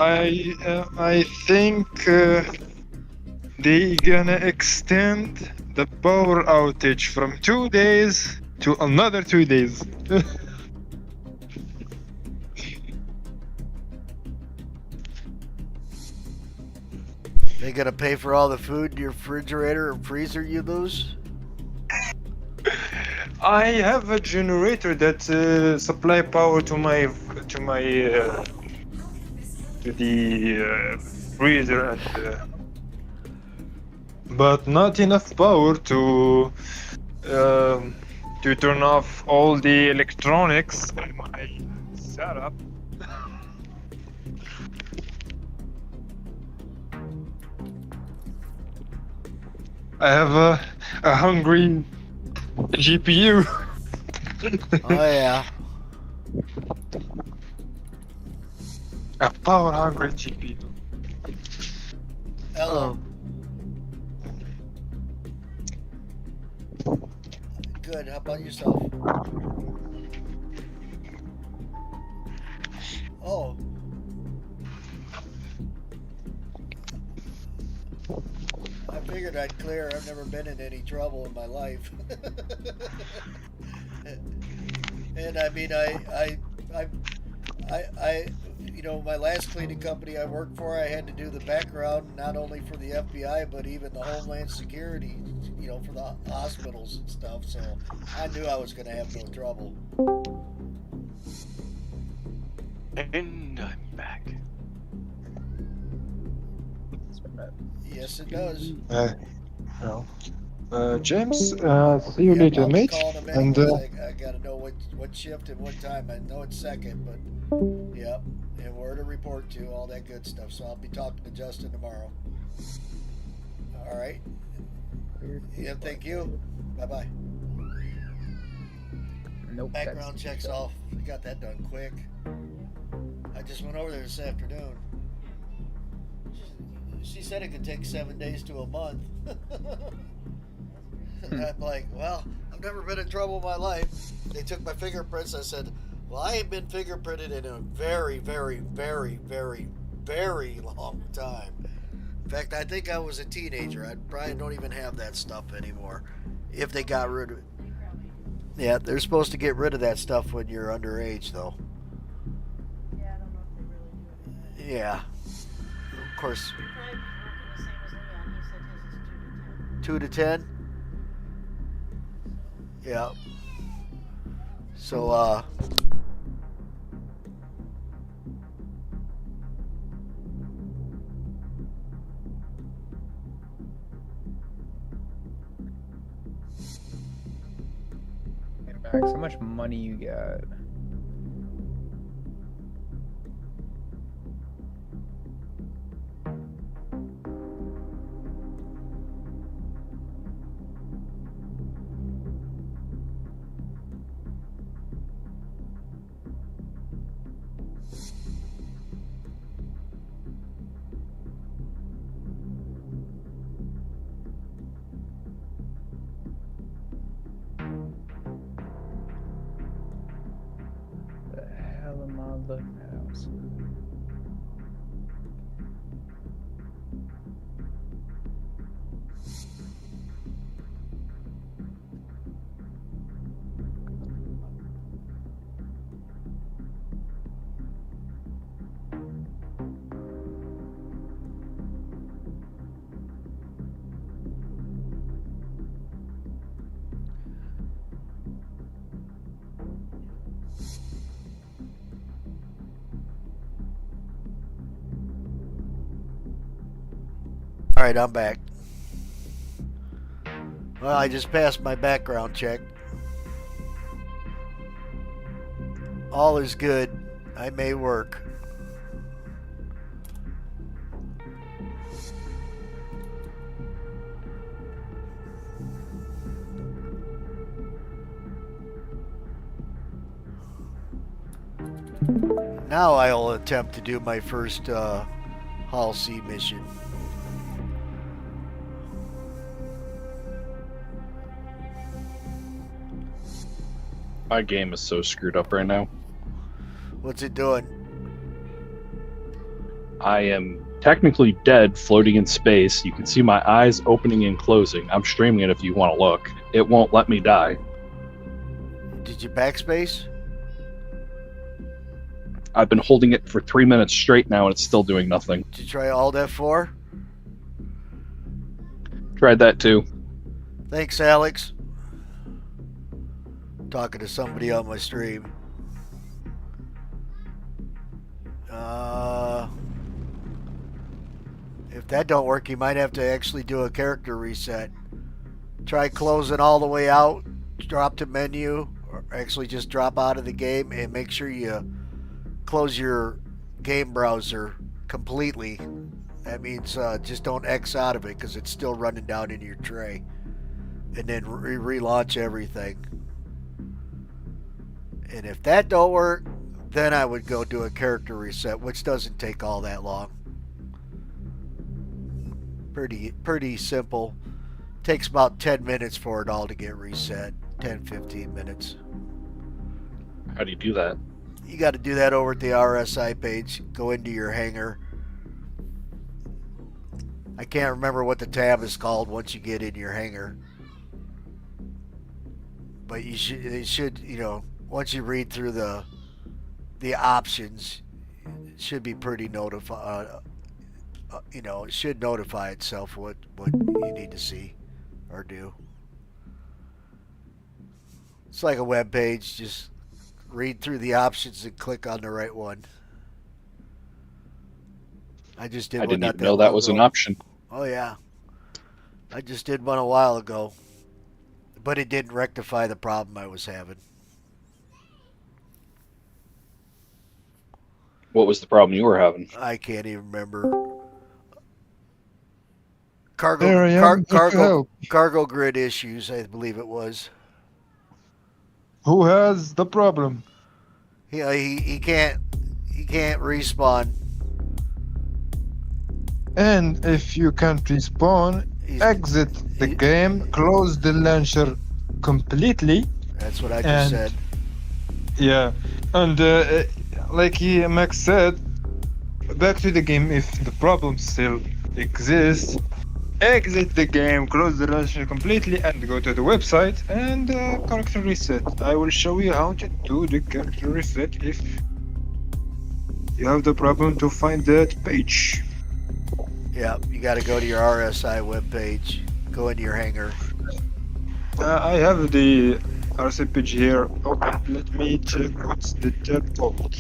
I think they gonna extend the power outage from 2 days to another 2 days. They gonna pay for all the food in your refrigerator or freezer you lose? I have a generator that supply power to my to the freezer, and, but not enough power to turn off all the electronics in my setup. I have a hungry GPU. Oh yeah. A power hungry GPU. Hello. Good. How about yourself? Oh. I figured I'd clear. I've never been in any trouble in my life. And I mean, you know, my last cleaning company I worked for, I had to do the background not only for the FBI but even the Homeland Security, you know, for the hospitals and stuff. So I knew I was going to have no trouble. And I'm back. Yes, it does. James, see you later, I'll be mate. calling them And anyways. I got to know what shift and what time. I know it's second, but yep, and where to report to, all that good stuff. So I'll be talking to Justin tomorrow. All right. Yeah, thank you. Bye bye. Nope. Background checks off. We got that done quick. I just went over there this afternoon. She said it could take 7 days to a month. And I'm like, well, I've never been in trouble in my life. They took my fingerprints. I said, well, I ain't been fingerprinted in a very, very, very, very, very long time. In fact, I think I was a teenager. I probably don't even have that stuff anymore. If they got rid of it. Yeah, they're supposed to get rid of that stuff when you're underage, though. Yeah, I don't know if they really do it. Yeah. Of course. Probably working the same as Leon. He said his is 2 to 10? Yeah. So, Back. So much money you got. The house. all right, I'm back. Well, I just passed my background check. All is good. I may work. Now I'll attempt to do my first Hall C mission. My game is so screwed up right now. What's it doing? I am technically dead, floating in space. You can see my eyes opening and closing. I'm streaming it if you want to look. It won't let me die. Did you backspace? I've been holding it for 3 minutes straight now, and it's still doing nothing. Did you try Alt F4? Tried that too. Thanks, Alex. Talking to somebody on my stream. If that don't work, you might have to actually do a character reset. Try closing all the way out, drop to menu, or actually just drop out of the game, and make sure you close your game browser completely. That means just don't X out of it because it's still running down in your tray. And then relaunch everything. And if that don't work, then I would go do a character reset, which doesn't take all that long. Pretty simple. Takes about 10 minutes for it all to get reset. 10-15 minutes. How do you do that? You got to do that over at the RSI page. Go into your hangar. I can't remember what the tab is called once you get in your hangar. But you should, you know, once you read through the options, it should be pretty notified. You know, it should notify itself what you need to see or do. It's like a web page. Just read through the options and click on the right one. I just did. I one didn't not even know long that was ago. an option. Oh yeah, I just did one a while ago, but it didn't rectify the problem I was having. What was the problem you were having? I can't even remember. There I am. What to help? Cargo grid issues, I believe it was. Who has the problem? He can't respawn. And if you can't respawn, He's- exit the he- game, close the launcher completely. That's what I just And- said. Yeah, and like Max said, back to the game if the problem still exists. Exit the game, close the launcher completely, and go to the website and character reset. I will show you how to do the character reset if you have the problem to find that page. Yeah, you got to go to your RSI webpage. Go into your hangar. I have the RC page here open. Let me check what's the tab called.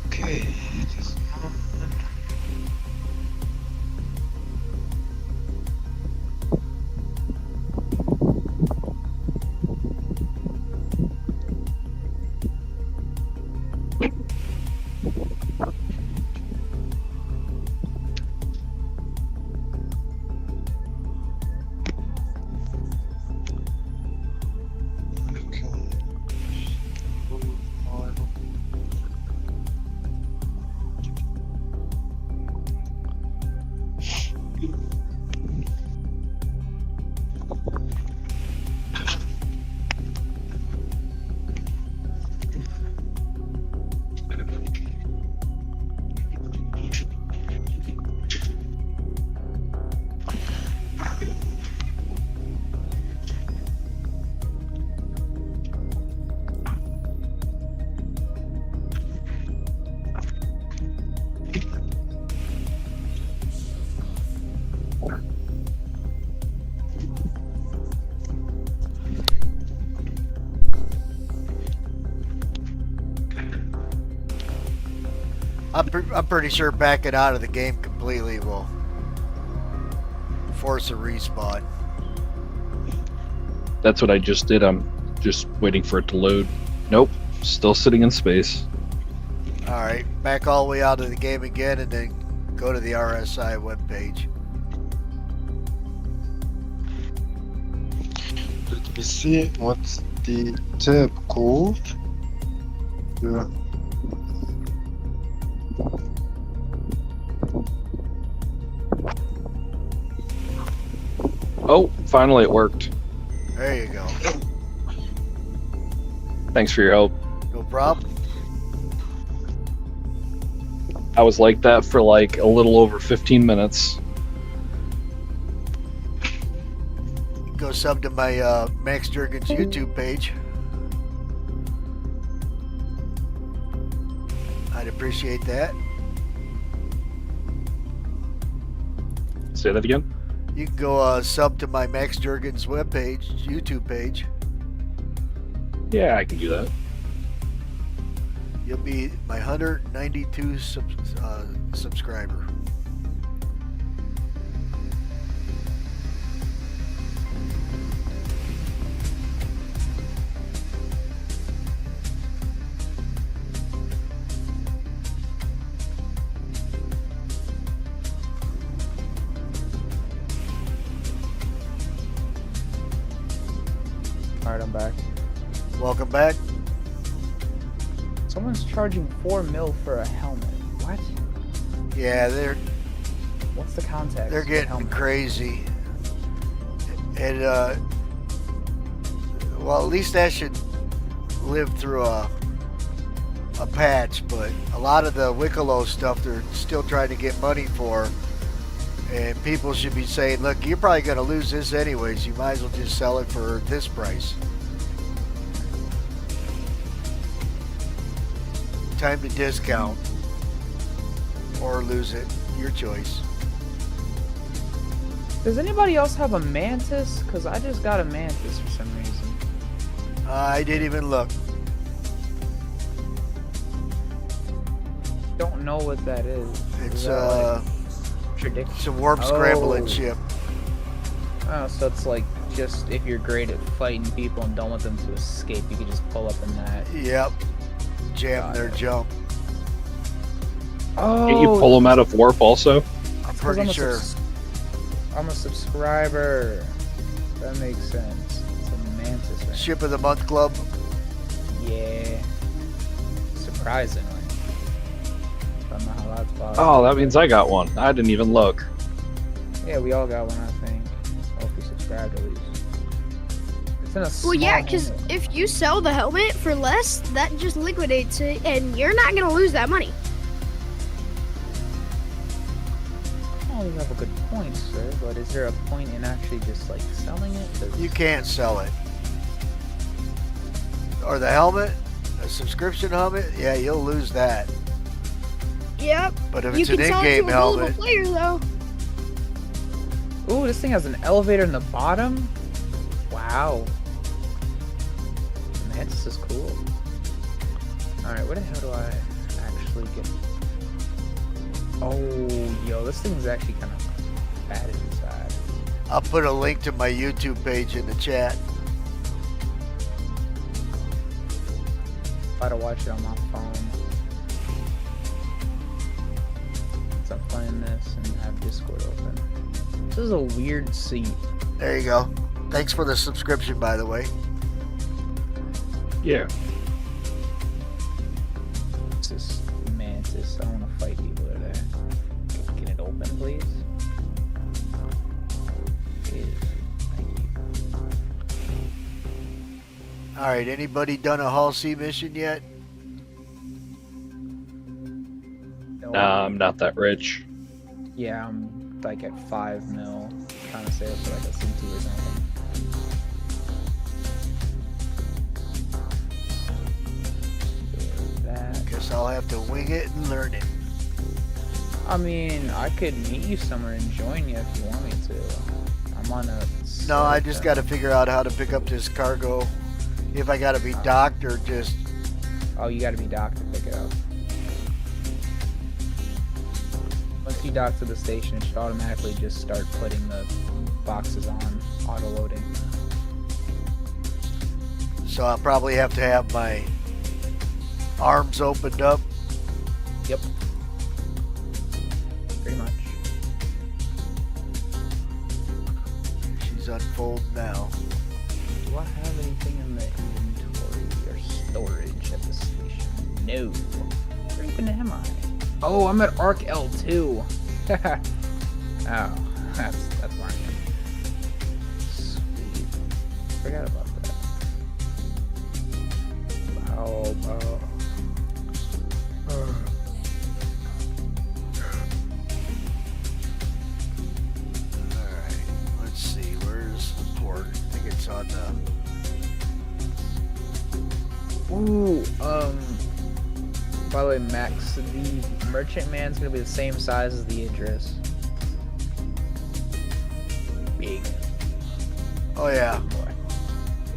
Okay. Just a moment. I'm pretty sure backing out of the game completely will force a respawn. That's what I just did. I'm just waiting for it to load. Nope, still sitting in space. Alright, back all the way out of the game again and then go to the RSI webpage. Let me see what's the tab called. Yeah. Oh, finally it worked. There you go. Thanks for your help. No problem. I was like that for like a little over 15 minutes. Go sub to my Max Jurgens YouTube page. I'd appreciate that. Say that again? You can go sub to my Max Jurgens webpage, YouTube page. Yeah, I can do that. You'll be my 192 subscriber. Alright, I'm back. Welcome back. Someone's charging $4 mil for a helmet. What? Yeah, What's the context? they're for the getting helmet? crazy. And well, at least that should live through a patch, but a lot of the Wicklow stuff they're still trying to get money for, and people should be saying, look, you're probably going to lose this anyways, you might as well just sell it for this price. Time to discount or lose it, your choice. Does anybody else have a mantis? Because I just got a mantis for some reason. I didn't even look. Don't know what that is. It's Is that, like, tradition? it's a warp scrambling Oh. ship. Oh, so it's like just if you're great at fighting people and don't want them to escape, you can just pull up in that. Yep. Jam Got their it. jump. Oh, Can't you pull them out of warp also? I'm 'cause pretty I'm a sure. I'm a subscriber. That makes sense. It's a mantis. Right? Ship of the Month Club. Yeah. Surprisingly. Don't know how that's possible. Oh, that means I got one. I didn't even look. Yeah, we all got one, I think. Or if we subscribed at least. It's in a Well, yeah, small because helmet. if you sell the helmet for less, that just liquidates it, and you're not gonna lose that money. Oh, you have a good point, sir. But is there a point in actually just like selling it? 'Cause You can't sell it. Or the helmet, a subscription helmet, yeah, you'll lose that. Yep. But if You it's an can sell it in-game to a gullible helmet, player, though. Ooh, this thing has an elevator in the bottom? Wow. Man, this is cool. Alright, where the hell do I actually get... Oh, yo, this thing's actually kind of bad inside. I'll put a link to my YouTube page in the chat. Try to watch it on my phone. So I'm playing this and have Discord open. This is a weird seat. There you go. Thanks for the subscription, by the way. Yeah. This is mantis. I don't want to fight people that are there. Can it open, please? Please. Thank you. Alright, anybody done a Hull C mission yet? No. Nah, I'm not that rich. Yeah, I'm like at 5 mil. Trying to save for like a C2 or something. Do that. Guess I'll have to wing it and learn it. I mean, I could meet you somewhere and join you if you want me to. I'm on a. No, I just got to figure out how to pick up this cargo. If I got to be docked or just... Oh, you got to be docked to pick it up. Once you dock to the station, it should automatically just start putting the boxes on auto loading. So I'll probably have to have my arms opened up. Yep. Pretty much. She's unfolding now. Do I have anything in the inventory or storage at the station? No. Where even am I? Oh, I'm at Arc L2. Oh, that's where I am. Forgot about that. How about... Alright, let's see, where's the port? I think it's on the... Ooh, by the way, Max, the merchantman's gonna be the same size as the Idris. Big. Oh yeah, Boy.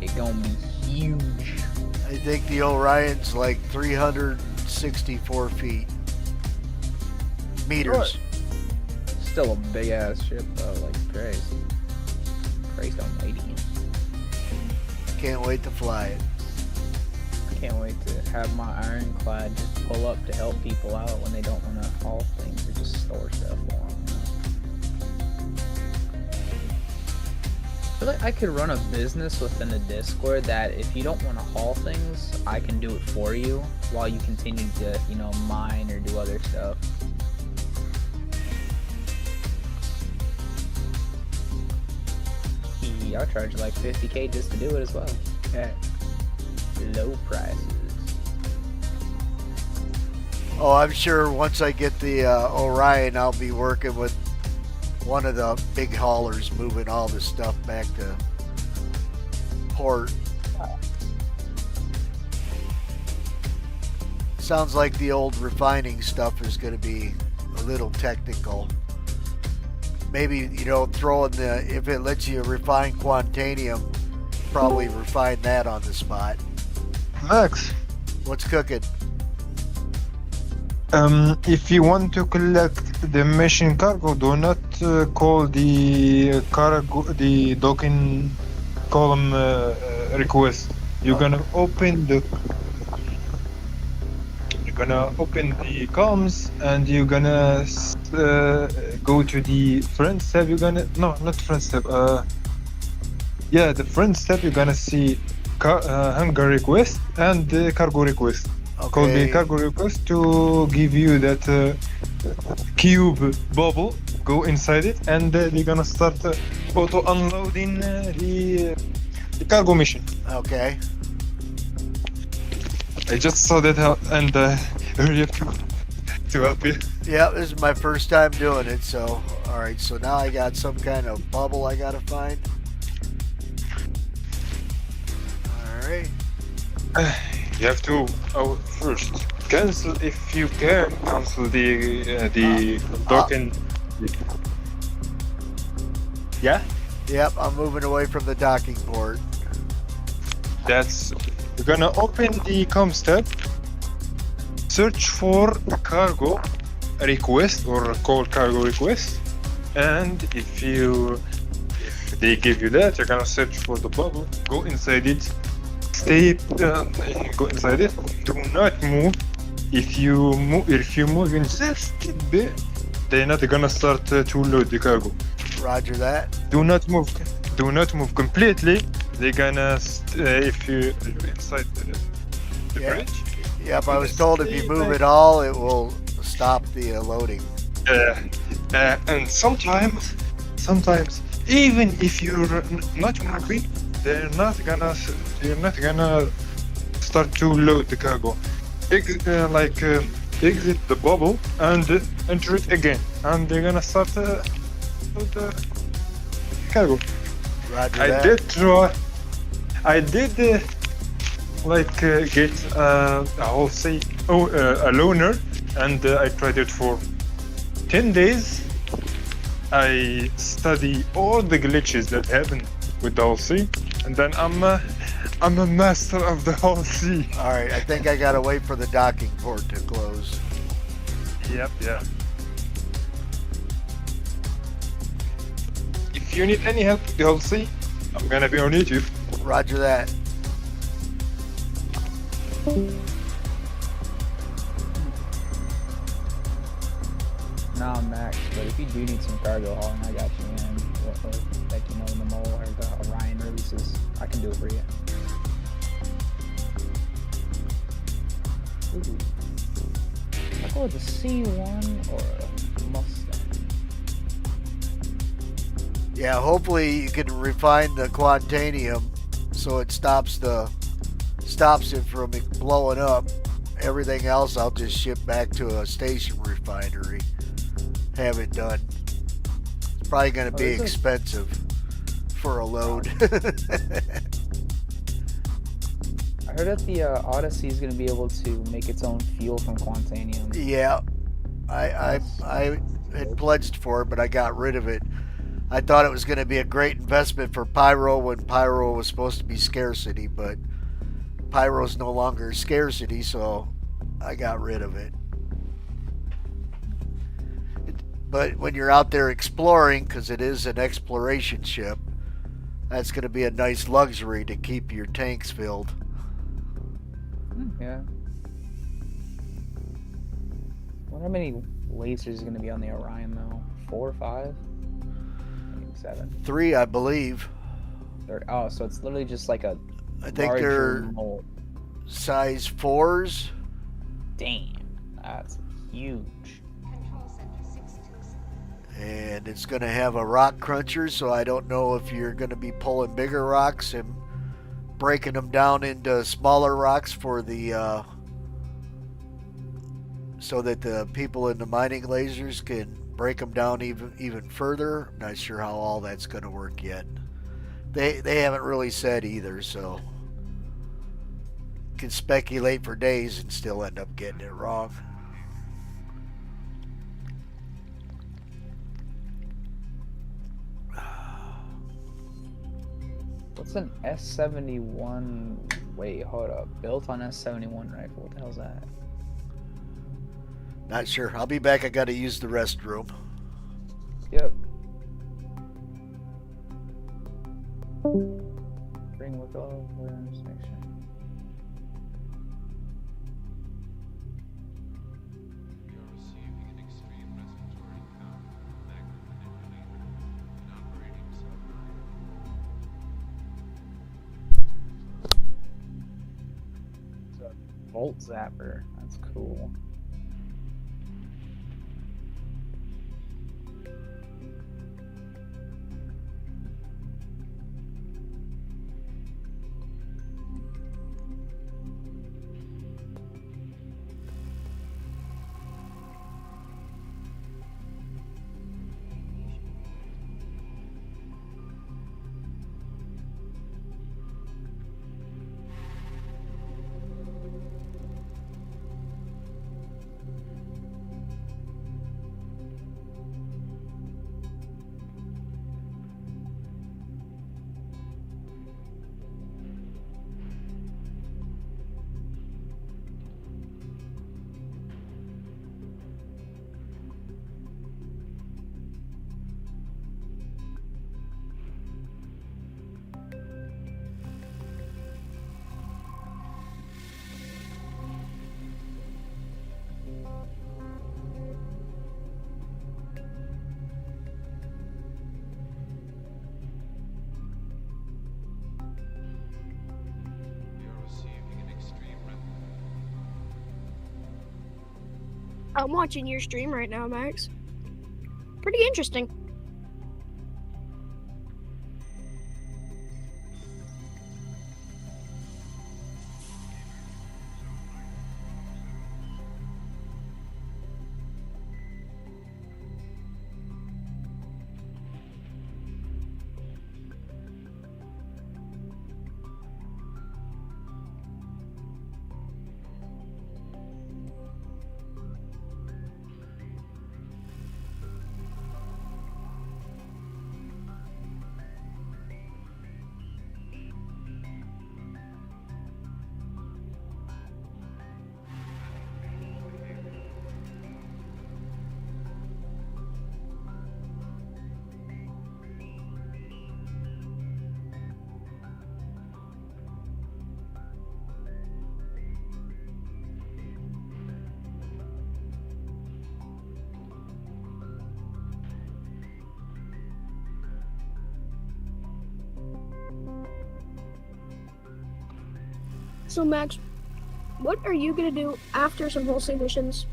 It gonna be huge. I think the Orion's like 364 feet. Meters. Still a big ass ship though, like Christ. Christ almighty. Can't wait to fly it. Can't wait to have my ironclad just pull up to help people out when they don't want to haul things or just store stuff for them. I feel like I could run a business within a Discord that if you don't want to haul things, I can do it for you while you continue to, you know, mine or do other stuff. I'll charge like 50k just to do it as well. At low prices. Oh, I'm sure once I get the Orion, I'll be working with one of the big haulers moving all this stuff back to port. Sounds like the old refining stuff is going to be a little technical. Maybe, you know, throw in the, if it lets you refine Quantanium, probably refine that on the spot. Max, What's cooking? if you want to collect the mission cargo, do not call the cargo, the docking column request. You're gonna open the comms and you're gonna go to the friends tab. You're gonna not friends tab. Yeah, the friends tab. You're gonna see hangar request and the cargo request. Call the cargo request to give you that cube bubble. Go inside it, and they're gonna start auto unloading the cargo mission. Okay. I just saw that out and hurry up to help you. Yeah, this is my first time doing it, so alright, so now I got some kind of bubble I gotta find. Alright. You have to first cancel, if you can, cancel the docking. Yeah, Yep, I'm moving away from the docking port. that's. You're gonna open the comms tab, search for cargo request or call cargo request, and if they give you that, you're gonna search for the bubble, go inside it, go inside it. Do not move. If you move in just a bit, they're not gonna start to load the cargo. Roger that. Do not move. Do not move completely. They're gonna if you inside the Yeah. bridge. Yep, I was told if you move it all, it will stop the loading. And sometimes, even if you're not moving, they're not gonna start to load the cargo. Exit the bubble and enter it again, and they're gonna start load the cargo. Roger I that. did try. I did get a loaner, and I tried it for 10 days. I study all the glitches that happen with the whole sea, and then I'm a master of the whole sea. Alright, I think I gotta wait for the docking port to close. Yep, yeah. If you need any help with the whole sea, I'm gonna be on YouTube. Roger that. Nah, Max, but if you do need some cargo hauling, I got you, man. Like, you know, the Mole or the Orion releases, I can do it for you. Ooh. I'll go with the C1 or a Mustang. Yeah, hopefully you can refine the Quantanium so it stops it from blowing up. Everything else I'll just ship back to a station refinery. Have it done. It's probably going to be expensive for a load. I heard that the Odyssey is going to be able to make its own fuel from Quantanium. Yeah, I had pledged for it, but I got rid of it. I thought it was going to be a great investment for Pyro when Pyro was supposed to be scarcity, but Pyro's no longer scarcity, so I got rid of it. But when you're out there exploring, because it is an exploration ship, that's going to be a nice luxury to keep your tanks filled. Yeah. I wonder how many lasers is going to be on the Orion, though. 4 or 5? I think 7. 3, I believe. Oh, so it's literally just like a I think larger they're mold. size 4s. Damn, that's huge. And it's going to have a rock cruncher, so I don't know if you're going to be pulling bigger rocks and breaking them down into smaller rocks for the so that the people in the mining lasers can break them down even further. I'm not sure how all that's going to work yet. They haven't really said either, so can speculate for days and still end up getting it wrong. What's an S71? Wait, hold up. Built on S71 rifle. What the hell's that? Not sure. I'll be back. I got to use the restroom. Yep. Bring with all awareness section. You're receiving an extreme respiratory count from the magnet manipulator and operating submarine. It's a Volt Zapper. That's cool. I'm watching your stream right now, Max. Pretty interesting. So Max, what are you gonna do after some whole C missions?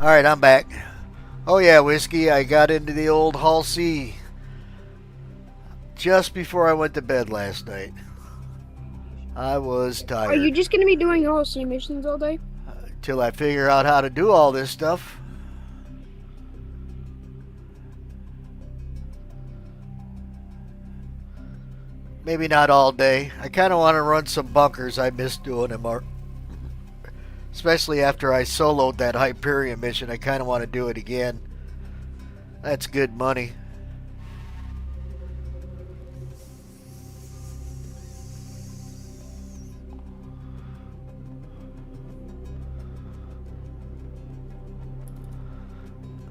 Alright, I'm back. Oh yeah, Whiskey, I got into the old Hall C just before I went to bed last night. I was tired. Are you just gonna be doing all C missions all day? Till I figure out how to do all this stuff. Maybe not all day. I kind of want to run some bunkers. I miss doing them. Especially after I soloed that Hyperion mission. I kind of want to do it again. That's good money.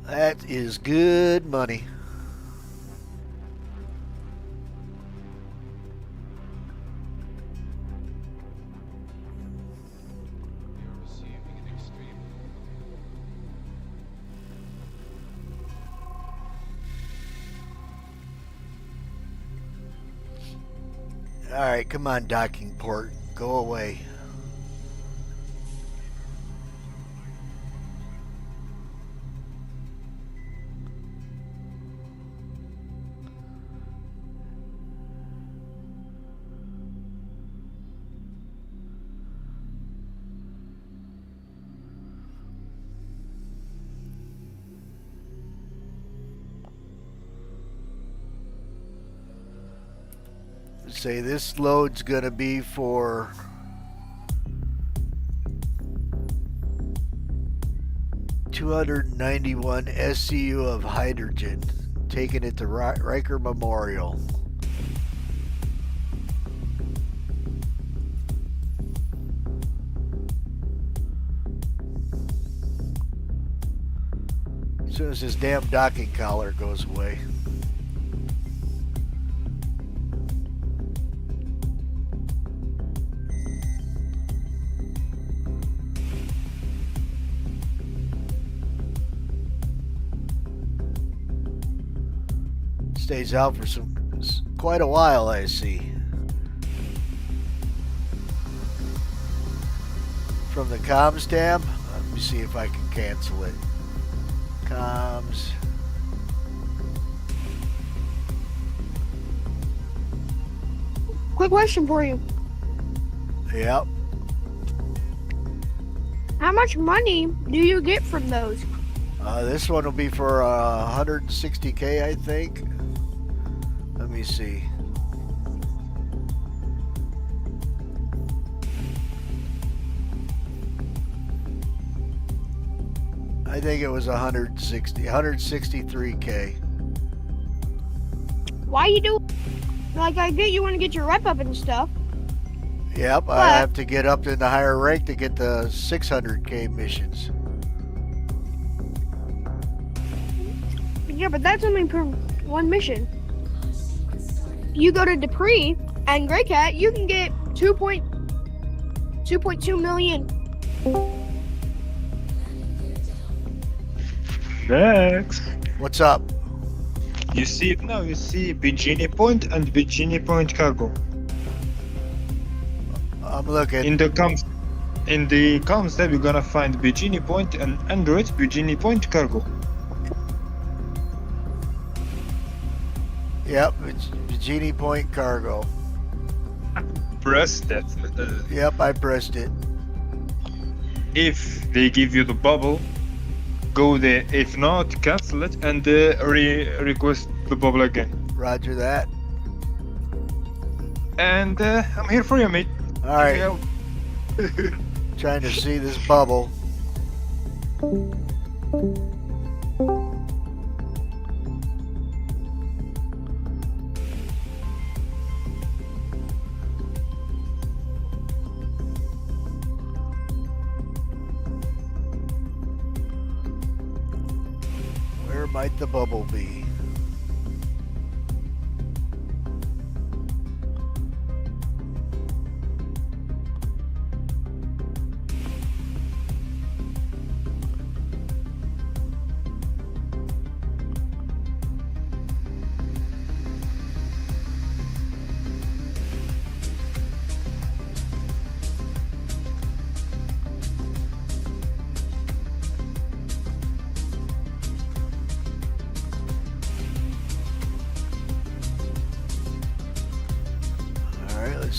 That is good money. You're receiving an extreme. Alright, come on, docking port. Go away. Say this load's gonna be for $291 SCU of hydrogen, taking it to Riker Memorial. As soon as this damn docking collar goes away. Stays out for quite a while, I see. From the comms tab, let me see if I can cancel it. Comms. Quick question for you. Yep. How much money do you get from those? This one will be for 160K, I think. Let me see. I think it was 163K. Why you do? Like, I get you want to get your rep up and stuff. Yep, I have to get up in the higher rank to get the 600K missions. Yeah, but that's only per one mission. You go to Dupree and Grey Cat, you can get 2.2 million. Next. What's up? You see now. You see Bikini Point and Bikini Point cargo I'm looking. in the comms. In the comms tab, you're gonna find Bikini Point and Android Bikini Point cargo. Yep, it's Genie Point Cargo. Press that. Yep, I pressed it. If they give you the bubble, go there. If not, cancel it and request the bubble again. Roger that. And I'm here for you, mate. All right. Trying to see this bubble. Where might the bubble be?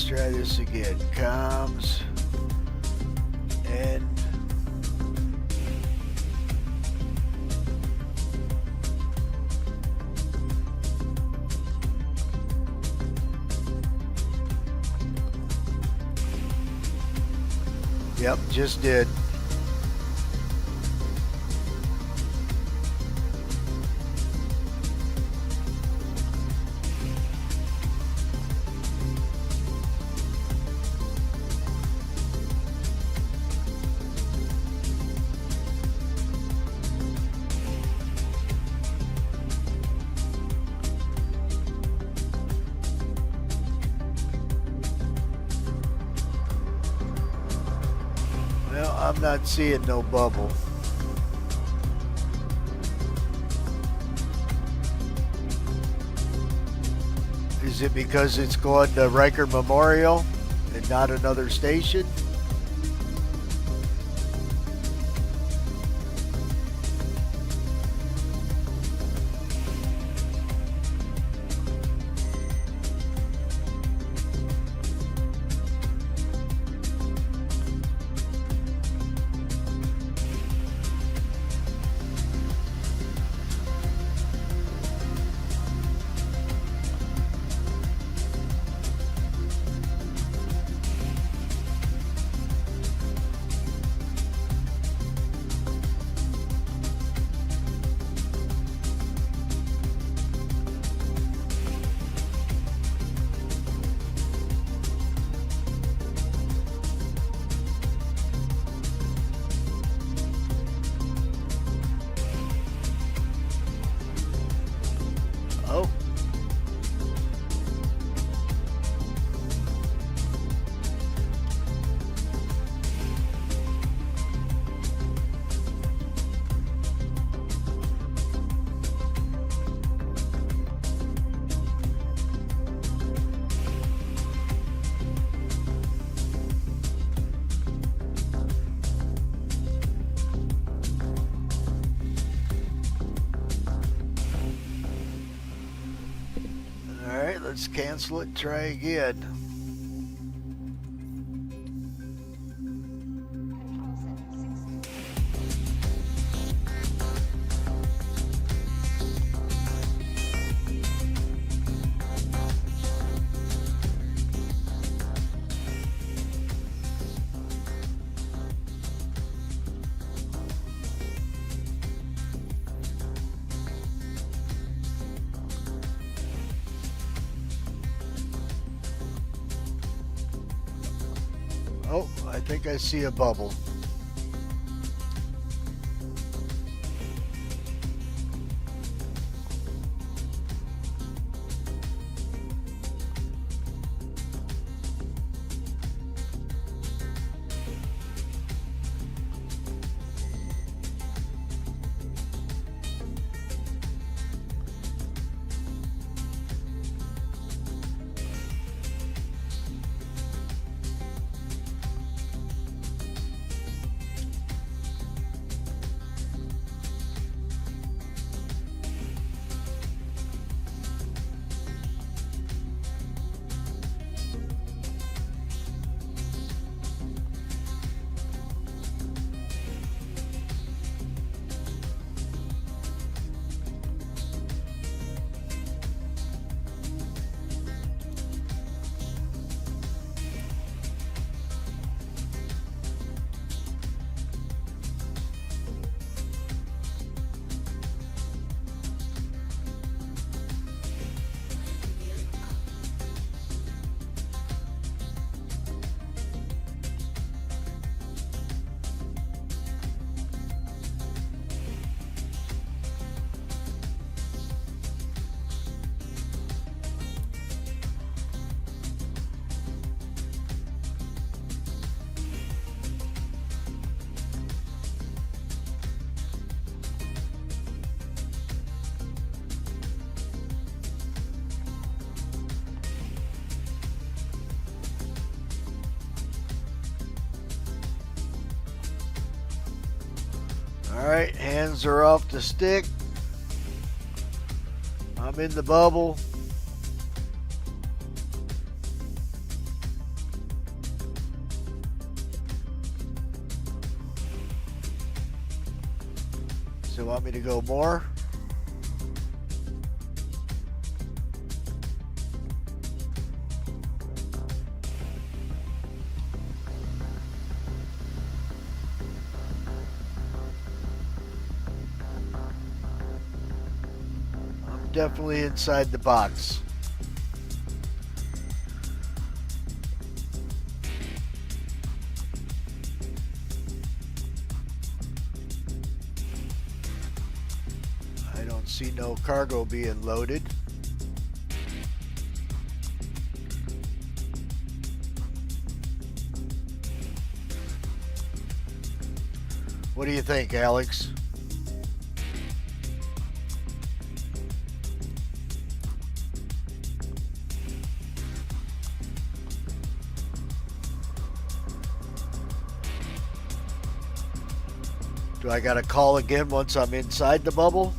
let's try this again. Comms and yep, just did. Well, I'm not seeing no bubble. Is it because it's going to Riker Memorial and not another station? Oh. All right, let's cancel it. Try again. Oh, I think I see a bubble. All right, hands are off the stick. I'm in the bubble. Still want me to go more? I'm definitely inside the box. I don't see no cargo being loaded. What do you think, Alex? Do I gotta call again once I'm inside the bubble?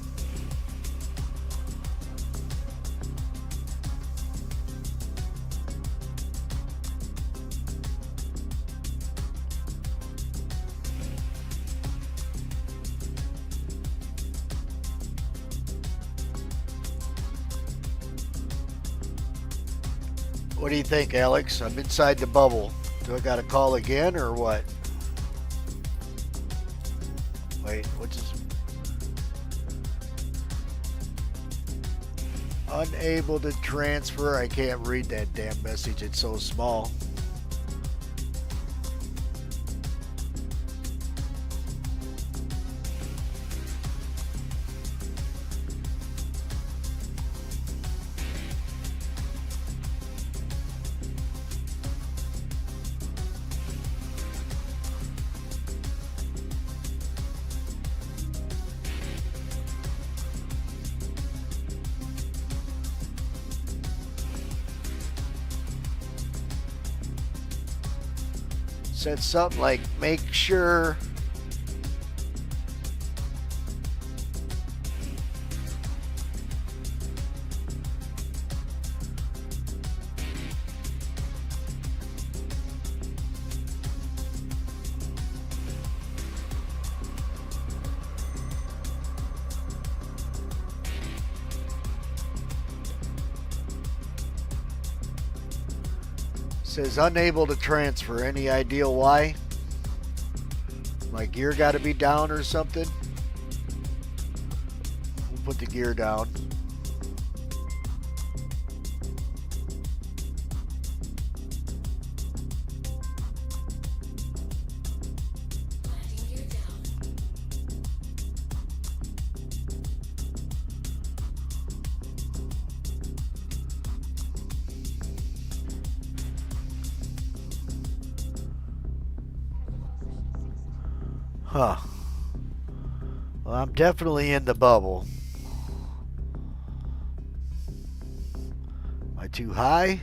What do you think, Alex? I'm inside the bubble. Do I gotta call again or what? Wait, what's this? Unable to transfer. I can't read that damn message. It's so small. Said something like, make sure says unable to transfer. Any idea why? My gear got to be down or something? We'll put the gear down. Huh. Well, I'm definitely in the bubble. Am I too high?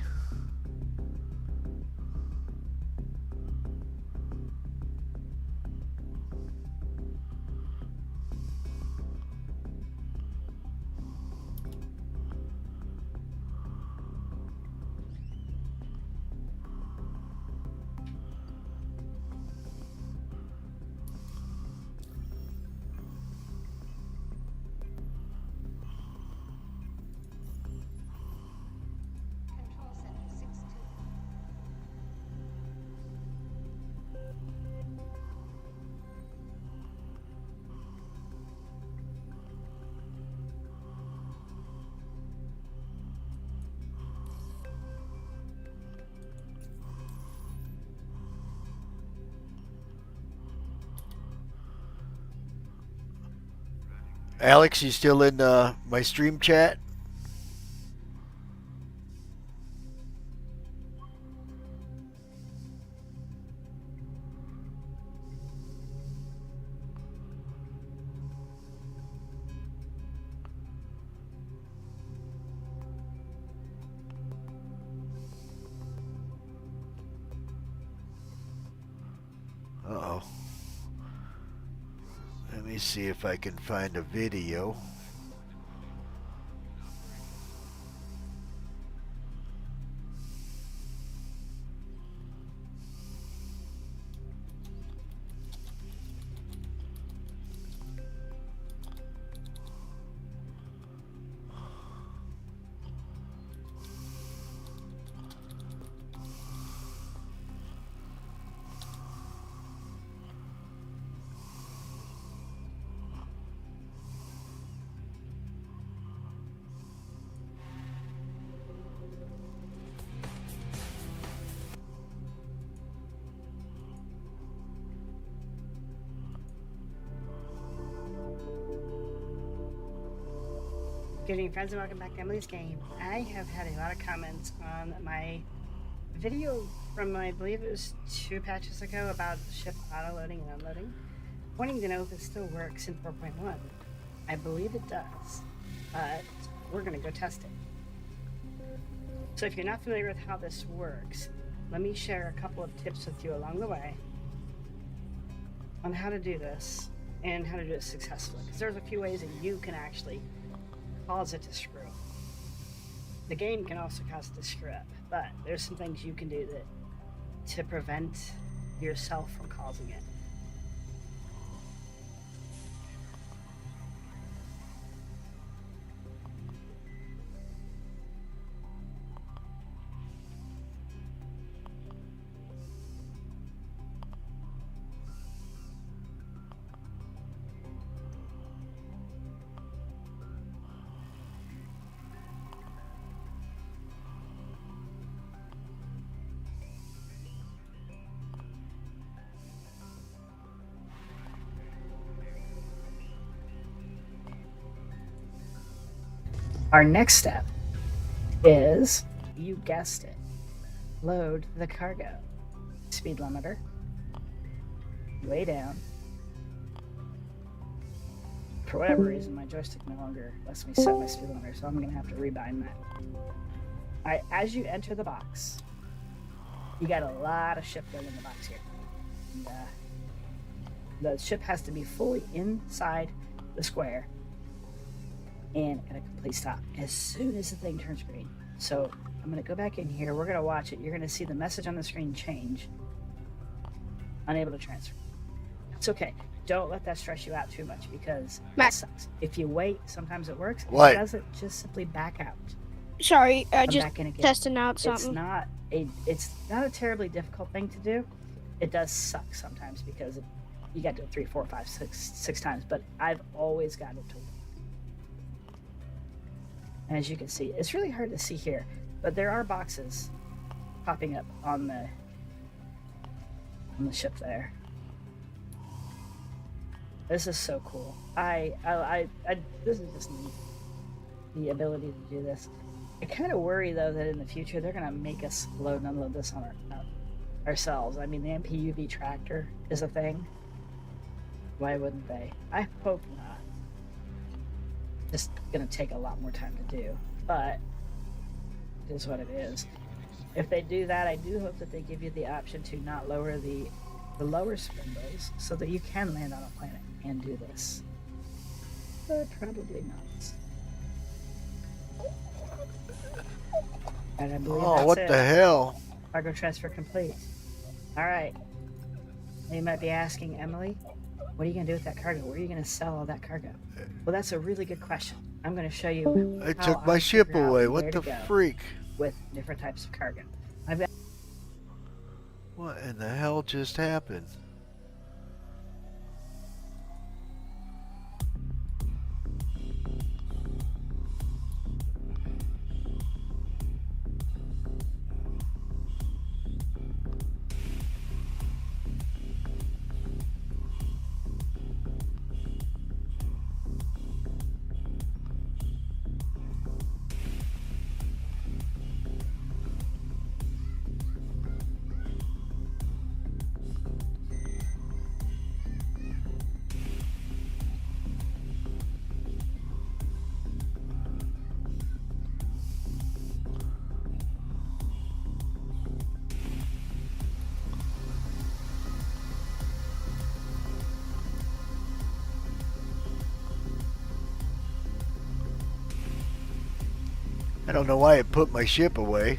Alex, you still in my stream chat? Uh-oh. Let me see if I can find a video. Good evening, friends, and welcome back to Emily's Game. I have had a lot of comments on my video from, I believe it was 2 patches ago, about the ship auto-loading and unloading, wanting to know if it still works in 4.1. I believe it does, but we're going to go test it. So if you're not familiar with how this works, let me share a couple of tips with you along the way on how to do this and how to do it successfully. Because there's a few ways that you can actually cause it to screw up. The game can also cause it to screw up, but there's some things you can do to prevent yourself from causing it. Our next step is, you guessed it, load the cargo. Speed limiter, way down. For whatever reason, my joystick no longer lets me set my speed limiter, so I'm going to have to rebind that. Alright, as you enter the box, you got a lot of ship load in the box here. And, the ship has to be fully inside the square and at a complete stop as soon as the thing turns green. So I'm going to go back in here. We're going to watch it. You're going to see the message on the screen change. Unable to transfer. It's okay. Don't let that stress you out too much, because that sucks. If you wait, sometimes it works. If it doesn't, just simply back out. Sorry, I Come just back in again. testing out something. It's not a terribly difficult thing to do. It does suck sometimes because you got to do it 3, 4, 5, 6 times, but I've always got it to work. And as you can see, it's really hard to see here, but there are boxes popping up on the ship there. This is so cool. This is just neat. The ability to do this. I kind of worry though that in the future they're gonna make us load and unload this on ourselves. I mean, the MPUV tractor is a thing. Why wouldn't they? I hope not. It's gonna take a lot more time to do, but it is what it is. If they do that, I do hope that they give you the option to not lower the lower spindles so that you can land on a planet and do this. But probably not. And I believe that's what it. the hell? Cargo transfer complete. Alright. You might be asking, Emily, what are you going to do with that cargo? Where are you going to sell all that cargo? Well, that's a really good question. I'm going to show you They how took my I ship figure out away. where What to the go freak? with different types of cargo. I've got What in the hell just happened? I don't know why it put my ship away.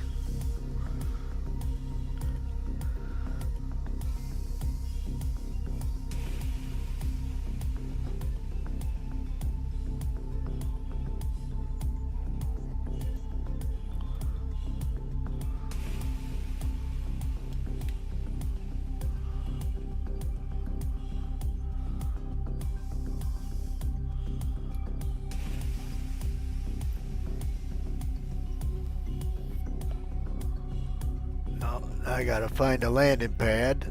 I gotta find a landing pad.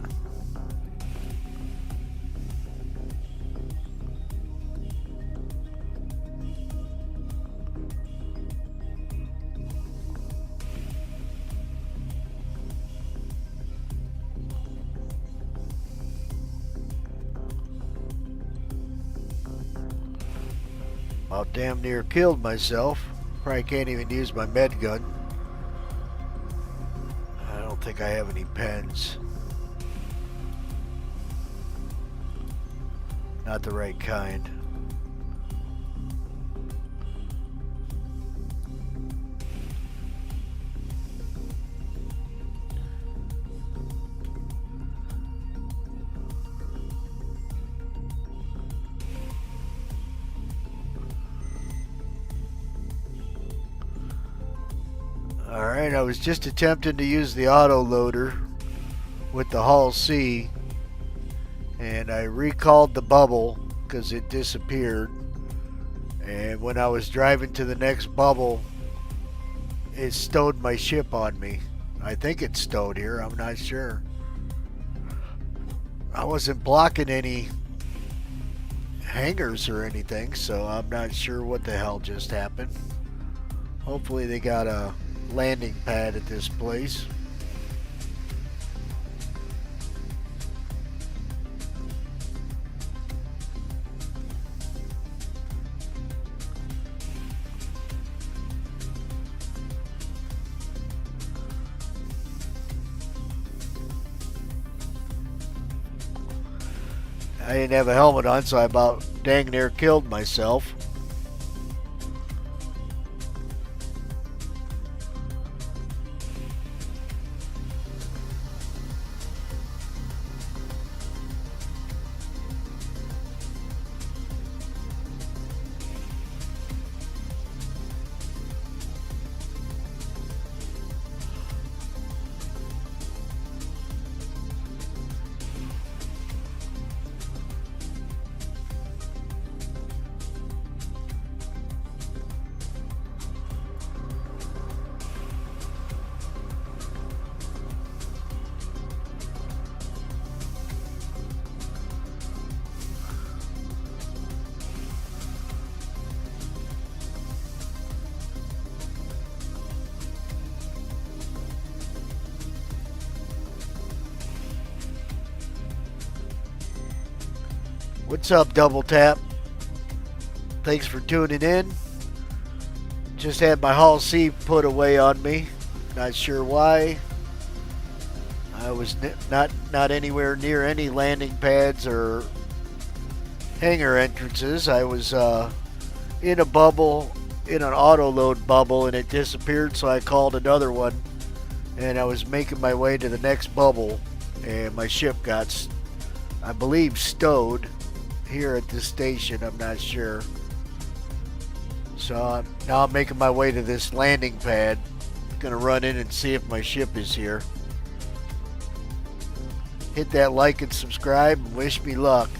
About damn near killed myself. Probably can't even use my med gun. I don't think I have any pens. Not the right kind. Alright, I was just attempting to use the auto loader with the Hull C, and I recalled the bubble because it disappeared, and when I was driving to the next bubble it stowed my ship on me. I think it's stowed here, I'm not sure. I wasn't blocking any hangars or anything, so I'm not sure what the hell just happened. Hopefully they got a landing pad at this place. I didn't have a helmet on, so I about dang near killed myself. What's up, Double Tap? Thanks for tuning in. Just had my Hull C put away on me. Not sure why. I was not anywhere near any landing pads or hangar entrances. I was in a bubble, in an auto load bubble, and it disappeared, so I called another one, and I was making my way to the next bubble, and my ship got, I believe, stowed here at this station. I'm not sure. So now I'm making my way to this landing pad. Gonna run in and see if my ship is here. Hit that like and subscribe and wish me luck.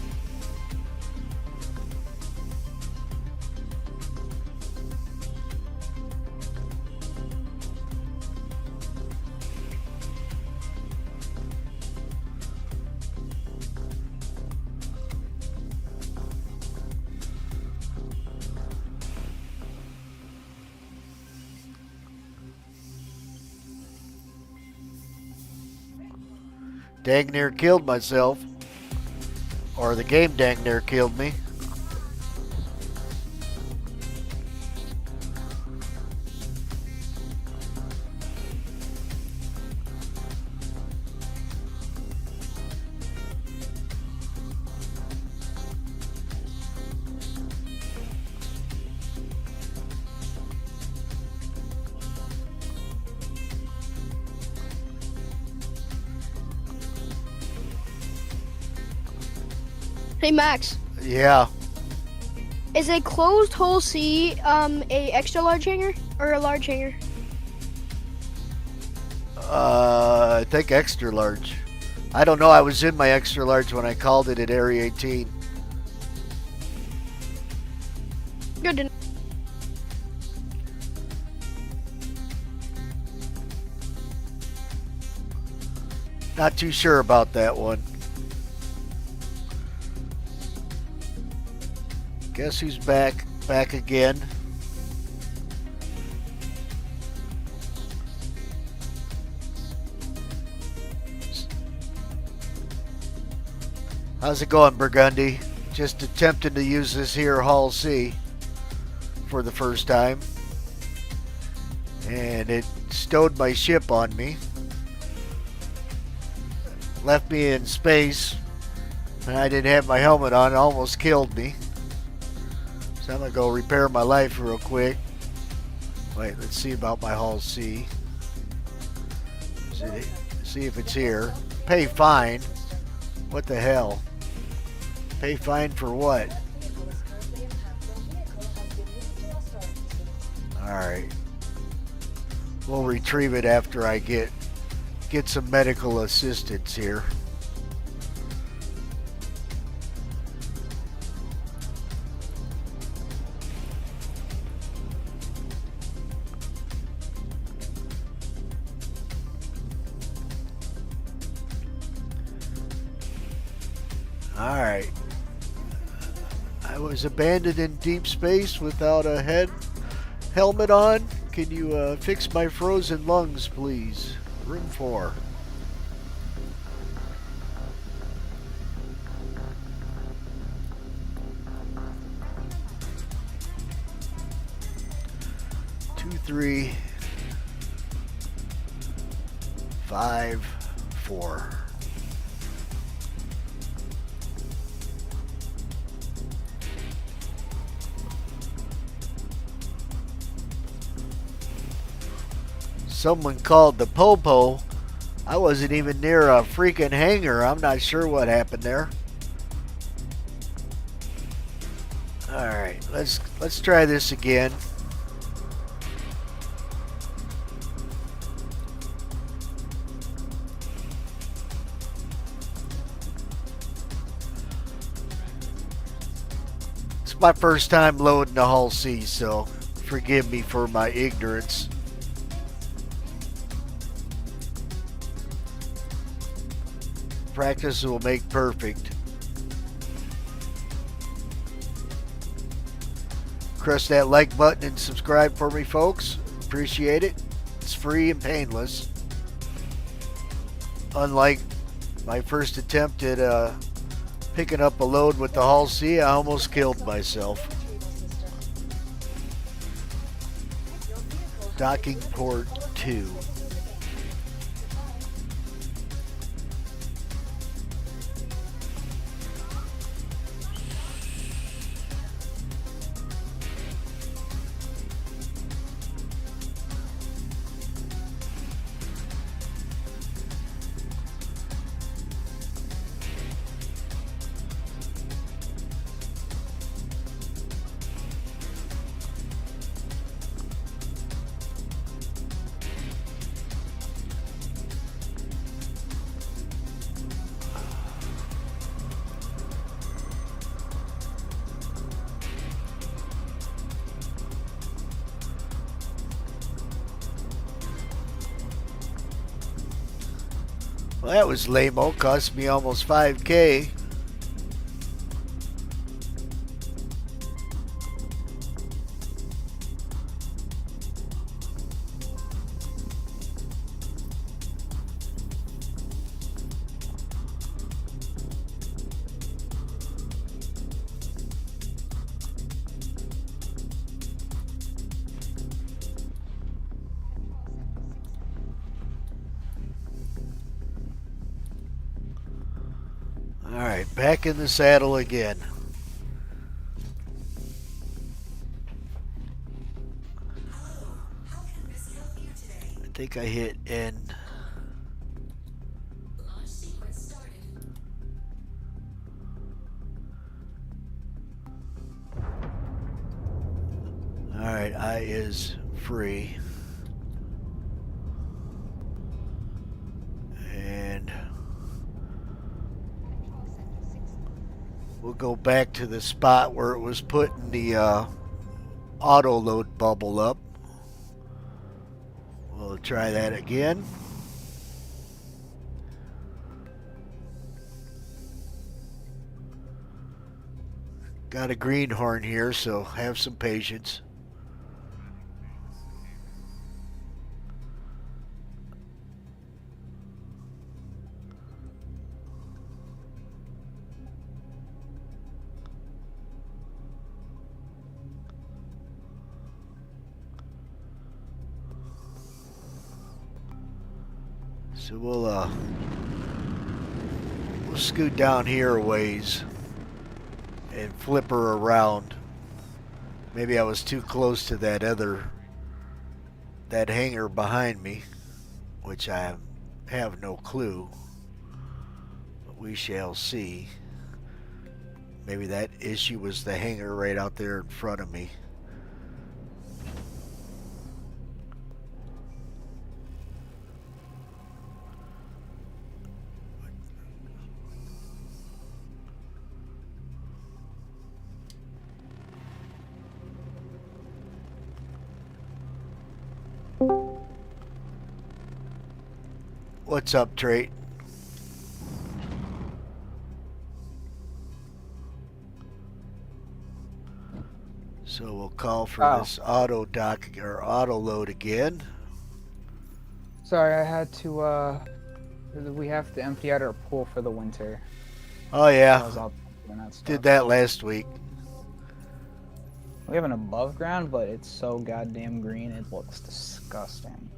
Dang near killed myself. Or the game dang near killed me. Hey Max, Yeah. is a closed Hull C a extra large hangar or a large hangar? I think extra large. I don't know. I was in my extra large when I called it at Area 18. Good to know. Not too sure about that one. Guess who's back again? How's it going, Burgundy? Just attempting to use this here Hull C. for the first time. And it stowed my ship on me. Left me in space. And I didn't have my helmet on. It almost killed me. So I'm going to go repair my life real quick. Wait, let's see about my hull C. See if it's here. Pay fine. What the hell? Pay fine for what? Alright. We'll retrieve it after I get some medical assistance here. Alright. I was abandoned in deep space without a helmet on. Can you fix my frozen lungs, please? Room 4. Two, 3, 5, 4. Someone called the Popo. I wasn't even near a freaking hangar. I'm not sure what happened there. Alright, let's try this again. It's my first time loading the Hull C, so forgive me for my ignorance. Practice will make perfect. Press that like button and subscribe for me, folks. Appreciate it. It's free and painless. Unlike my first attempt at picking up a load with the Hull C, I almost killed myself. Docking port 2. Well, that was lame-o. Cost me almost 5K. Alright, back in the saddle again. I think I hit N. Alright, I is free. And we'll go back to the spot where it was putting the auto load bubble up. We'll try that again. Got a greenhorn here, so have some patience. So we'll scoot down here a ways and flip her around. Maybe I was too close to that hangar behind me, which I have no clue. But we shall see. Maybe that issue was the hangar right out there in front of me. What's up, Trait? So we'll call for this auto dock or auto load again. Sorry, I had to. We have to empty out our pool for the winter. Oh I yeah, was out doing that stuff. did that last week. We have an above ground, but it's so goddamn green. It looks disgusting.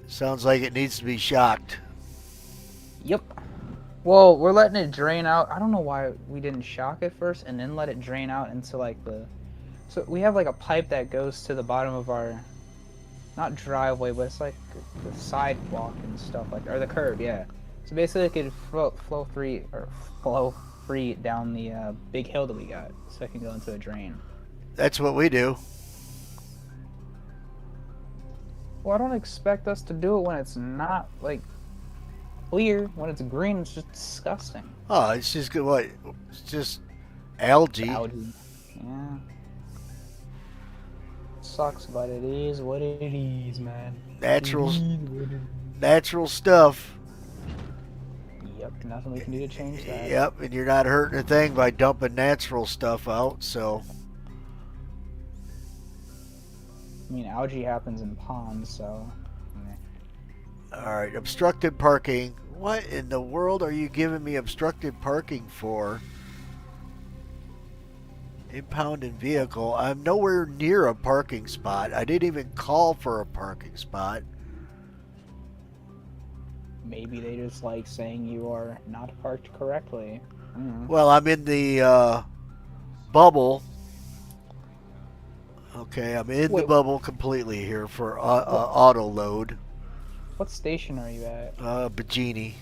Sounds like it needs to be shocked. Yep. Well, we're letting it drain out. I don't know why we didn't shock it first and then let it drain out into like the. So we have like a pipe that goes to the bottom of our, not driveway, but it's like the sidewalk and stuff like, or the curb, yeah. So basically, it could flow free down the big hill that we got, so it can go into a drain. That's what we do. Well, I don't expect us to do it when it's not like clear. When it's green, it's just disgusting. Oh, it's just good. What? It's just algae. Algae. Yeah. Sucks, but it is what it is, man. Natural, It is what it is. natural stuff. Yep, nothing we can do to change that. Yep, and you're not hurting a thing by dumping natural stuff out. So. I mean, algae happens in ponds, so. All right, obstructed parking. What in the world are you giving me obstructed parking for? Impounded vehicle. I'm nowhere near a parking spot. I didn't even call for a parking spot. Maybe they just like saying you are not parked correctly. Well, I'm in the bubble. Okay, I'm in the Wait. bubble completely here for auto load. What station are you at? Bajini.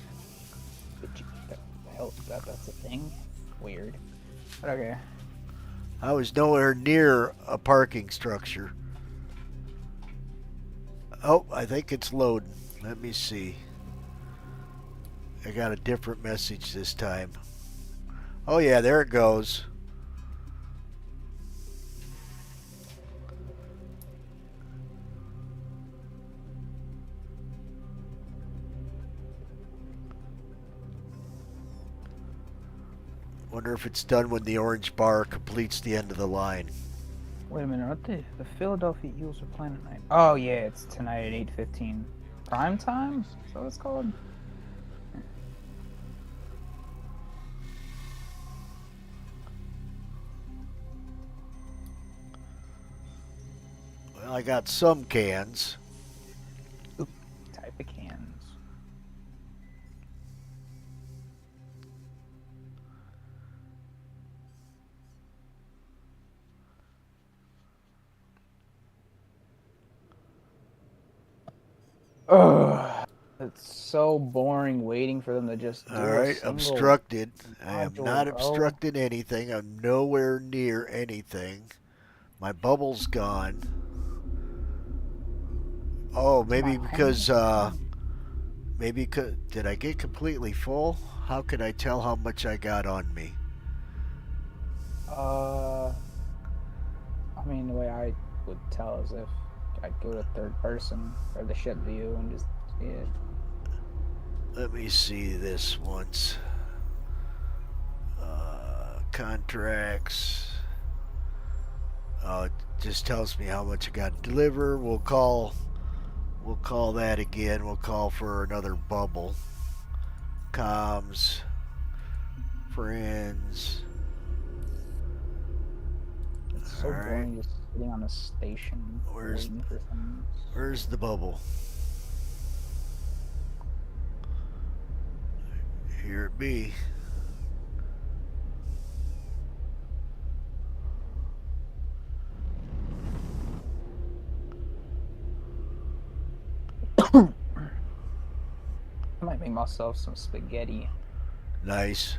The hell is that? That's a thing? Weird. But okay. I was nowhere near a parking structure. Oh, I think it's loading. Let me see. I got a different message this time. Oh yeah, there it goes. Wonder if it's done when the orange bar completes the end of the line. Wait a minute, aren't the Philadelphia Eagles are playing tonight? Oh yeah, it's tonight at 8:15. Prime time? Is that what it's called? Well, I got some cans. Type of cans. Ugh. It's so boring waiting for them to just do All a right, single obstructed. I am module, not bro. obstructing anything. I'm nowhere near anything. My bubble's gone. Oh, maybe because did I get completely full? How could I tell how much I got on me? I mean, the way I would tell is if I'd go to third person or the ship view and just see it. Let me see this once. Contracts. Oh, it just tells me how much I got to deliver. We'll call that again. We'll call for another bubble. Comms. Friends. It's so Alright. boring just sitting on a station Where's- waiting for things. Where's the bubble? Here it be. I might make myself some spaghetti. Nice.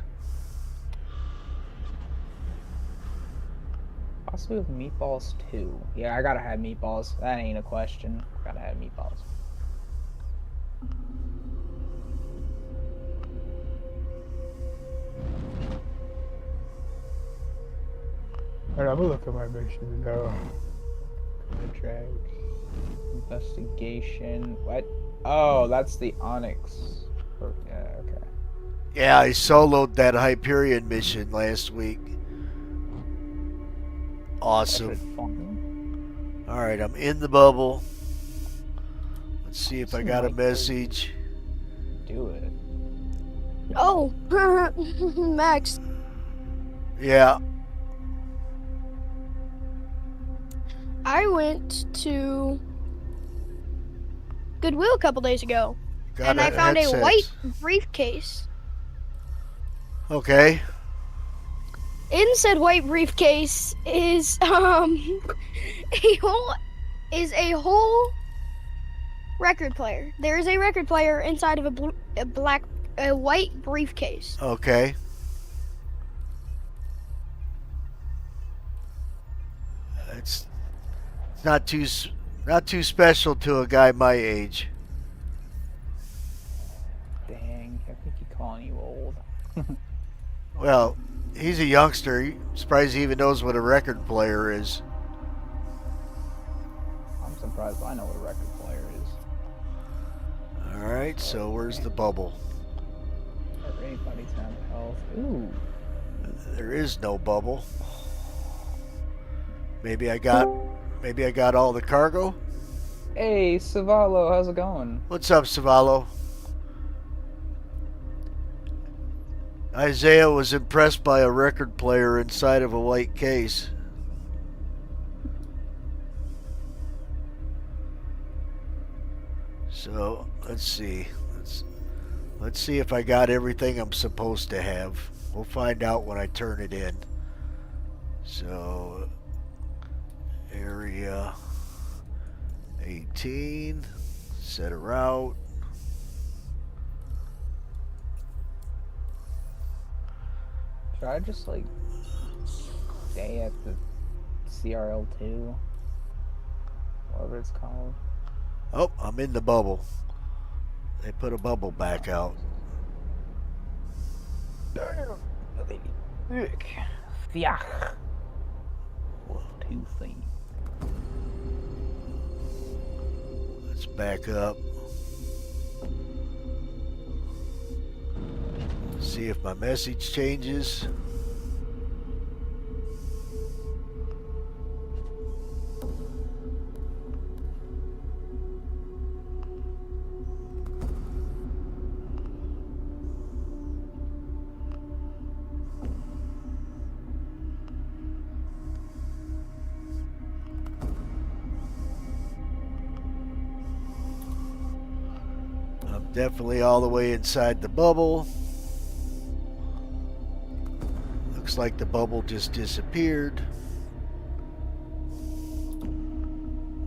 Possibly with meatballs too. Yeah, I gotta have meatballs. That ain't a question. Gotta have meatballs. Alright, I'm gonna look at my mission now. Contract. Investigation. What? Oh, that's the Onyx. Yeah, okay. Yeah, I soloed that Hyperion mission last week. Awesome. That's fun. Alright, I'm in the bubble. Let's see if I got a message. Do it. Oh, Max. Yeah. I went to Goodwill a couple days ago, Got and I found headset. a white briefcase. Okay. In said white briefcase is a whole record player. There is a record player inside of a white briefcase. Okay. It's not too special to a guy my age. Dang, I think he's calling you old. Well, he's a youngster. I'm surprised he even knows what a record player is. I'm surprised I know what a record player is. Alright, so where's the bubble? Everybody's have health. Ooh. There is no bubble. Maybe I got all the cargo? Hey, Savalo, how's it going? What's up, Savalo? Isaiah was impressed by a record player inside of a white case. So, let's see. Let's see if I got everything I'm supposed to have. We'll find out when I turn it in. So, area 18, set a route. Should I just like stay at the CRL2? Whatever it's called. Oh, I'm in the bubble. They put a bubble back out. Damn. Fiach. Too thin. Let's back up. See if my message changes. I'm definitely all the way inside the bubble. Looks like the bubble just disappeared.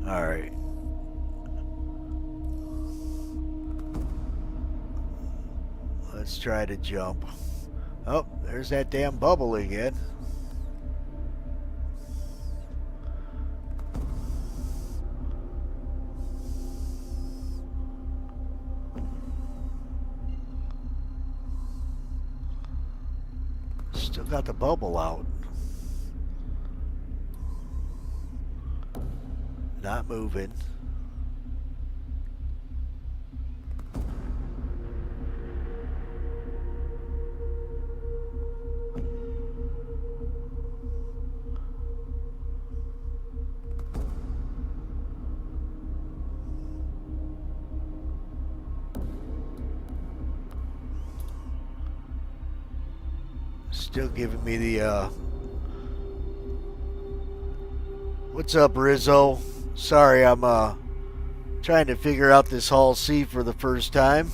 Alright. Let's try to jump. Oh, there's that damn bubble again. Still got the bubble out. Not moving. Still giving me the what's up, Rizzo? Sorry, I'm trying to figure out this Hall C for the first time.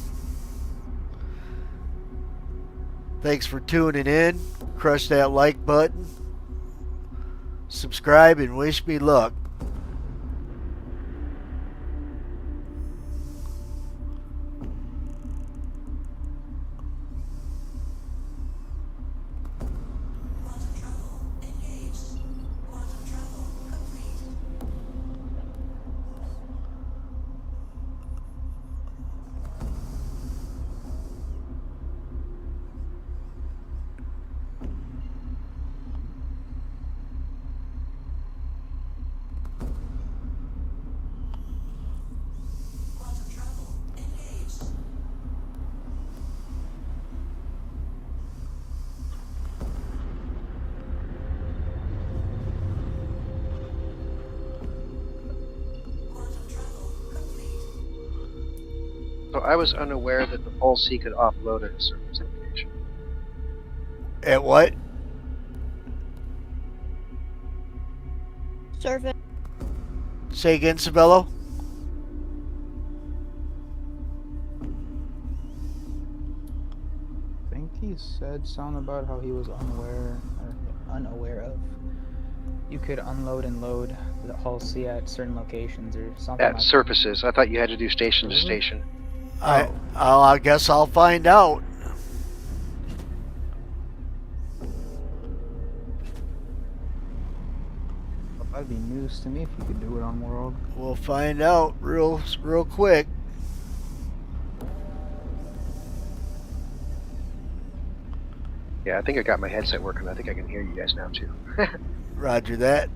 Thanks for tuning in. Crush that like button. Subscribe and wish me luck. So I was unaware that the Full C could offload at a surface location. At what? Surface. Say again, Sabello? I think he said something about how he was unaware of. You could unload and load the Hull C at certain locations or something. At like surfaces. I thought you had to do station to station. I guess I'll find out. That. That'd be news to me if you could do it on World. We'll find out real quick. Yeah, I think I got my headset working. I think I can hear you guys now too. Roger that.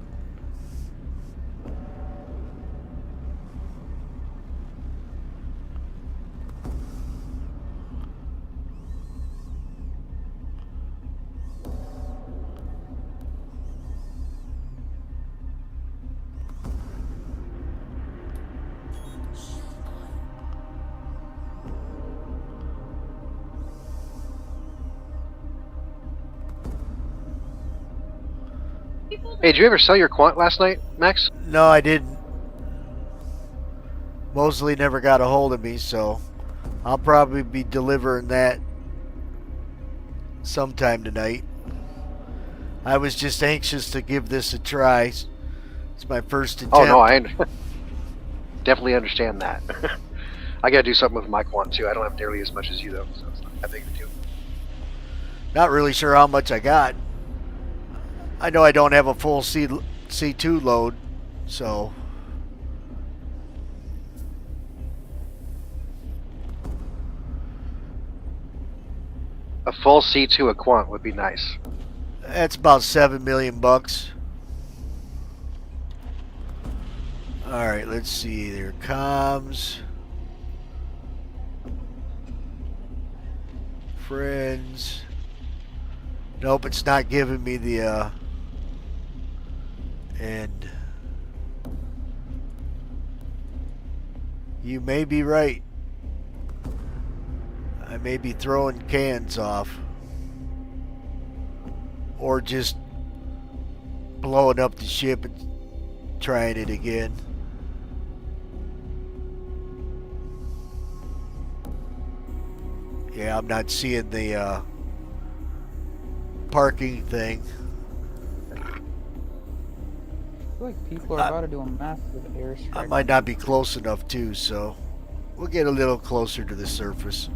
Hey, did you ever sell your quant last night, Max? No, I didn't. Mosley never got a hold of me, so I'll probably be delivering that sometime tonight. I was just anxious to give this a try. It's my first attempt. Oh no, I definitely understand that. I gotta do something with my quant too. I don't have nearly as much as you though, so it's not that big of a deal. Not really sure how much I got. I know I don't have a full C2 load, so A full C2 a quant would be nice. that's about $7 million bucks. All right, let's see. There comms, friends. Nope, it's not giving me the and you may be right. I may be throwing cans off or just blowing up the ship and trying it again. Yeah, I'm not seeing the parking thing. I feel like people are about to do a massive airstrike. I might not be close enough too, so we'll get a little closer to the surface.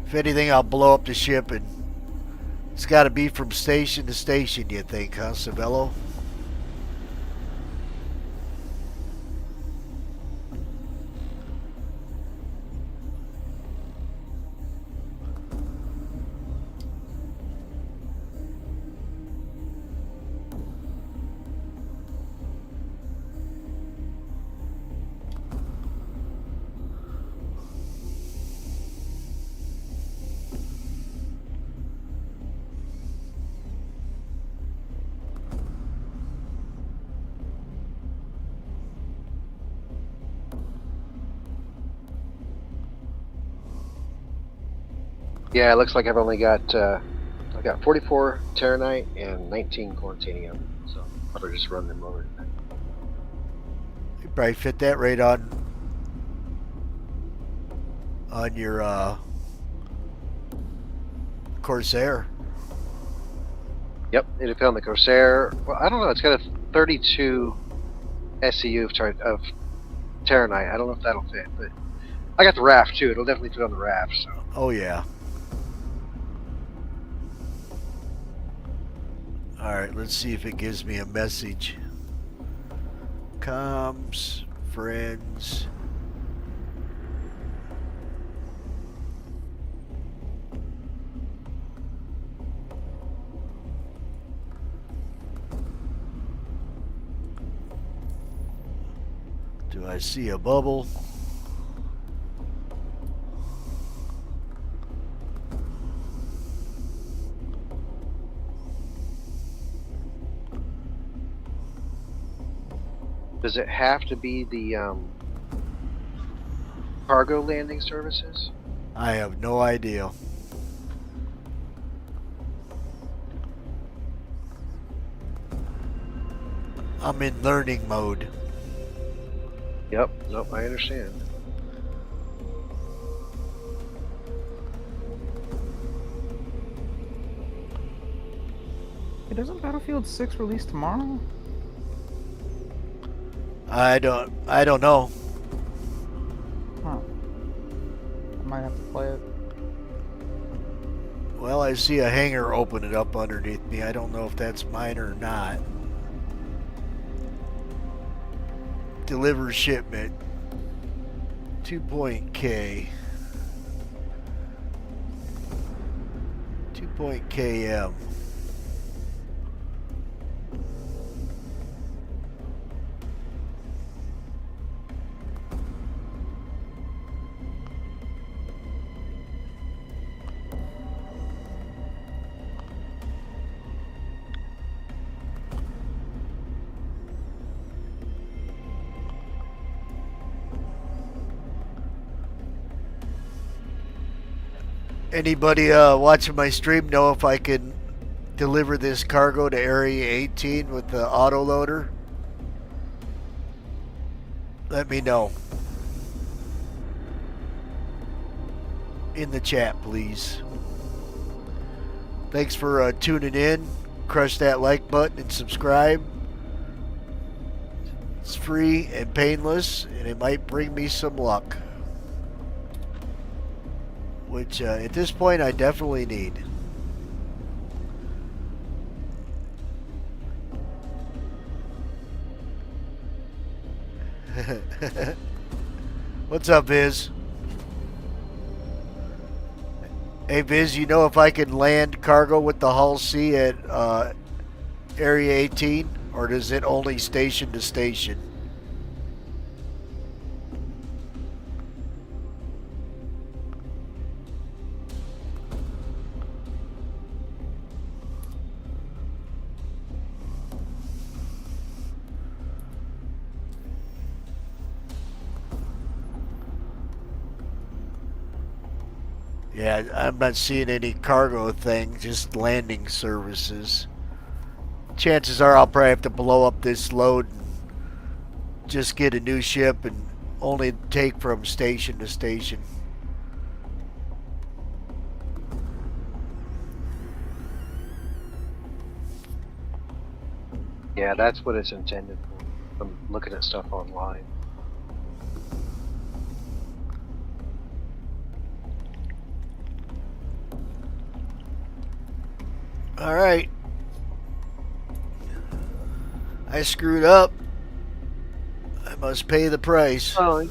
If anything, I'll blow up the ship, and it's got to be from station to station, you think, huh, Sabello? Yeah, it looks like I've only got I got 44 Terranite and 19 Quarantanium, so I'll probably just run them over. You probably fit that right on on your Corsair. Yep, it'll fit on the Corsair. Well, I don't know. It's got a 32 SEU of Terranite. I don't know if that'll fit, but I got the raft too. It'll definitely fit on the raft. So. Oh yeah. All right, let's see if it gives me a message. Comms, friends. Do I see a bubble? Does it have to be the cargo landing services? I have no idea. I'm in learning mode. Yep. Nope. I understand. Hey, doesn't Battlefield 6 release tomorrow? I don't know. Huh. I might have to play it. Well, I see a hangar open it up underneath me. I don't know if that's mine or not. Deliver shipment. 2.K. 2.KM. Anybody watching my stream know if I can deliver this cargo to Area 18 with the autoloader? Let me know. In the chat, please. Thanks for tuning in. Crush that like button and subscribe. It's free and painless, and it might bring me some luck. Which, at this point, I definitely need. What's up, Viz? Hey, Viz, you know if I can land cargo with the Hull C at Area 18? Or does it only station to station? Yeah, I'm not seeing any cargo thing, just landing services. Chances are I'll probably have to blow up this load and just get a new ship and only take from station to station. Yeah, that's what it's intended for. I'm looking at stuff online. All right. I screwed up. I must pay the price. Oh.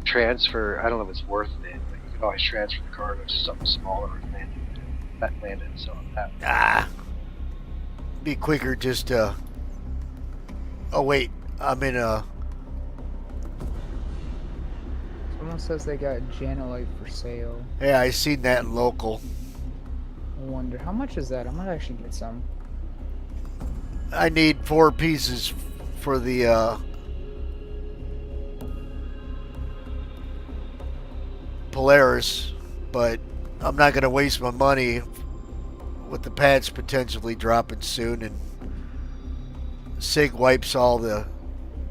Transfer. I don't know if it's worth it, but you can always transfer the cargo to something smaller and land it. So that. Be quicker just to. Oh wait, I'm in a. Someone says they got Janolite for sale. Yeah, I seen that in local. I wonder how much is that? I might actually get some. I need 4 pieces for the Polaris, but I'm not going to waste my money with the patch potentially dropping soon, and SIG wipes all the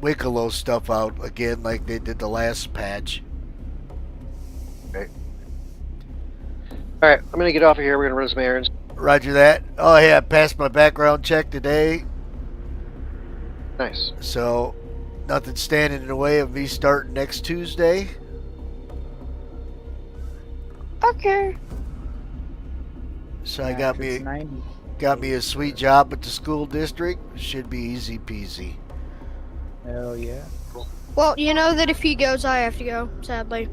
Wicklow stuff out again like they did the last patch. All right, I'm gonna get off of here. We're gonna run some errands. Roger that. Oh yeah, I passed my background check today, Nice. so nothing standing in the way of me starting next Tuesday. Okay. So I Yeah, got 'cause it's me 90. a sweet job at the school district. Should be easy peasy. Hell yeah. Well, you know that if he goes, I have to go. Sadly.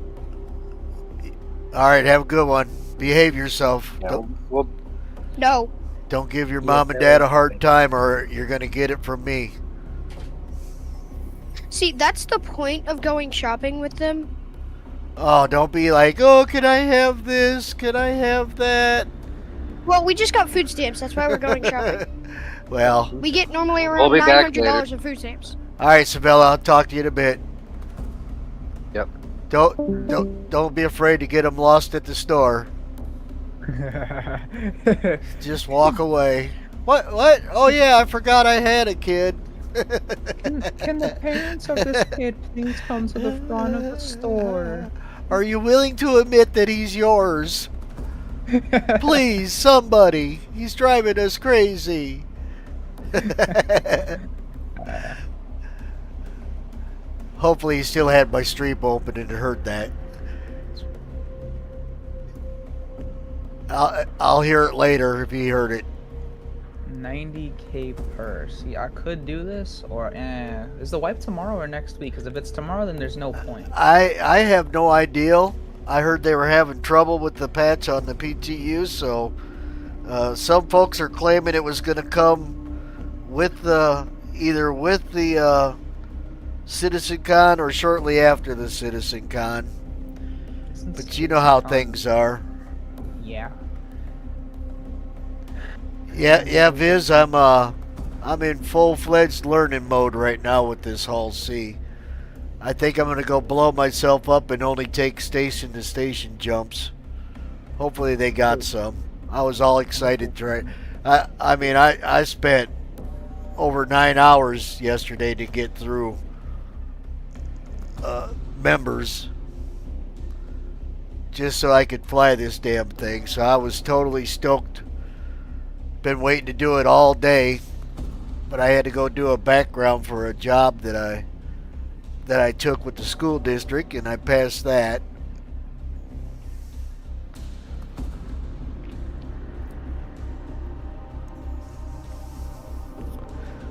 All right, have a good one. Behave yourself. Yeah, well, No. Don't give your Yeah, mom and dad a hard time, or you're gonna get it from me. See, that's the point of going shopping with them. Oh, don't be like, oh, can I have this? Can I have that? Well, we just got food stamps. That's why we're going shopping. Well, We get normally We'll around be back $900 in food stamps. all right, Sabella. I'll talk to you in a bit. Yep. Don't be afraid to get them lost at the store. Just walk away. What? What? Oh yeah, I forgot I had a kid. Can the parents of this kid please come to the front of the store? Are you willing to admit that he's yours? Please, somebody. He's driving us crazy. Hopefully he still had my stream open and heard that. I'll hear it later if he heard it. 90K per. See, I could do this, or is the wipe tomorrow or next week? Because if it's tomorrow, then there's no point. I have no idea. I heard they were having trouble with the patch on the PTU, so some folks are claiming it was going to come with the either with the CitizenCon or shortly after the CitizenCon. But you know how things are. Yeah. Yeah, Viz, I'm in full-fledged learning mode right now with this Hull C. I think I'm gonna go blow myself up and only take station-to-station jumps. Hopefully they got some. I was all excited to try. I spent over 9 hours yesterday to get through members just so I could fly this damn thing. So I was totally stoked. Been waiting to do it all day, but I had to go do a background for a job that I took with the school district, and I passed that.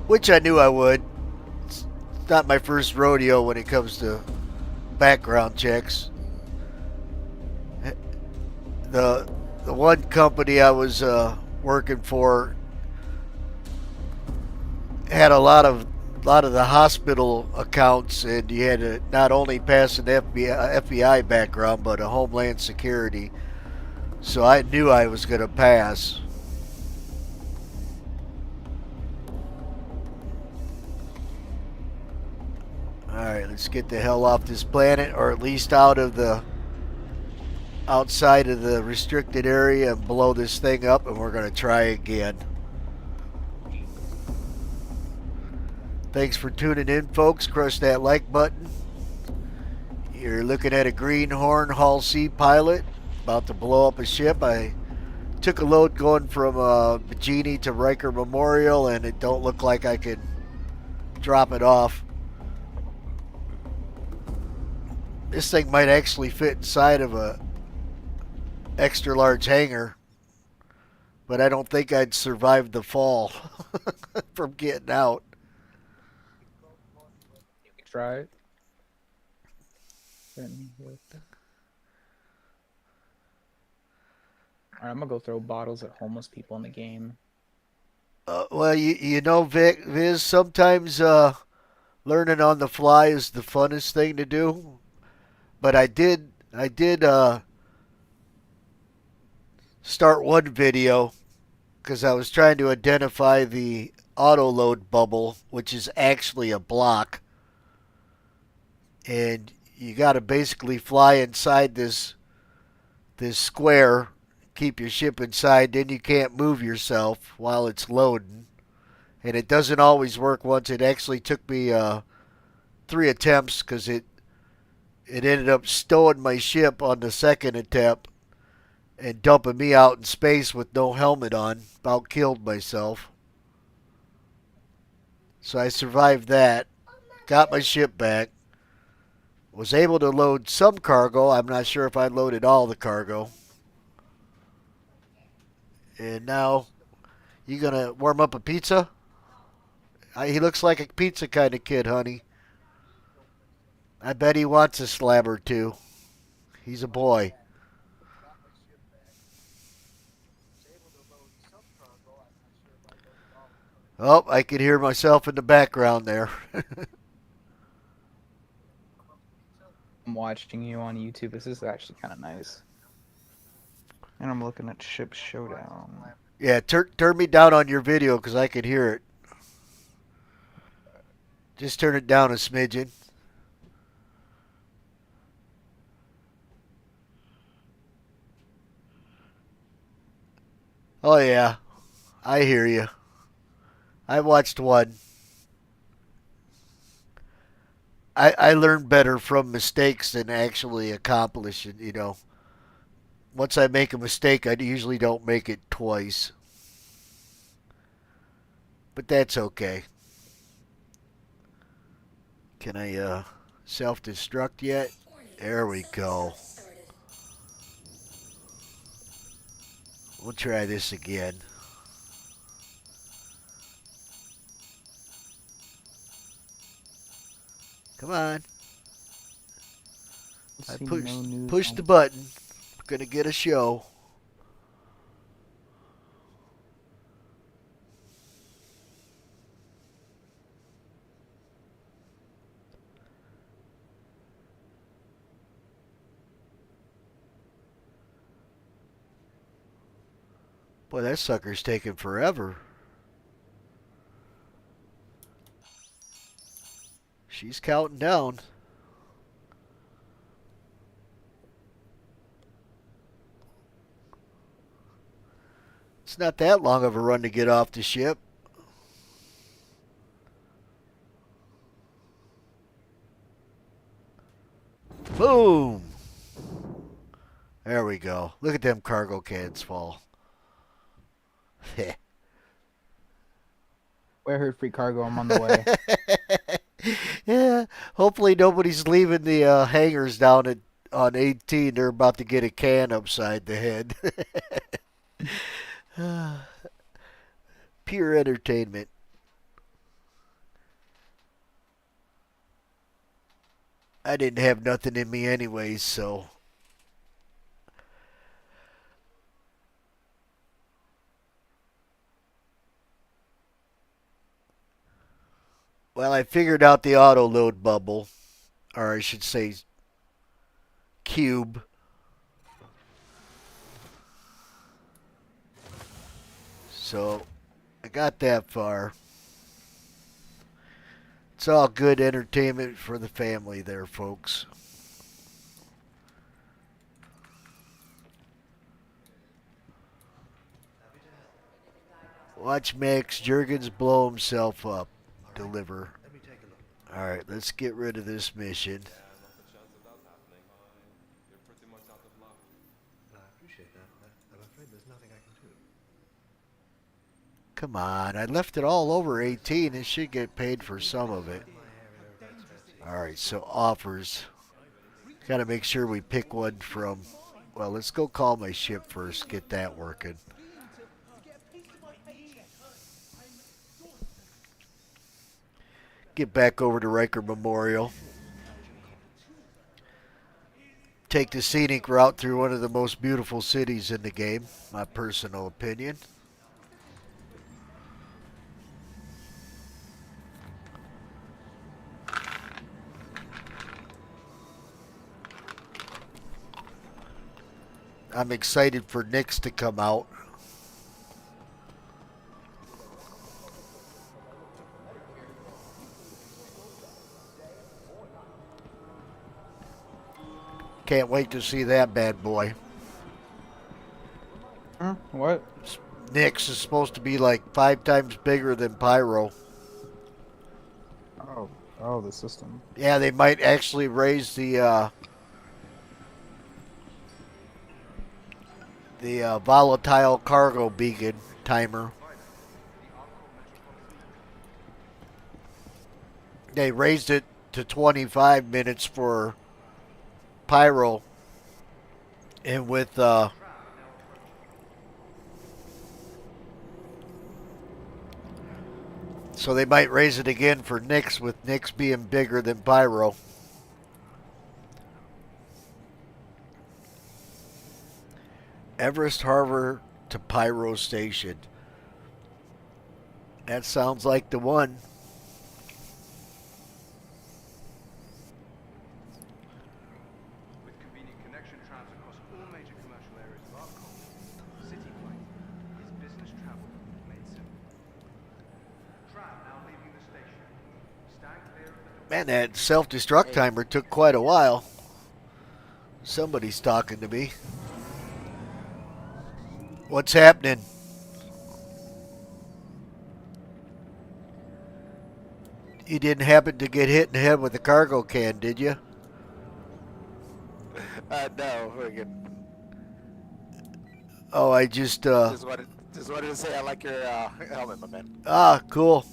Which I knew I would. It's not my first rodeo when it comes to background checks. The one company I was working for had a lot of the hospital accounts, and you had to not only pass an FBI background but a Homeland Security. So I knew I was going to pass. Alright, let's get the hell off this planet, or at least outside of the restricted area, and blow this thing up, and we're going to try again. Thanks for tuning in, folks. Crush that like button. You're looking at a Greenhorn Hull C pilot about to blow up a ship. I took a load going from Bajini to Riker Memorial, and it don't look like I could drop it off. This thing might actually fit inside of a extra large hangar, but I don't think I'd survive the fall from getting out. You can try it. Alright, I'm gonna go throw bottles at homeless people in the game. Well, you know, Viz, sometimes learning on the fly is the funnest thing to do. But I did start one video because I was trying to identify the auto load bubble, which is actually a block, and you got to basically fly inside this square, keep your ship inside, then you can't move yourself while it's loading, and it doesn't always work once. It actually took me 3 attempts because it ended up stowing my ship on the second attempt, and dumping me out in space with no helmet on. About killed myself. So I survived that. Got my ship back. Was able to load some cargo. I'm not sure if I loaded all the cargo. And now, you gonna warm up a pizza? He looks like a pizza kind of kid, honey. I bet he wants a slab or two. He's a boy. Oh, I can hear myself in the background there. I'm watching you on YouTube. This is actually kind of nice. And I'm looking at Ship Showdown. Yeah, turn me down on your video because I can hear it. Just turn it down a smidgen. Oh, yeah. I hear you. I watched one. I learn better from mistakes than actually accomplishing, you know. Once I make a mistake, I usually don't make it twice. But that's okay. Can I self-destruct yet? There we go. We'll try this again. Come on. I push the button. We're gonna get a show. Boy, that sucker's taking forever. She's counting down. It's not that long of a run to get off the ship. Boom! There we go. Look at them cargo cans fall. Wait, I heard free cargo. I'm on the way. Yeah, hopefully nobody's leaving the hangars down on 18. They're about to get a can upside the head. Pure entertainment. I didn't have nothing in me anyways, so. Well, I figured out the auto load bubble, or I should say cube. So I got that far. It's all good entertainment for the family there, folks. Watch Max Jurgens blow himself up. Deliver. Alright, let's get rid of this mission. Come on, I left it all over 18. It should get paid for some of it. Alright, so offers. Gotta make sure we pick one from... Well, let's go call my ship first. Get that working. Get back over to Riker Memorial. Take the scenic route through one of the most beautiful cities in the game. My personal opinion. I'm excited for Nyx to come out. Can't wait to see that bad boy. What? Nyx is supposed to be like 5 times bigger than Pyro. Oh, the system. Yeah, they might actually raise the the volatile cargo beacon timer. They raised it to 25 minutes for pyro, and with so they might raise it again for Nyx, with Nyx being bigger than pyro. Everest Harbor to Pyro Station. That sounds like the one. With convenient connection trams across all major commercial areas of Arcon, City Flight is business travel made simple. Tram now leaving the station. Stand clear of the Man, that self-destruct timer took quite a while. Somebody's talking to me. What's happening? You didn't happen to get hit in the head with a cargo can, did you? No, we're good. Oh, I just Just wanted to say I like your helmet, my man. ah, cool.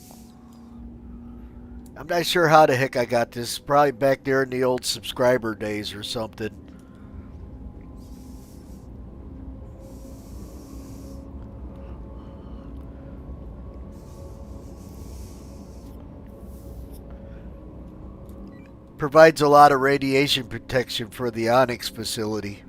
I'm not sure how the heck I got this. Probably back there in the old subscriber days or something. Provides a lot of radiation protection for the Onyx facility.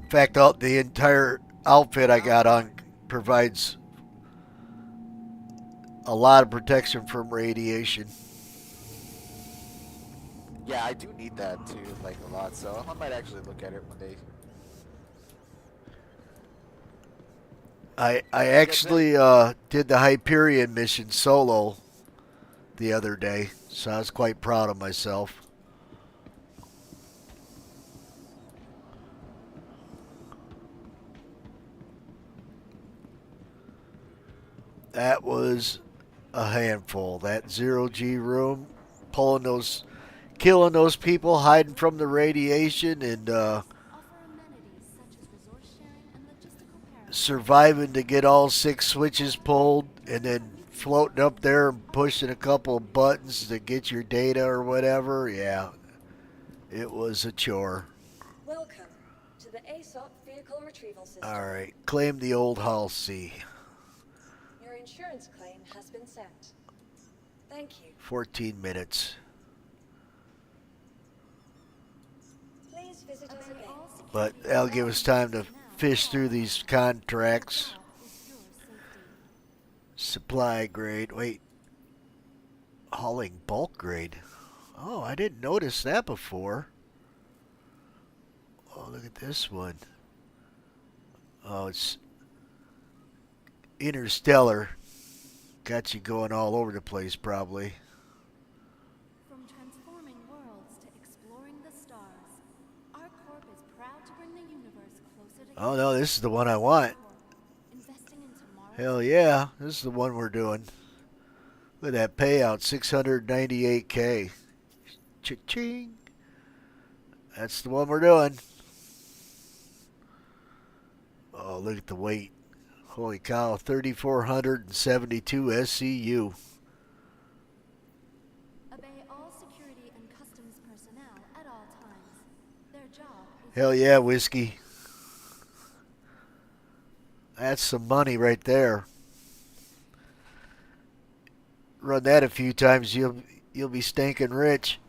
In fact, the entire outfit I got on provides a lot of protection from radiation. Yeah, I do need that too, like a lot. So I might actually look at it one day. I actually did the Hyperion mission solo the other day, so I was quite proud of myself. That was a handful. That 0G room, killing those people, hiding from the radiation, and surviving to get all 6 switches pulled, and then floating up there and pushing a couple of buttons to get your data or whatever. Yeah, it was a chore. Welcome to the ASOP vehicle retrieval system. All right, claim the old Hull C. Your insurance claim has been sent. Thank you. 14 minutes. Please visit us again. But that'll give us time to fish through these contracts. Supply grade. Wait. Hauling bulk grade. Oh, I didn't notice that before. Oh, look at this one. Oh, it's interstellar. Got you going all over the place, probably. From transforming worlds to exploring the stars, our corp is proud to bring the universe closer together. Oh, no, this is the one I want. Investing in tomorrow. Hell yeah, this is the one we're doing. Look at that payout, 698K. Cha-ching. That's the one we're doing. Oh, look at the weight. Holy cow, 3,472 SCU. Obey all security and customs personnel at all times. Their job is Hell yeah, whiskey. That's some money right there. Run that a few times, you'll be stinking rich.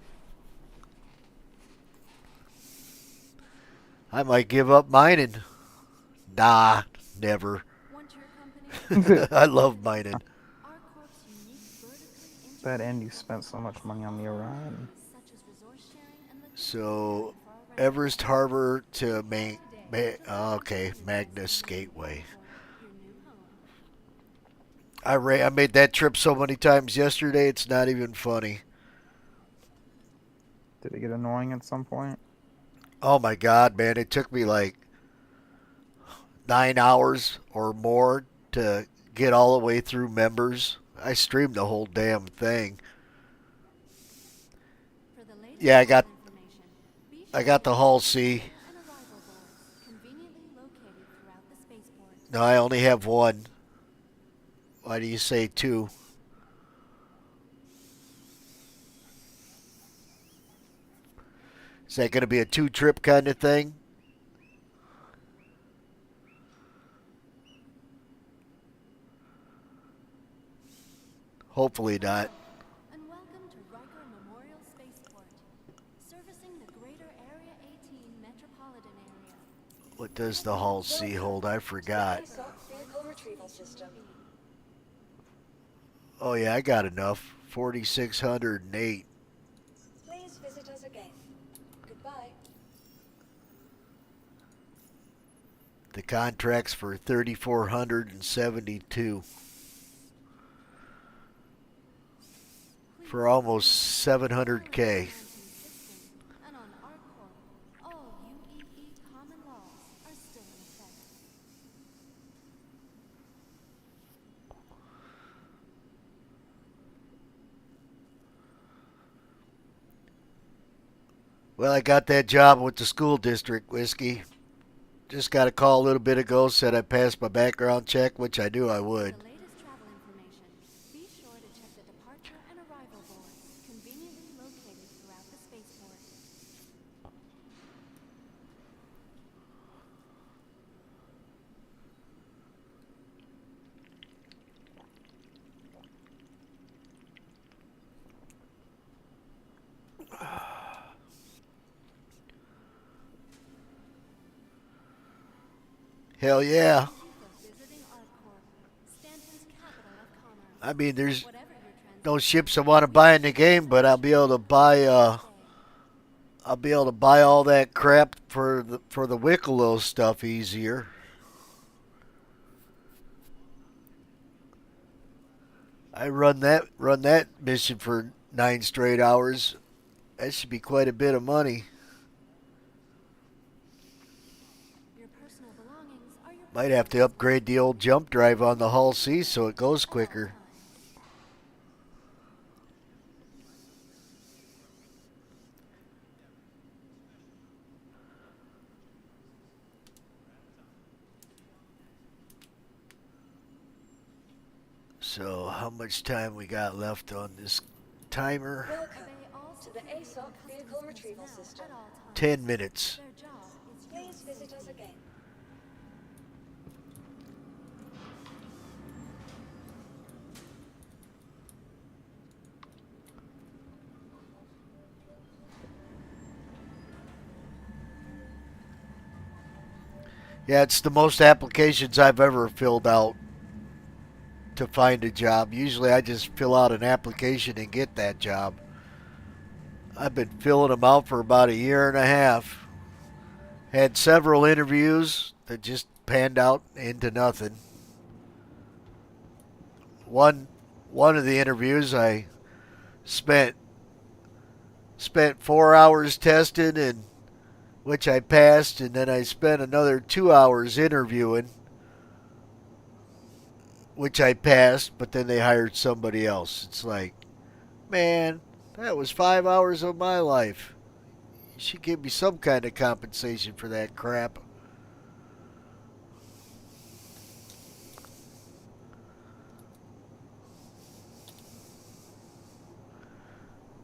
I might give up mining. Nah, never. want your company. I love mining. Our corp's unique vertically That Andy spent so much money on the Orion. such as resource sharing and the So, Everest Harbor to Magnus Gateway. your new home. I made that trip so many times yesterday, it's not even funny. Did it get annoying at some point? Oh my god, man, it took me like 9 hours or more to get all the way through members. I streamed the whole damn thing. Yeah, I got the Hull C. No, I only have one. Why do you say two? Is that going to be a two-trip kind of thing? Hopefully not. And welcome to Riker Memorial Spaceport, servicing the greater Area 18 metropolitan area. What does the Hull C hold? I forgot. Vehicle retrieval system. Oh yeah, I got enough. 4,608. Please visit us again. Goodbye. The contract's for 3,472. For almost 700K. And on ArcCorp, all UEE common laws are still in effect. Well, I got that job with the school district, Whiskey. Just got a call a little bit ago, said I passed my background check, which I knew I would. For the latest travel information, be sure to check the departure and arrival boards, conveniently located throughout the spaceport. Hell yeah. Visiting ArcCorp, Stanton's capital of commerce. I mean, there's Whatever your no ships I want to buy in the game, but I'll be able to buy all that crap for the Wicklow stuff easier. I run that mission for 9 straight hours. That should be quite a bit of money. Your personal belongings are your Might have to upgrade the old jump drive on the Hull C so it goes quicker. So how much time we got left on this timer? Welcome to the ASOC vehicle retrieval system. 10 minutes. Their job is Please visit us again. Yeah, it's the most applications I've ever filled out to find a job. Usually I just fill out an application and get that job. I've been filling them out for about a year and a half. Had several interviews that just panned out into nothing. One of the interviews I spent 4 hours testing, and which I passed, and then I spent another 2 hours interviewing, which I passed, but then they hired somebody else. It's like, man, that was 5 hours of my life. You should give me some kind of compensation for that crap.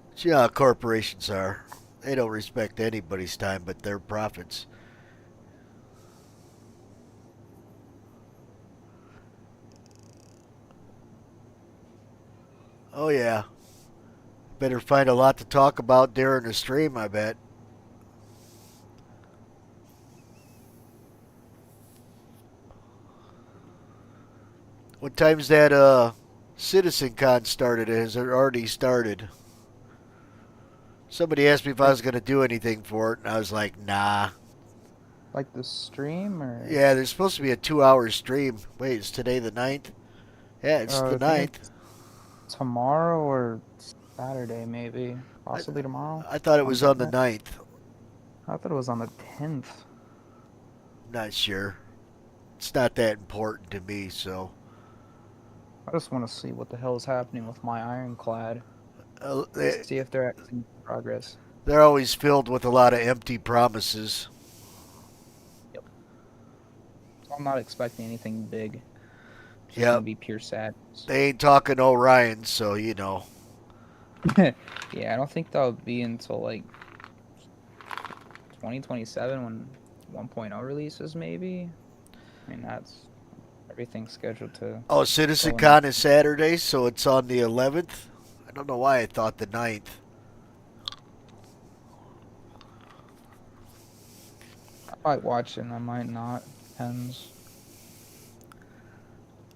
But you know how corporations are. They don't respect anybody's time but their profits. Oh yeah. Better find a lot to talk about during the stream, I bet. What time's that CitizenCon started? Has it already started? Somebody asked me if I was going to do anything for it, and I was like, nah. Like the stream, or? Yeah, there's supposed to be a 2-hour stream. Wait, is today the 9th? Yeah, it's the 9th. Tomorrow or Saturday, maybe. Possibly tomorrow. I thought it was on the 9th. I thought it was on the 10th. Not sure. It's not that important to me, so. I just want to see what the hell is happening with my ironclad. See if they're actually in progress. They're always filled with a lot of empty promises. So I'm not expecting anything big. It's just Yep. gonna be pure sadness. They ain't talking Orion, so you know. Yeah, I don't think that'll be until like 2027 when 1.0 releases, maybe. I mean, that's everything's scheduled to. Oh, CitizenCon is Saturday, so it's on the 11th. I don't know why I thought the 9th. I might watch it and I might not.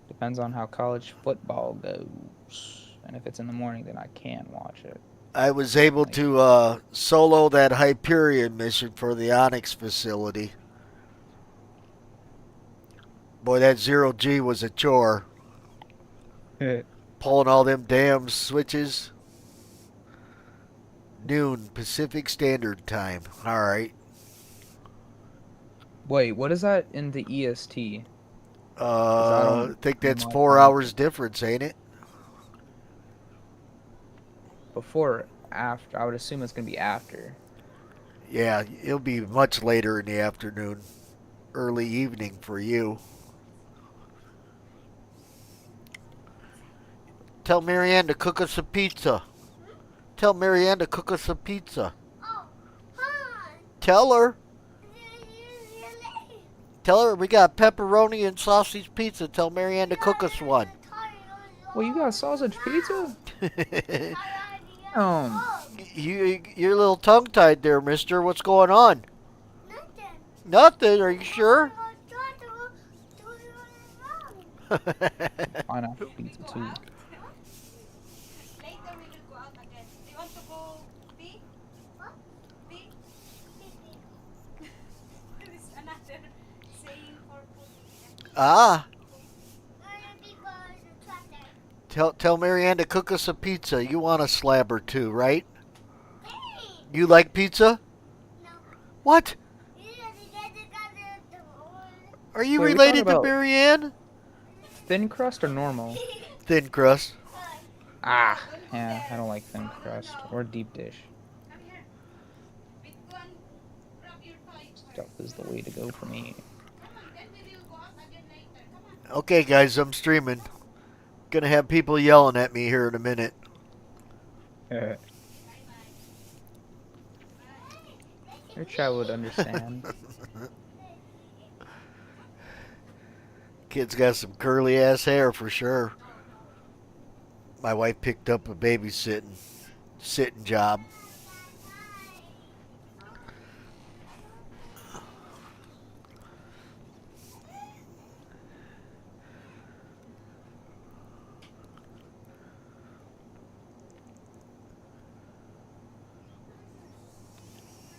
Depends on how college football goes. And if it's in the morning, then I can watch it. I was able to solo that Hyperion mission for the Onyx facility. Boy, that 0G was a chore. Pulling all them damn switches. Noon Pacific Standard Time. All right. Wait, what is that in the EST? I think that's 4 hours difference, ain't it? Before, after. I would assume it's going to be after. Yeah, it'll be much later in the afternoon. Early evening for you. Tell Marianne to cook us a pizza. Tell Marianne to cook us a pizza. Tell her. Tell her we got pepperoni and sausage pizza. Tell Marianne to cook us one. Well, you got sausage pizza? You're a little tongue-tied there, mister. What's going on? Nothing. Are you sure? Pineapple pizza, too. Ah. Tell Marianne to cook us a pizza. You want a slab or two, right? You like pizza? No. What? Are you related to Marianne? Thin crust or normal? Thin crust. Ah, yeah, I don't like thin crust or deep dish. Stuff is the way to go for me. Okay, guys, I'm streaming. Gonna have people yelling at me here in a minute. Which I would understand. Kid's got some curly ass hair for sure. My wife picked up a babysitting job.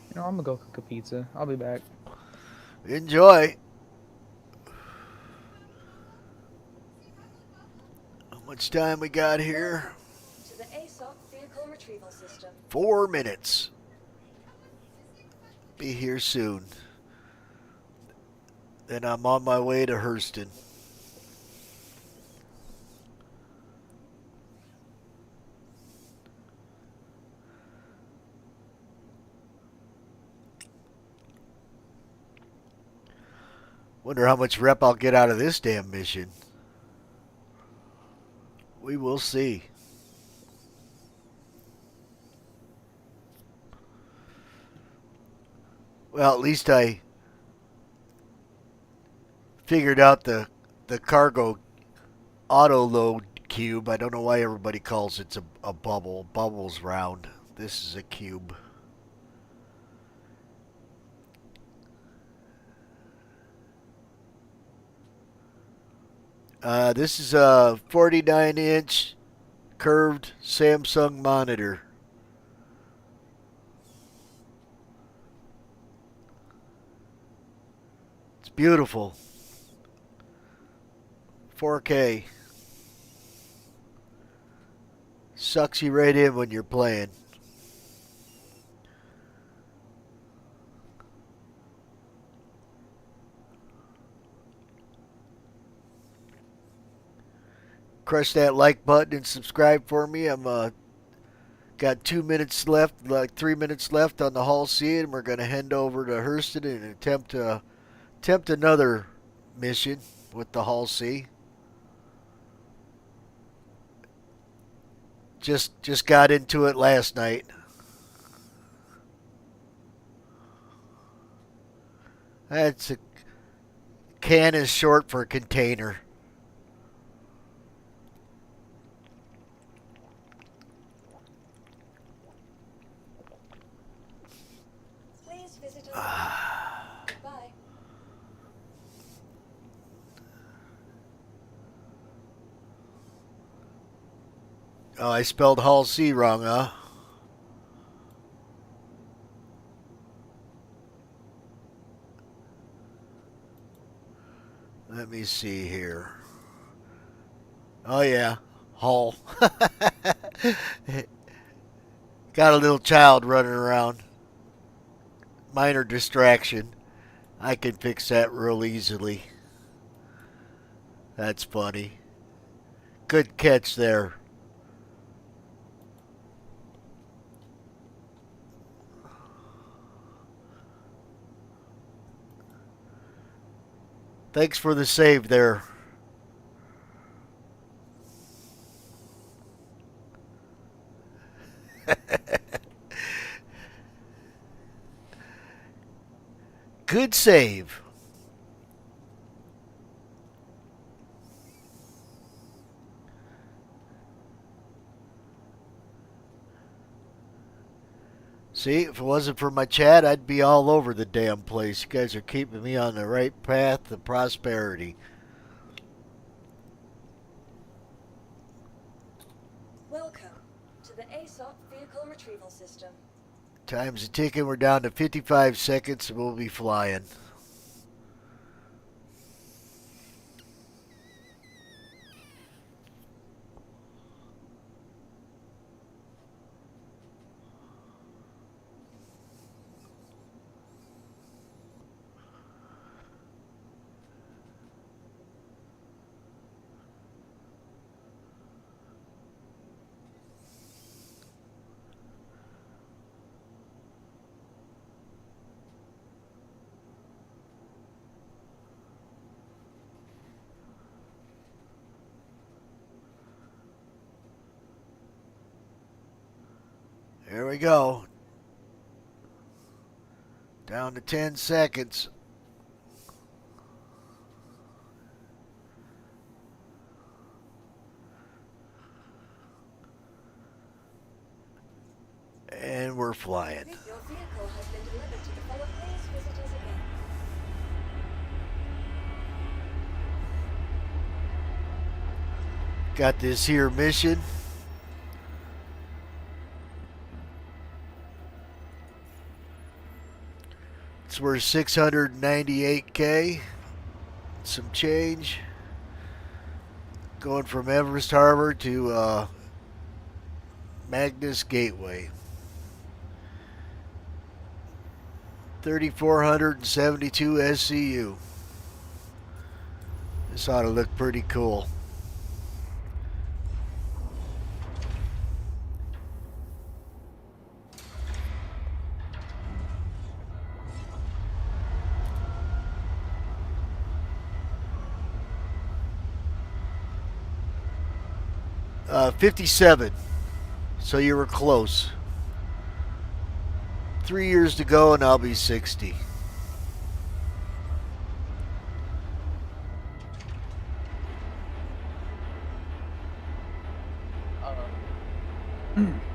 You know, I'm gonna go cook a pizza. I'll be back. Enjoy. How much time we got here? To the ASOC vehicle retrieval system. 4 minutes. Be here soon. Then I'm on my way to Hurston. Wonder how much rep I'll get out of this damn mission. We will see. Well, at least I figured out the cargo auto load cube. I don't know why everybody calls it a bubble. Bubble's round. This is a cube. This is a 49-inch curved Samsung monitor. It's beautiful. 4K. Sucks you right in when you're playing. Crush that like button and subscribe for me. I'm Got 2 minutes left, like 3 minutes left on the Hull C, and we're going to head over to Hurston and attempt another mission with the Hull C. Just got into it last night. That's a can is short for container. Please visit us. Goodbye. Oh, I spelled Hull C wrong, huh? Let me see here. Oh, yeah. Hull. Got a little child running around. Minor distraction. I can fix that real easily. That's funny. Good catch there. Thanks for the save there. Good save. See, if it wasn't for my chat, I'd be all over the damn place. You guys are keeping me on the right path to prosperity. Welcome to the ASOP Vehicle Retrieval System. Time's a ticking. We're down to 55 seconds and we'll be flying. Here we go. Down to 10 seconds. And we're flying. Your vehicle has been delivered to the follow. Please visit us again. Got this here mission. It's worth 698K. Some change. Going from Everest Harbor to Magnus Gateway. 3,472 SCU. This ought to look pretty cool. Uh, 57. So you were close. 3 years to go and I'll be 60.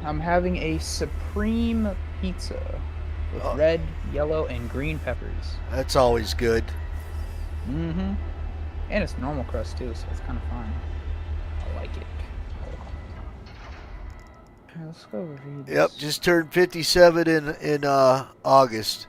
I'm having a supreme pizza with red, yellow, and green peppers. That's always good. Mm-hmm. And it's normal crust too, so it's kind of fun. I like it. Alright, let's go read this. Yep, just turned 57 in August.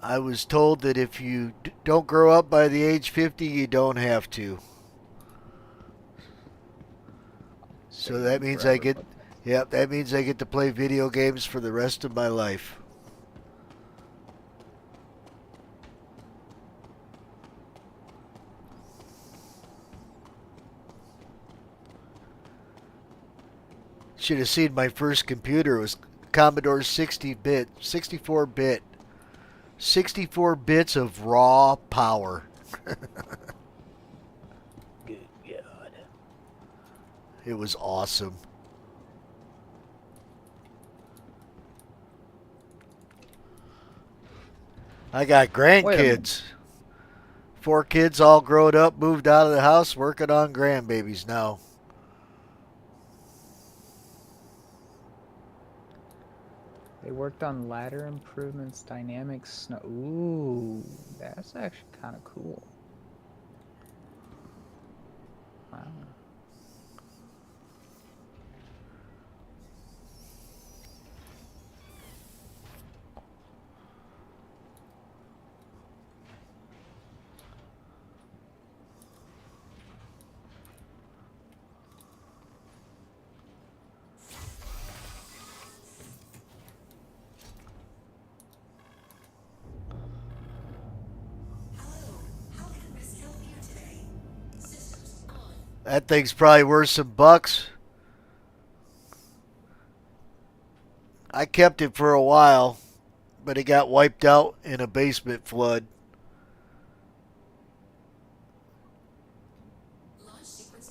I was told that if you don't grow up by the age 50, you don't have to. So that means I get, yep, that means I get to play video games for the rest of my life. Should have seen my first computer. It was Commodore 60-bit, 64-bit. 64 bits of raw power. Good God. It was awesome. I got grandkids. 4 kids all grown up, moved out of the house, working on grandbabies now. They worked on ladder improvements, dynamics, snow. Ooh, that's actually kind of cool. Wow. That thing's probably worth some bucks. I kept it for a while, but it got wiped out in a basement flood.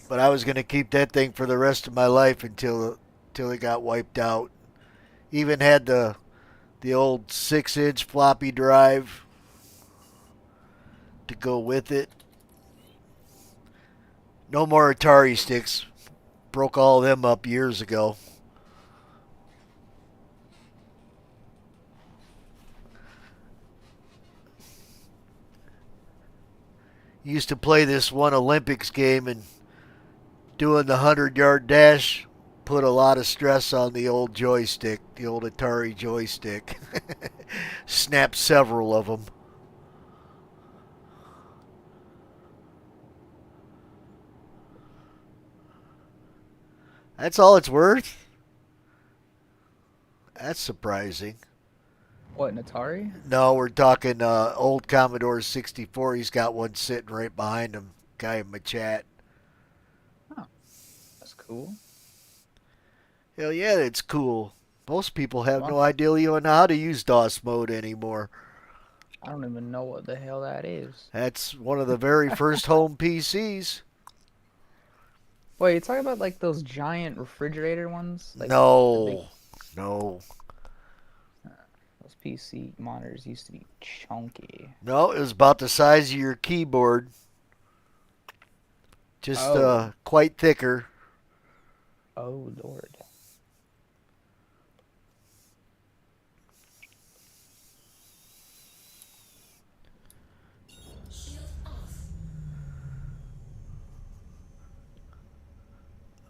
But I was going to keep that thing for the rest of my life until it got wiped out. Even had the old 6-inch floppy drive to go with it. No more Atari sticks. Broke all of them up years ago. Used to play this one Olympics game, and doing the 100-yard dash put a lot of stress on the old joystick, the old Atari joystick. Snapped several of them. That's all it's worth? That's surprising. What, an Atari? No, we're talking old Commodore 64. He's got one sitting right behind him. Guy in my chat. Oh, that's cool. Hell yeah, it's cool. Most people have no idea even how to use DOS mode anymore. I don't even know what the hell that is. That's one of the very first home PCs. Wait, you talking about like those giant refrigerator ones? Like No. No. Those PC monitors used to be chunky. No, it was about the size of your keyboard. Just quite thicker. Oh, Lord.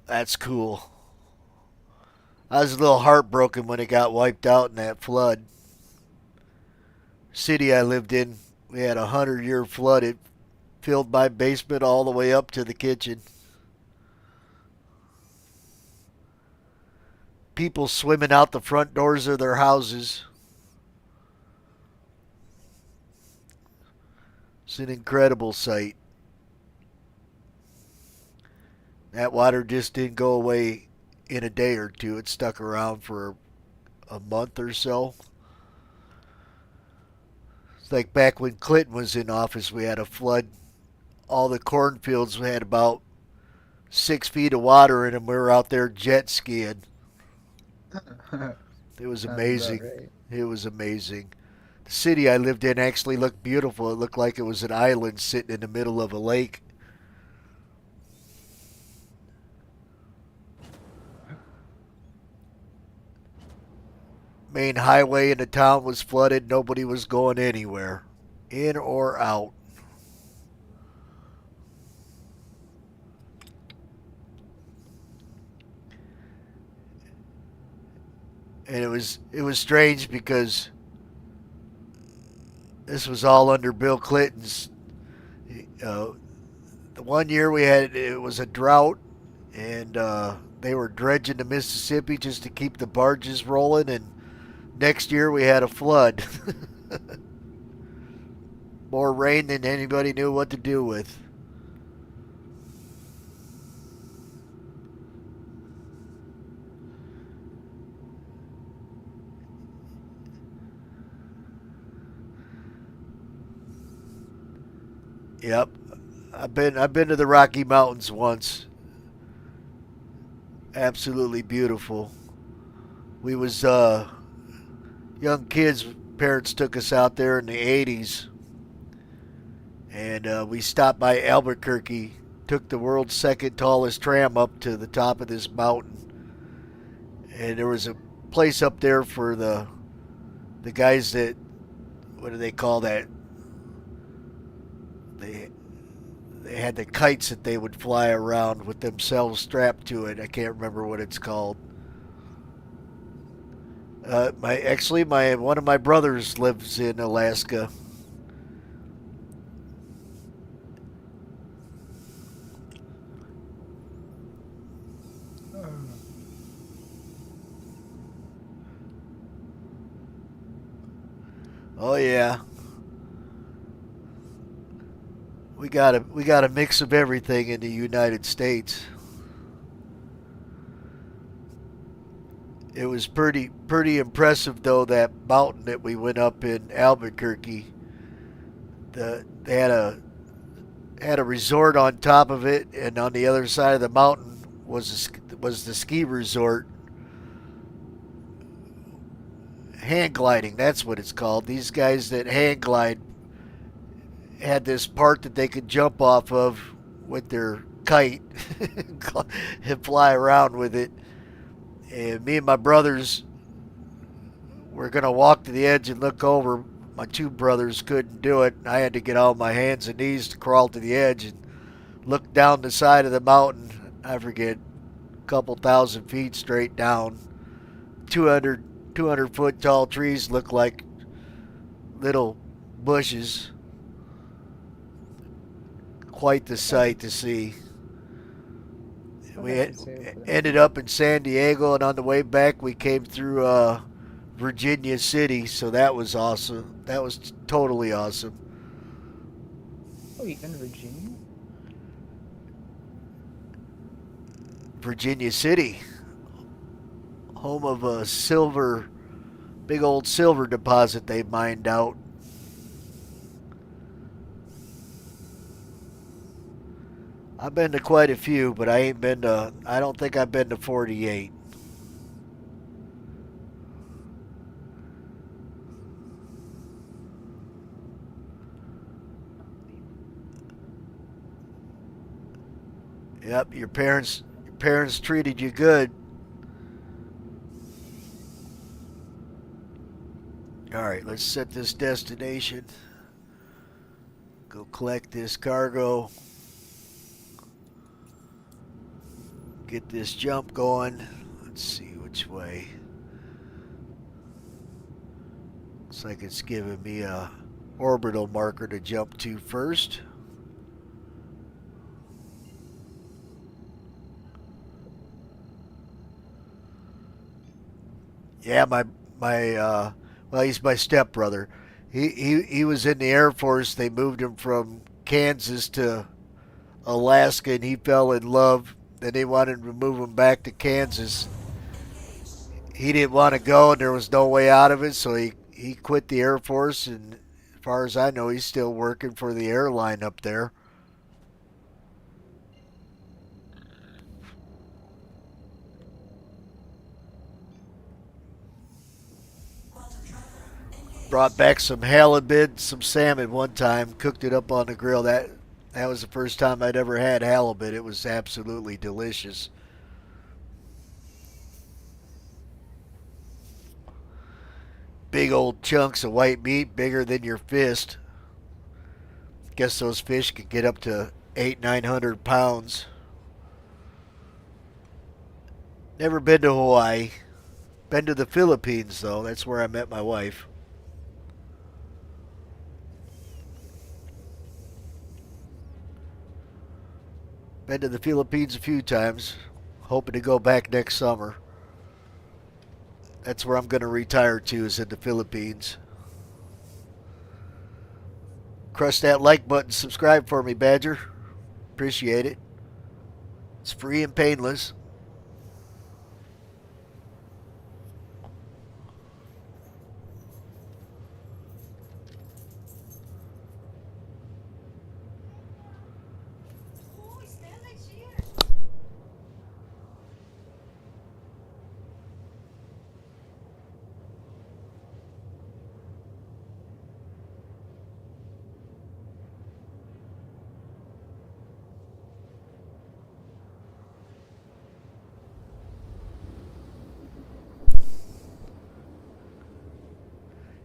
That's cool. I was a little heartbroken when it got wiped out in that flood. City I lived in, we had a 100-year flood. It filled my basement all the way up to the kitchen. People swimming out the front doors of their houses. It's an incredible sight. That water just didn't go away in a day or two. It stuck around for a month or so. It's like back when Clinton was in office, we had a flood. All the cornfields had about 6 feet of water in them. We were out there jet skiing. It was amazing. Right. It was amazing. The city I lived in actually looked beautiful. It looked like it was an island sitting in the middle of a lake. Main highway in the town was flooded. Nobody was going anywhere, in or out. And it was strange because this was all under Bill Clinton's. The one year it was a drought, and they were dredging the Mississippi just to keep the barges rolling, and next year we had a flood. More rain than anybody knew what to do with. Yep. I've been to the Rocky Mountains once. Absolutely beautiful. We was young kids. Parents took us out there in the 80s, and we stopped by Albuquerque. Took the world's second tallest tram up to the top of this mountain, and there was a place up there for the guys that, what do they call that? They had the kites that they would fly around with themselves strapped to it. I can't remember what it's called. My one of my brothers lives in Alaska. Oh yeah. We got a mix of everything in the United States. It was pretty impressive though, that mountain that we went up in Albuquerque. They had a resort on top of it, and on the other side of the mountain was the ski resort. Hang gliding, that's what it's called. These guys that hang glide had this part that they could jump off of with their kite and fly around with it. And me and my brothers were going to walk to the edge and look over. My two brothers couldn't do it. I had to get on my hands and knees to crawl to the edge and look down the side of the mountain. I forget, a couple thousand feet straight down. 200 foot tall trees look like little bushes. Quite the sight to see. We ended up in San Diego, and on the way back we came through Virginia City, so that was awesome. That was totally awesome. Oh, you've been to Virginia? Virginia City, home of a big old silver deposit they mined out. I've been to quite a few, but I don't think I've been to 48. Yep, your parents treated you good. All right, let's set this destination. Go collect this cargo. Get this jump going. Let's see which way. Looks like it's giving me a orbital marker to jump to first. Yeah, well, he's my stepbrother. He was in the Air Force. They moved him from Kansas to Alaska, and he fell in love. Then they wanted to move him back to Kansas. He didn't want to go, and there was no way out of it, so he quit the Air Force, and as far as I know, he's still working for the airline up there. Brought back some halibut, some salmon one time, cooked it up on the grill. That was the first time I'd ever had halibut. It was absolutely delicious. Big old chunks of white meat, bigger than your fist. Guess those fish could get up to 800-900 pounds. Never been to Hawaii. Been to the Philippines, though. That's where I met my wife. Been to the Philippines a few times. Hoping to go back next summer. That's where I'm going to retire to, is in the Philippines. Crush that like button. Subscribe for me, Badger. Appreciate it. It's free and painless.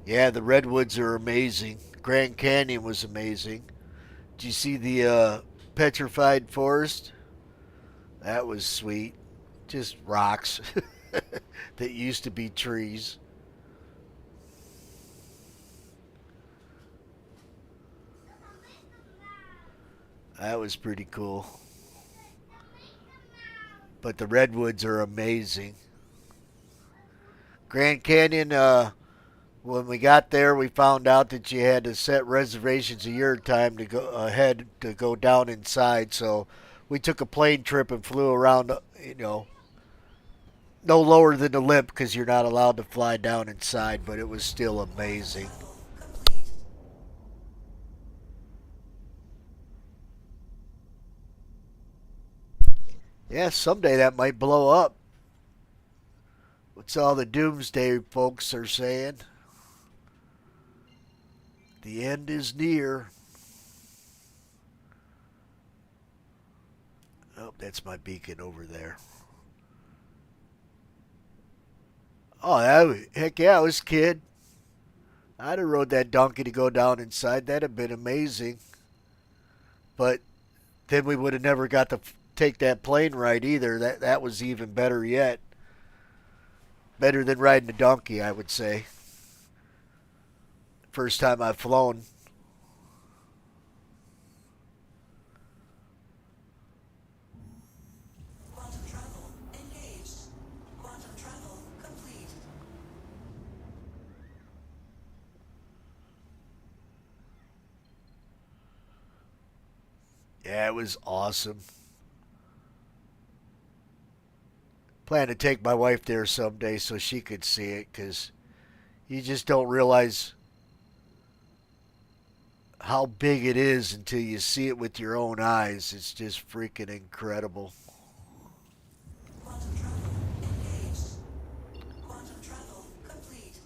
Yeah, the redwoods are amazing. Grand Canyon was amazing. Did you see the petrified forest? That was sweet. Just rocks that used to be trees. That was pretty cool. But the redwoods are amazing. Grand Canyon, when we got there, we found out that you had to set reservations a year time to go ahead to go down inside. So we took a plane trip and flew around, no lower than the lip because you're not allowed to fly down inside, but it was still amazing. Yeah, someday that might blow up. What's all the doomsday folks are saying? The end is near. Oh, that's my beacon over there. Oh, heck yeah, I was a kid. I'd have rode that donkey to go down inside. That'd have been amazing. But then we would have never got to take that plane ride either. That was even better yet. Better than riding a donkey, I would say. First time I've flown. Quantum travel engaged. Quantum travel complete. Yeah, it was awesome. Plan to take my wife there someday so she could see it, because you just don't realize how big it is until you see it with your own eyes. It's just freaking incredible. Quantum travel engaged. Quantum travel complete.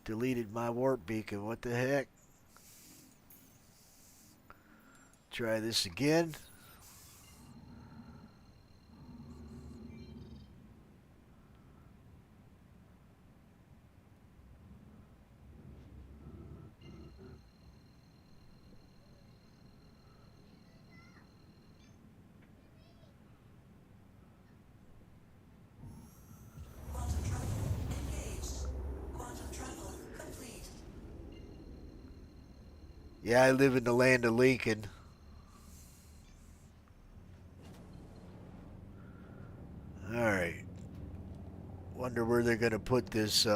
Deleted my warp beacon. What the heck? Try this again. Quantum travel engaged. Quantum travel complete. Yeah, I live in the land of Lincoln. Alright. Wonder where they're going to put this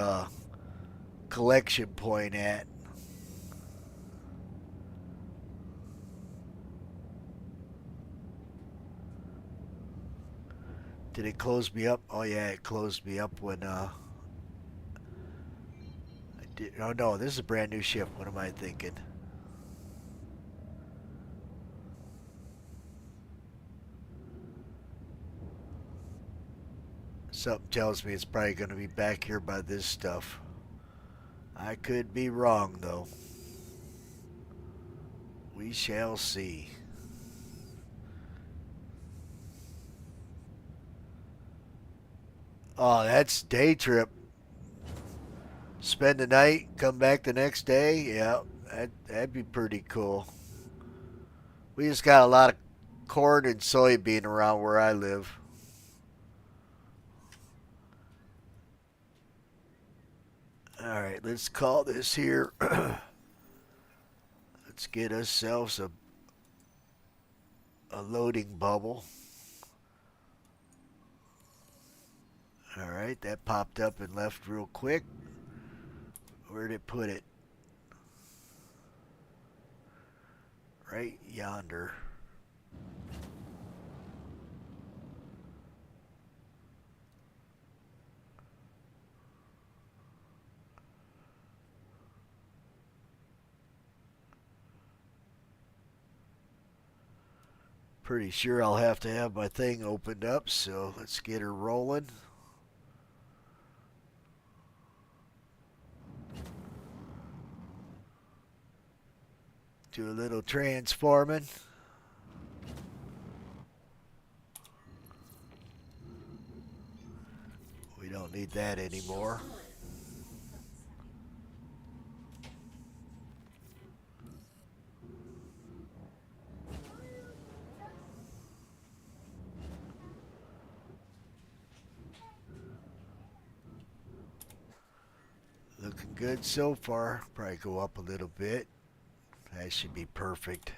collection point at. Did it close me up? Oh yeah, it closed me up when I did. Oh no, this is a brand new ship. What am I thinking? Something tells me it's probably going to be back here by this stuff. I could be wrong, though. We shall see. Oh, that's day trip. Spend the night, come back the next day. Yeah, that'd be pretty cool. We just got a lot of corn and soybean around where I live. Alright, let's call this here. Let's get ourselves a loading bubble. Alright, that popped up and left real quick. Where'd it put it? Right yonder. Pretty sure I'll have to have my thing opened up, so let's get her rolling. Do a little transforming. need that anymore. Looking good so far. Probably go up a little bit. That should be perfect.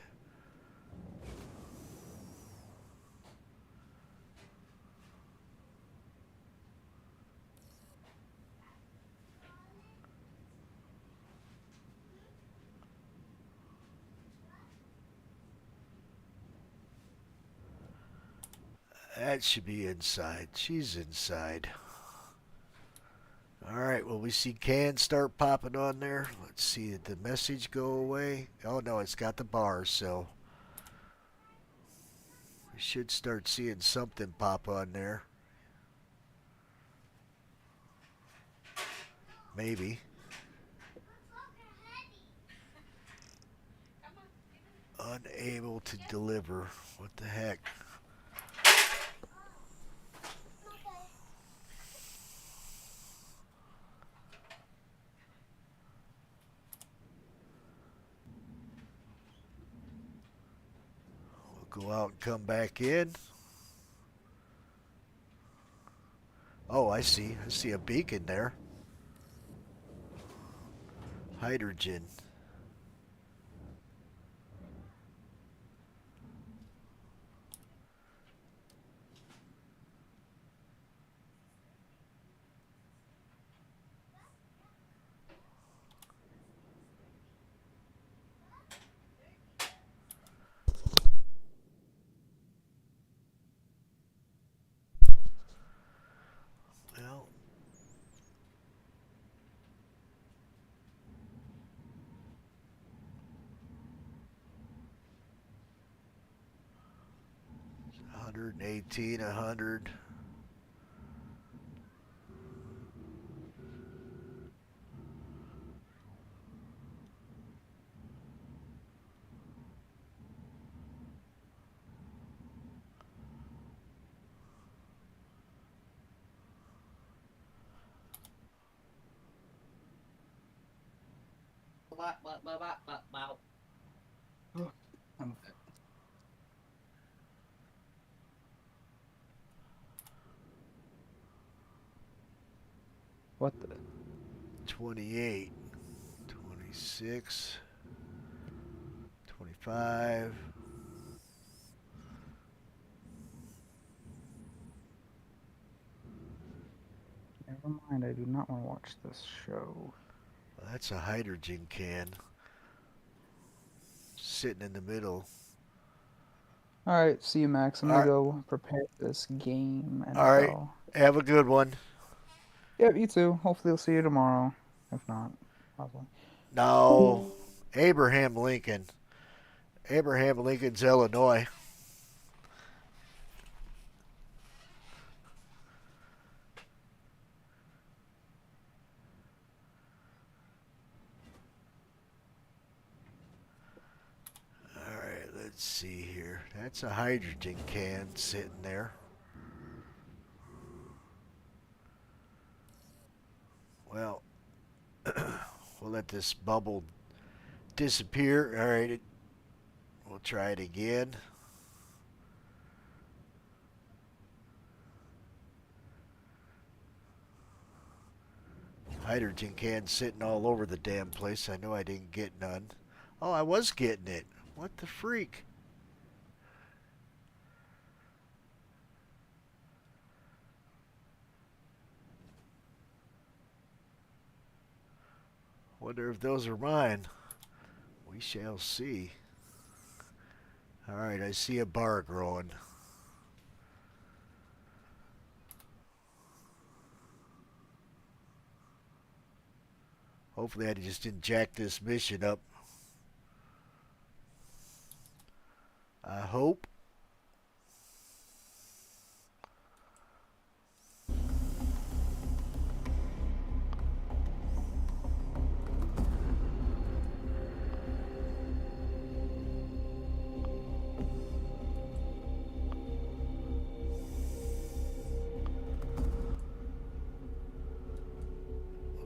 That should be inside. She's inside. Alright, well, we see cans start popping on there. Let's see, did the message go away? Oh, no, it's got the bars, so we should start seeing something pop on there. Maybe. Unable to deliver. What the heck? We'll go out and come back in. Oh, I see. I see a beacon there. Hydrogen. Well, $118, 100. What the? 28, 26, 25. Never mind, I do not want to watch this show. Well, that's a hydrogen can sitting in the middle. Alright, see you, Max. I'm gonna Alright. go prepare this game and All right. go. Have a good one. Yep, you too. Hopefully, I'll see you tomorrow. If not, probably. No, Abraham Lincoln. Abraham Lincoln's Illinois. All right, let's see here. That's a hydrogen can sitting there. Well, we'll let this bubble disappear. All right, we'll try it again. Hydrogen can sitting all over the damn place. I know I didn't get none. Oh, I was getting it. What the freak? Wonder if those are mine. We shall see. Alright, I see a bar growing. Hopefully I just didn't jack this mission up. I hope.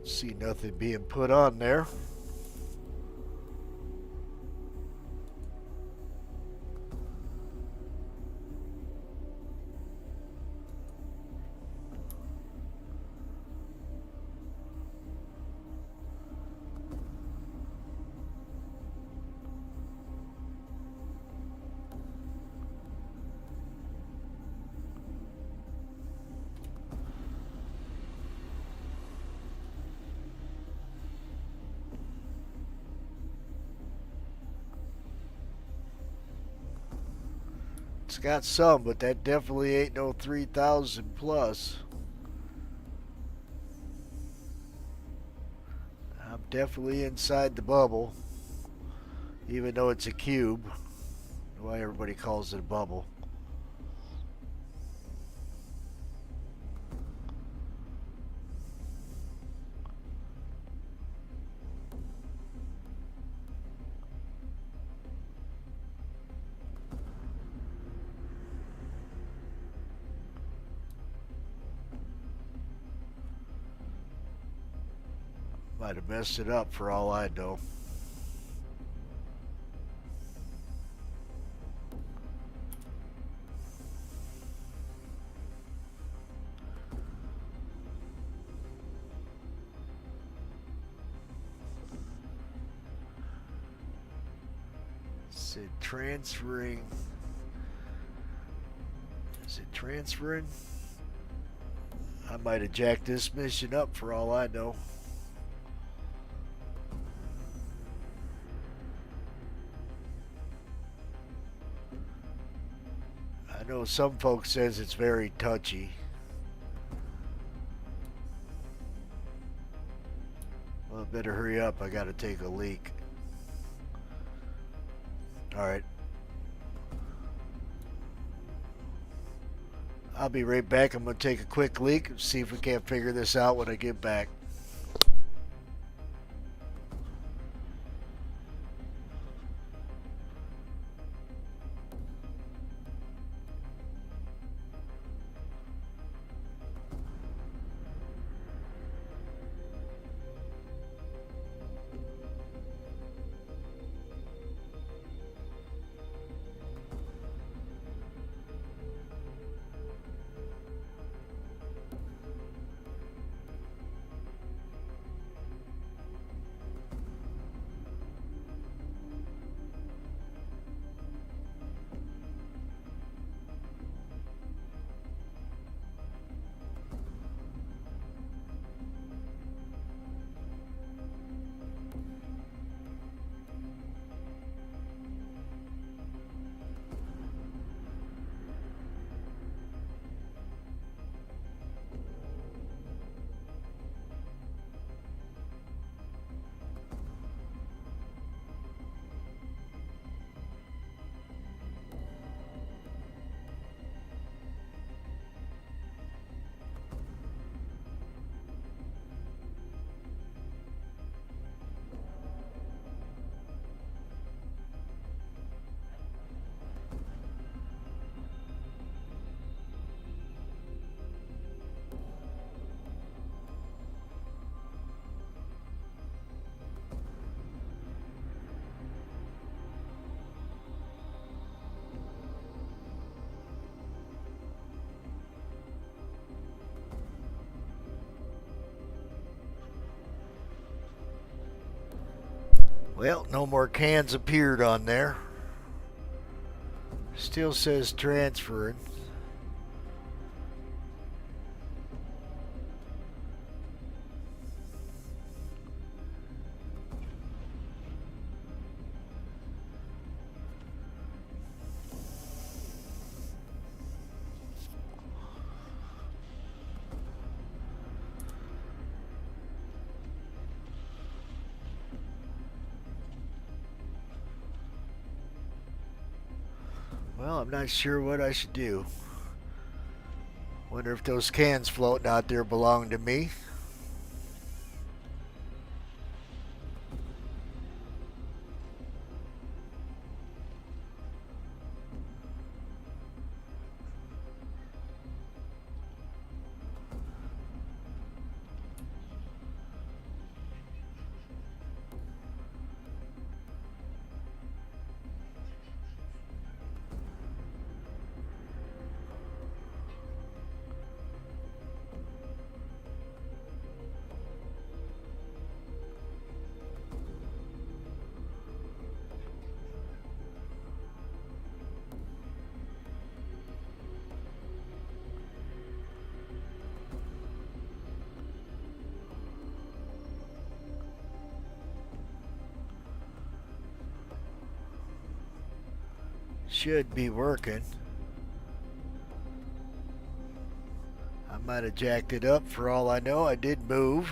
See nothing being put on there. It's got some, but that definitely ain't no 3,000 plus. I'm definitely inside the bubble, even though it's a cube. Why everybody calls it a bubble. Might have messed it up for all I know. Is it transferring? Is it transferring? I might have jacked this mission up for all I know. I know some folks says it's very touchy. Well, I better hurry up. I gotta take a leak. Alright. I'll be right back. I'm gonna take a quick leak and see if we can't figure this out when I get back. Well, no more cans appeared on there. Still says transferring. Well, I'm not sure what I should do. Wonder if those cans floating out there belong to me. Should be working. I might have jacked it up for all I know. I did move.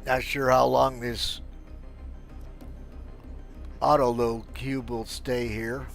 Not sure how long this auto load cube will stay here.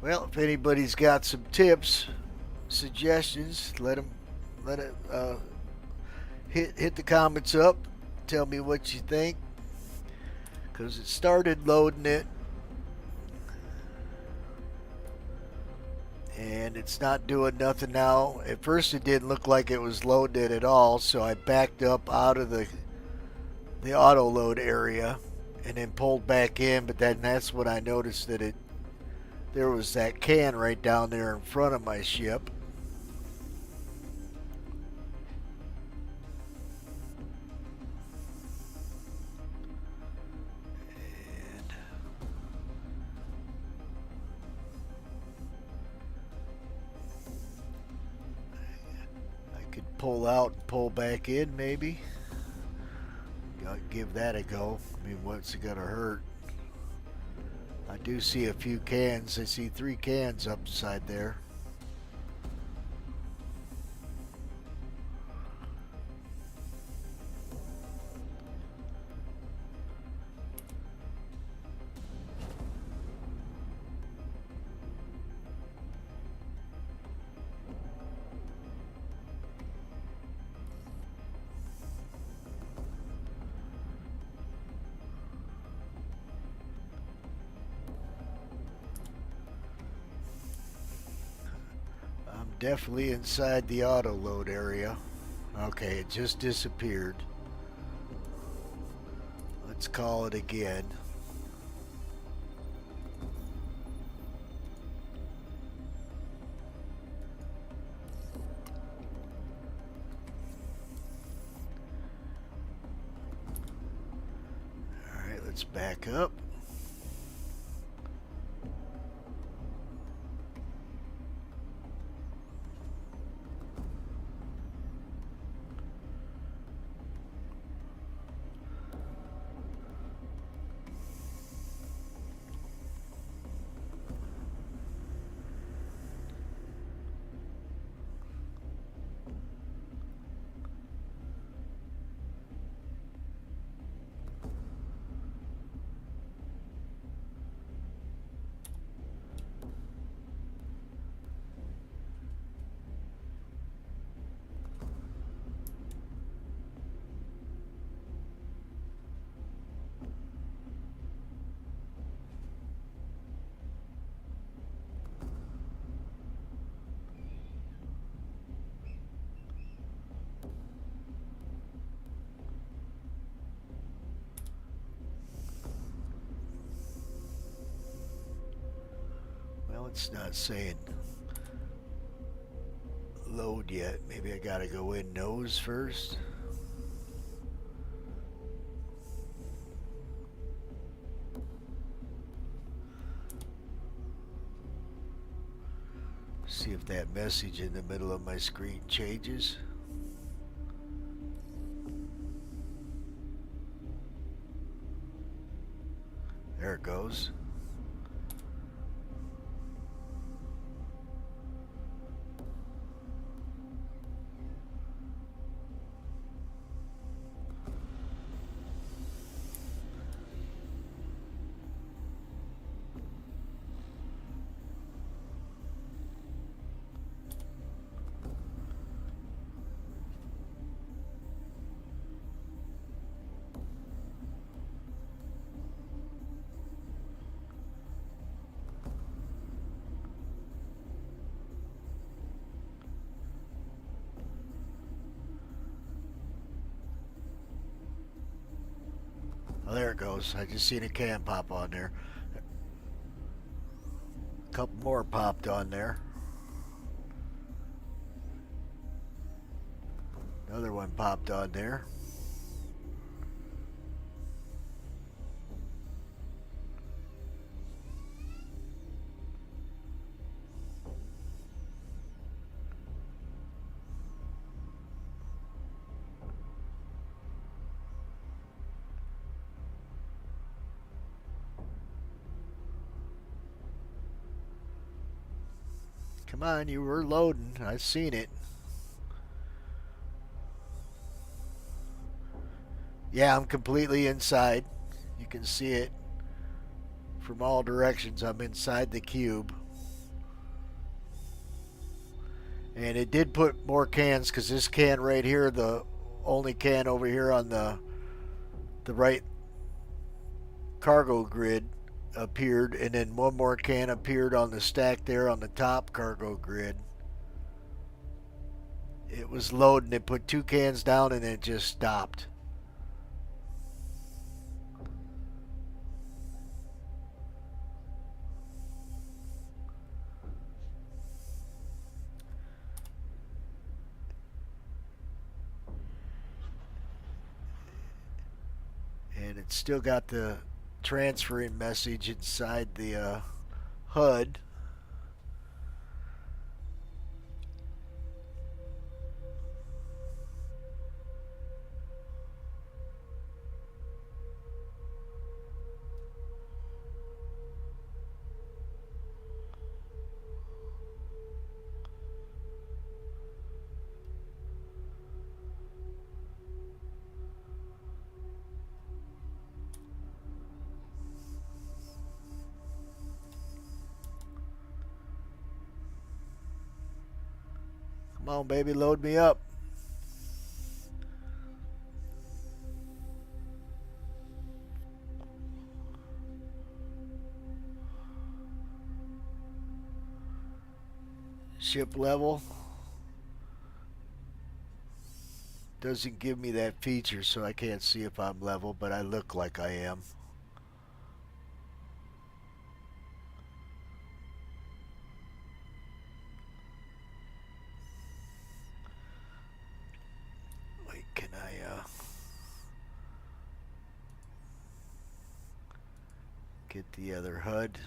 Well, if anybody's got some tips, suggestions, let it hit the comments up. Tell me what you think, because it started loading it, and it's not doing nothing now. At first, it didn't look like it was loading it at all, so I backed up out of the auto load area and then pulled back in. But then that's when I noticed that there was that can right down there in front of my ship. And I could pull out and pull back in maybe. I'll give that a go. I mean, what's it gonna hurt? I do see a few cans. I see 3 cans upside there. Definitely inside the auto load area. Okay, it just disappeared. Let's call it again. All right, let's back up. Well, it's not saying load yet. Maybe I gotta go in nose first. See if that message in the middle of my screen changes. There it goes. Oh, there it goes. I just seen a can pop on there. A couple more popped on there. Another one popped on there. Come on, you were loading. I've seen it. Yeah, I'm completely inside. You can see it from all directions. I'm inside the cube. And it did put more cans because this can right here, the only can over here on the right cargo grid appeared, and then one more can appeared on the stack there on the top cargo grid. It was loading. It put 2 cans down and it just stopped. And it's still got the transferring message inside the HUD. Come on, baby, load me up. Ship level. Doesn't give me that feature, so I can't see if I'm level, but I look like I am. Wait, can I get the other HUD?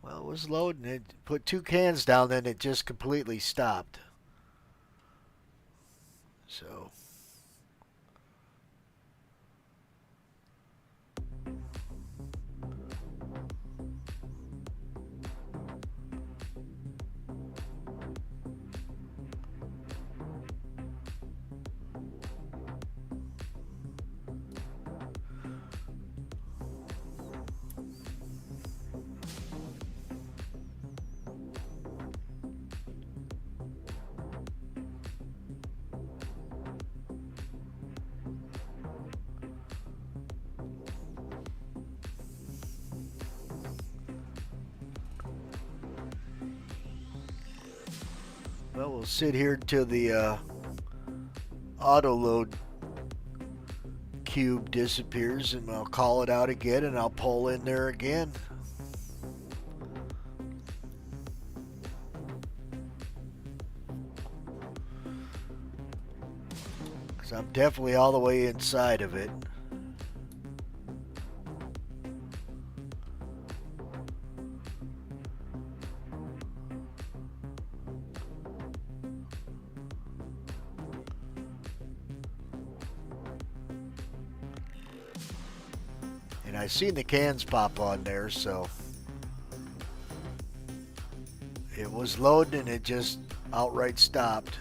Well, it was loading. It put 2 cans down, then it just completely stopped. So Well, we'll sit here until the auto load cube disappears, and I'll call it out again, and I'll pull in there again. Because I'm definitely all the way inside of it. And I seen the cans pop on there, so it was loading and it just outright stopped.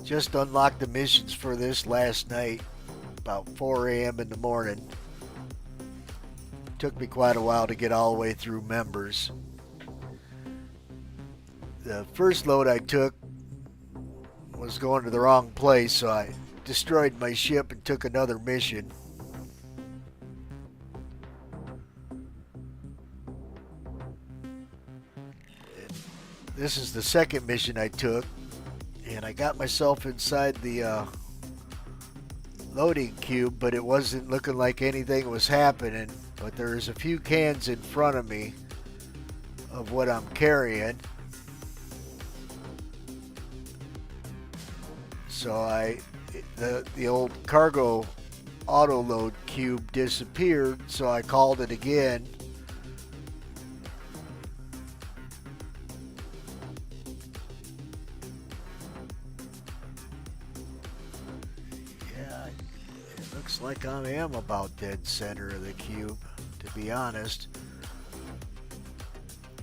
Just unlocked the missions for this last night, about 4 a.m. in the morning. Took me quite a while to get all the way through members. The first load I took was going to the wrong place, so I destroyed my ship and took another mission. And this is the second mission I took. And I got myself inside the loading cube, but it wasn't looking like anything was happening. But there's a few cans in front of me of what I'm carrying. So the old cargo auto load cube disappeared, so I called it again. Looks like I am about dead center of the cube, to be honest.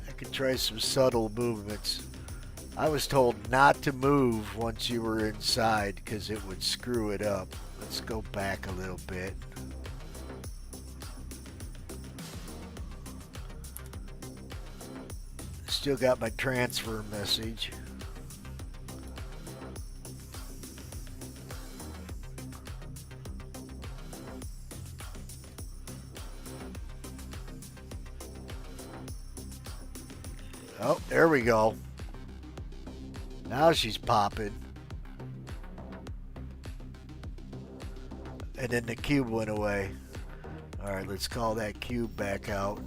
I could try some subtle movements. I was told not to move once you were inside because it would screw it up. Let's go back a little bit. Still got my transfer message. Oh, there we go. Now she's popping. And then the cube went away. Alright, let's call that cube back out.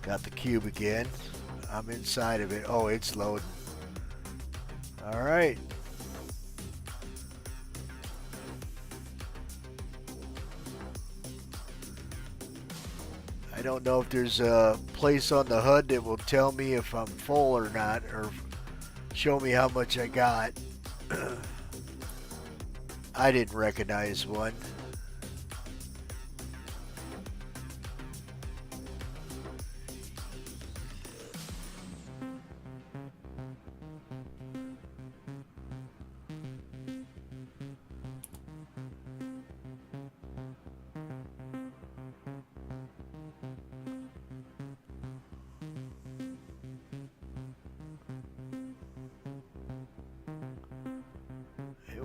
Got the cube again. I'm inside of it. Oh, it's loading. All right. I don't know if there's a place on the HUD that will tell me if I'm full or not, or show me how much I got. I didn't recognize one.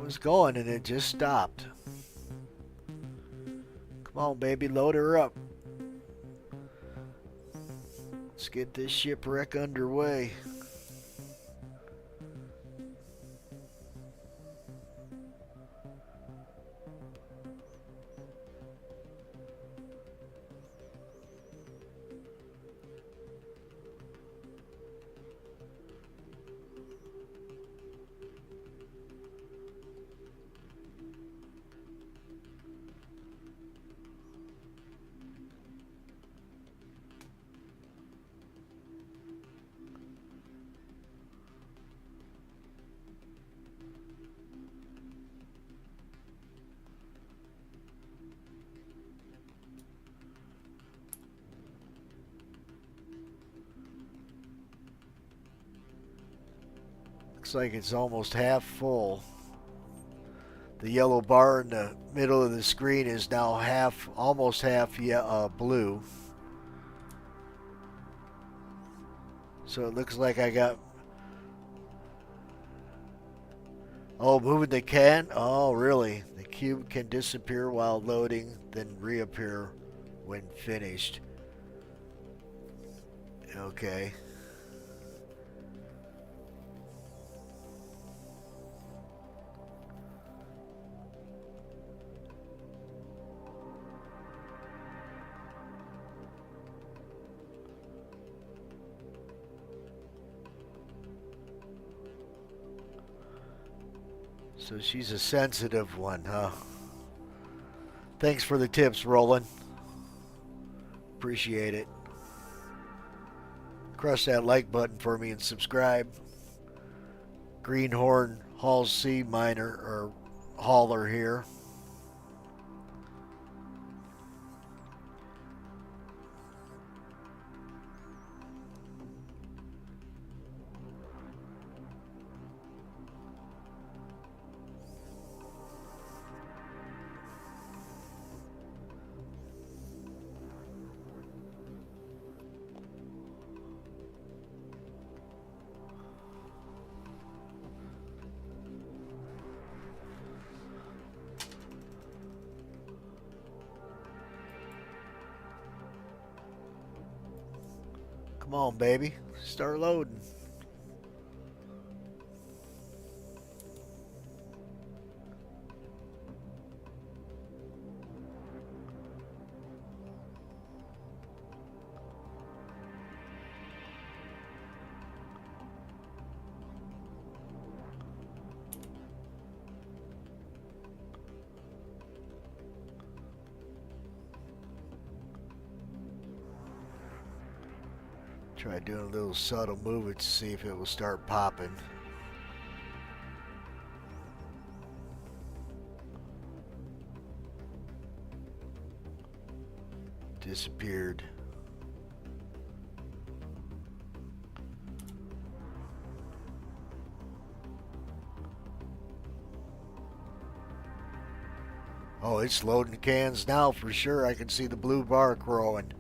Was going and it just stopped. Come on, baby, load her up. Let's get this shipwreck underway. Looks like it's almost half full. The yellow bar in the middle of the screen is now almost half blue. So it looks like I got... Oh, moving the can? Oh, really? The cube can disappear while loading, then reappear when finished. Okay. So she's a sensitive one, huh? Thanks for the tips, Roland. Appreciate it. Crush that like button for me and subscribe. Greenhorn Hall C miner or hauler here. Come on, baby. Start loading. Try doing a little subtle movement to see if it will start popping. Disappeared. Oh, it's loading cans now for sure. I can see the blue bar growing.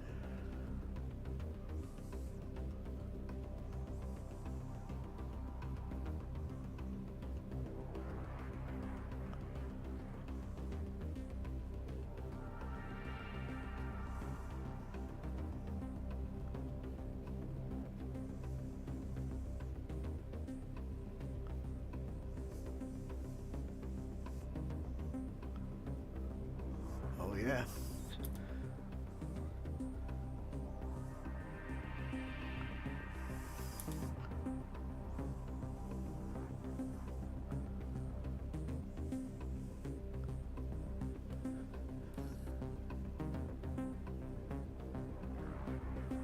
Oh, yeah.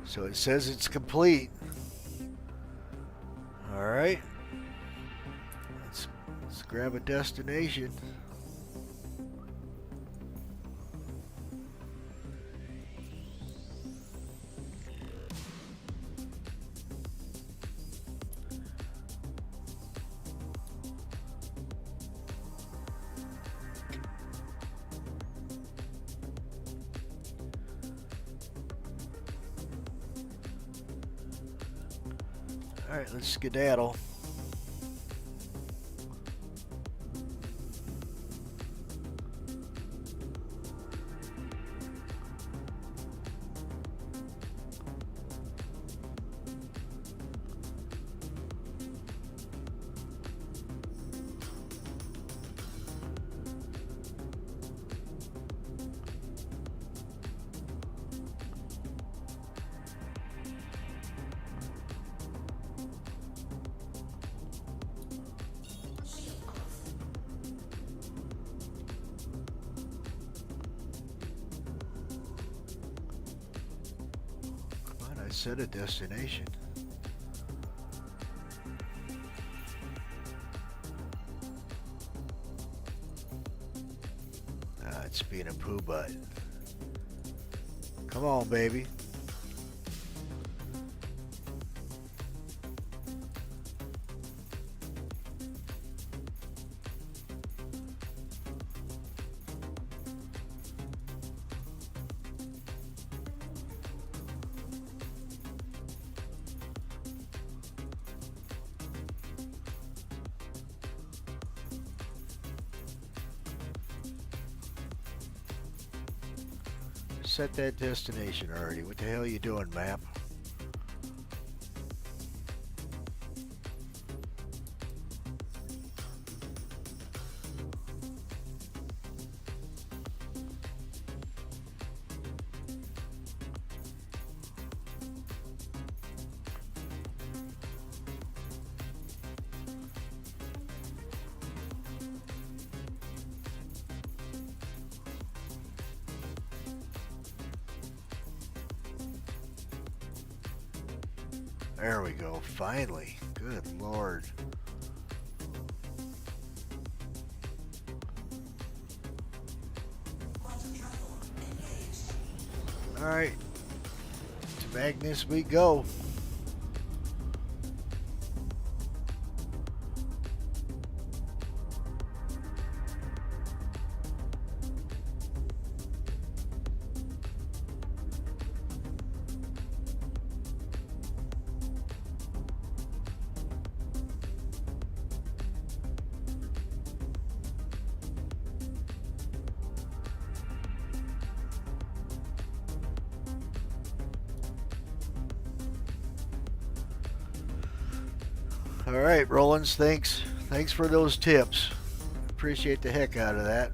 So it says it's complete. All right. Let's grab a destination. All right, let's skedaddle. I set a destination. Ah, it's being a poo butt. Come on, baby. set that destination already. What the hell are you doing, map? There we go, finally. Good Lord. Alright, to Magnus we go. All right, Rollins, thanks for those tips. Appreciate the heck out of that.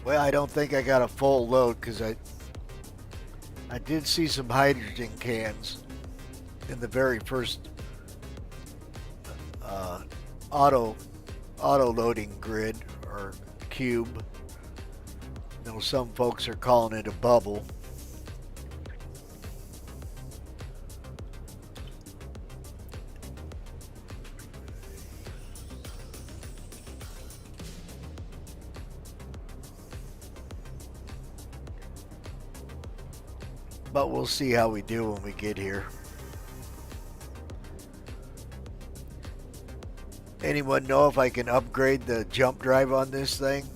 Well, I don't think I got a full load because I did see some hydrogen cans in the very first auto loading grid or cube. You know, some folks are calling it a bubble. But we'll see how we do when we get here. Anyone know if I can upgrade the jump drive on this thing?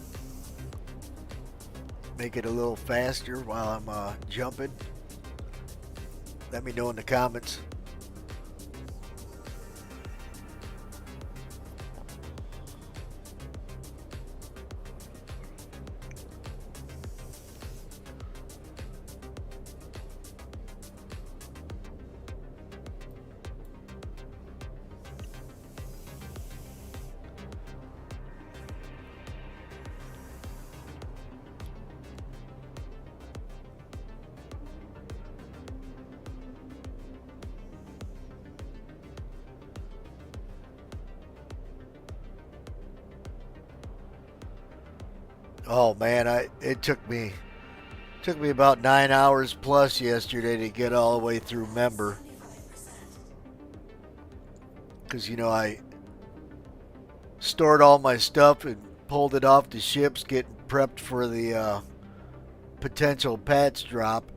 Make it a little faster while I'm jumping? Let me know in the comments. Oh man, it took me about 9 hours plus yesterday to get all the way through Member. Because you know I stored all my stuff and pulled it off the ships, getting prepped for the potential patch drop.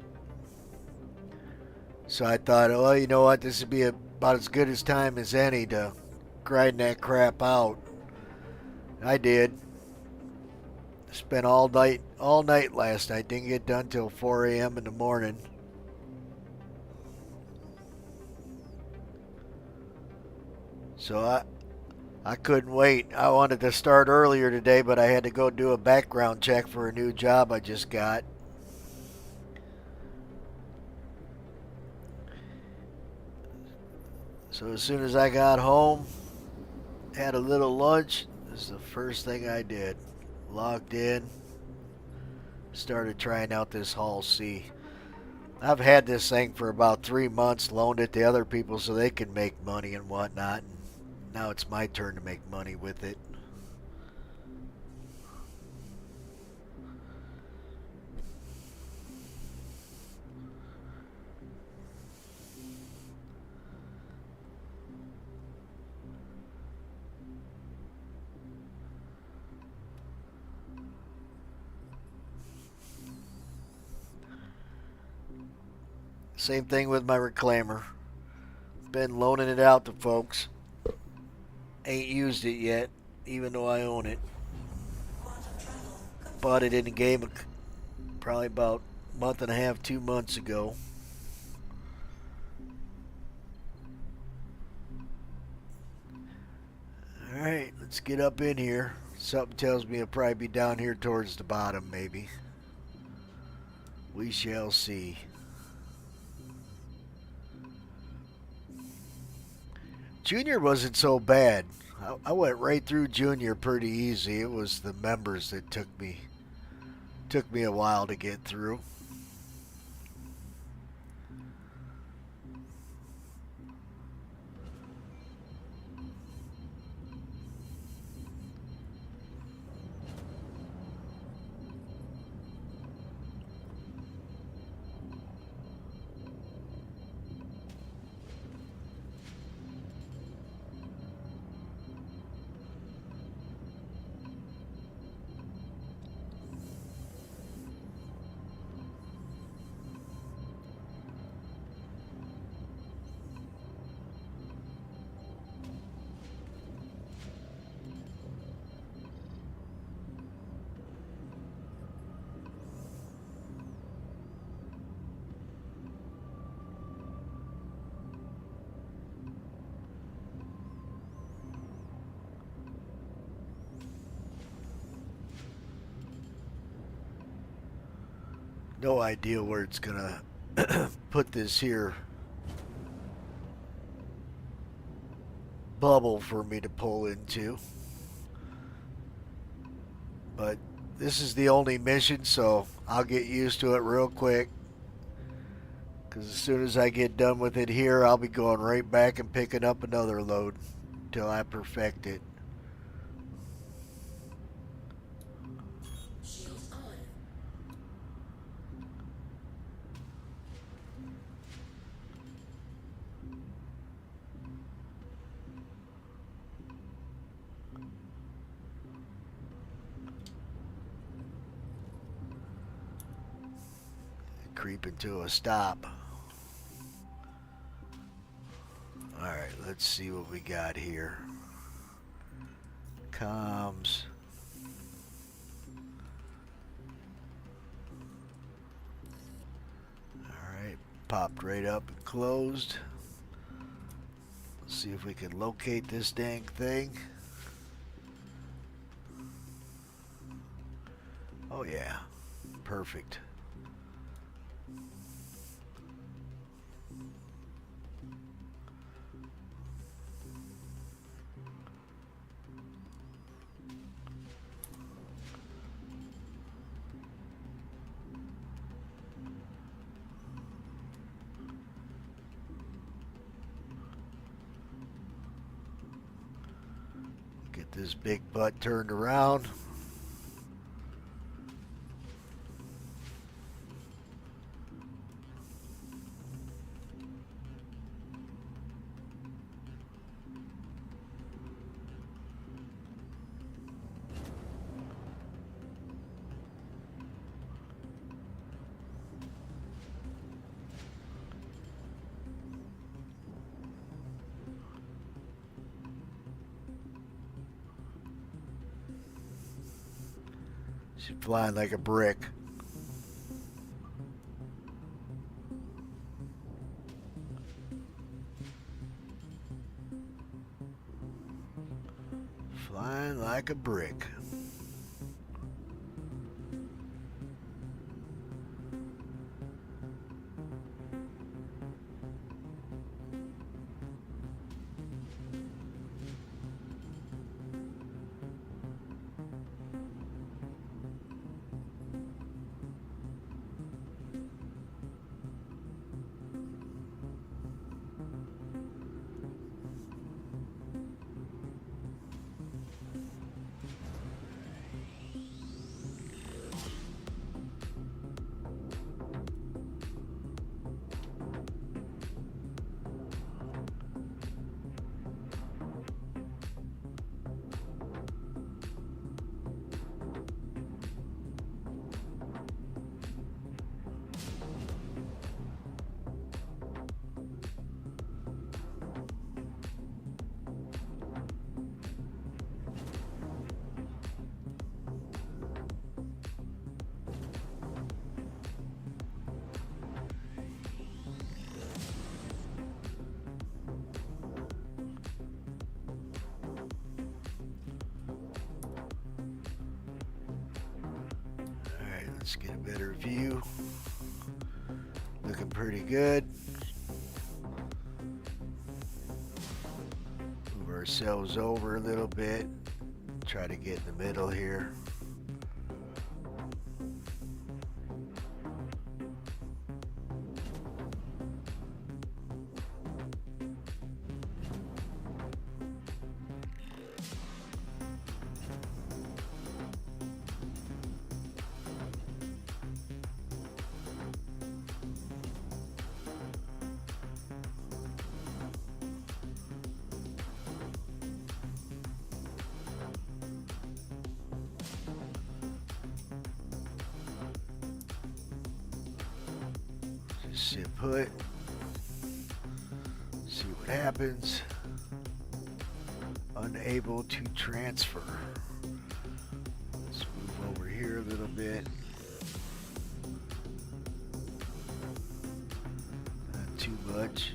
So I thought, oh, you know what, this would be about as good as time as any to grind that crap out. I did. Spent all night last night. Didn't get done till 4 a.m. in the morning. So I couldn't wait. I wanted to start earlier today, but I had to go do a background check for a new job I just got. So as soon as I got home, had a little lunch, this is the first thing I did. Logged in, started trying out this Hall C. I've had this thing for about 3 months, loaned it to other people so they can make money and whatnot. Now it's my turn to make money with it. Same thing with my reclaimer. Been loaning it out to folks. Ain't used it yet, even though I own it. Bought it in the game probably about a month and a half, 2 months ago. Alright, let's get up in here. Something tells me it'll probably be down here towards the bottom, maybe. We shall see. Junior wasn't so bad. I went right through Junior pretty easy. It was the members that took me a while to get through. No idea where it's gonna put this here bubble for me to pull into. But this is the only mission, so I'll get used to it real quick. Because as soon as I get done with it here, I'll be going right back and picking up another load until I perfect it. Creeping to a stop. Alright, let's see what we got here. Comms. Alright, popped right up and closed. Let's see if we can locate this dang thing. Oh yeah, perfect. Get this big butt turned around. She's flying like a brick. like a brick. Alright, let's get a better view. Looking pretty good. Move ourselves over a little bit. Try to get in the middle here. Just sit put. See what happens. Unable to transfer. Let's move over here a little bit. Not too much.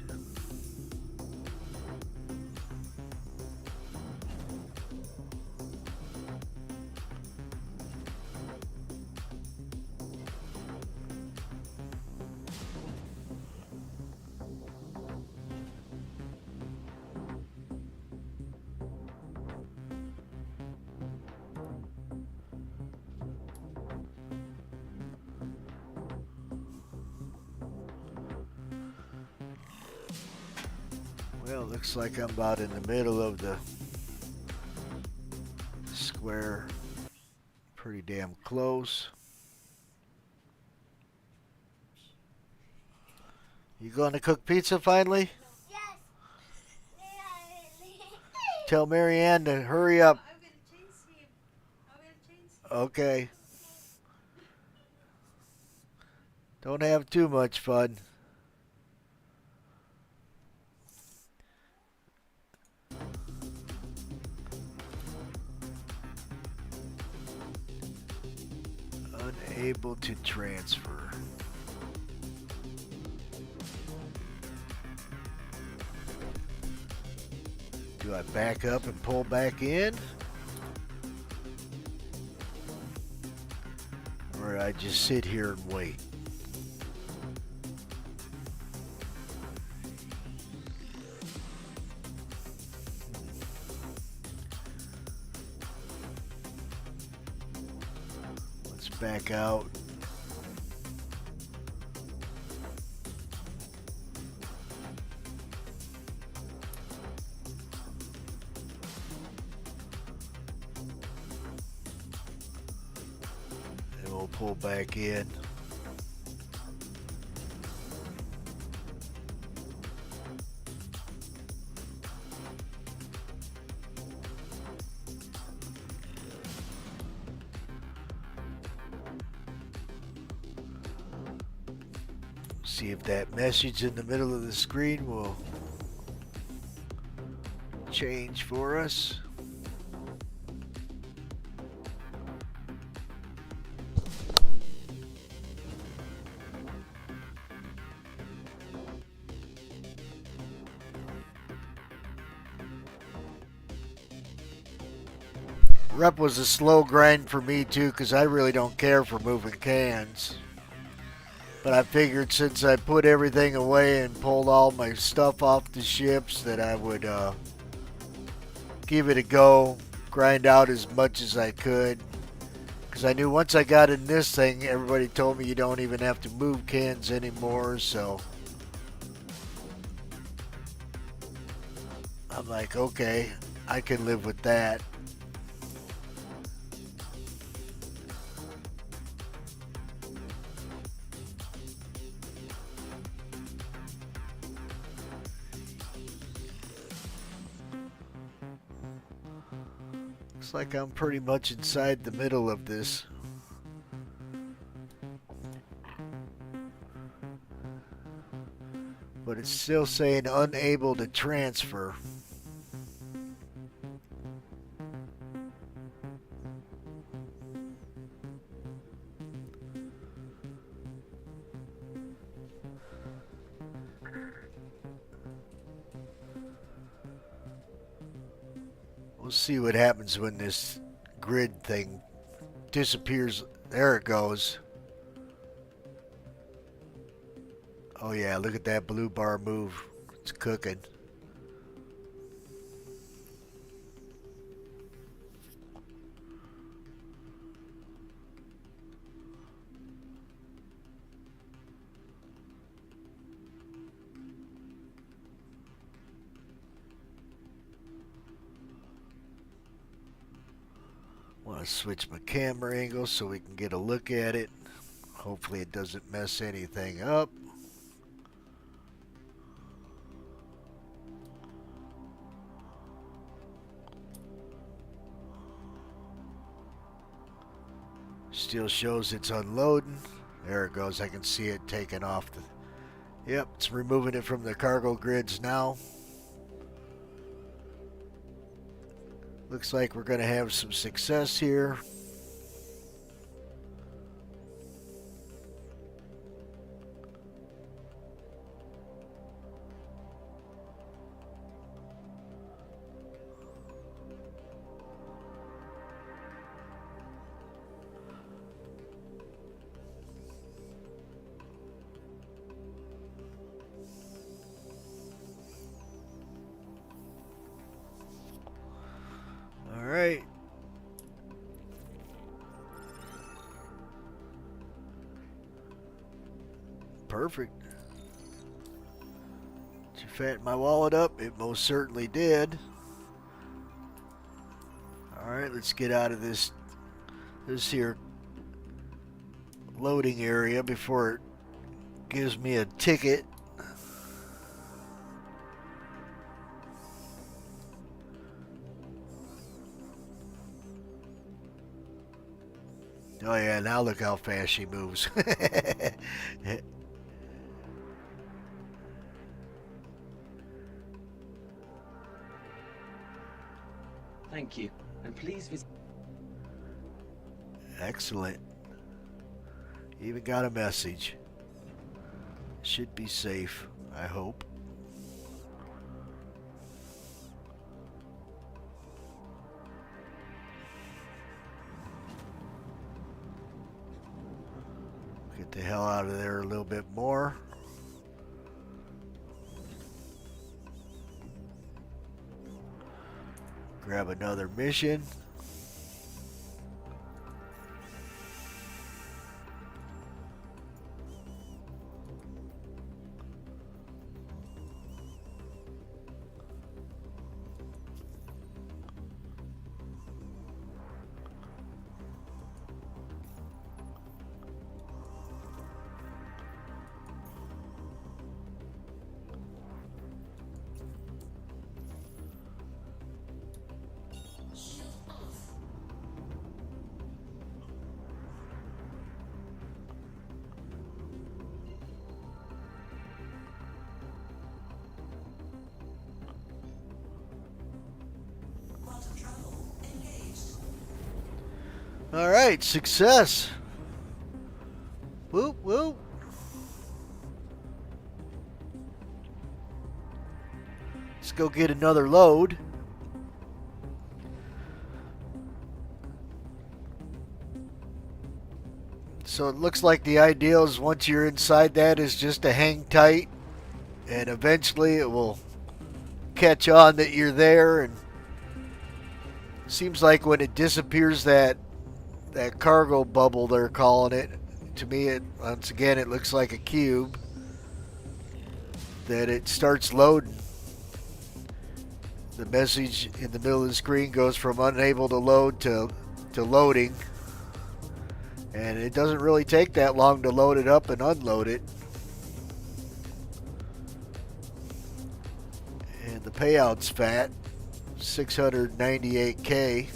Well, looks like I'm about in the middle of the square. Pretty damn close. You going to cook pizza finally? Yes. Tell Marianne to hurry up. I'm gonna chase him. I'm gonna chase him. Okay. Don't have too much fun. Unable to transfer. Do I back up and pull back in? Or I just sit here and wait? Let's back out. And we'll pull back in. See if that message in the middle of the screen will change for us. Rep was a slow grind for me too, because I really don't care for moving cans. But I figured since I put everything away and pulled all my stuff off the ships that I would give it a go, grind out as much as I could. Because I knew once I got in this thing, everybody told me you don't even have to move cans anymore, so I'm like, okay, I can live with that. Looks like I'm pretty much inside the middle of this. But it's still saying unable to transfer. We'll see what happens when this grid thing disappears. There it goes. Oh yeah, look at that blue bar move. It's cooking. Want to switch my camera angle so we can get a look at it. Hopefully it doesn't mess anything up. Still shows it's unloading. There it goes. I can see it taking off the... Yep, it's removing it from the cargo grids now. Looks like we're going to have some success here. All right. Perfect. Did you fatten my wallet up? It most certainly did. All right, let's get out of this here loading area before it gives me a ticket. Oh yeah, now look how fast she moves. Thank you, and please visit. Excellent. Even got a message. Should be safe, I hope. Get the hell out of there a little bit more. Grab another mission. All right, success. Whoop, whoop. Let's go get another load. So it looks like the ideal is once you're inside that is just to hang tight, and eventually it will catch on that you're there. And seems like when it disappears, that cargo bubble they're calling it, to me it once again it looks like a cube, that it starts loading. The message in the middle of the screen goes from unable to load to loading. And it doesn't really take that long to load it up and unload it. And the payout's fat, 698K.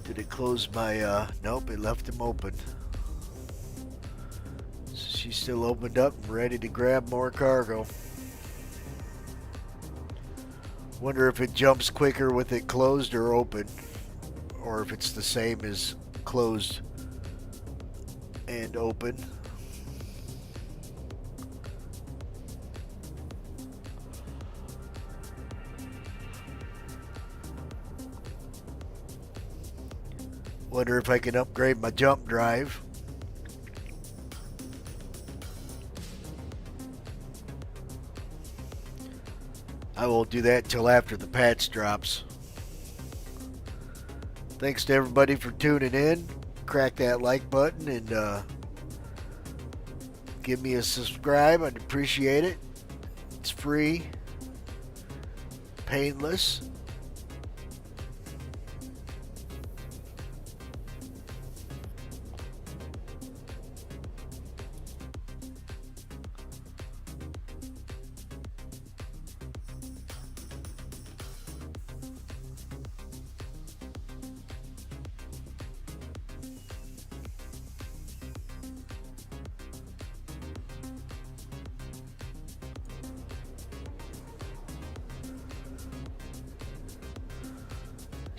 Did it close my, nope, it left them open. She's still opened up and ready to grab more cargo. Wonder if it jumps quicker with it closed or open, or if it's the same as closed and open. Wonder if I can upgrade my jump drive. I won't do that till after the patch drops. Thanks to everybody for tuning in. Crack that like button and give me a subscribe. I'd appreciate it. It's free, painless.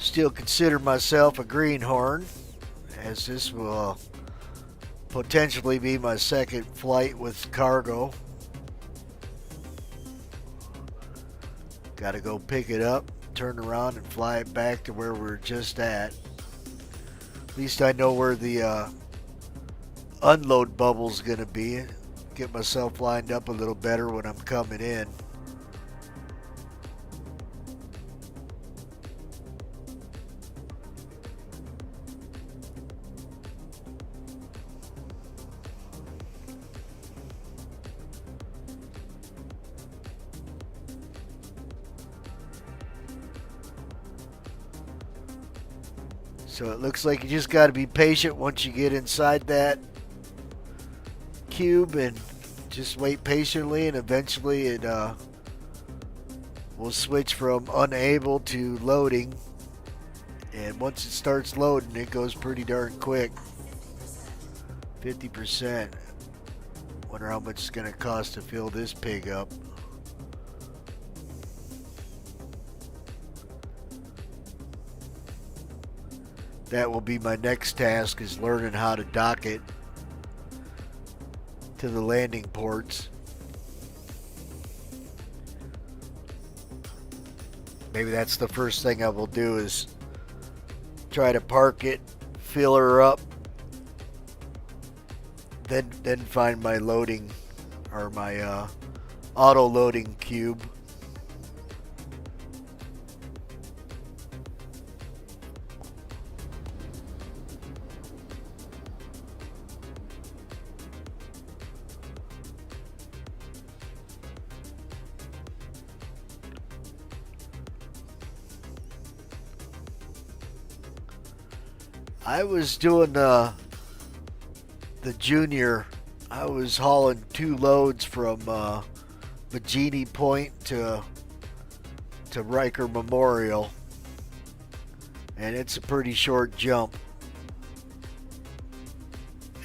Still consider myself a greenhorn, as this will potentially be my second flight with cargo. Gotta go pick it up, turn around and fly it back to where we're just at. At least I know where the unload bubble's gonna be. Get myself lined up a little better when I'm coming in. So it looks like you just got to be patient once you get inside that cube, and just wait patiently, and eventually it will switch from unable to loading. And once it starts loading, it goes pretty darn quick. 50%. Wonder how much it's going to cost to fill this pig up. That will be my next task, is learning how to dock it to the landing ports. Maybe that's the first thing I will do, is try to park it, fill her up, then find my loading, or my auto loading cube. I was doing the junior. I was hauling 2 loads from Magini Point to Riker Memorial, and it's a pretty short jump.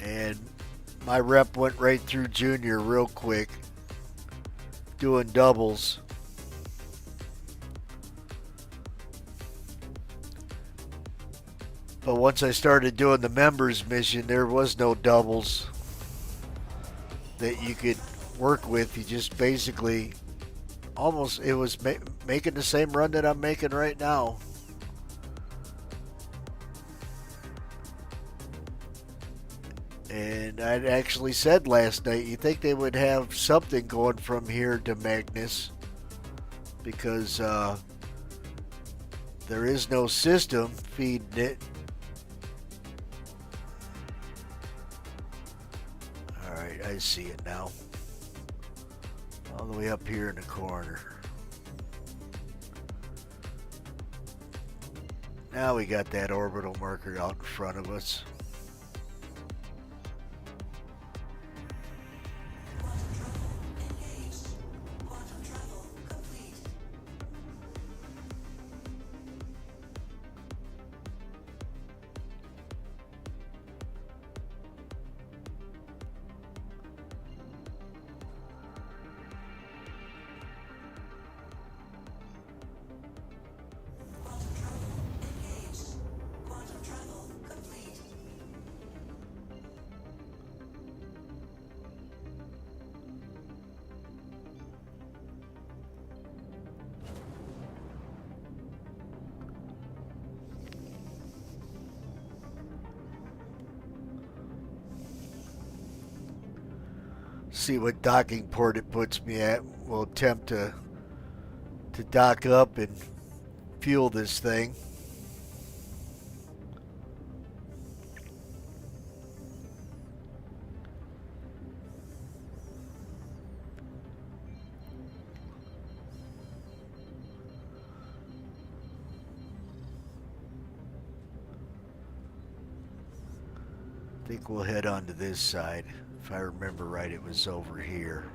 And my rep went right through junior real quick, doing doubles. But once I started doing the members mission, there was no doubles. that you could work with. You just basically almost, it was making the same run that I'm making right now. And I actually said last night, you think they would have something going from here to Magnus, because there is no system feeding it. Alright, I see it now. All the way up here in the corner. Now we got that orbital marker out in front of us. See what docking port it puts me at. We'll attempt to dock up and fuel this thing. I think we'll head on to this side. If I remember right, it was over here.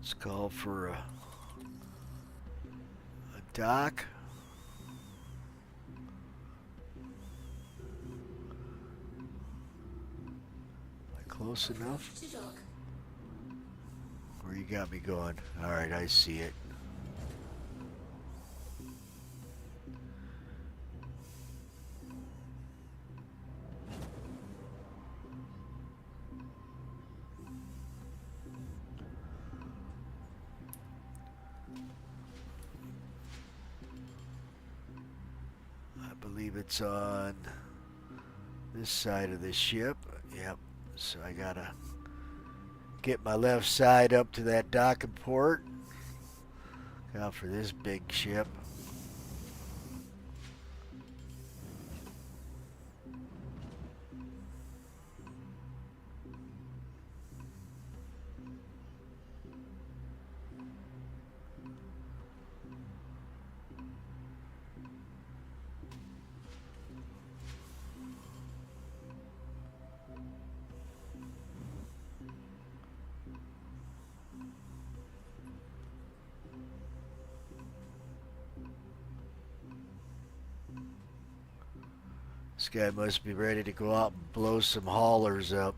Let's call for a dock. Am I close enough? Where you got me going? Alright, I see it. It's on this side of the ship. Yep. So I gotta get my left side up to that docking port. Look out for this big ship. This guy must be ready to go out and blow some haulers up.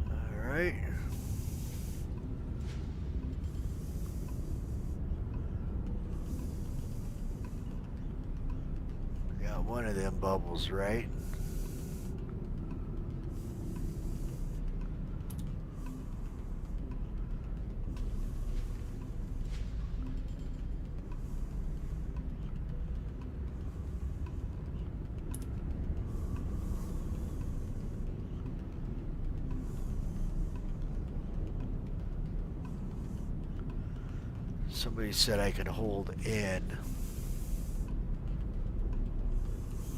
All right. Not one of them bubbles, right? Somebody said I could hold N.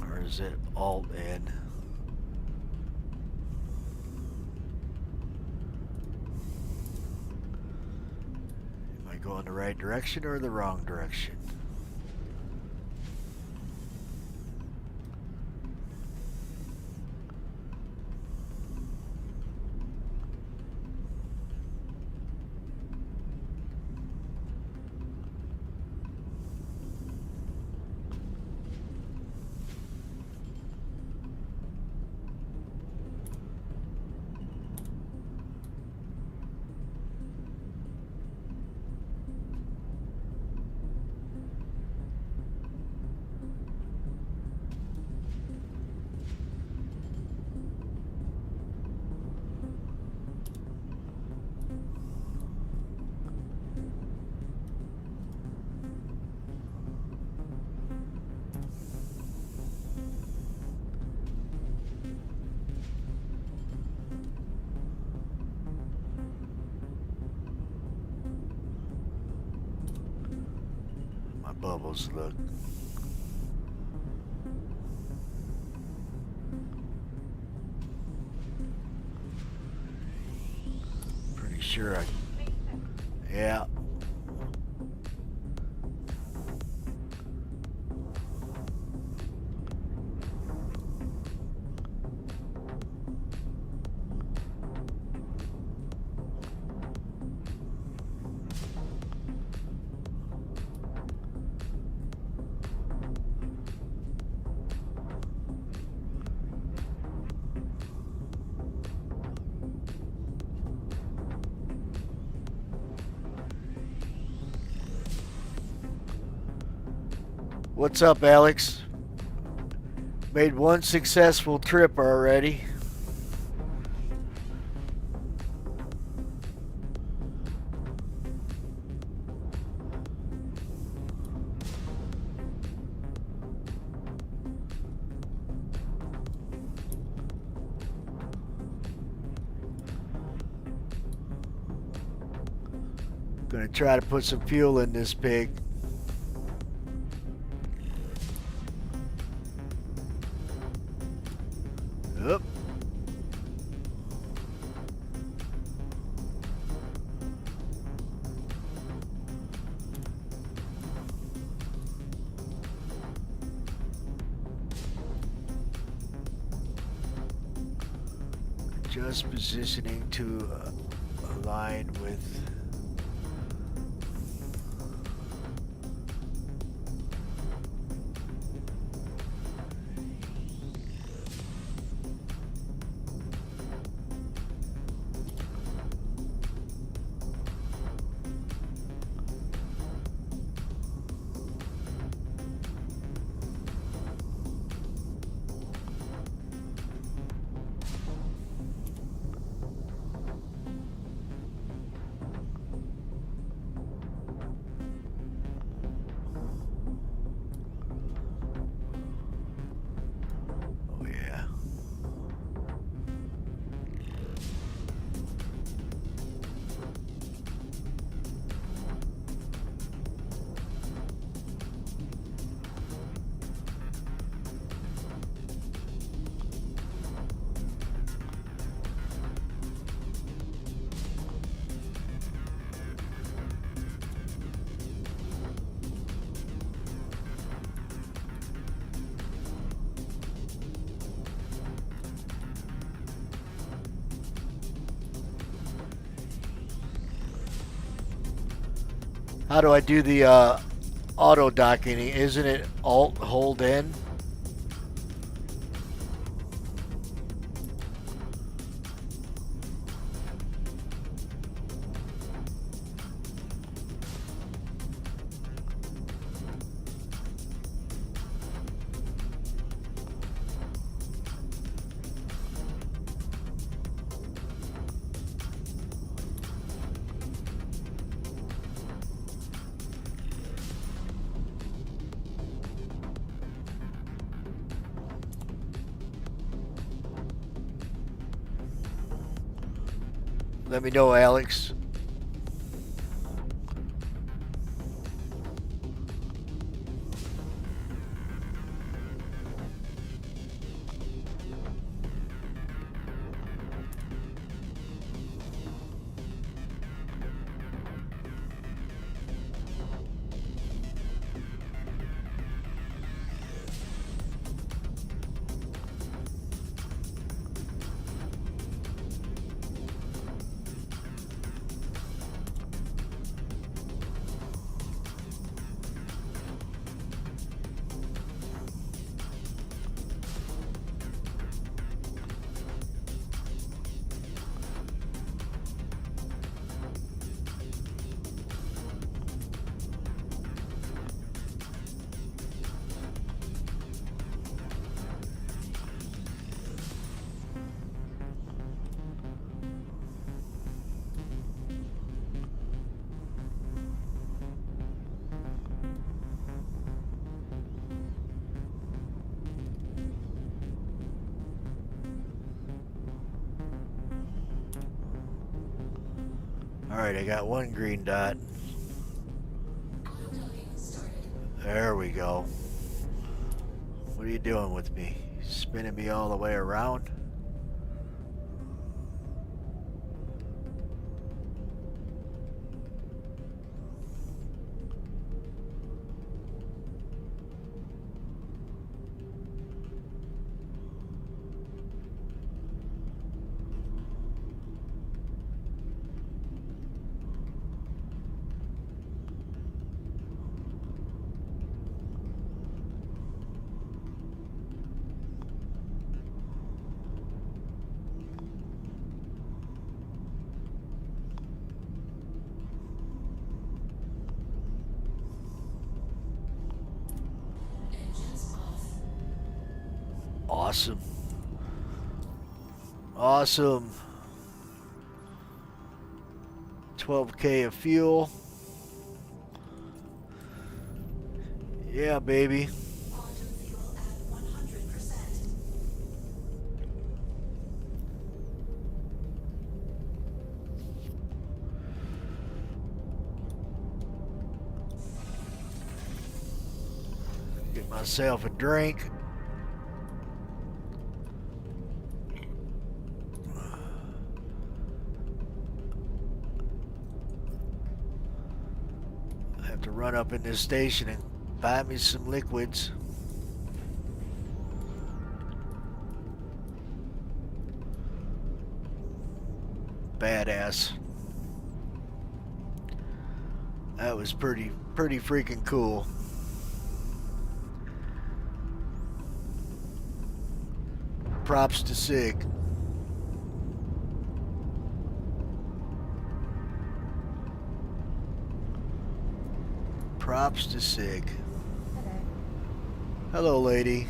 Or is it Alt N? Am I going the right direction or the wrong direction? My bubbles look. Pretty sure I. Yeah. What's up, Alex? Made one successful trip already. Gonna try to put some fuel in this pig. Up. Just positioning to align with. How do I do the auto docking? Isn't it Alt hold N? Let me know, Alex. Alright, I got one green dot. There we go. What are you doing with me? Spinning me all the way around? Awesome. Awesome. 12K of fuel. Yeah, baby. Get myself a drink. I have to run up in this station and buy me some liquids. Badass. That was pretty freaking cool. Props to Sig. Props to Sig. Hello, lady.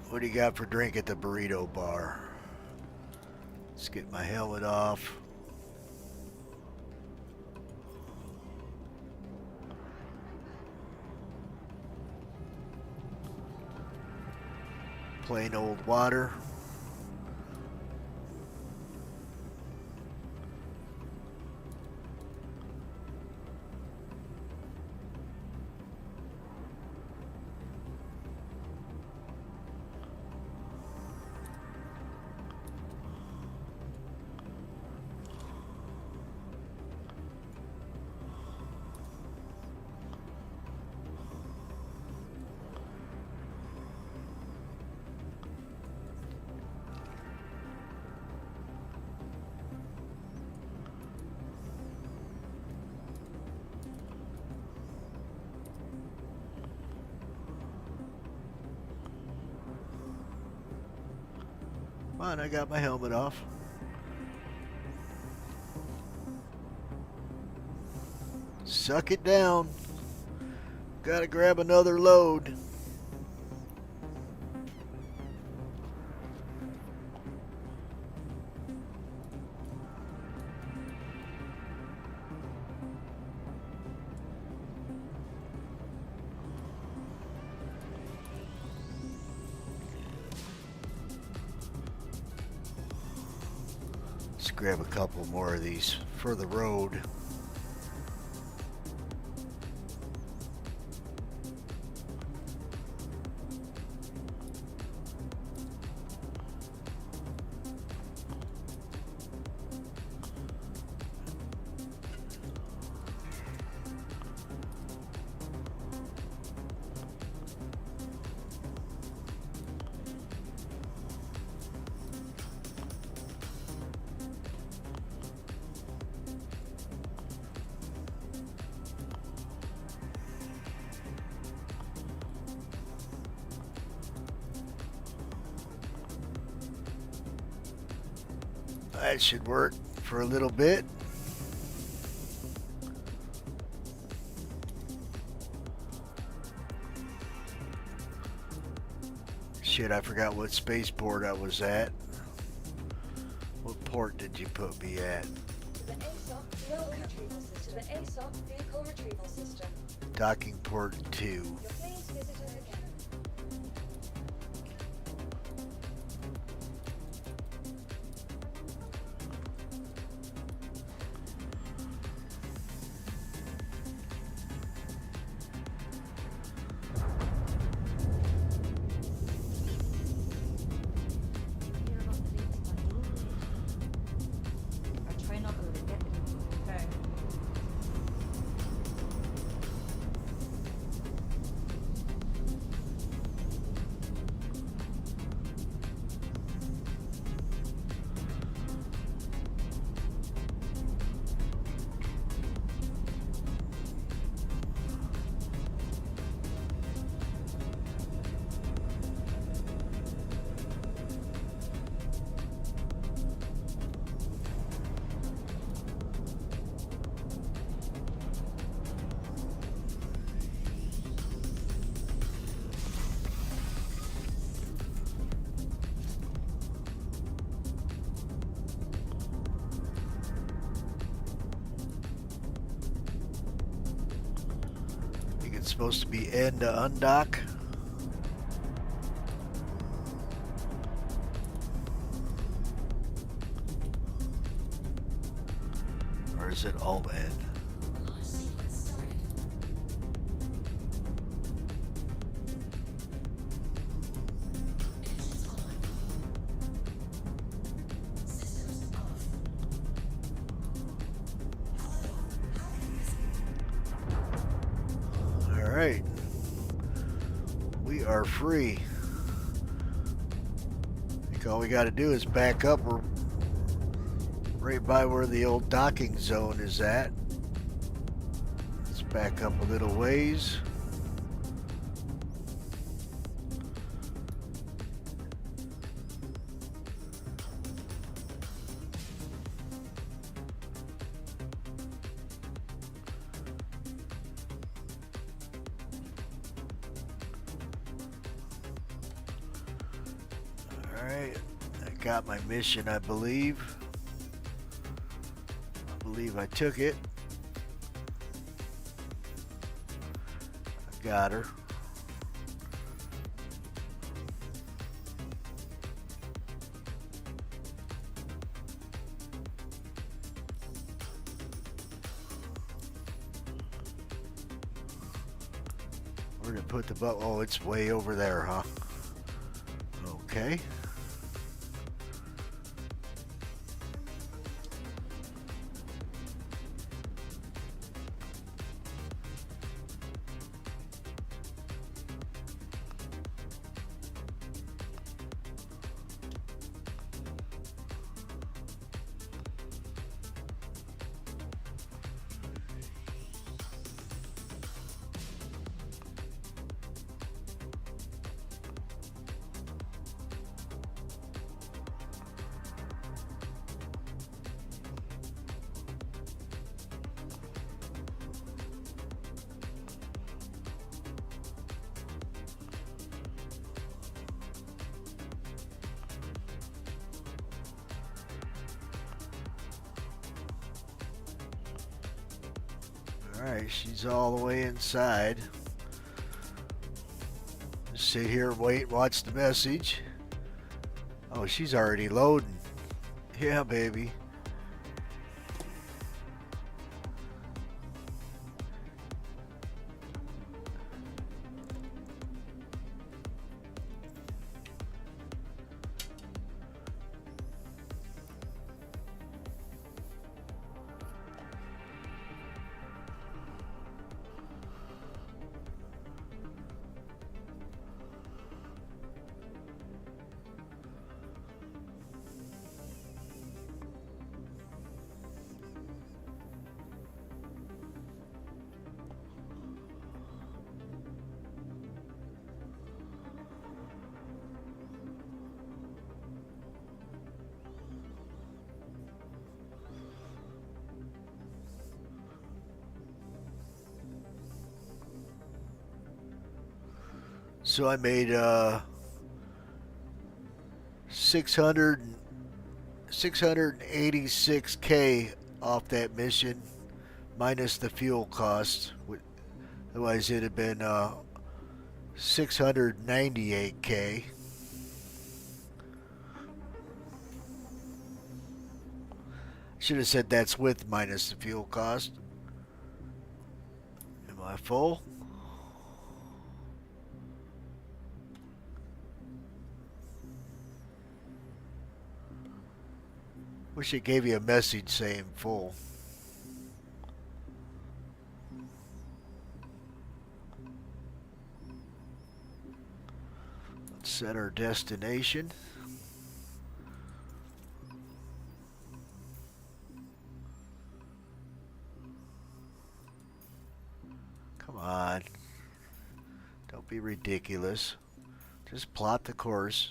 What do you got for drink at the burrito bar? Let's get my helmet off. Plain old water. Come on, I got my helmet off. Suck it down. Gotta grab another load. Let's grab a couple more of these for the road. That should work for a little bit. Shit, I forgot what spaceport I was at. What port did you put me at? To the ASOP vehicle retrieval system. To the ASOP vehicle retrieval system. Docking port 2. Your plane's visitor again. Try not to get it. Okay. think it's supposed to be N to undock. Or is it Alt N? Alright. We are free. I think all we got to do is back up. We're right by where the old docking zone is at. Let's back up a little ways. Alright, I got my mission, I believe. I believe I took it. I got her. Where did it put the boat? Oh, it's way over there, huh? Okay. Alright, she's all the way inside. Just sit here, wait, watch the message. Oh, she's already loading. Yeah, baby. So I made 686K off that mission, minus the fuel cost. Otherwise, it'd have been 698K. Should have said that's with minus the fuel cost. Am I full? Wish it gave you a message saying full. Let's set our destination. Come on. Don't be ridiculous. Just plot the course.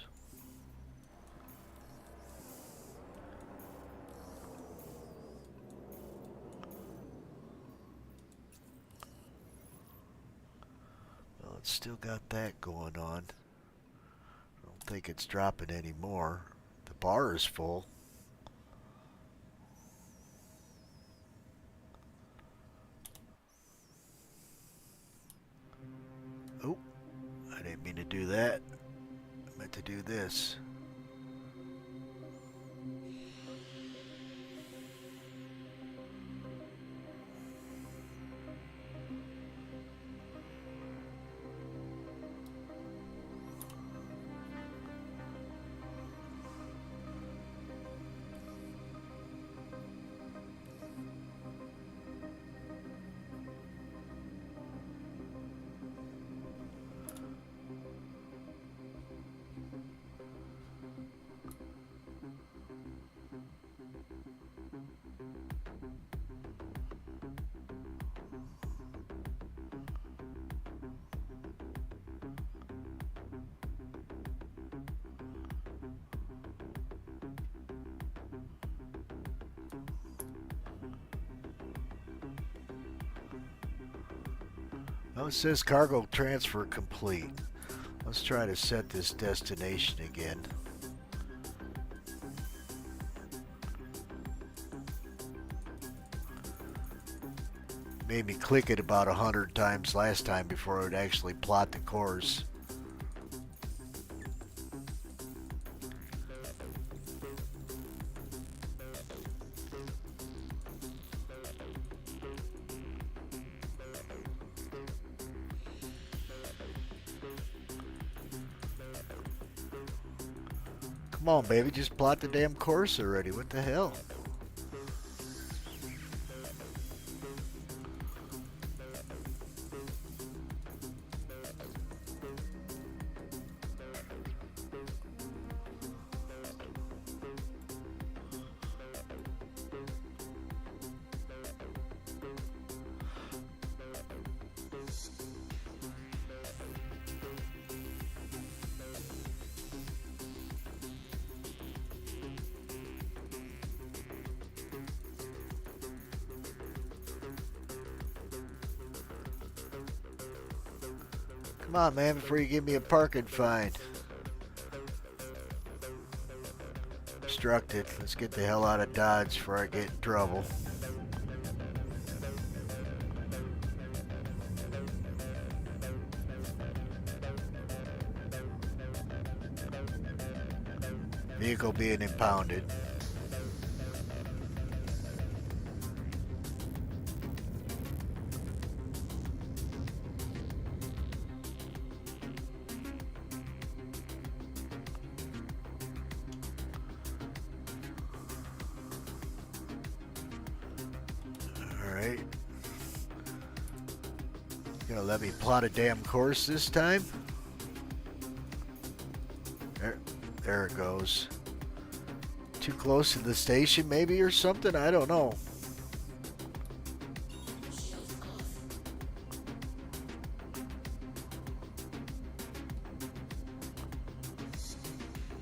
It's still got that going on. I don't think it's dropping anymore. The bar is full. Oh, I didn't mean to do that. I meant to do this. Oh, it says cargo transfer complete. Let's try to set this destination again. Made me click it about 100 times last time before I would actually plot the course. Come on, baby, just plot the damn course already. What the hell? Come on, man, before you give me a parking fine. Obstructed. Let's get the hell out of Dodge before I get in trouble. Vehicle being impounded. Alright. Gonna let me plot a damn course this time? There it goes. Too close to the station maybe or something? I don't know.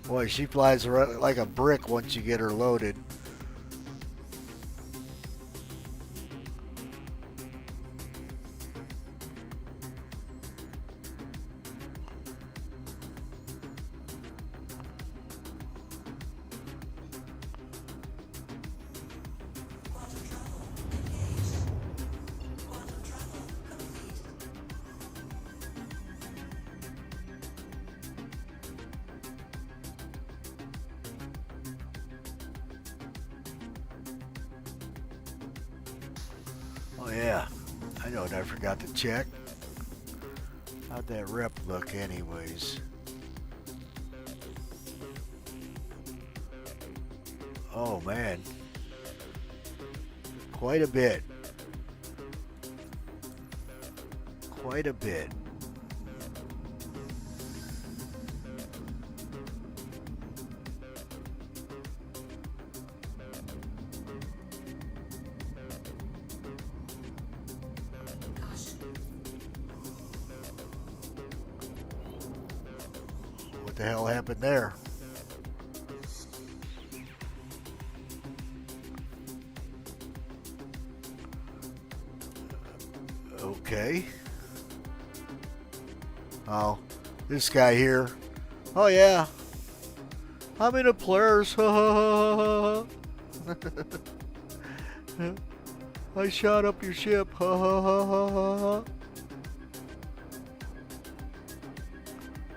Boy, she flies like a brick once you get her loaded. Oh yeah, I know what I forgot to check. How'd that rep look anyways? Oh man, quite a bit. Quite a bit. What the hell happened there? Okay. Oh, this guy here. Oh yeah. I'm in a players. I shot up your ship.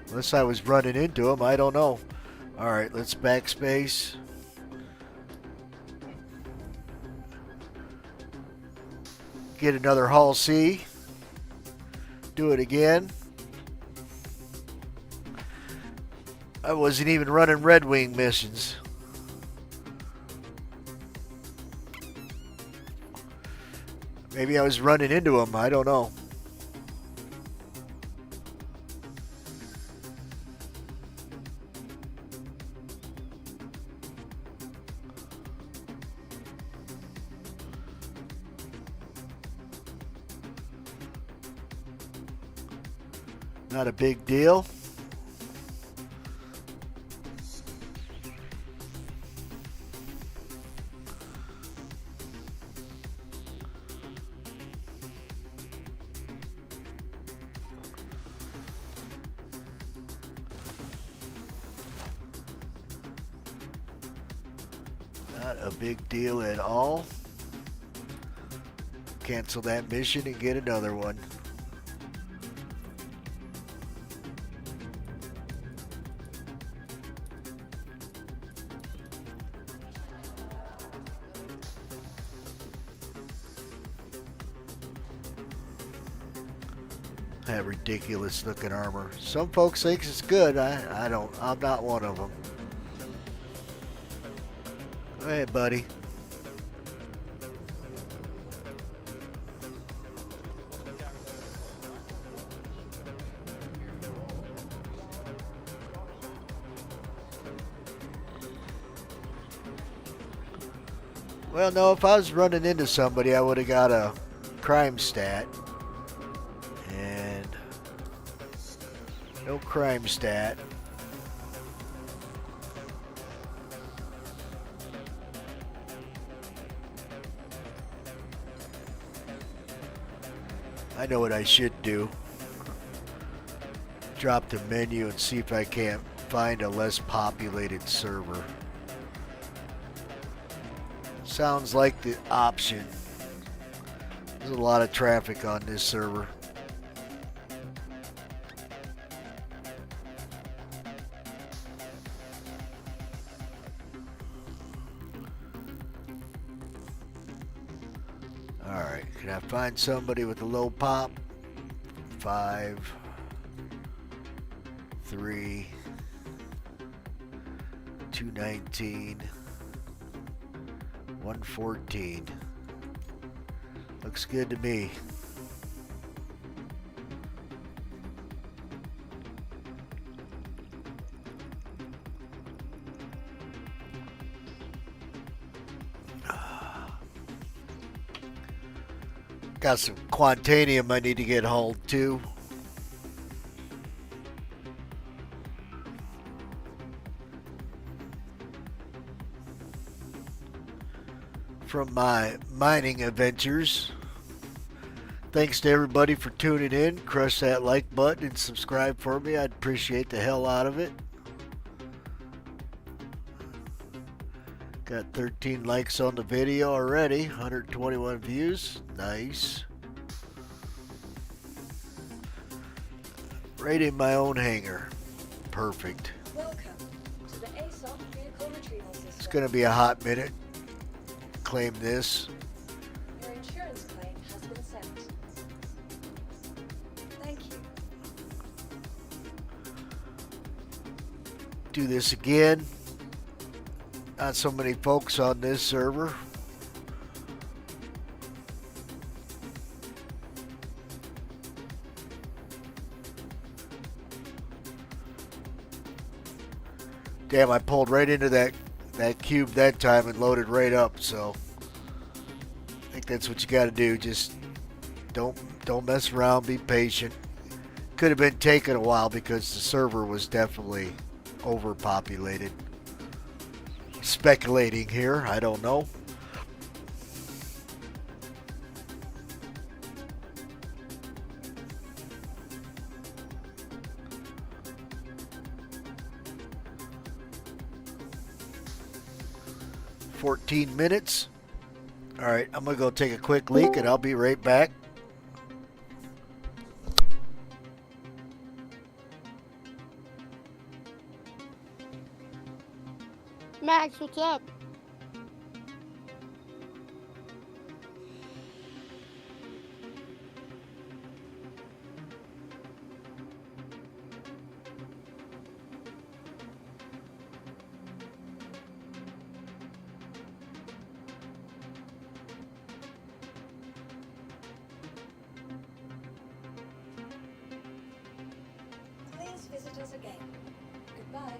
Unless I was running into him, I don't know. Alright, let's backspace. Get another Hull C. Do it again. I wasn't even running Red Wing missions. Maybe I was running into him, I don't know. Not a big deal. Not a big deal at all. Cancel that mission and get another one. That ridiculous looking armor. Some folks think it's good. I don't. I'm not one of them. Go ahead, buddy. Well, no, if I was running into somebody, I would have got a crime stat. And no crime stat. I know what I should do. Drop the menu and see if I can't find a less populated server. Sounds like the option. There's a lot of traffic on this server. Alright, can I find somebody with a low pop? 5, 3, 219, 114. Looks good to me. Got some Quantanium I need to get hauled too. From my mining adventures. Thanks to everybody for tuning in. Crush that like button and subscribe for me. I'd appreciate the hell out of it. Got 13 likes on the video already. 121 views. Nice. Right in my own hangar. Perfect. Welcome to the ASOP vehicle retrieval system. It's going to be a hot minute. Claim this. Your insurance claim has been sent. Thank you. Do this again. Not so many folks on this server. Damn, I pulled right into that cube that time and loaded right up, so I think that's what you got to do. Just don't mess around, be patient. Could have been taking a while because the server was definitely overpopulated. Speculating here, I don't know. $14 All right, I'm gonna go take a quick leak and I'll be right back. Max, what's up? Please visit us again. Goodbye.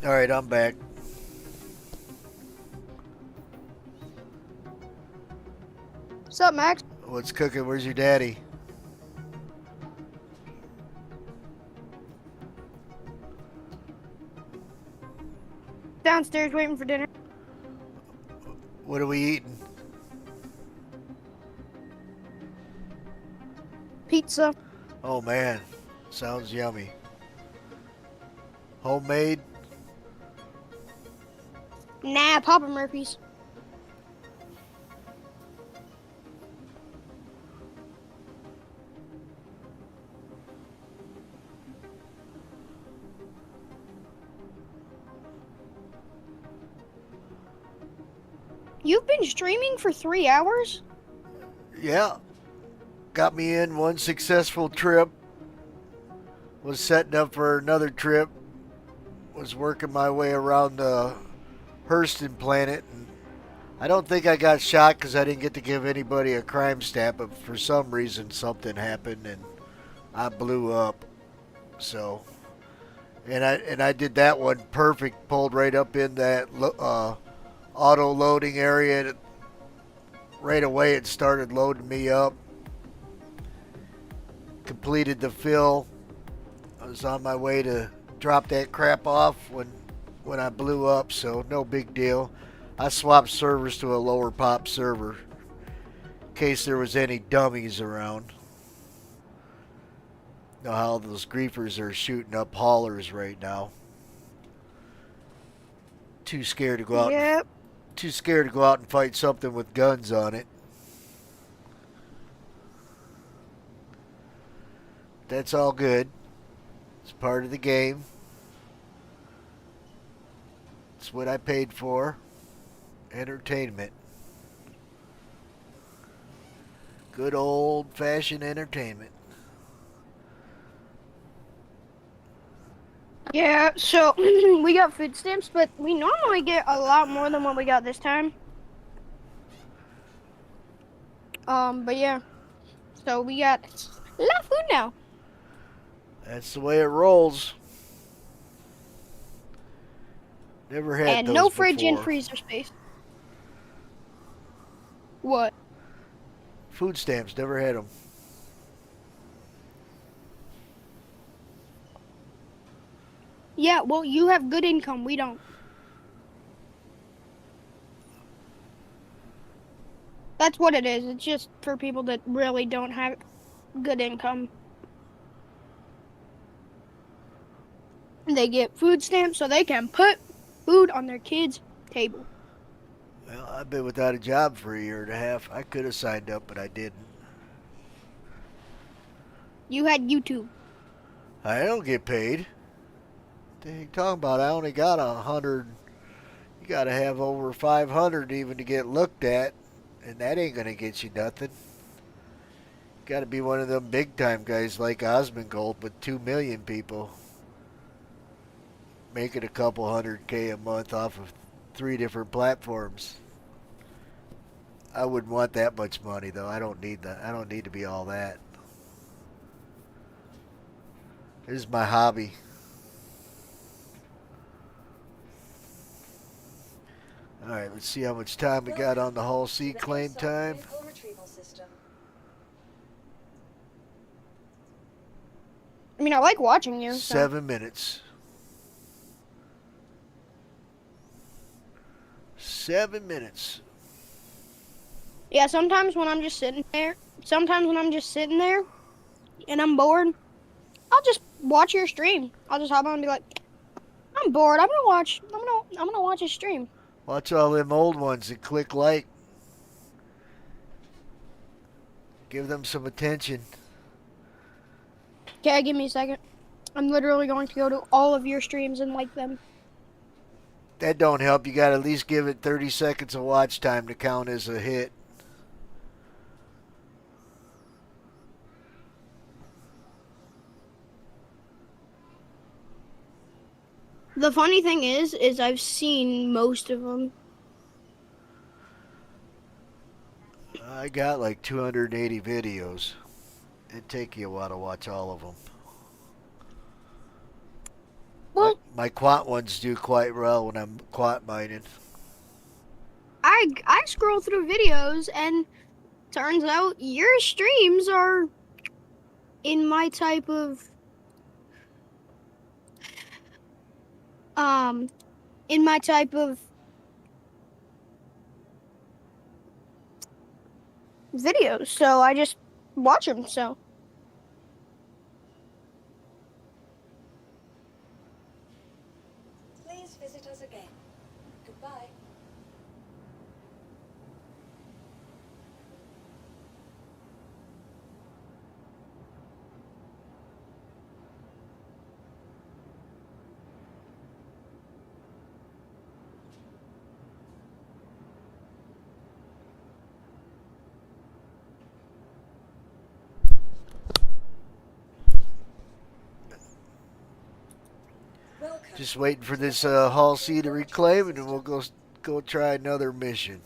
All right, I'm back. What's up, Max? What's cooking? Where's your daddy? Downstairs waiting for dinner. What are we eating? Pizza. Oh man, sounds yummy. Homemade? Nah, Papa Murphy's. You've been streaming for 3 hours? Yeah. Got me in one successful trip. Was setting up for another trip. Was working my way around the Hurston planet. And I don't think I got shot because I didn't get to give anybody a crime stat, but for some reason something happened and I blew up. So, and I did that one perfect. Pulled right up in that auto loading area. Right away it started loading me up. Completed the fill. I was on my way to drop that crap off when I blew up, so no big deal. I swapped servers to a lower pop server in case there was any dummies around. Know how those griefers are shooting up haulers right now. Too scared to go out. Yep. Too scared to go out and fight something with guns on it. That's all good. It's part of the game. It's what I paid for. Entertainment. Good old-fashioned entertainment. Yeah, so we got food stamps, but we normally get a lot more than what we got this time. But yeah. So we got a lot of food now. That's the way it rolls. Never had And those no fridge and before. freezer space. What? Food stamps, never had them. Yeah, well, you have good income. We don't. That's what it is. It's just for people that really don't have good income. They get food stamps so they can put food on their kids' table. Well, I've been without a job for a year and a half. I could have signed up, but I didn't. You had YouTube. I don't get paid. What are you talking about? I only got 100. You got to have over 500 even to get looked at, and that ain't going to get you nothing. Got to be one of them big time guys like Osmongold with 2 million people. Making a couple $100K a month off of 3 different platforms. I wouldn't want that much money though. I don't need that. I don't need to be all that. This is my hobby. Alright, let's see how much time we got on the Hull C claim time. I mean, I like watching you. So. 7 minutes. 7 minutes. Yeah, sometimes when I'm just sitting there, and I'm bored, I'll just watch your stream. I'll just hop on and be like, I'm bored. I'm gonna watch a stream. Watch all them old ones and click like. Give them some attention. Okay, give me a second. I'm literally going to go to all of your streams and like them. That don't help. You got to at least give it 30 seconds of watch time to count as a hit. The funny thing is I've seen most of them. I got like 280 videos. It'd take you a while to watch all of them. Well, my quant ones do quite well when I'm quant mining. I scroll through videos and turns out your streams are in my type of in my type of videos, so I just watch them. So Please visit us again. Goodbye. Welcome. Just waiting for this Hall C to reclaim, and then we'll go try another mission.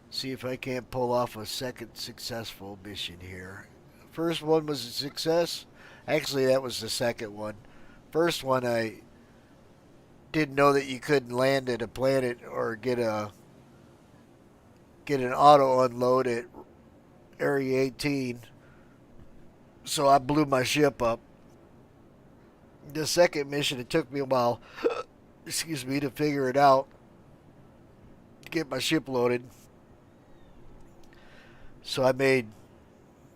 See if I can't pull off a second successful mission here. First one was a success. Actually, that was the second one. First one, I didn't know that you couldn't land at a planet or get an auto unload at Area 18. So I blew my ship up. The second mission, it took me a while, excuse me, to figure it out, to get my ship loaded. So I made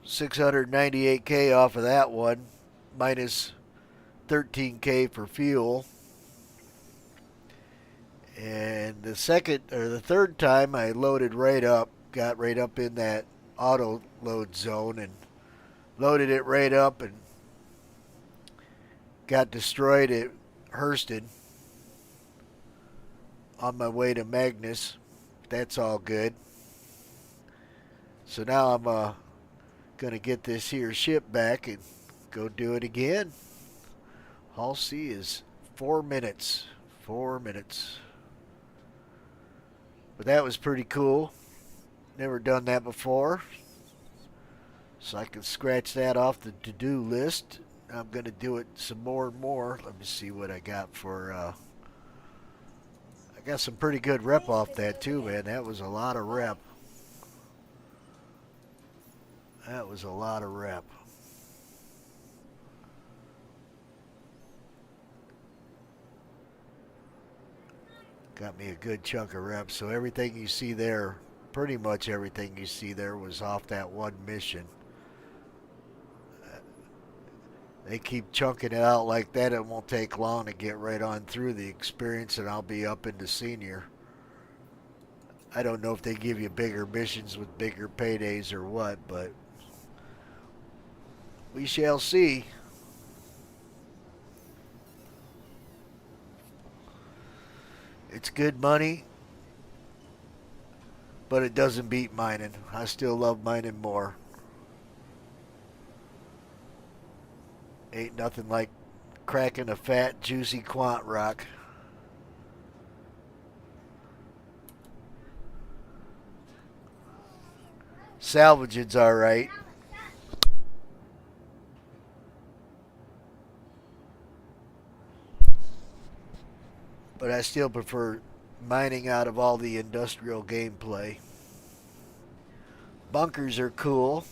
698K off of that one, minus 13K for fuel. And the third time, I loaded right up, got right up in that auto load zone and loaded it right up and got destroyed at Hurston on my way to Magnus. That's all good. So now I'm going to get this here ship back and go do it again. Hall C is 4 minutes. 4 minutes. But that was pretty cool. Never done that before. So I can scratch that off the to-do list. I'm going to do it some more and more. Let me see what I got for... I got some pretty good rep off that too, man. That was a lot of rep. That was a lot of rep. Got me a good chunk of reps. So everything you see there, pretty much everything you see there was off that one mission. They keep chunking it out like that. It won't take long to get right on through the experience, and I'll be up into senior. I don't know if they give you bigger missions with bigger paydays or what, but we shall see. It's good money, but it doesn't beat mining. I still love mining more. Ain't nothing like cracking a fat, juicy quant rock. Salvaging's alright. But I still prefer mining out of all the industrial gameplay. Bunkers are cool.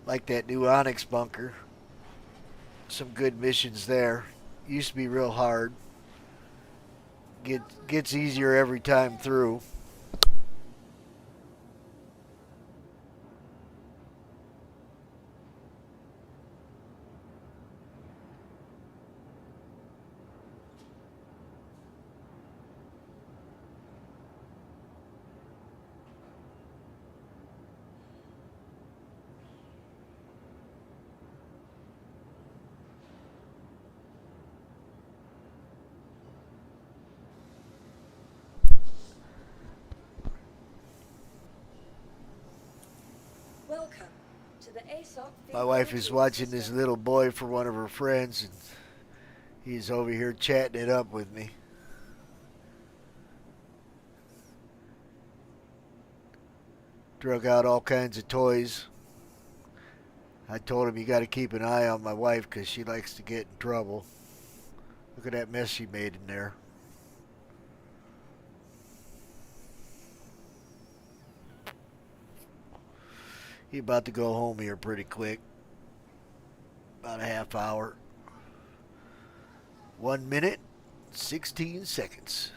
Like that new Onyx bunker. Some good missions there. Used to be real hard. Gets easier every time through. Welcome to the ASOC. My wife is watching this little boy for one of her friends, and he's over here chatting it up with me. Drug out all kinds of toys. I told him you got to keep an eye on my wife because she likes to get in trouble. Look at that mess she made in there. He about to go home here pretty quick. About a half hour. 1 minute, 16 seconds.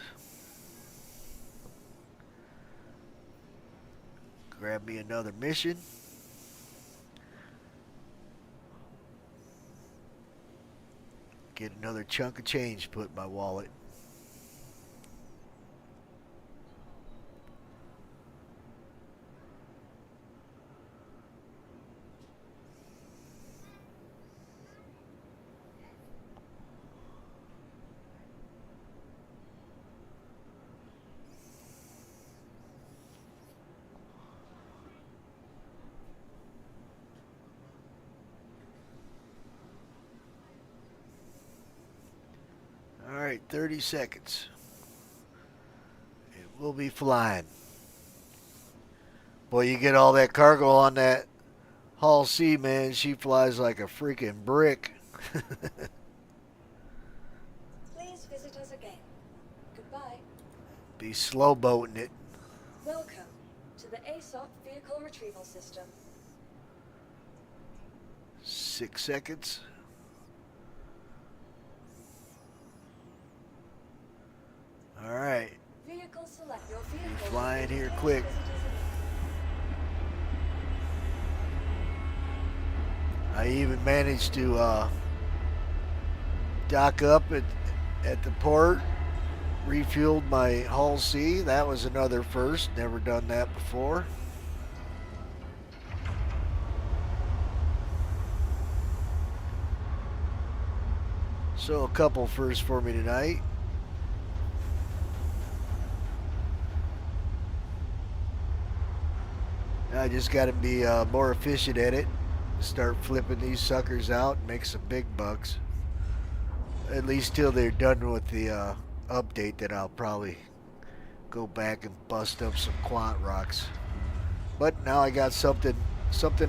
Grab me another mission. Get another chunk of change put in my wallet. All right, 30 seconds. And we'll be flying. Boy, you get all that cargo on that Hull C, man. She flies like a freaking brick. Please visit us again. Goodbye. Be slow boating it. Welcome to the ASOP Vehicle Retrieval System. 6 seconds. All right. Vehicle select your vehicle. Flying here quick. I even managed to dock up at the port, refueled my Hull C. That was another first. Never done that before. So a couple firsts for me tonight. I just got to be more efficient at it. Start flipping these suckers out and make some big bucks. At least till they're done with the update, then I'll probably go back and bust up some quant rocks. But now I got something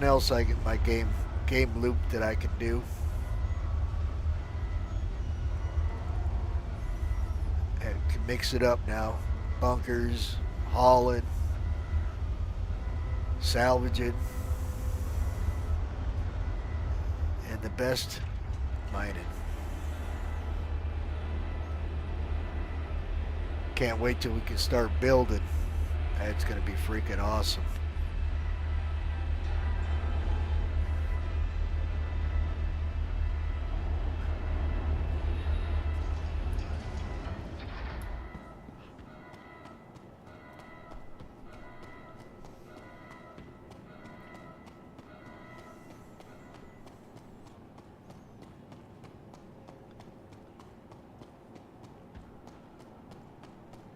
else my game loop that I can do. And can mix it up now. Bunkers, hauling, salvaging, and the best, mining. Can't wait till we can start building. That's going to be freaking awesome.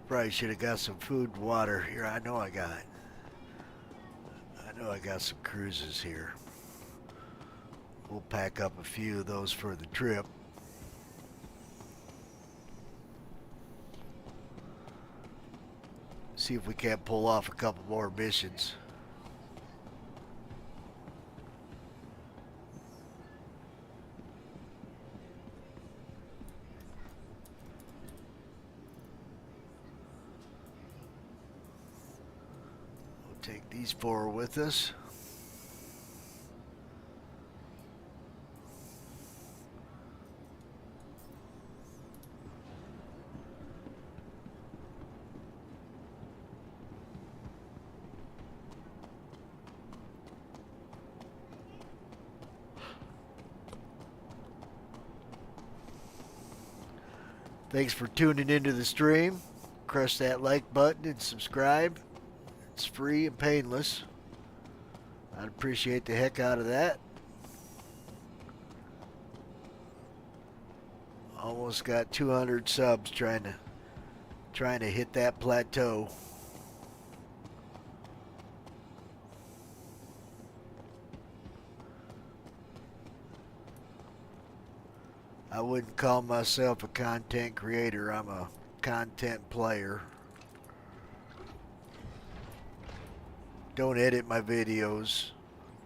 Probably should have got some food and water here. I know I got some cruises here. We'll pack up a few of those for the trip. See if we can't pull off a couple more missions. Take these four with us. Thanks for tuning into the stream. Press that like button and subscribe. It's free and painless. I'd appreciate the heck out of that. Almost got 200 subs trying to hit that plateau. I wouldn't call myself a content creator. I'm a content player. Don't edit my videos.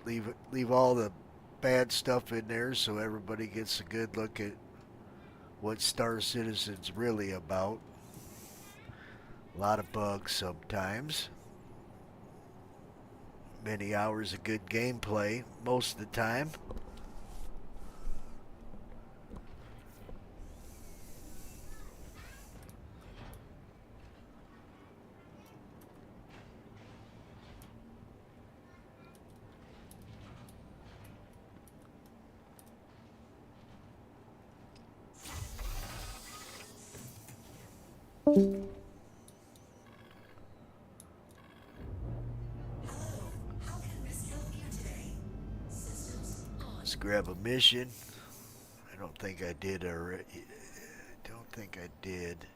Leave all the bad stuff in there so everybody gets a good look at what Star Citizen's really about. A lot of bugs sometimes. Many hours of good gameplay most of the time. Let's grab a mission. I don't think I did already. Don't think I did.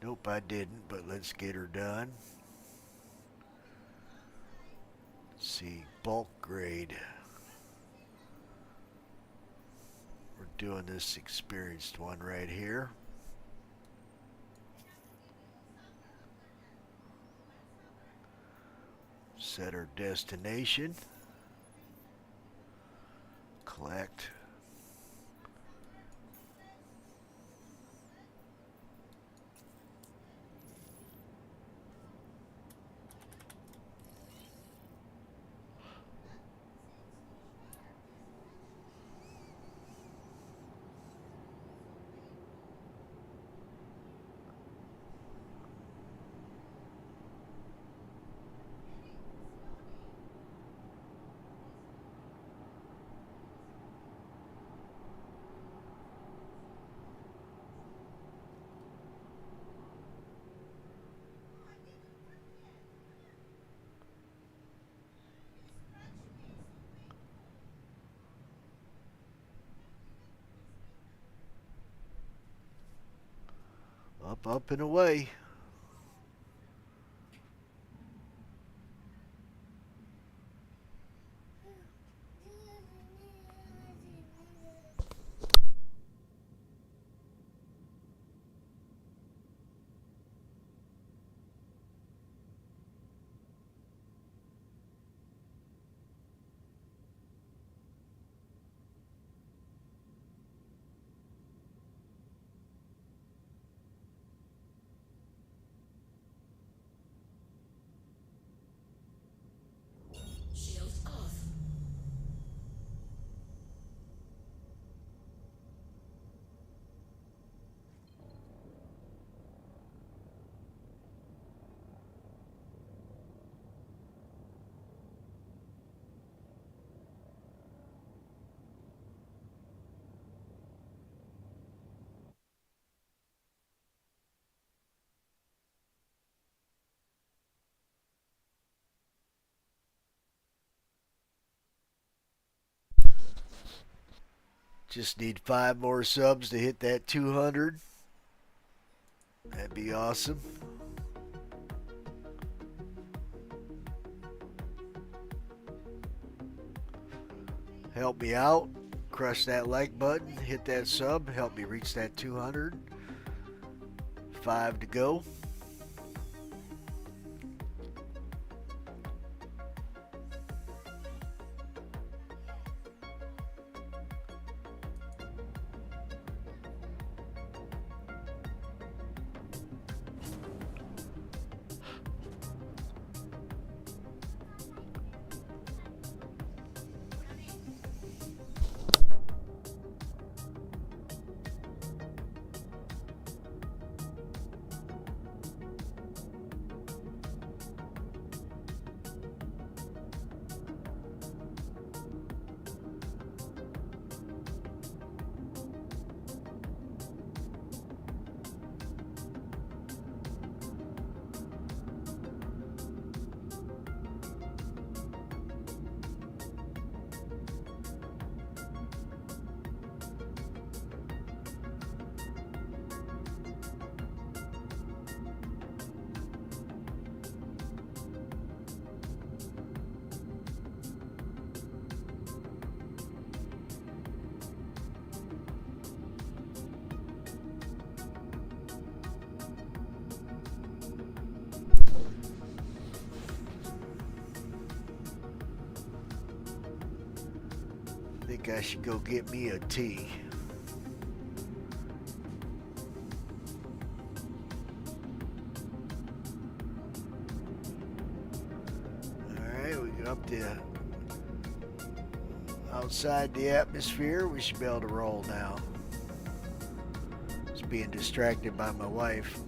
Nope, I didn't, but let's get her done. Let's see, bulk grade. We're doing this experienced one right here. Set our destination. Collect. Up, and away. Shields off. Just need 5 more subs to hit that 200. That'd be awesome. Help me out. Crush that like button. Hit that sub. Help me reach that 200. 5 to go. Think I should go get me a tea. Alright, we get up to outside the atmosphere. We should be able to roll now. Just being distracted by my wife.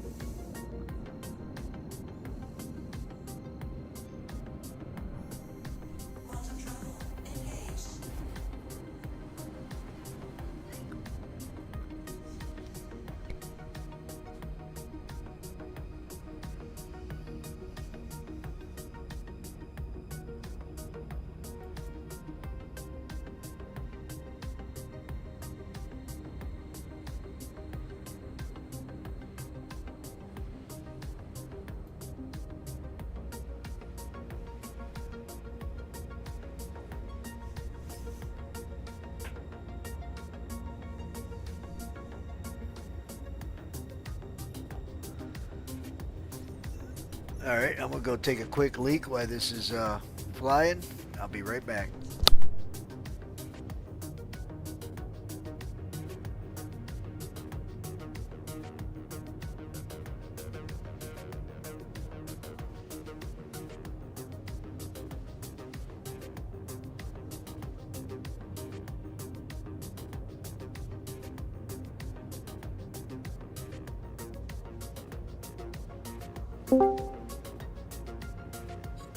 All right, I'm gonna go take a quick leak while this is flying. I'll be right back.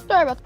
Sorry about that.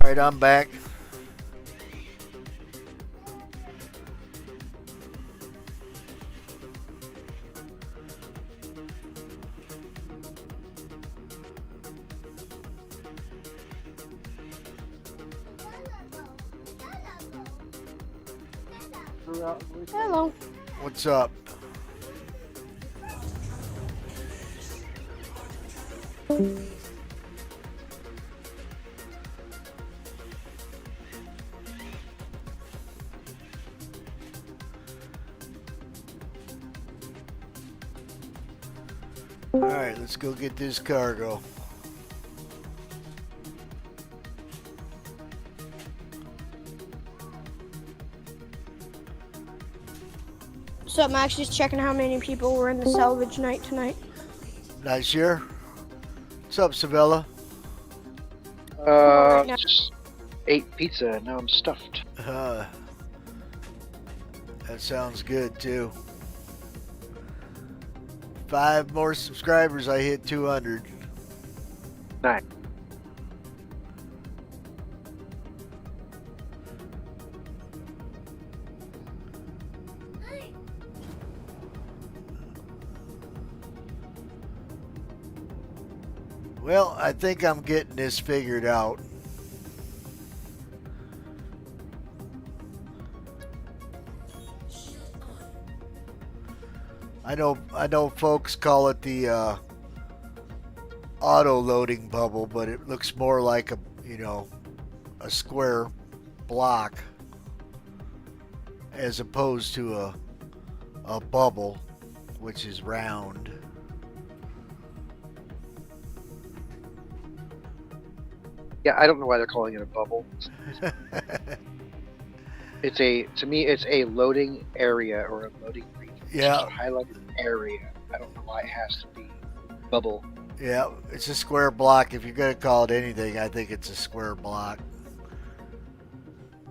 All right, I'm back. Hello. What's up? All right, let's go get this cargo. What's up, Max? Just checking how many people were in the salvage night tonight. Not sure. What's up, Savella? Right now. Just ate pizza and now I'm stuffed. That sounds good too. 5 more subscribers, I hit 200. Nice. Well, I think I'm getting this figured out. I know folks call it the auto loading bubble, but it looks more like a square block as opposed to a bubble, which is round. Yeah, I don't know why they're calling it a bubble. To me, it's a loading area or a loading region. Yeah. It's a highlighted area. I don't know why it has to be bubble. Yeah, it's a square block. If you're going to call it anything, I think it's a square block.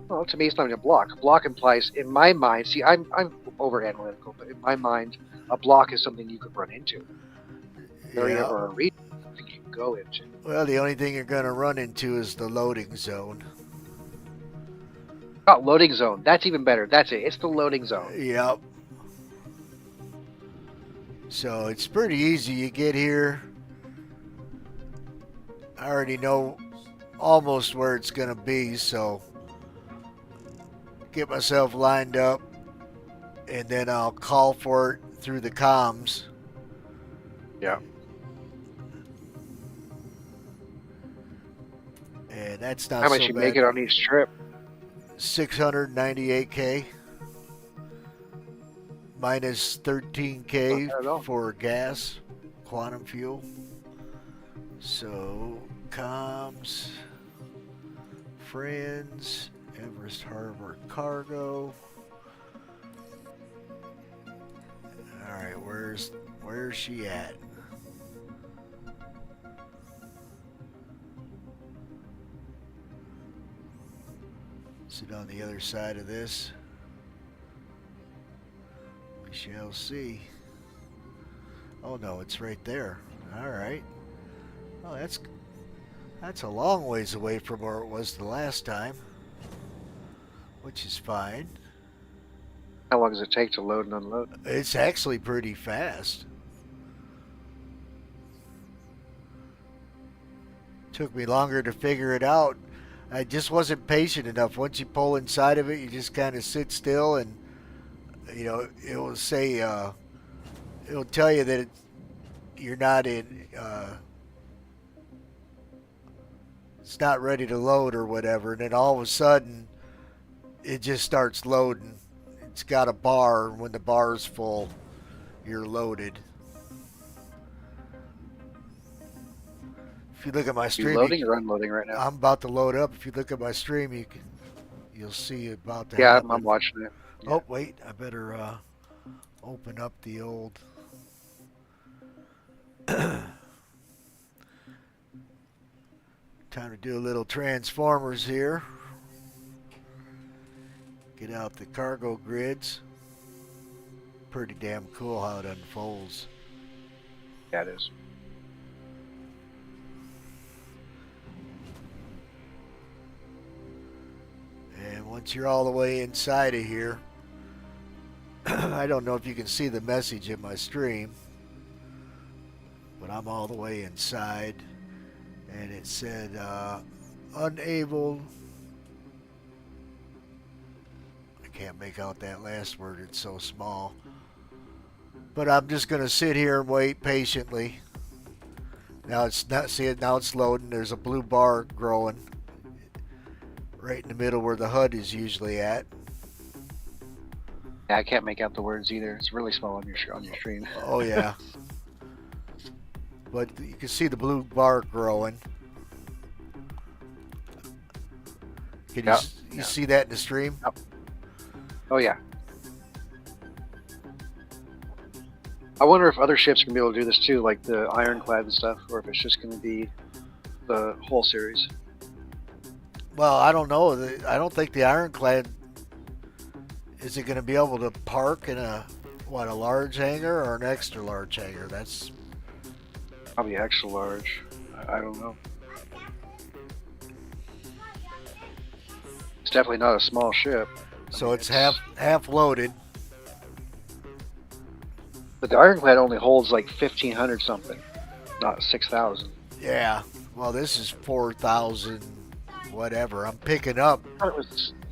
Well, to me, it's not even a block. A block implies, in my mind, see, I'm over analytical, but in my mind, a block is something you could run into. Area or a region, something you can go into. Well, the only thing you're going to run into is the loading zone. Oh, loading zone. That's even better. That's it. It's the loading zone. Yep. So it's pretty easy. You get here. I already know almost where it's going to be, so get myself lined up, and then I'll call for it through the comms. Yeah. And that's not How so much you bad. make it on each trip? 698K. Minus 13K for gas, quantum fuel. So, comms, friends, Everest Harbor Cargo. Alright, where's she at? Is it on the other side of this? We shall see. Oh no, it's right there. Alright. Oh, that's a long ways away from where it was the last time. Which is fine. How long does it take to load and unload? It's actually pretty fast. Took me longer to figure it out. I just wasn't patient enough. Once you pull inside of it, you just kind of sit still, and you know it will say, it'll tell you that you're not in. It's not ready to load or whatever, and then all of a sudden, it just starts loading. It's got a bar, and when the bar's full, you're loaded. If you look at my stream, Are you loading or unloading right now? I'm about to load up. If you look at my stream, you'll see about to Yeah, happen. I'm watching it. Yeah. Oh wait, I better open up the old. Time to do a little Transformers here. Get out the cargo grids. Pretty damn cool how it unfolds. Yeah, it is. And once you're all the way inside of here, I don't know if you can see the message in my stream, but I'm all the way inside, and it said unable. I can't make out that last word, it's so small. But I'm just going to sit here and wait patiently. Now it's not, see it, now it's loading. There's a blue bar growing right in the middle where the HUD is usually at. Yeah, I can't make out the words either. It's really small on your screen. Oh yeah. But you can see the blue bar growing. Can you see that in the stream? Yep. Oh yeah. I wonder if other ships can be able to do this too, like the Ironclad and stuff, or if it's just going to be the whole series. Well, I don't know. I don't think the Ironclad is it going to be able to park in a large hangar or an extra large hangar? That's probably extra large. I don't know. It's definitely not a small ship. So it's half loaded. But the Ironclad only holds like 1,500 something, not 6,000. Yeah. Well, this is 4,000, whatever. I'm picking up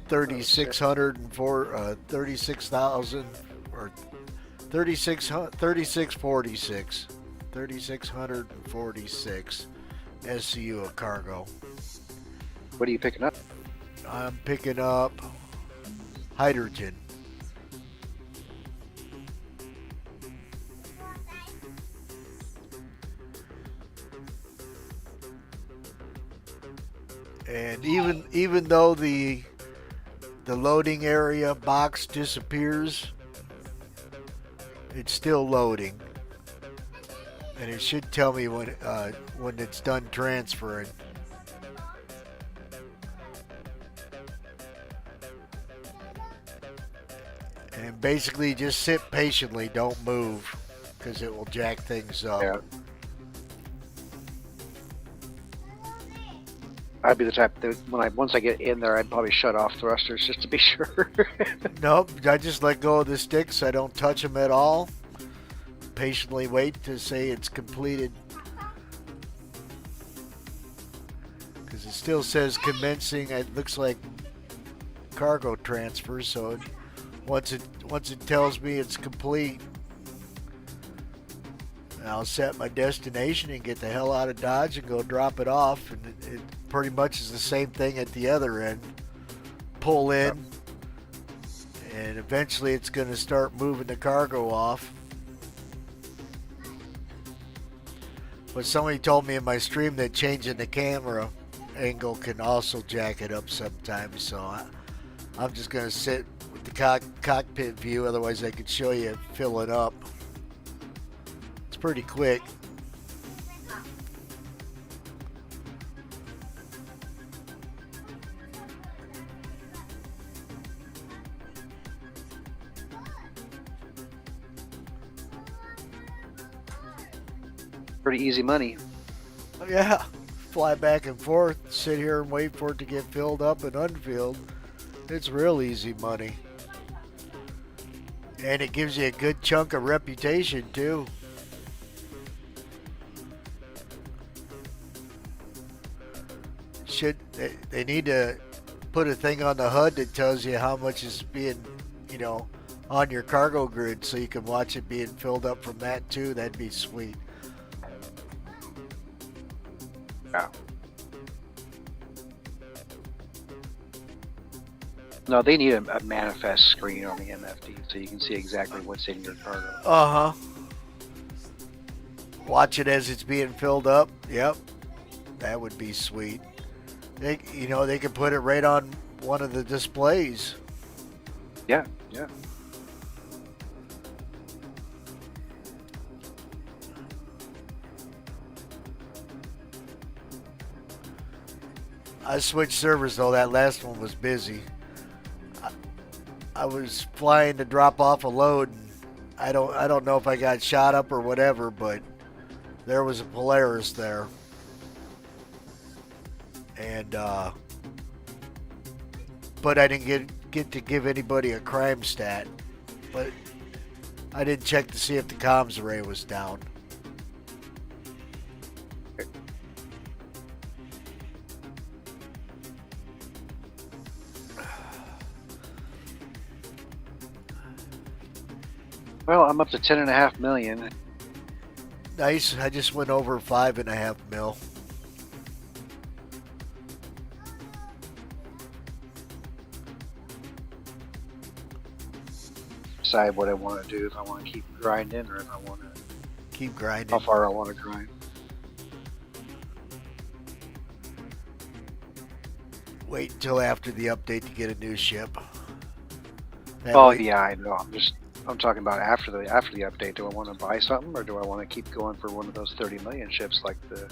3,600 and 36,000 or 3646, 3,646 SCU of cargo. What are you picking up? I'm picking up hydrogen. And even though the loading area box disappears, it's still loading, and it should tell me when it's done transferring. And basically, just sit patiently, don't move, because it will jack things up. Yeah. I'd be the type that once I get in there, I'd probably shut off thrusters just to be sure. Nope, I just let go of the sticks. I don't touch them at all. Patiently wait to say it's completed. Because it still says commencing. It looks like cargo transfer. So once it tells me it's complete, I'll set my destination and get the hell out of Dodge and go drop it off. And it pretty much is the same thing at the other end. Pull in, and eventually it's going to start moving the cargo off. But somebody told me in my stream that changing the camera angle can also jack it up sometimes. So I'm just going to sit with the cockpit view. Otherwise, I could show you fill it up. It's pretty quick. Pretty easy money. Yeah, fly back and forth, sit here and wait for it to get filled up and unfilled. It's real easy money. And it gives you a good chunk of reputation too. They need to put a thing on the HUD that tells you how much is being, on your cargo grid so you can watch it being filled up from that too. That'd be sweet. Yeah. No, they need a manifest screen on the MFD so you can see exactly what's in your cargo. Uh-huh. Watch it as it's being filled up. Yep. That would be sweet. They could put it right on one of the displays. Yeah, yeah. I switched servers though. That last one was busy. I was flying to drop off a load. And I don't know if I got shot up or whatever, but there was a Polaris there, and but I didn't get to give anybody a crime stat. But I didn't check to see if the comms array was down. Well, I'm up to 10.5 million. Nice. I just went over 5.5 mil. Decide what I want to do, if I want to keep grinding or if I want to keep grinding. How far I want to grind. Wait until after the update to get a new ship. Yeah, I know. I'm talking about after the update. Do I want to buy something, or do I want to keep going for one of those 30 million ships like the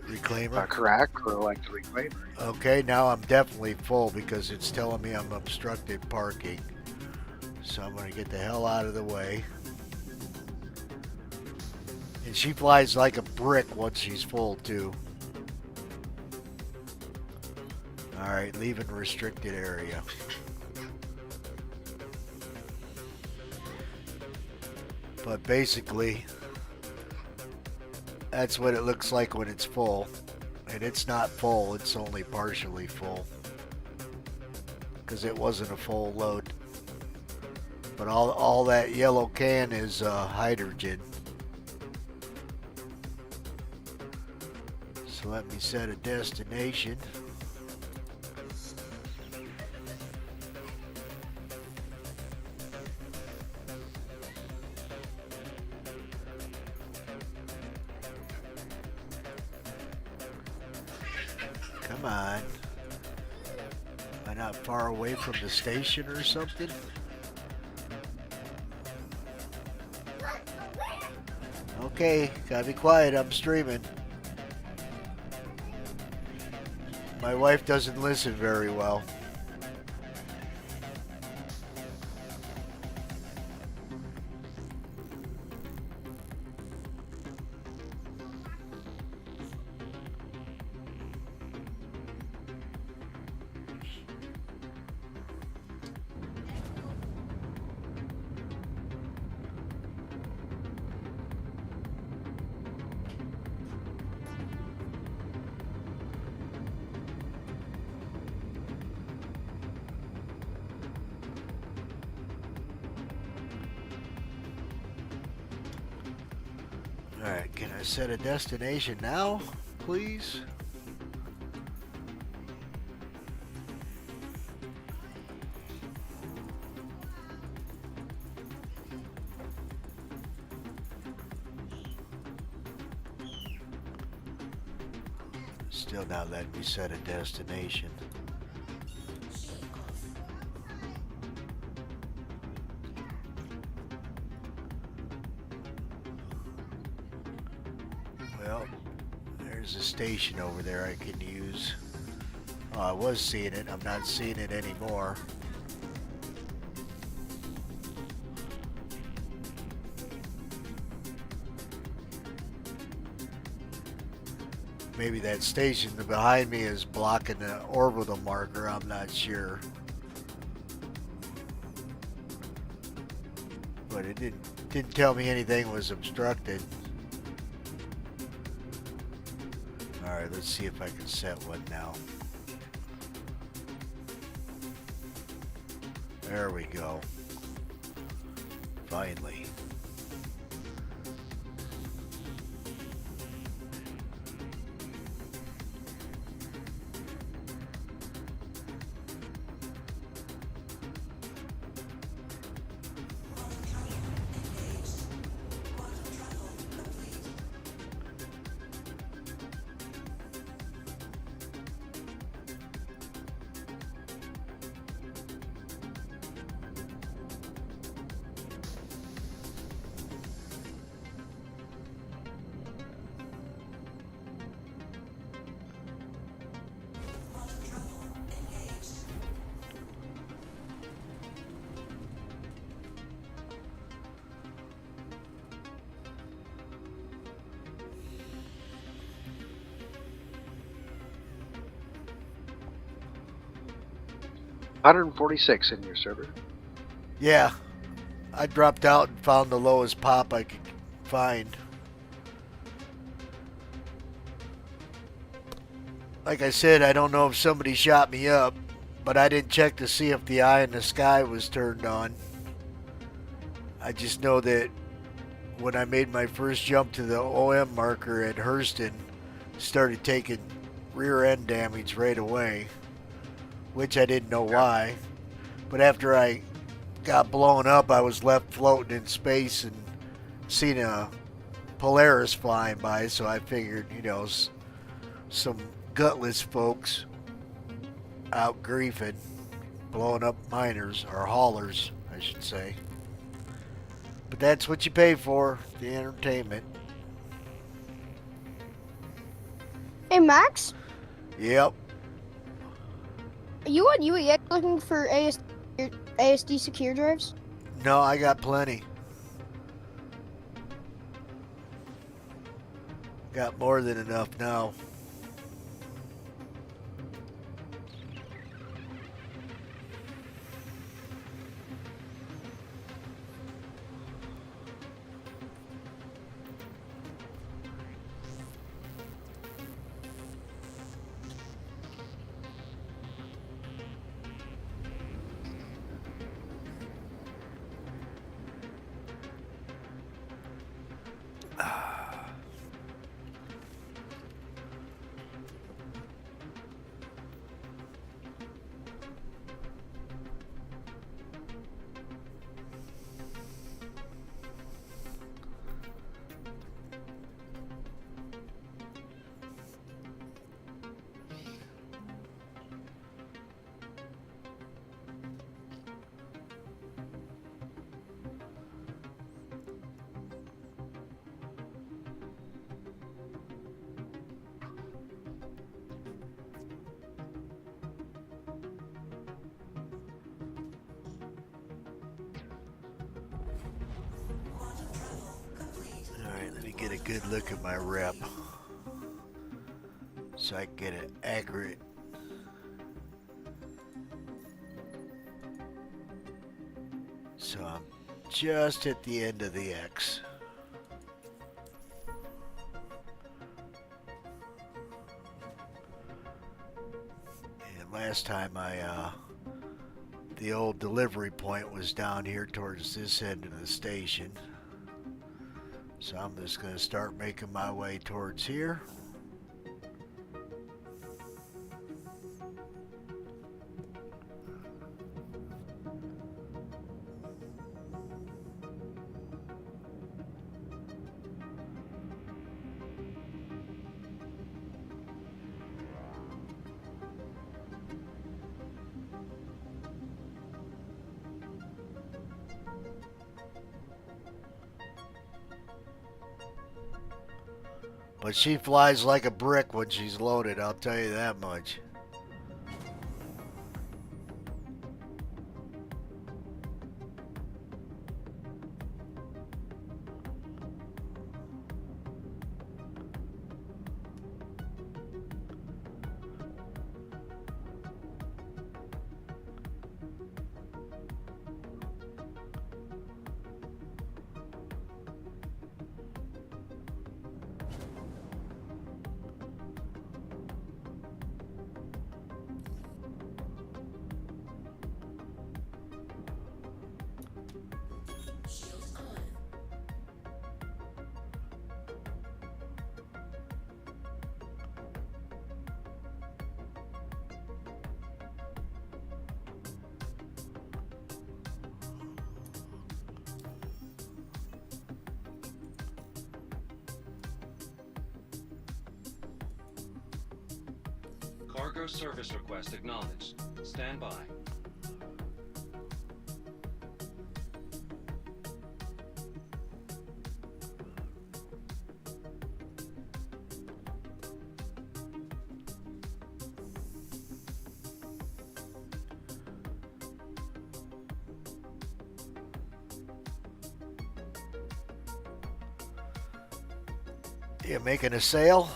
Reclaimer? Karak, or like the Reclaimer? Okay, now I'm definitely full because it's telling me I'm obstructed parking. So I'm going to get the hell out of the way. And she flies like a brick once she's full too. Alright, leaving restricted area. But basically, that's what it looks like when it's full. And it's not full, it's only partially full. Because it wasn't a full load. But all that yellow can is hydrogen. So let me set a destination. Come on. Am I not far away from the station or something? Okay, gotta be quiet, I'm streaming. My wife doesn't listen very well. Alright, can I set a destination now, please? Still not letting me set a destination. Well, there's a station over there I can use. Oh, I was seeing it. I'm not seeing it anymore. Maybe that station behind me is blocking the orbital marker. I'm not sure. But it didn't tell me anything was obstructed. Alright, let's see if I can set one now. There we go. Finally. $146 in your server. Yeah, I dropped out and found the lowest pop I could find. Like I said, I don't know if somebody shot me up, but I didn't check to see if the eye in the sky was turned on. I just know that when I made my first jump to the OM marker at Hurston, started taking rear end damage right away, which I didn't know why. But after I got blown up, I was left floating in space and seen a Polaris flying by, so I figured, you know, some gutless folks out griefing, blowing up miners, or haulers, I should say. But that's what you pay for, the entertainment. Hey, Max? Yep. Are you on UEX looking for ASD secure drives? No, I got plenty. Got more than enough now. Get a good look at my rep so I can get it accurate. So I'm just at the end of the X. And last time the old delivery point was down here towards this end of the station. So I'm just going to start making my way towards here. But she flies like a brick when she's loaded, I'll tell you that much. Shields on. Cargo service request acknowledged. Stand by. You making a sale?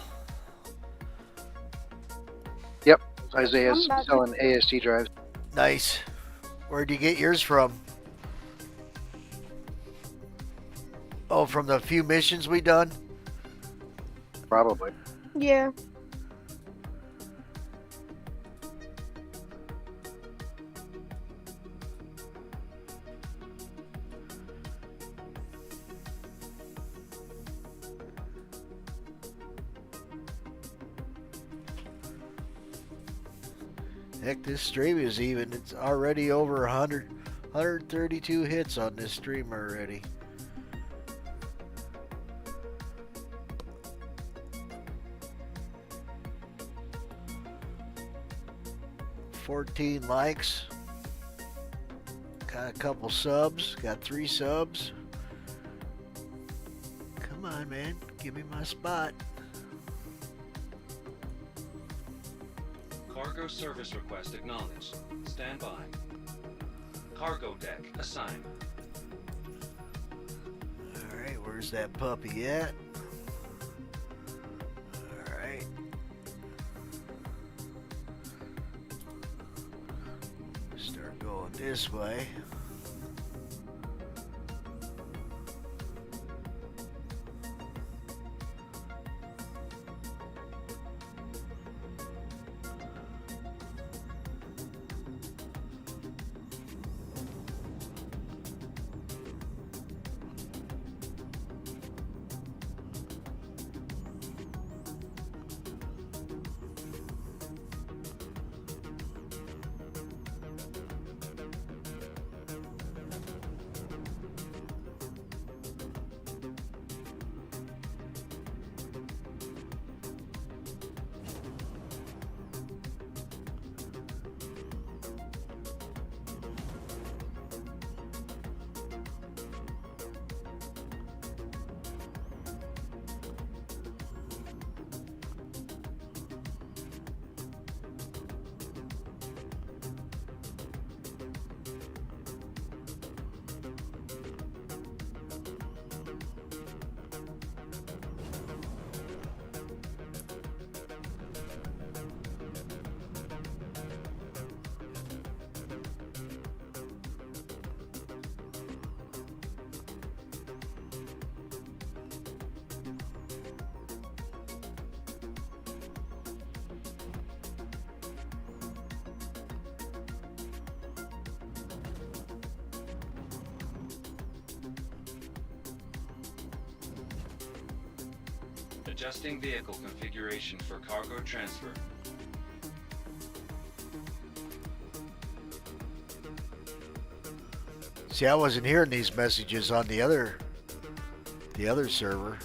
Yep. Isaiah's I'm about to- selling ASD drives. Nice. Where'd you get yours from? Oh, from the few missions we done? Probably. Yeah. Heck, this stream is even. It's already over 132 hits on this stream already. $14 likes. Got a couple subs. Got 3 subs. Come on, man. Give me my spot. Cargo service request acknowledged. Stand by. Cargo deck assigned. Alright, where's that puppy at? Alright. Start going this way. Adjusting vehicle configuration for cargo transfer. See, I wasn't hearing these messages on the other server.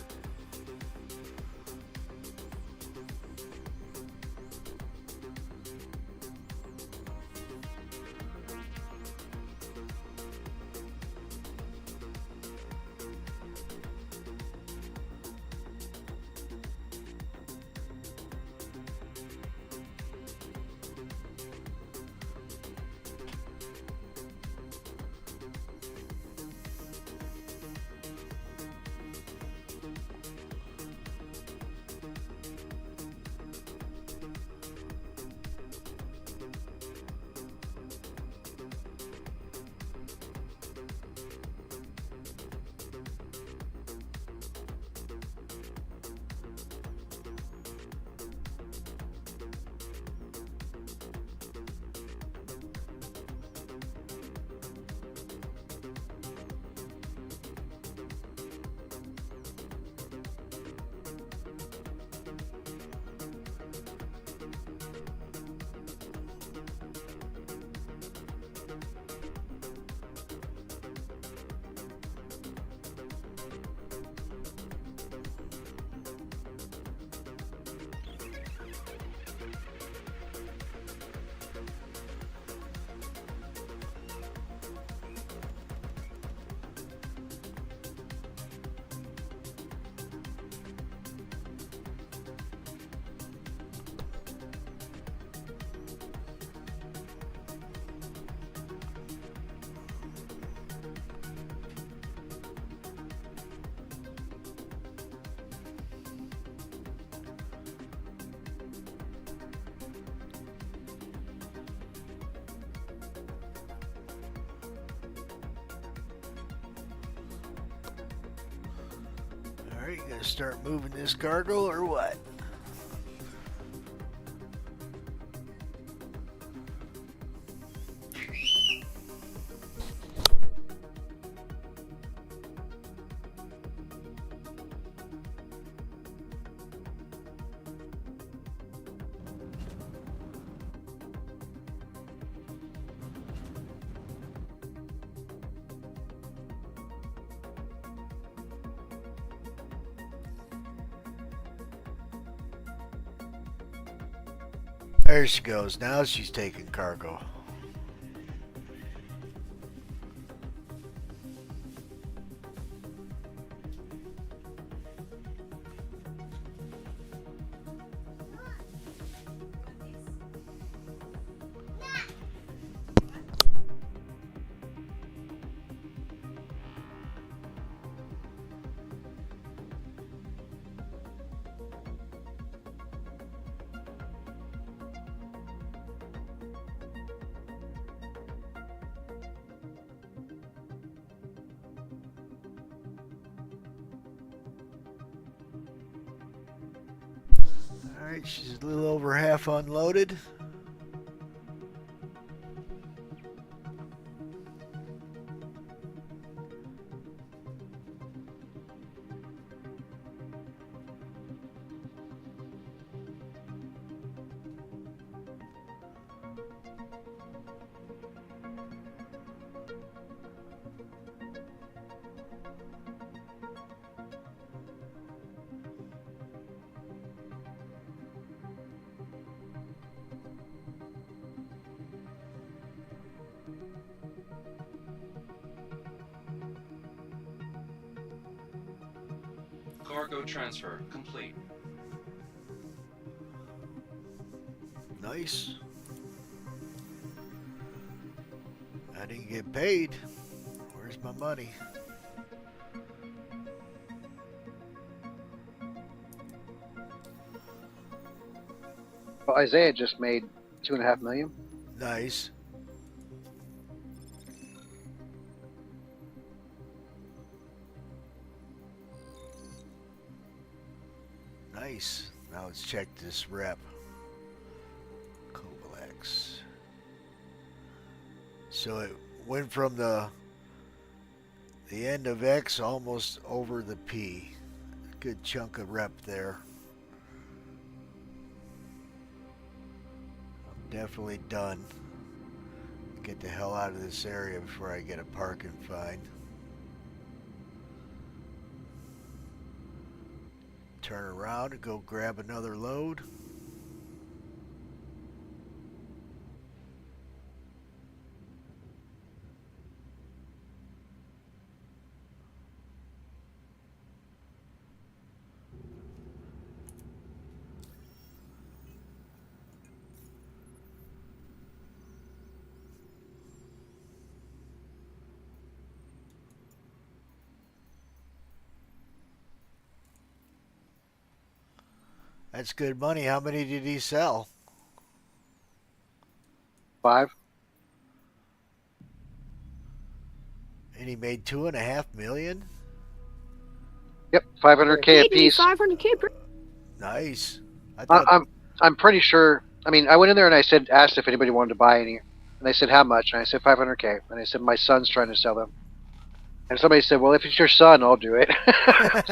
Alright, you gonna start moving this cargo or what? There she goes. Now she's taking cargo. Alright, she's a little over half unloaded. Cargo transfer complete. Nice. I didn't get paid. Where's my money? Well, Isaiah just made $2.5 million. Nice. Nice. Now let's check this rep. Kovalex. So it went from the end of X almost over the P. good chunk of rep there. I'm definitely done. Get the hell out of this area before I get a parking fine. Turn around and go grab another load. That's good money. How many did he sell? 5. And he made $2.5 million. Yep, 500K a piece. 500K. Nice. I thought. I'm pretty sure. I mean, I went in there and asked if anybody wanted to buy any, and they said how much, and I said 500K, and I said my son's trying to sell them, and somebody said, well, if it's your son, I'll do it.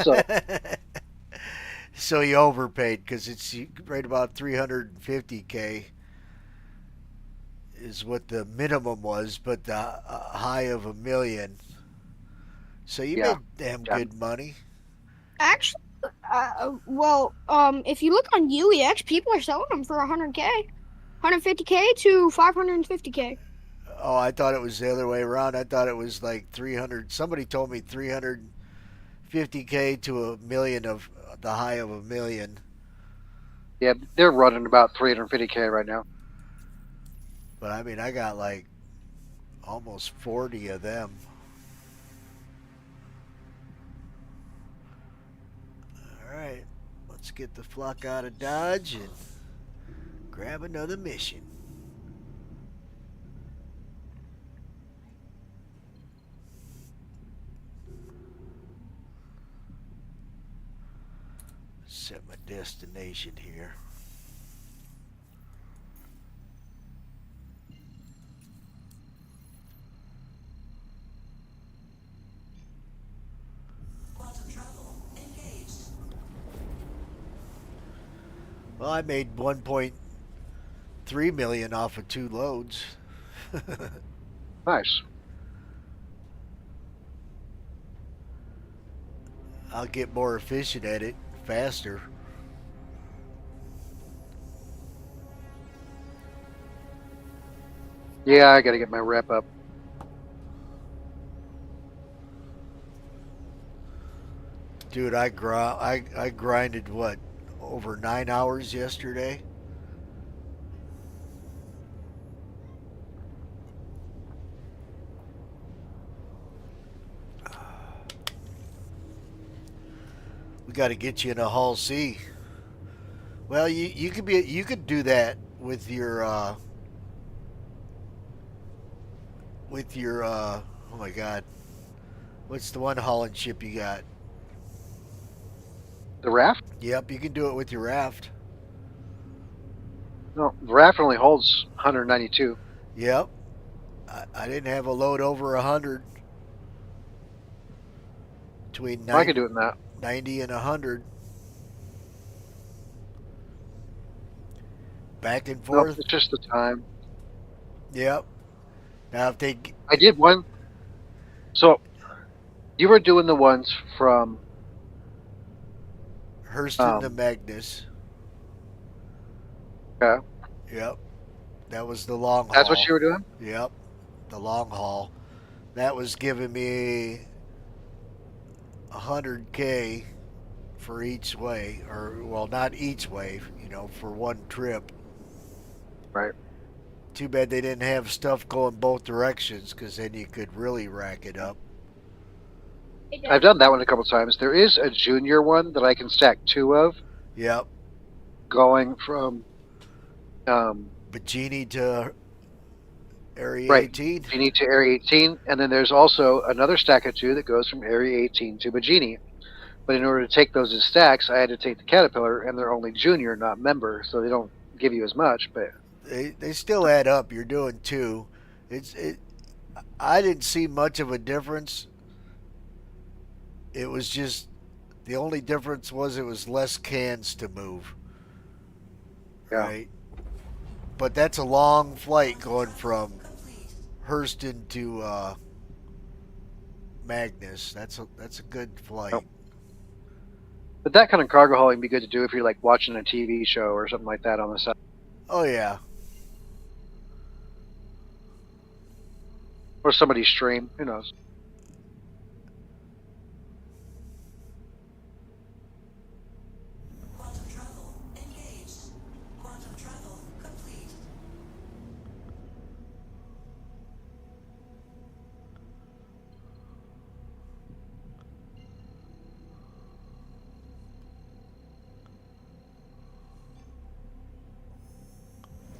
So. So you overpaid because it's right about 350K is what the minimum was, but the high of $1 million. So you made damn good money. Actually, if you look on UEX, people are selling them for 100K, 150K to 550K. Oh, I thought it was the other way around. I thought it was like 300. Somebody told me 350K to $1 million of the high of $1 million. Yeah, they're running about 350K right now. But I mean, I got like almost 40 of them. All right, let's get the flock out of Dodge and grab another mission. Set my destination here. Well, I made 1.3 million off of 2 loads. Nice. I'll get more efficient at it faster. Yeah, I got to get my rep up. Dude, I grinded what, over 9 hours yesterday. We got to get you in a Hull C. Well, you could do that with your oh my God, what's the one hauling ship you got? The raft? Yep, you can do it with your raft. No, the raft only holds 192. Yep, I didn't have a load over 100. Between I could do it in that. 90 and 100. Back and forth. Nope, it's just the time. Yep. Now if they... I did one. So, you were doing the ones from... Hurston to Magnus. Okay. Yep. That was the long haul. That's what you were doing? Yep. The long haul. That was giving me 100K for each way, or well, not each way, for one trip. Right. Too bad they didn't have stuff going both directions, because then you could really rack it up. I've done that one a couple times. There is a junior one that I can stack 2 of. Yep. Going from Bikini to Area right. 18. Bikini to Area 18, and then there's also another stack of 2 that goes from Area 18 to Bikini. But in order to take those as stacks, I had to take the Caterpillar, and they're only junior, not member, so they don't give you as much. But they still add up. You're doing 2. I didn't see much of a difference. It was just The only difference was it was less cans to move. Yeah. Right? But that's a long flight going from Hurston to Magnus. That's a good flight. Yep. But that kind of cargo hauling would be good to do if you're like watching a TV show or something like that on the side. Oh yeah. Or somebody's stream. Who knows? Quantum travel engaged. Quantum travel complete.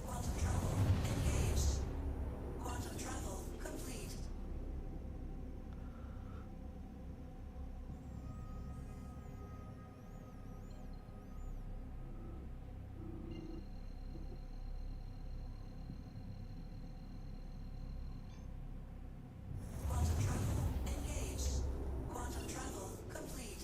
Quantum travel engaged. Quantum travel complete. Quantum travel engaged. Quantum travel complete.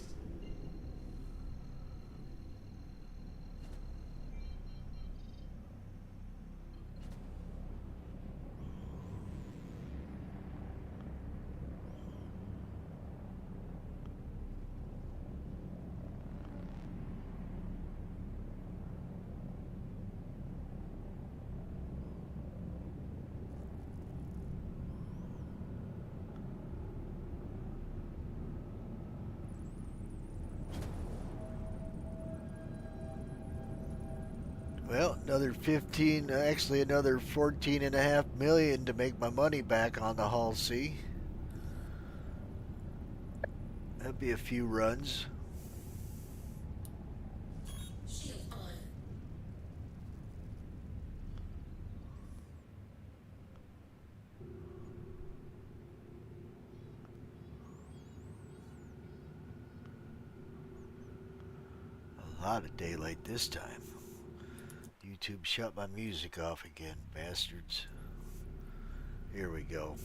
Well, another 15, actually another 14.5 million to make my money back on the Hull C. That'd be a few runs. Shield on. A lot of daylight this time. YouTube shut my music off again, bastards. Here we go.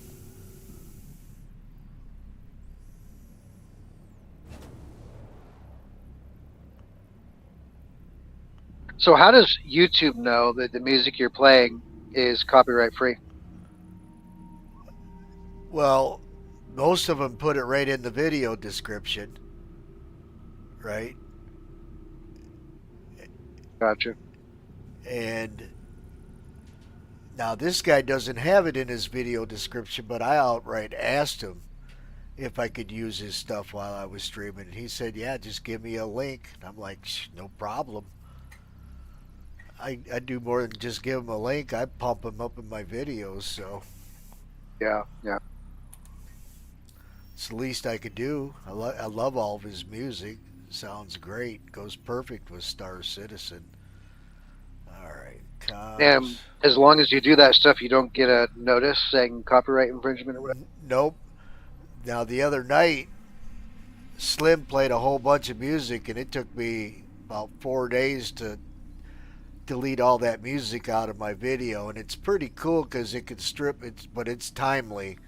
So how does YouTube know that the music you're playing is copyright free? Well, most of them put it right in the video description, right? Gotcha. And now this guy doesn't have it in his video description, but I outright asked him if I could use his stuff while I was streaming. And he said, yeah, just give me a link. And I'm like, no problem. I do more than just give him a link. I pump him up in my videos, so. Yeah, yeah. It's the least I could do. I love all of his music. Sounds great. Goes perfect with Star Citizen. All right. And as long as you do that stuff, you don't get a notice saying copyright infringement or whatever? Nope. Now, the other night, Slim played a whole bunch of music, and it took me about 4 days to delete all that music out of my video. And it's pretty cool because it can strip it, but it's timely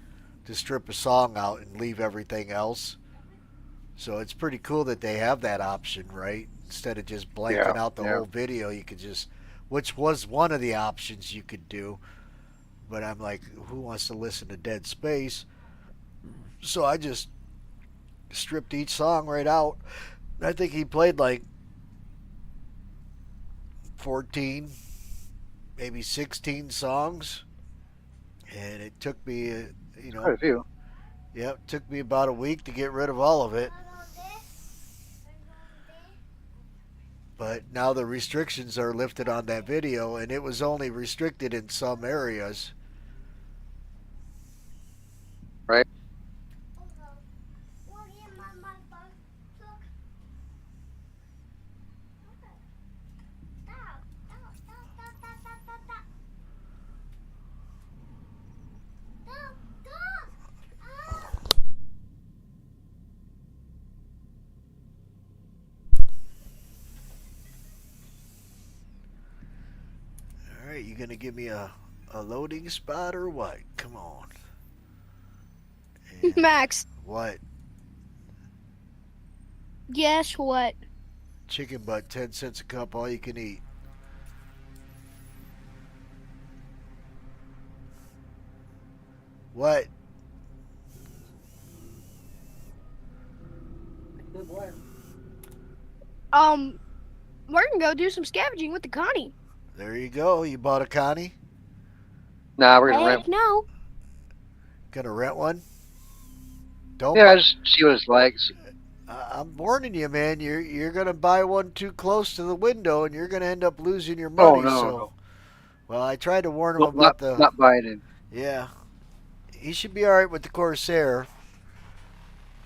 to strip a song out and leave everything else. So it's pretty cool that they have that option, right? Instead of just blanking out the whole video, you could just, which was one of the options you could do. But I'm like, who wants to listen to Dead Space? So I just stripped each song right out. I think he played like 14, maybe 16 songs. And it took me, Quite a few. Yeah, it took me about a week to get rid of all of it. But now the restrictions are lifted on that video, and it was only restricted in some areas. Right. All right, you gonna give me a loading spot or what? Come on. And Max. What? Guess what? Chicken butt, 10 cents a cup, all you can eat. What? Good work. We're gonna go do some scavenging with the Connie. There you go. You bought a Connie? Nah, we're gonna Heck rent. no. Gonna rent one? Don't Yeah, buy. just see what it's like. I'm warning you, man. You're gonna buy one too close to the window, and you're gonna end up losing your Oh money. no, So, no, well, I tried to warn him no, about the. not buying it. Yeah, he should be all right with the Corsair,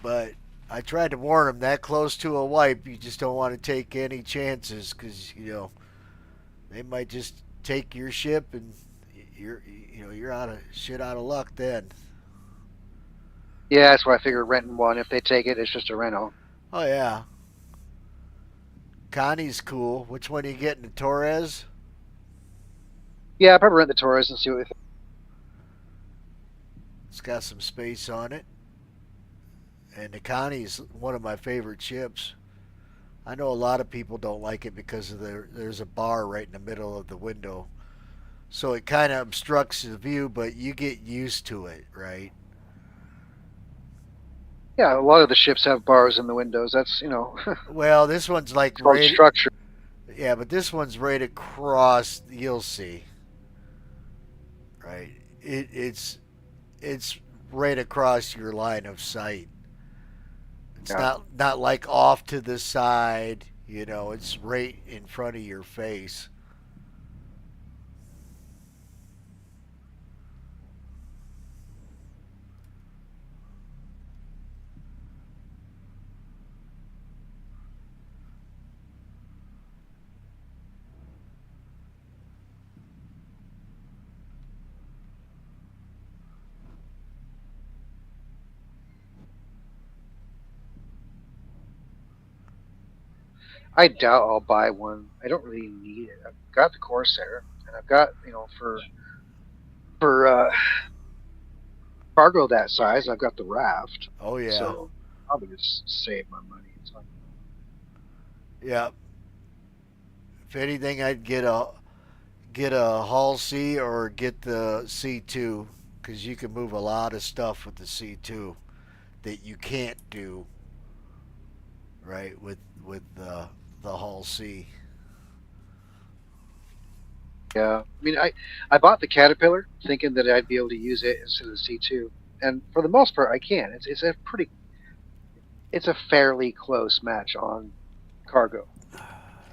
but I tried to warn him that close to a wipe, you just don't want to take any chances because they might just take your ship and you're out of luck then. Yeah, that's why I figured renting one. If they take it, it's just a rental. Oh yeah, Connie's cool. Which one are you getting? The Torres? Yeah, I'll probably rent the Taurus and see what we think. It's got some space on it. And the Connie's one of my favorite ships. I know a lot of people don't like it because of there's a bar right in the middle of the window. So it kind of obstructs the view, but you get used to it, right? Yeah, a lot of the ships have bars in the windows. That's Well, this one's like it's called right. structure. Yeah, but this one's right across. You'll see, right? It's right across your line of sight. It's Yeah. not like off to the side. It's right in front of your face. I doubt I'll buy one. I don't really need it. I've got the Corsair, and I've got for cargo that size, I've got the raft. Oh yeah, So I'll just save my money. yeah. If anything, I'd get a Hull C or get the C2 because you can move a lot of stuff with the C2 that you can't do right with the Hull C. Yeah, I mean, I bought the Caterpillar thinking that I'd be able to use it instead of the C2, and for the most part, I can. It's a fairly close match on cargo,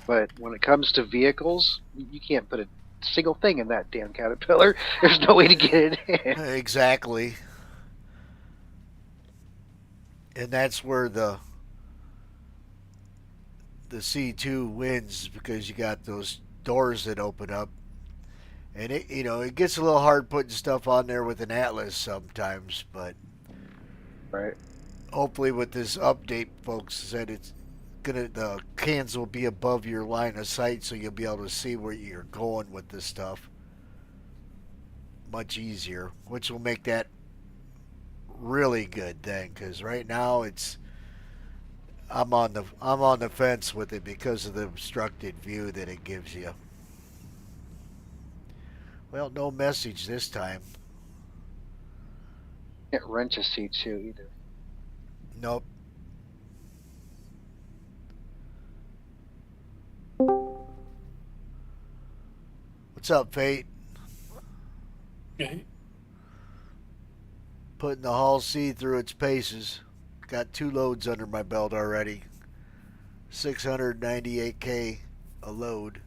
but when it comes to vehicles, you can't put a single thing in that damn Caterpillar. There's no way to get it in. Exactly. And that's where the C2 wins because you got those doors that open up. And it gets a little hard putting stuff on there with an Atlas sometimes, but Right. hopefully with this update, folks said the cans will be above your line of sight, so you'll be able to see where you're going with this stuff much easier, which will make that really good then. Because right now I'm on the fence with it because of the obstructed view that it gives you. Well, no message this time. Can't rent a C2 either. Nope. What's up, Fate? Okay. Putting the Hull C through its paces. Got 2 loads under my belt already. 698K a load.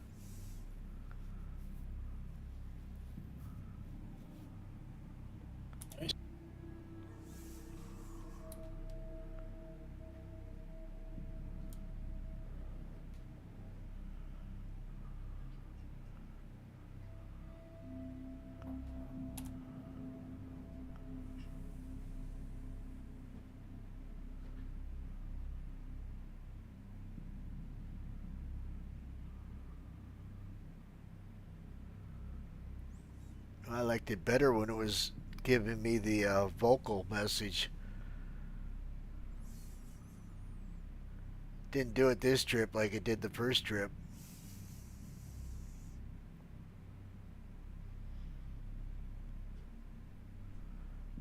I liked it better when it was giving me the vocal message. Didn't do it this trip like it did the first trip.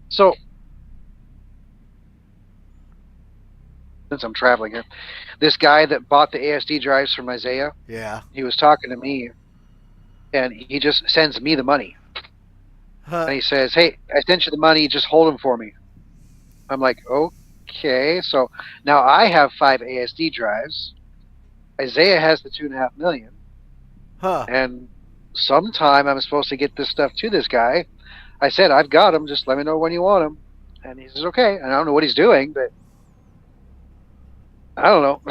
So, since I'm traveling here, this guy that bought the ASD drives from Isaiah, Yeah. he was talking to me, and he just sends me the money. Huh. And he says, "Hey, I sent you the money. Just hold them for me." I'm like, "Okay." So now I have 5 ASD drives. Isaiah has the 2.5 million. Huh. And sometime I'm supposed to get this stuff to this guy. I said, "I've got them. Just let me know when you want them." And he says, "Okay." And I don't know what he's doing, but I don't know.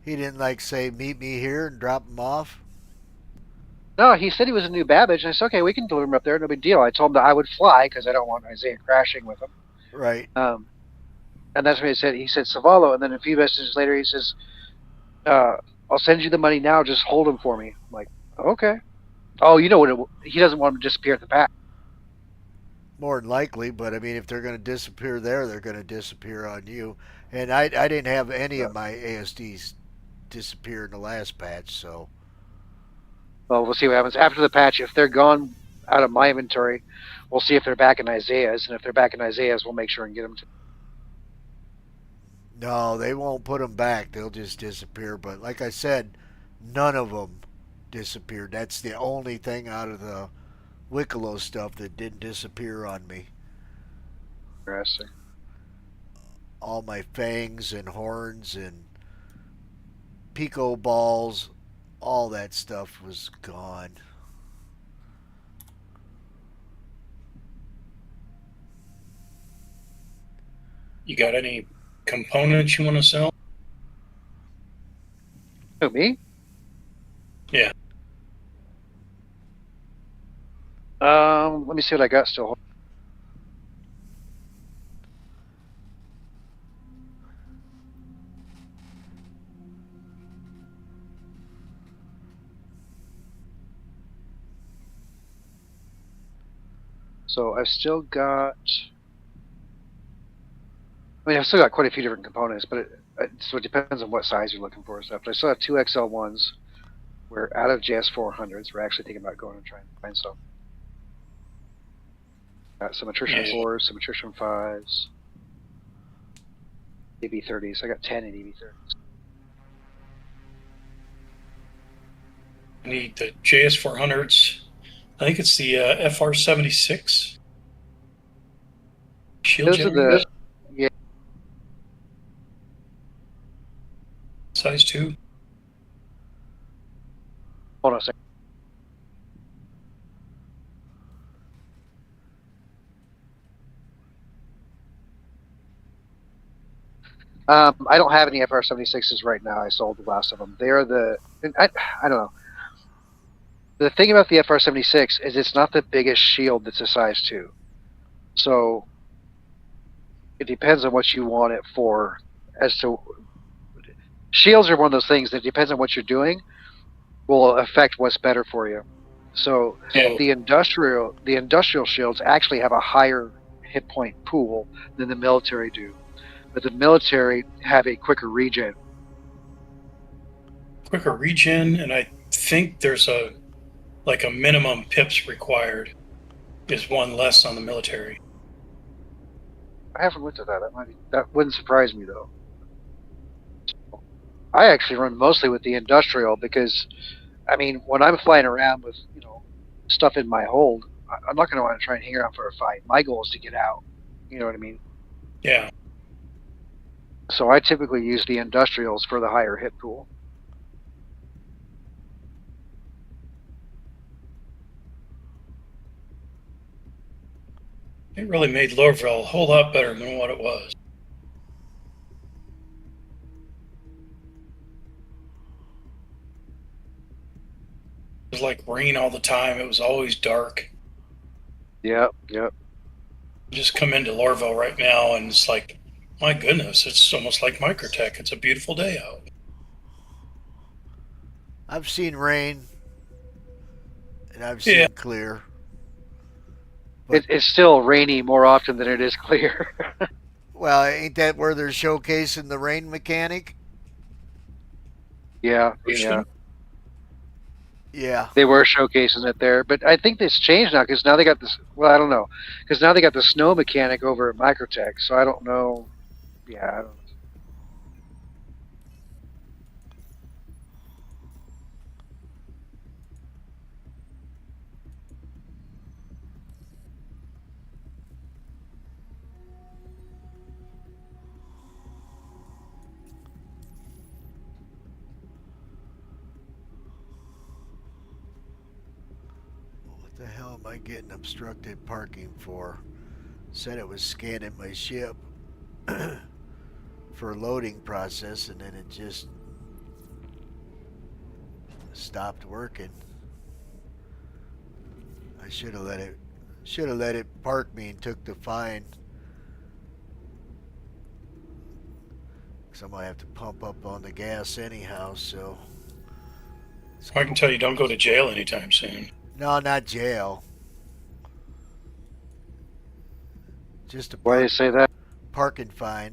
He didn't like say meet me here and drop them off. No, he said he was in New Babbage, and I said, "Okay, we can deliver him up there. No big deal." I told him that I would fly because I don't want Isaiah crashing with him. Right. And that's what he said. He said Savalo, and then a few messages later, he says, "I'll send you the money now. Just hold them for me." I'm like, "Okay." Oh, you know what? He doesn't want them to disappear at the back. More than likely, but I mean, if they're going to disappear there, they're going to disappear on you. And I didn't have any of my ASDs disappear in the last patch, so. Well, we'll see what happens after the patch. If they're gone out of my inventory, we'll see if they're back in Isaiah's, and if they're back in Isaiah's, we'll make sure and get them to. No, they won't put them back. They'll just disappear. But like I said, none of them disappeared. That's the only thing out of the Wicklow stuff that didn't disappear on me. Interesting. All my fangs and horns and pico balls, all that stuff was gone. You got any components you want to sell? Who, me? Yeah. Let me see what I got still. So I've still got. I mean, I've still got quite a few different components, but so it depends on what size you're looking for and stuff. But I still have 2 XL1s. We're out of JS400s. We're actually thinking about going and trying to find some. Got some attrition 4s, some attrition 5s, EV30s. I got 10 in EV30s. I need the JS400s. I think it's the FR76 shield Those generator. are the Size 2. Hold on a second. I don't have any FR76s right now. I sold the last of them. They're the. I don't know. The thing about the FR76 is it's not the biggest shield that's a size 2. So it depends on what you want it for. As to shields are one of those things that depends on what you're doing will affect what's better for you. So the industrial shields actually have a higher hit point pool than the military do, but the military have a quicker regen. Quicker regen, and I think there's a minimum pips required is 1 less on the military. I haven't looked at that. That wouldn't surprise me though. I actually run mostly with the industrial because, I mean, when I'm flying around with stuff in my hold, I'm not going to want to try and hang around for a fight. My goal is to get out. You know what I mean? Yeah. So I typically use the industrials for the higher hit pool. It really made Lorville a whole lot better than what it was. It was like rain all the time. It was always dark. Yep. Just come into Lorville right now and it's like, my goodness, it's almost like Microtech. It's a beautiful day out. I've seen rain, and I've seen clear. It's still rainy more often than it is clear. Well, ain't that where they're showcasing the rain mechanic? Yeah, Which yeah. Yeah. They were showcasing it there, but I think this changed now because now they got this. Well, I don't know, because now they got the snow mechanic over at Microtech. So I don't know. Yeah, I don't know. What the hell am I getting obstructed parking for? Said it was scanning my ship for loading process, and then it just stopped working. I should have let it park me and took the fine. Cause I'm gonna have to pump up on the gas anyhow. So I can tell you, don't go to jail anytime soon. no, not jail. Just a Why do you say that? parking fine.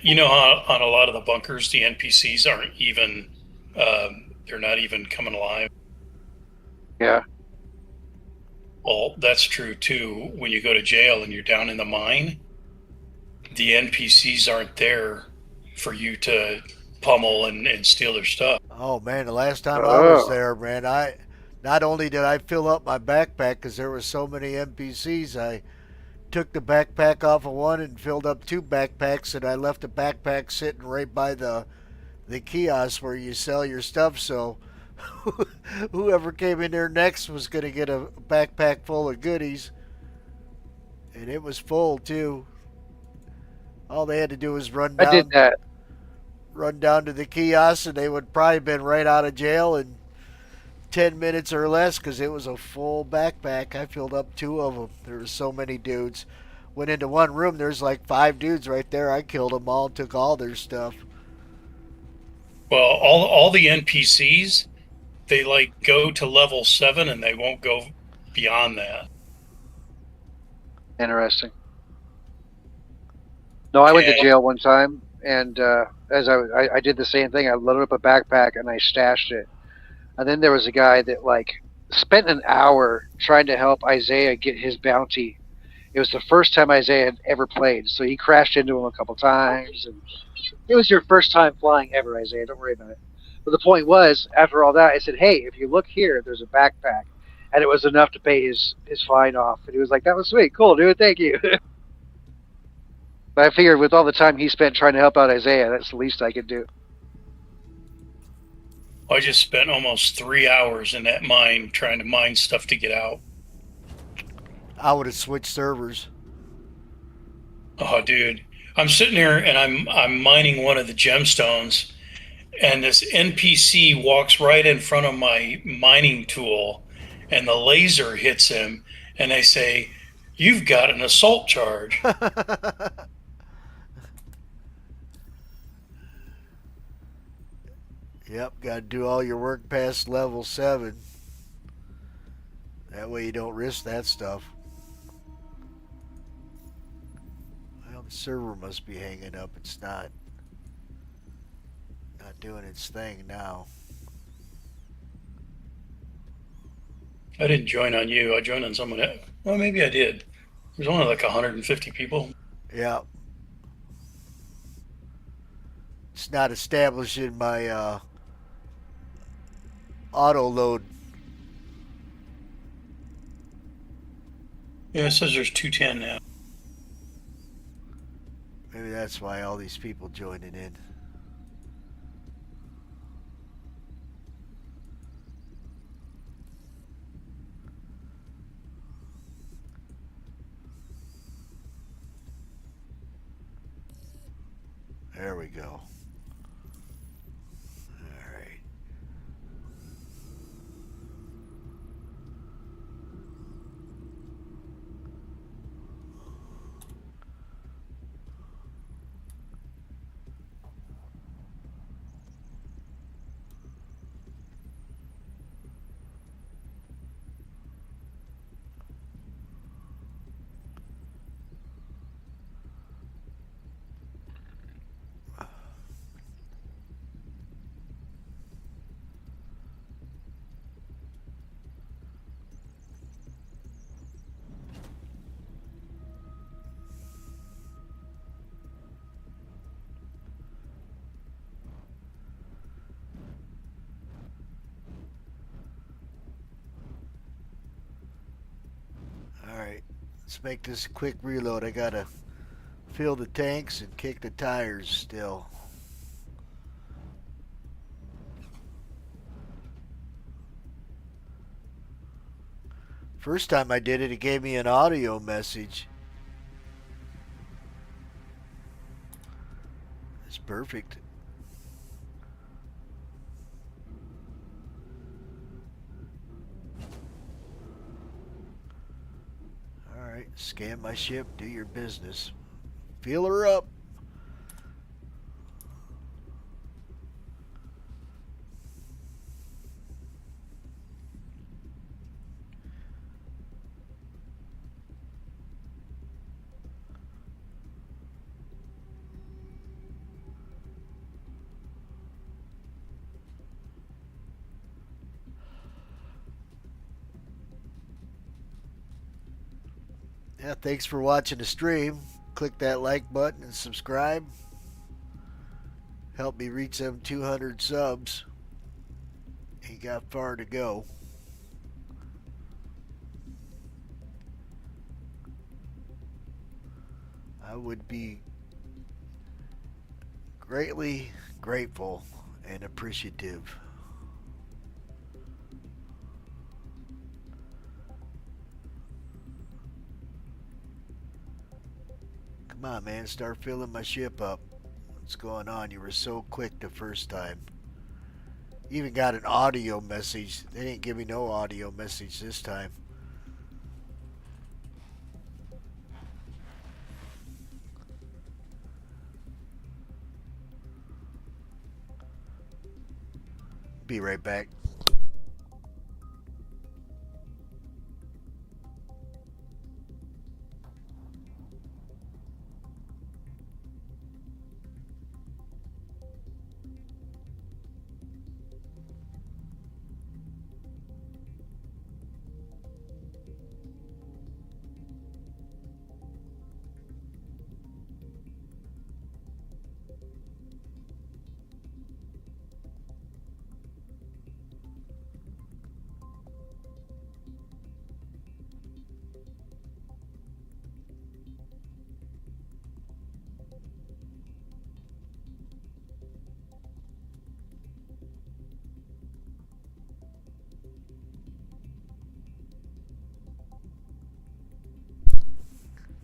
You know how on a lot of the bunkers, the NPCs aren't even, they're not even coming alive. Yeah. Well, that's true too. When you go to jail and you're down in the mine, the NPCs aren't there for you to pummel and steal their stuff. Oh man, the last time I was there, man, I not only did I fill up my backpack because there were so many NPCs, I took the backpack off of one and filled up 2 backpacks, and I left the backpack sitting right by the kiosk where you sell your stuff. So whoever came in there next was going to get a backpack full of goodies, and it was full too. All they had to do was run down. I did that. Run down to the kiosk, and they would probably been right out of jail in 10 minutes or less because it was a full backpack. I filled up 2 of them. There were so many dudes. Went into one room, there's like 5 dudes right there. I killed them all, took all their stuff. Well, all the NPCs, they like go to level 7 and they won't go beyond that. Interesting. No, I went to jail one time, and as I did the same thing. I loaded up a backpack and I stashed it. And then there was a guy that like spent an hour trying to help Isaiah get his bounty. It was the first time Isaiah had ever played, so he crashed into him a couple times. And it was your first time flying ever, Isaiah. Don't worry about it. But the point was, after all that, I said, "Hey, if you look here, there's a backpack," and it was enough to pay his fine off. And he was like, "That was sweet, cool, dude, thank you." But I figured with all the time he spent trying to help out Isaiah, that's the least I could do. I just spent almost 3 hours in that mine trying to mine stuff to get out. I would have switched servers. Oh, dude. I'm sitting here and I'm mining one of the gemstones, and this NPC walks right in front of my mining tool, and the laser hits him, and they say, "You've got an assault charge." Yep, got to do all your work past level 7. That way you don't risk that stuff. Well, the server must be hanging up. It's not doing its thing now. I didn't join on you. I joined on someone else. Well, maybe I did. There's only like 150 people. Yeah. It's not establishing my auto load. Yeah, it says there's 210 now. Maybe that's why all these people joining in. There we go. All right. Let's make this a quick reload. I gotta fill the tanks and kick the tires still. First time I did it, it gave me an audio message. It's perfect. Alright, scan my ship, do your business. Fill her up. Yeah, thanks for watching the stream. Click that like button and subscribe. Help me reach them 200 subs. Ain't got far to go. I would be greatly grateful and appreciative. Come on, man, start filling my ship up. What's going on? You were so quick the first time. Even got an audio message. They didn't give me no audio message this time. Be right back.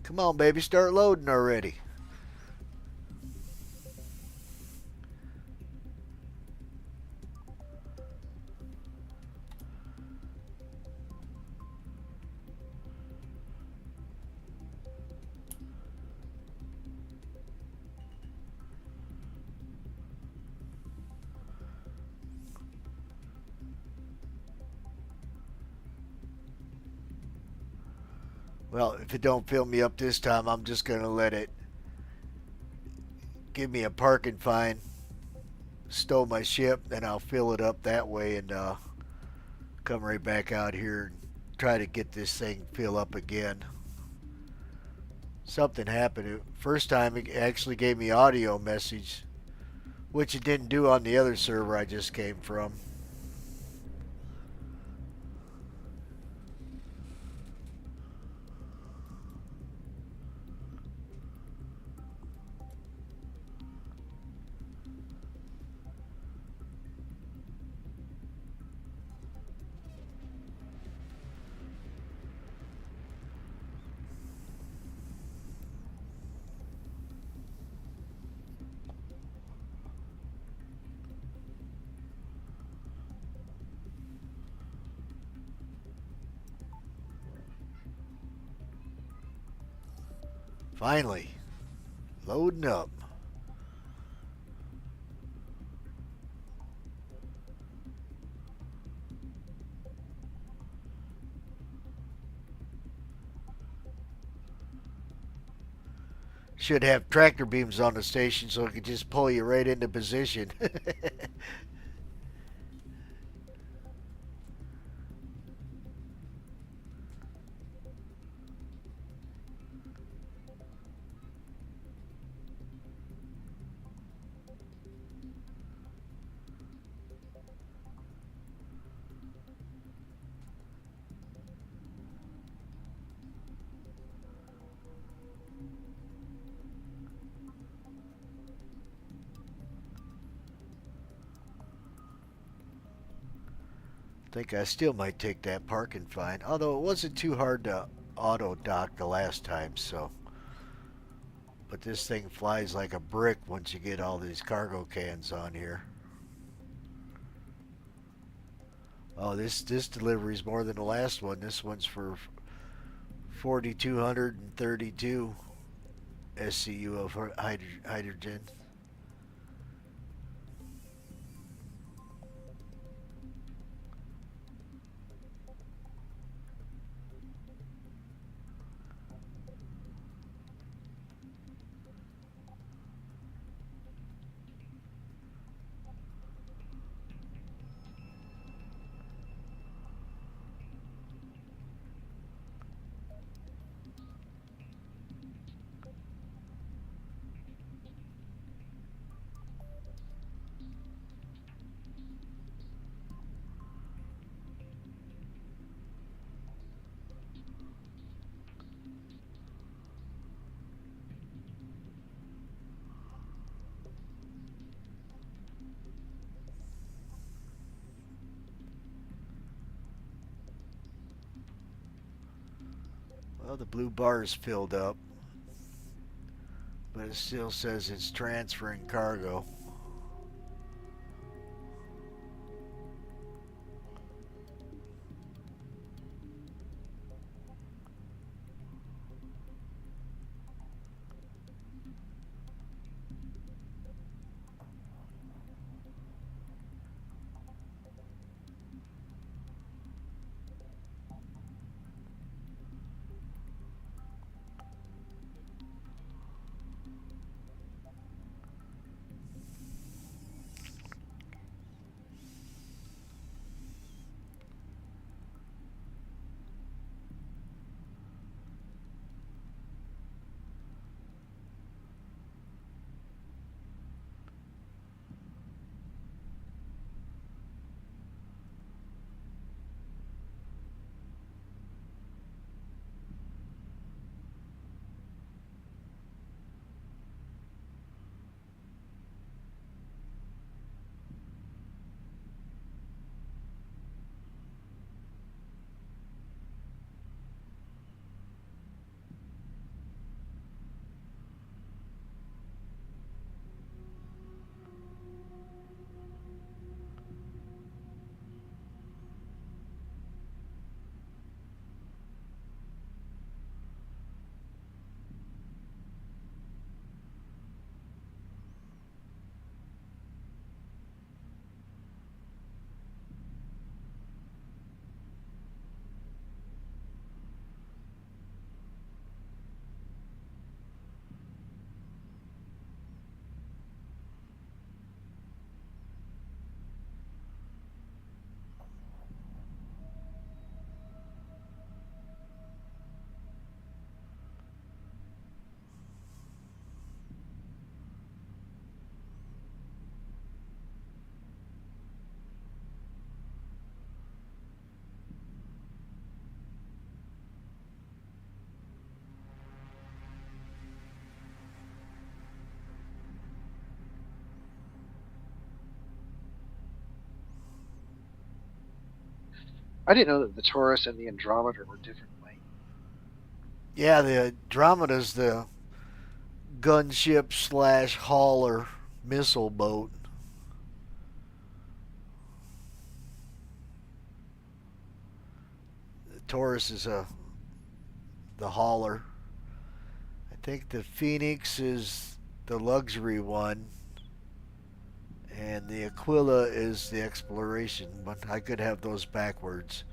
Come on, baby, start loading already. Well, if it don't fill me up this time, I'm just going to let it give me a parking fine, stow my ship, then I'll fill it up that way and come right back out here and try to get this thing fill up again. Something happened. First time it actually gave me audio message, which it didn't do on the other server I just came from. Finally, loading up. Should have tractor beams on the station so it could just pull you right into position. think I still might take that parking fine. Although it wasn't too hard to auto dock the last time, so. But this thing flies like a brick once you get all these cargo cans on here. Oh, this delivery is more than the last one. This one's for 4,232 SCU of hydrogen. Well, the blue bar is filled up, but it still says it's transferring cargo. I didn't know that the Taurus and the Andromeda were different. Yeah, the Andromeda's the gunship slash hauler missile boat. The Taurus is the hauler. I think the Phoenix is the luxury one, and the Aquila is the exploration one. I could have those backwards.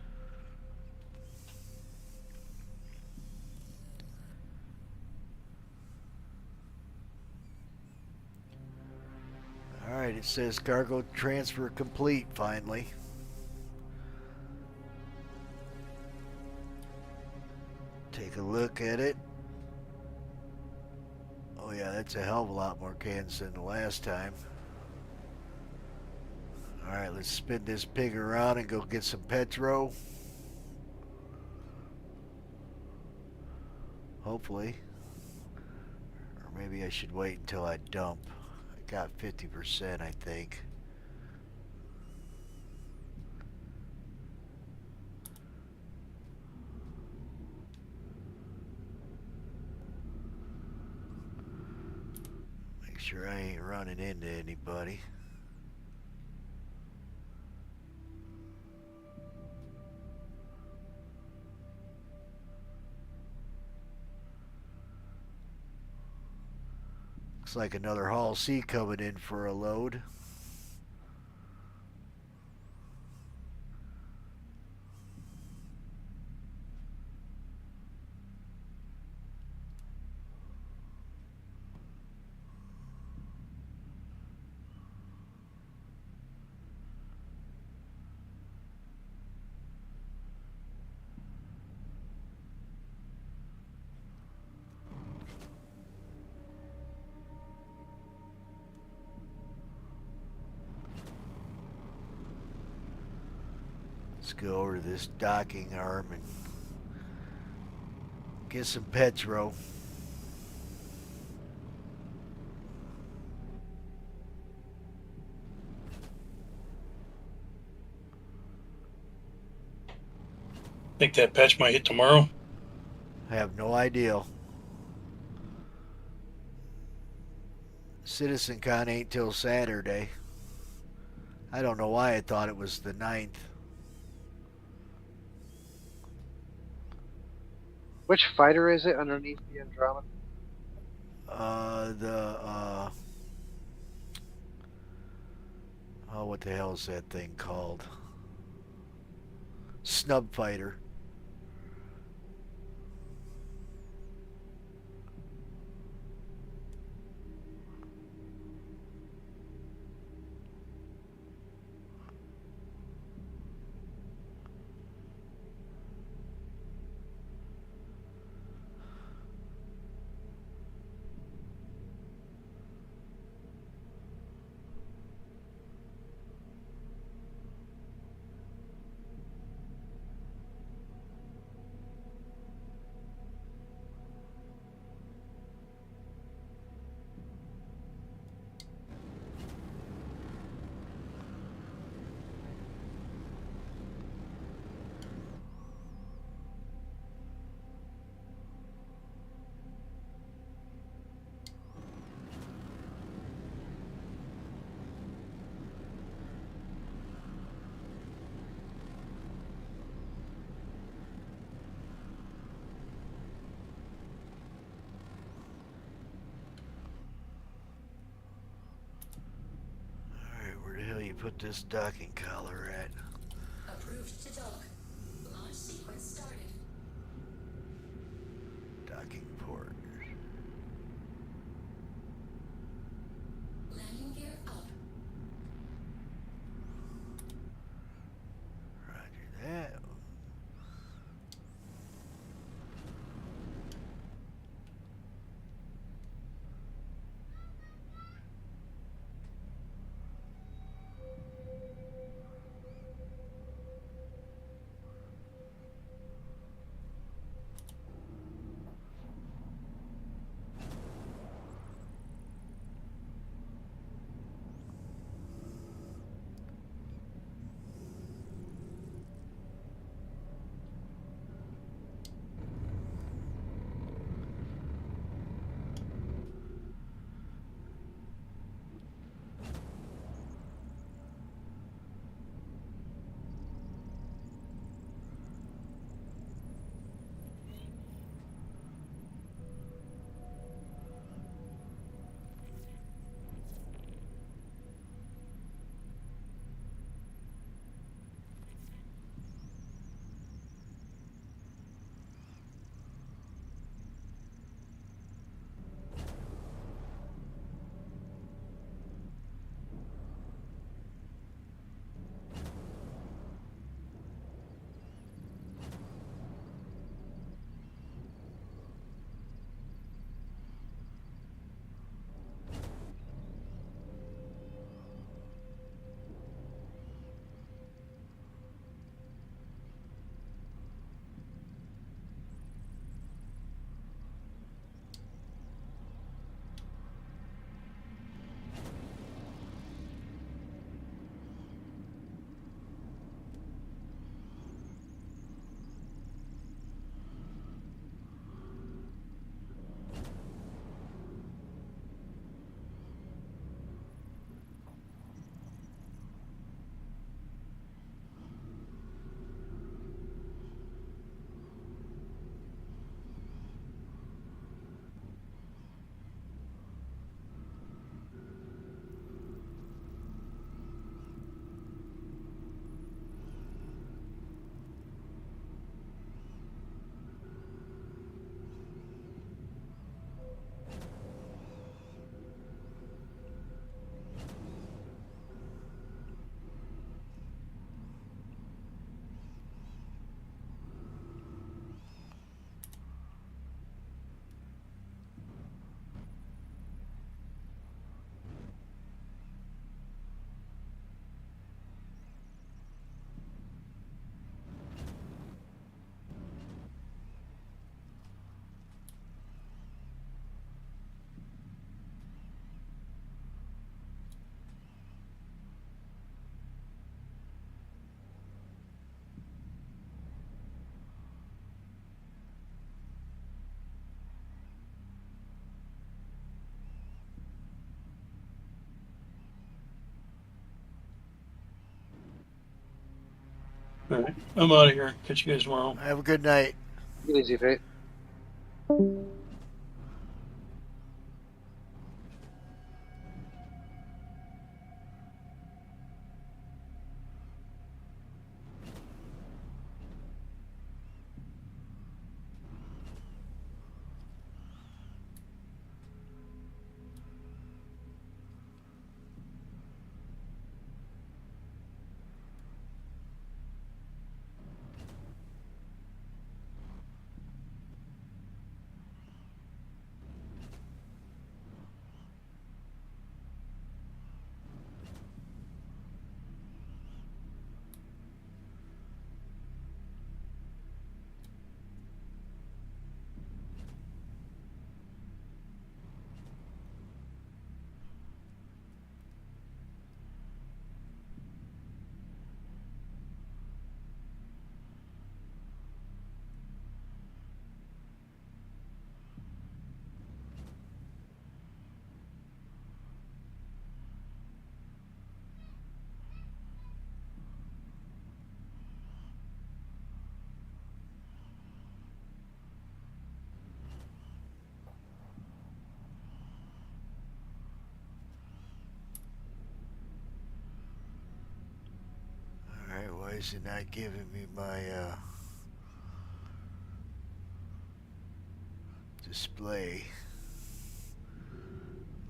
Alright, it says cargo transfer complete finally. Take a look at it. Oh yeah, that's a hell of a lot more cans than the last time. Alright, let's spin this pig around and go get some petro. Hopefully. Or maybe I should wait until I dump. I got 50%, I think. sure I ain't running into anybody. Looks like another Hall C coming in for a load. Let's go over to this docking arm and get some petro. Think that patch might hit tomorrow. I have no idea. CitizenCon ain't till Saturday. I don't know why I thought it was the 9th. Which fighter is it underneath the Andromeda? Oh, what the hell is that thing called? Snub fighter. Put this docking collar at. Approved to dock. Launch sequence started. Docking port. Landing gear up. Roger that. All right, I'm out of here. Catch you guys tomorrow. Have a good night. Get easy, Fate. Alright, why is it not giving me my display?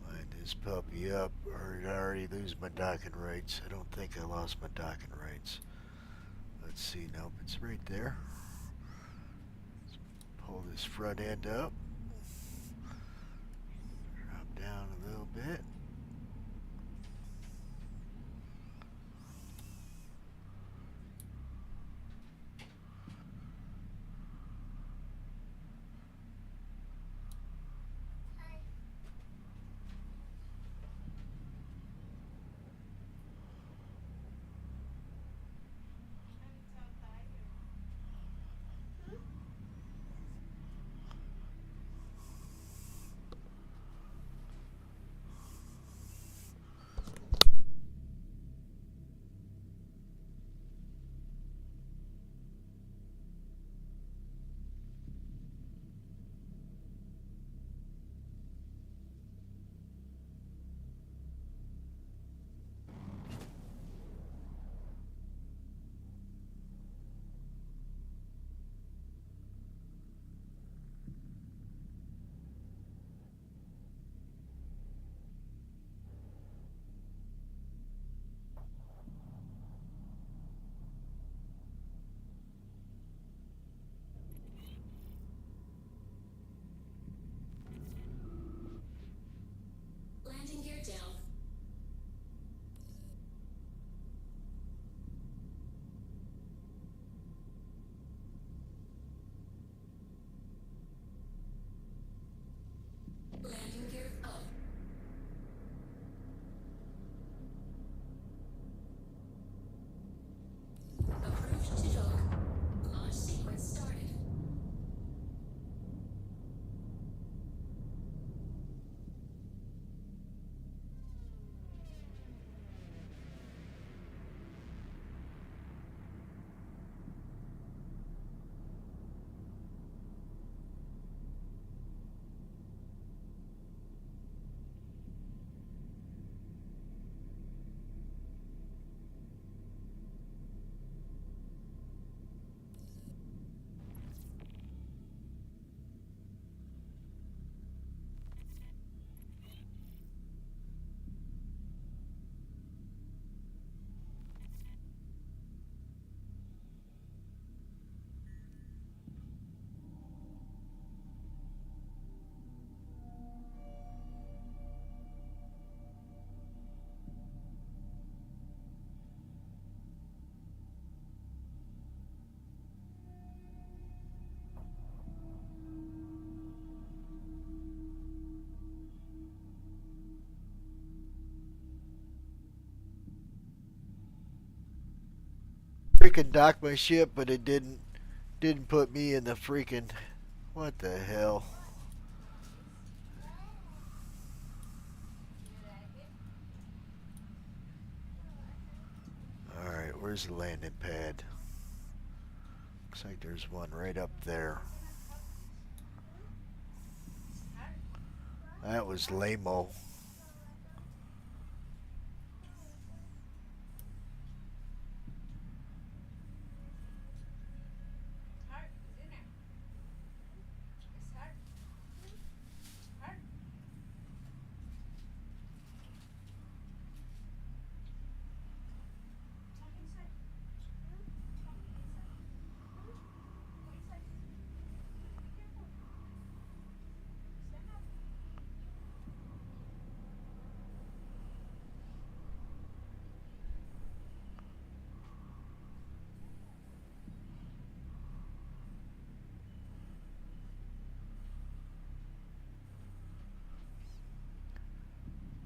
Line this puppy up, or did I already lose my docking rights? I don't think I lost my docking rights. Let's see, nope, it's right there. Let's pull this front end up. Drop down a little bit. Landing gear down. Landing gear up. Approved to dock. Launch sequence started. Freaking docked my ship, but it didn't put me in the freaking. What the hell? Alright, where's the landing pad? Looks like there's one right up there. That was lame-o.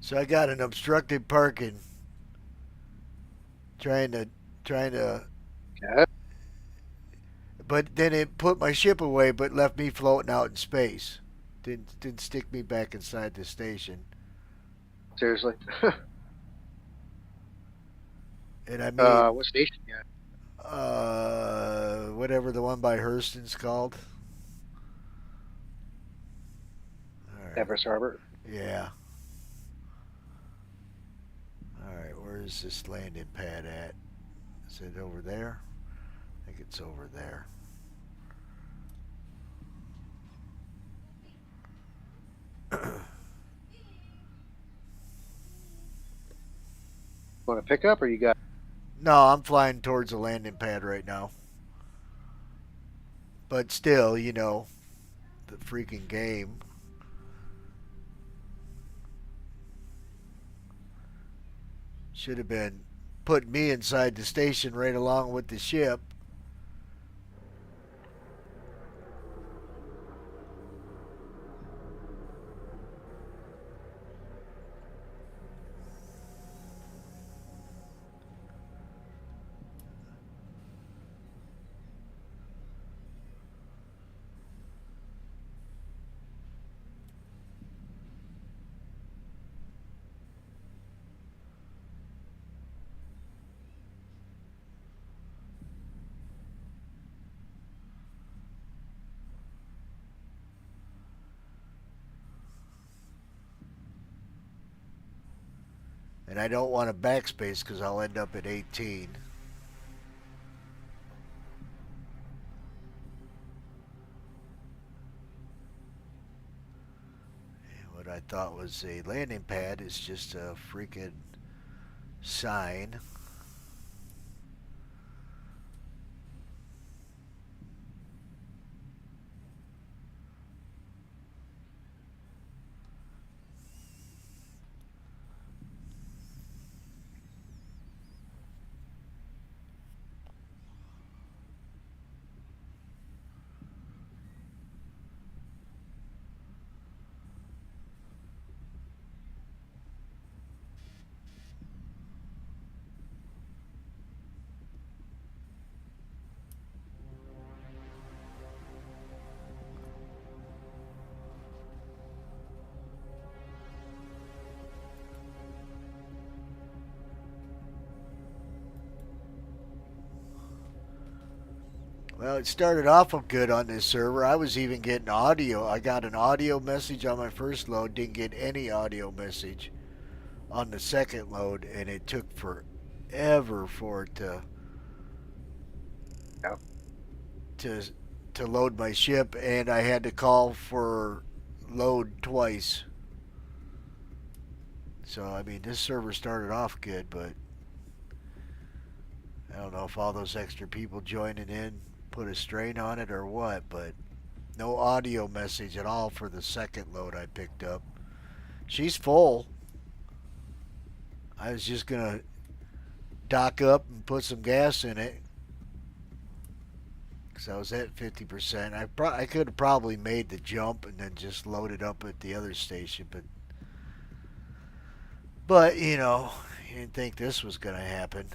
So I got an obstructed parking. Trying to Okay. but then it put my ship away but left me floating out in space. Didn't stick me back inside the station. Seriously. And I mean What station you at? whatever the one by Hurston's called. All right. Everest Harbor. Yeah. Alright, where is this landing pad at? Is it over there? I think it's over there. Want to pick up, or you got? No, I'm flying towards the landing pad right now. But still, you know, the freaking game. Should have been putting me inside the station right along with the ship. And I don't want to backspace because I'll end up at 18. And what I thought was a landing pad is just a freaking sign. Well, it started off good on this server. I was even getting audio. I got an audio message on my first load, didn't get any audio message on the second load, and it took forever for it to load my ship, and I had to call for load twice. So, I mean, this server started off good, but I don't know if all those extra people joining in put a strain on it or what, but no audio message at all for the second load I picked up. She's full. I was just gonna dock up and put some gas in it because I was at 50%. I could have probably made the jump and then just loaded up at the other station, but you know, you didn't think this was gonna happen.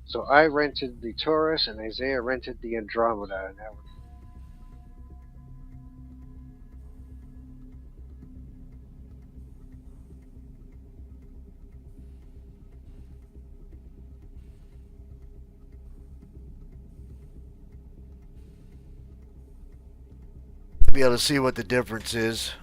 So I rented the Taurus, and Isaiah rented the Andromeda, and that was To be able to see what the difference is.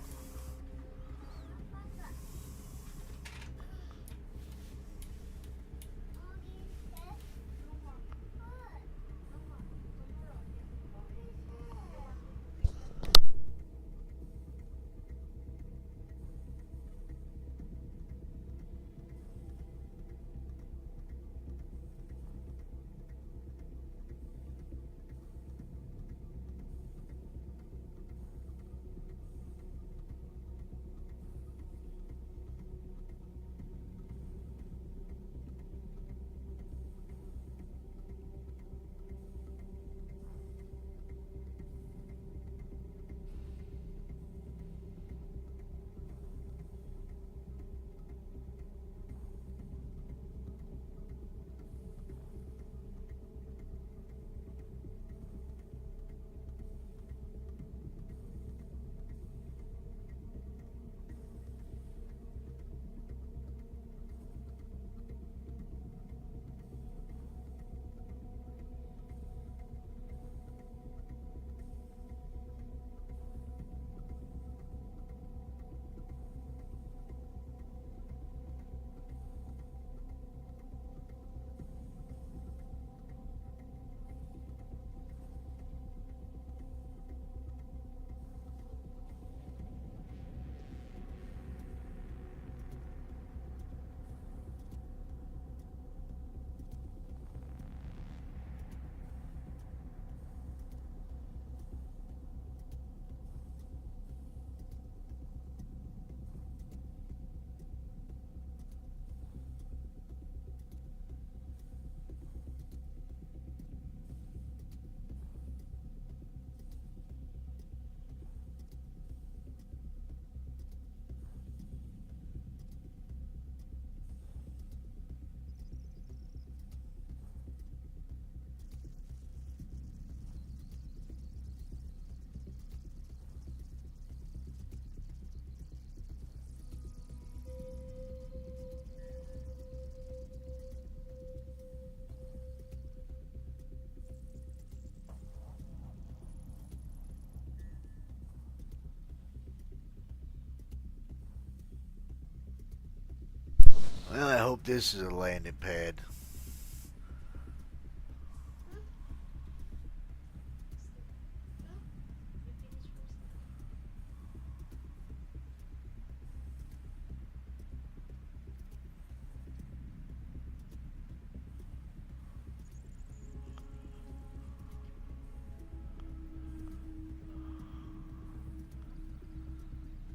Well, I hope this is a landing pad.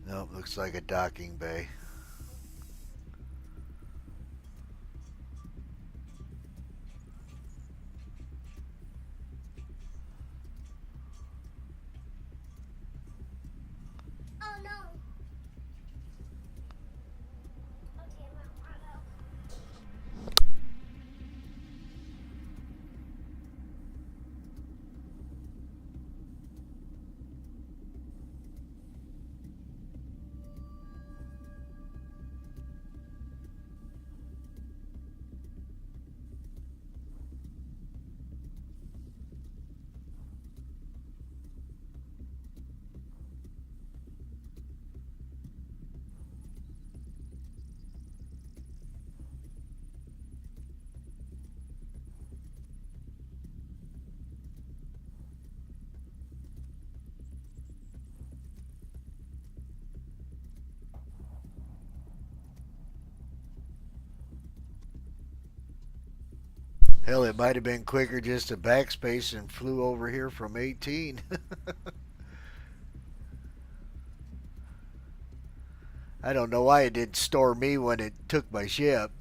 Nope, looks like a docking bay. Hell, it might have been quicker just to backspace and flew over here from 18. I don't know why it didn't store me when it took my ship.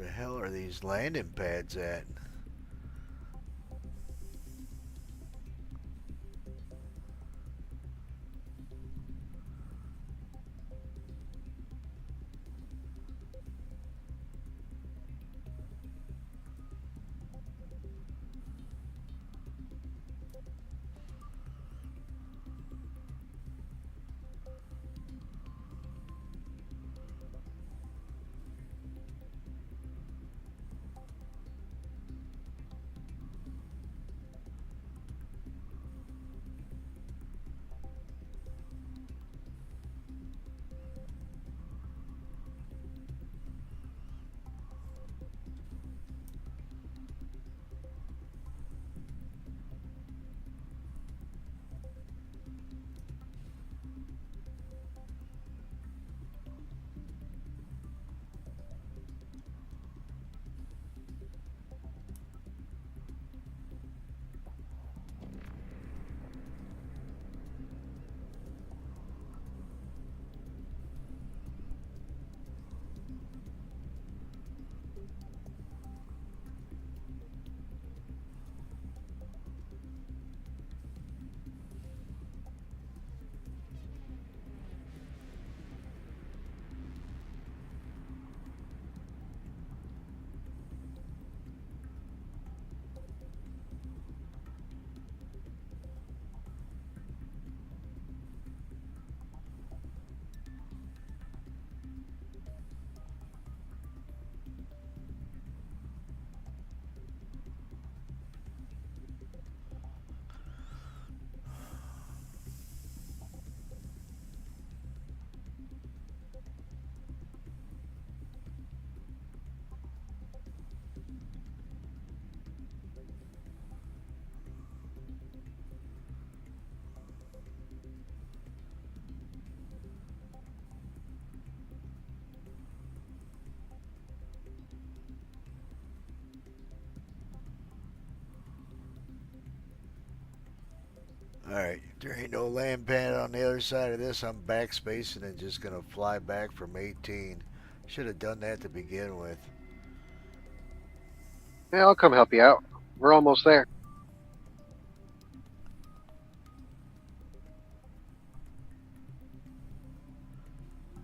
the hell are these landing pads at? Alright, there ain't no land pad on the other side of this. I'm backspacing and just gonna fly back from 18. Should have done that to begin with. Yeah, I'll come help you out. We're almost there.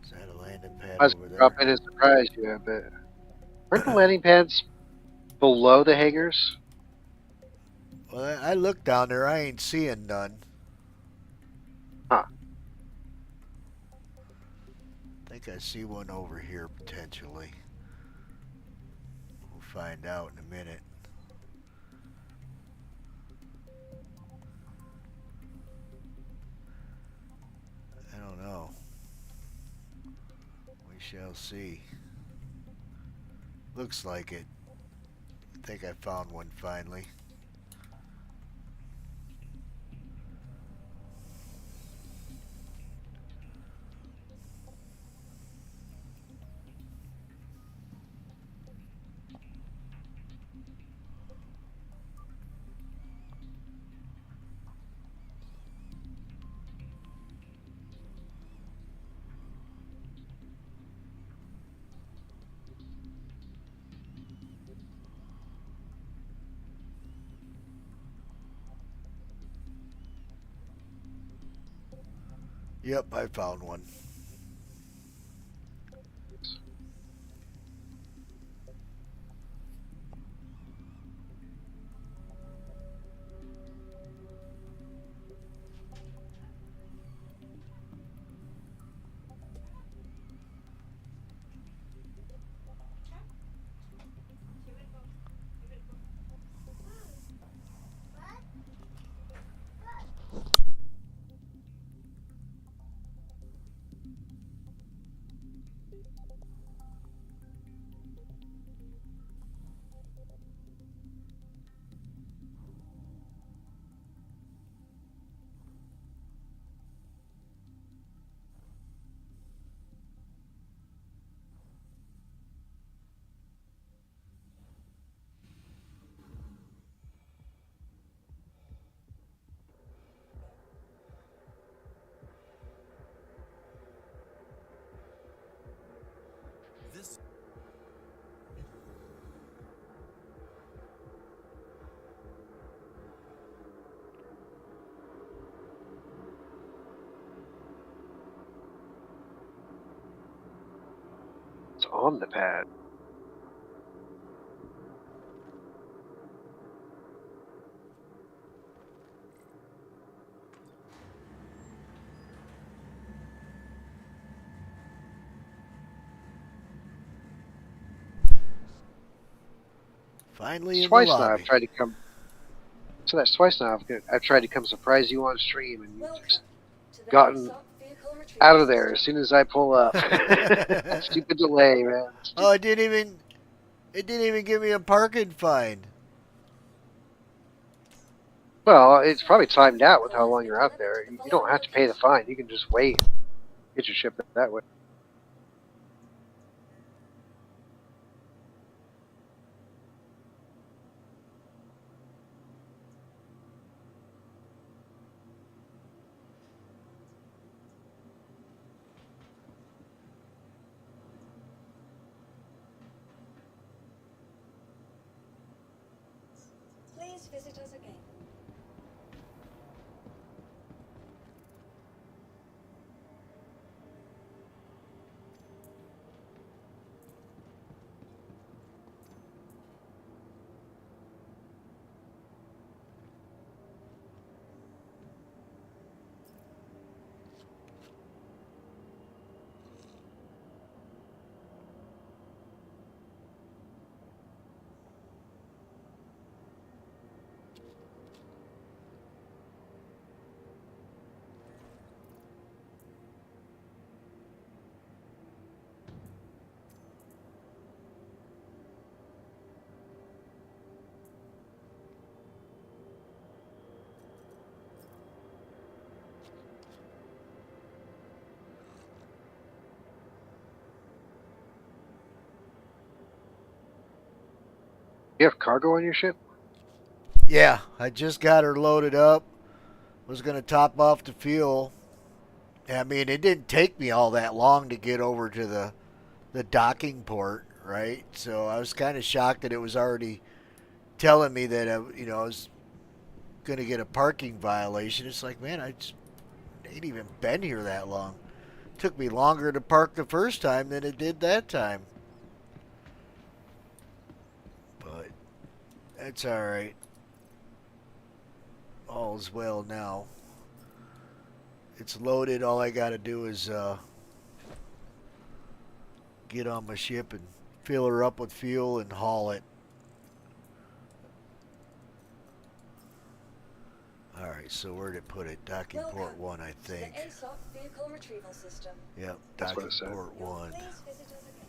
Is that a landing pad I was over gonna there? drop in and surprise you, but aren't the landing pads below the hangars? Well, I looked down there. I ain't seeing none. Huh. I think I see one over here potentially. We'll find out in a minute. I don't know. We shall see. Looks like it. I think I found one finally. Yep, I found one. on the pad. Finally in the Twice now lobby. I've tried to come. So that's twice now I've tried to come surprise you on stream, and you've just gotten out of there as soon as I pull up. Stupid delay, man. Oh, it didn't even give me a parking fine. Well, it's probably timed out with how long you're out there. You don't have to pay the fine. You can just wait. Get your ship that way. Please visit us again. You have cargo on your ship? Yeah, I just got her loaded up. Was going to top off the fuel. I mean, it didn't take me all that long to get over to the docking port, right? So I was kind of shocked that it was already telling me that I was going to get a parking violation. It's like, man, I just ain't even been here that long. It took me longer to park the first time than it did that time. But that's all right. All's well now. It's loaded. All I got to do is get on my ship and fill her up with fuel and haul it. All right, so where'd it put it? Docking port 1, I think. Vehicle retrieval system. Yep, That's what docking it said. port 1. Please visit us again.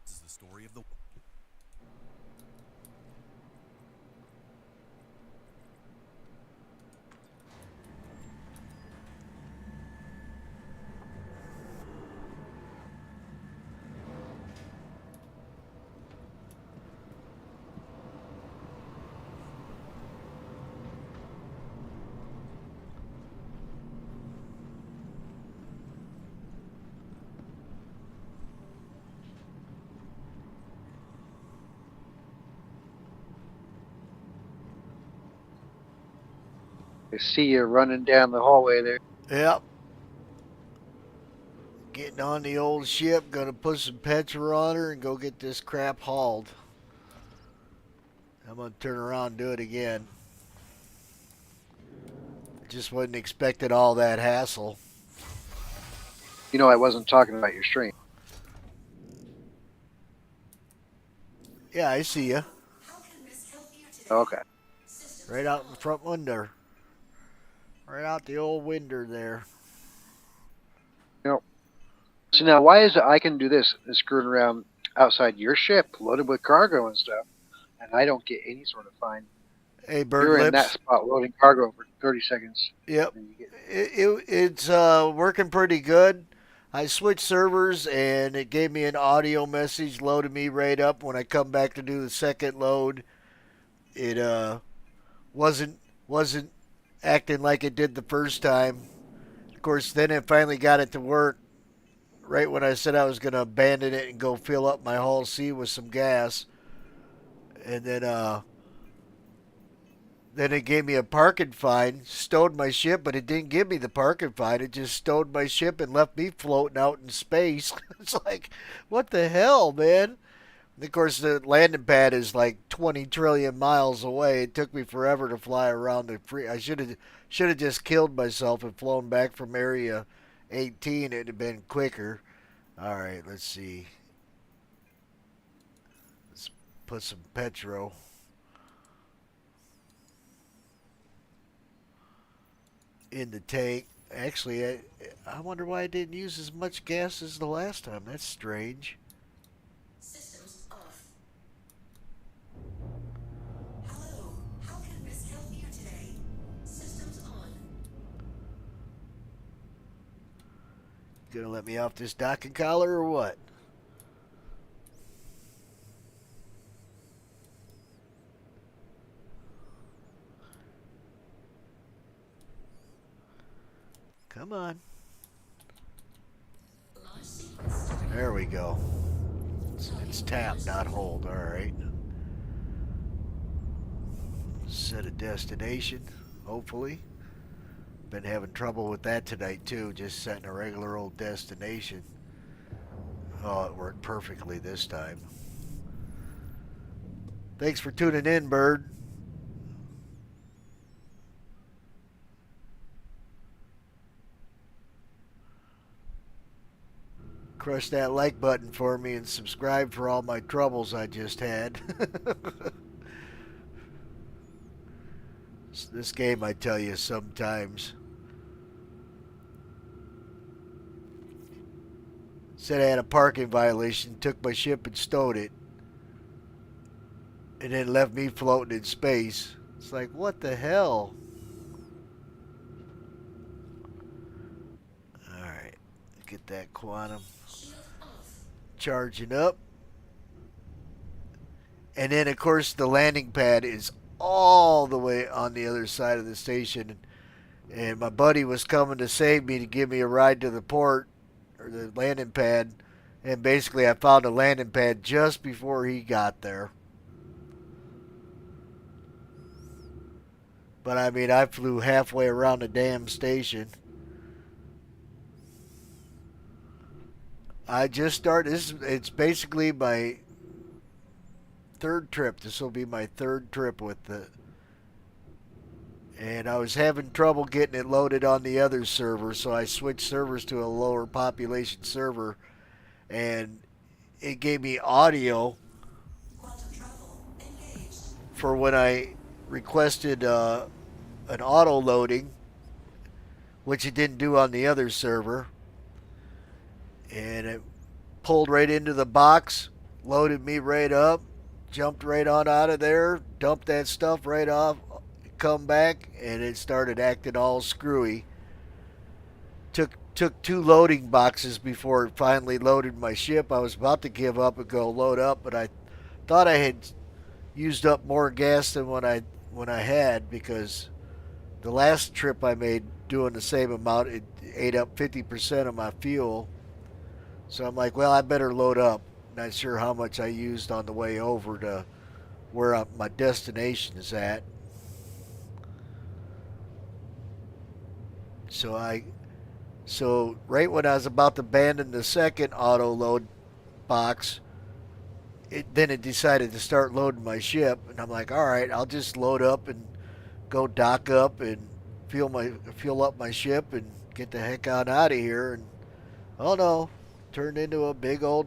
This is the story of the I see you running down the hallway there. Yep. Getting on the old ship, gonna put some petrol on her and go get this crap hauled. I'm gonna turn around and do it again. Just wasn't expecting all that hassle. You know I wasn't talking about your stream. Yeah, I see you. Okay. Right out in the front window. Right out the old window there. So now, why is it I can do this and screwing around outside your ship, loaded with cargo and stuff, and I don't get any sort of fine? Hey, Bird You're Lips. in that spot loading cargo for 30 seconds. Yep. It's working pretty good. I switched servers and it gave me an audio message, loaded me right up. When I come back to do the second load, it wasn't acting like it did the first time. Of course, then it finally got it to work right when I said I was going to abandon it and go fill up my Hull C with some gas. And then Then it gave me a parking fine, stowed my ship, but it didn't give me the parking fine. It just stowed my ship and left me floating out in space. It's like, what the hell, man? And of course, the landing pad is like 20 trillion miles away. It took me forever to fly around the free. I should have just killed myself and flown back from Area 18. It'd have been quicker. All right, let's see. Let's put some petro. In the tank. Actually, I wonder why I didn't use as much gas as the last time. That's strange. Systems off. Hello, how can Miss help you today? Systems on. Gonna let me off this docking collar or what? Come on. There we go. It's tap, not hold. All right. Set a destination, hopefully. Been having trouble with that tonight, too. Just setting a regular old destination. Oh, it worked perfectly this time. Thanks for tuning in, Bird. Crush that like button for me and subscribe for all my troubles I just had. This game, I tell you, sometimes. Said I had a parking violation, took my ship and stowed it, and then left me floating in space. It's like, what the hell? Alright, get that quantum charging up. And then, of course, the landing pad is all the way on the other side of the station. And my buddy was coming to save me to give me a ride to the port, or the landing pad. And basically, I found a landing pad just before he got there. But, I mean, I flew halfway around the damn station. I just started. It's basically my third trip. This will be my third trip with the. And I was having trouble getting it loaded on the other server, so I switched servers to a lower population server, and it gave me audio for when I requested an auto loading, which it didn't do on the other server. And it pulled right into the box, loaded me right up, jumped right on out of there, dumped that stuff right off, come back, and it started acting all screwy. Took 2 loading boxes before it finally loaded my ship. I was about to give up and go load up, but I thought I had used up more gas than when I had, because the last trip I made doing the same amount, it ate up 50% of my fuel. So I'm like, well, I better load up. Not sure how much I used on the way over to where my destination is at. So right when I was about to abandon the second auto load box, then it decided to start loading my ship, and I'm like, all right, I'll just load up and go dock up and fuel up my ship and get the heck out of here. And oh no, turned into a big old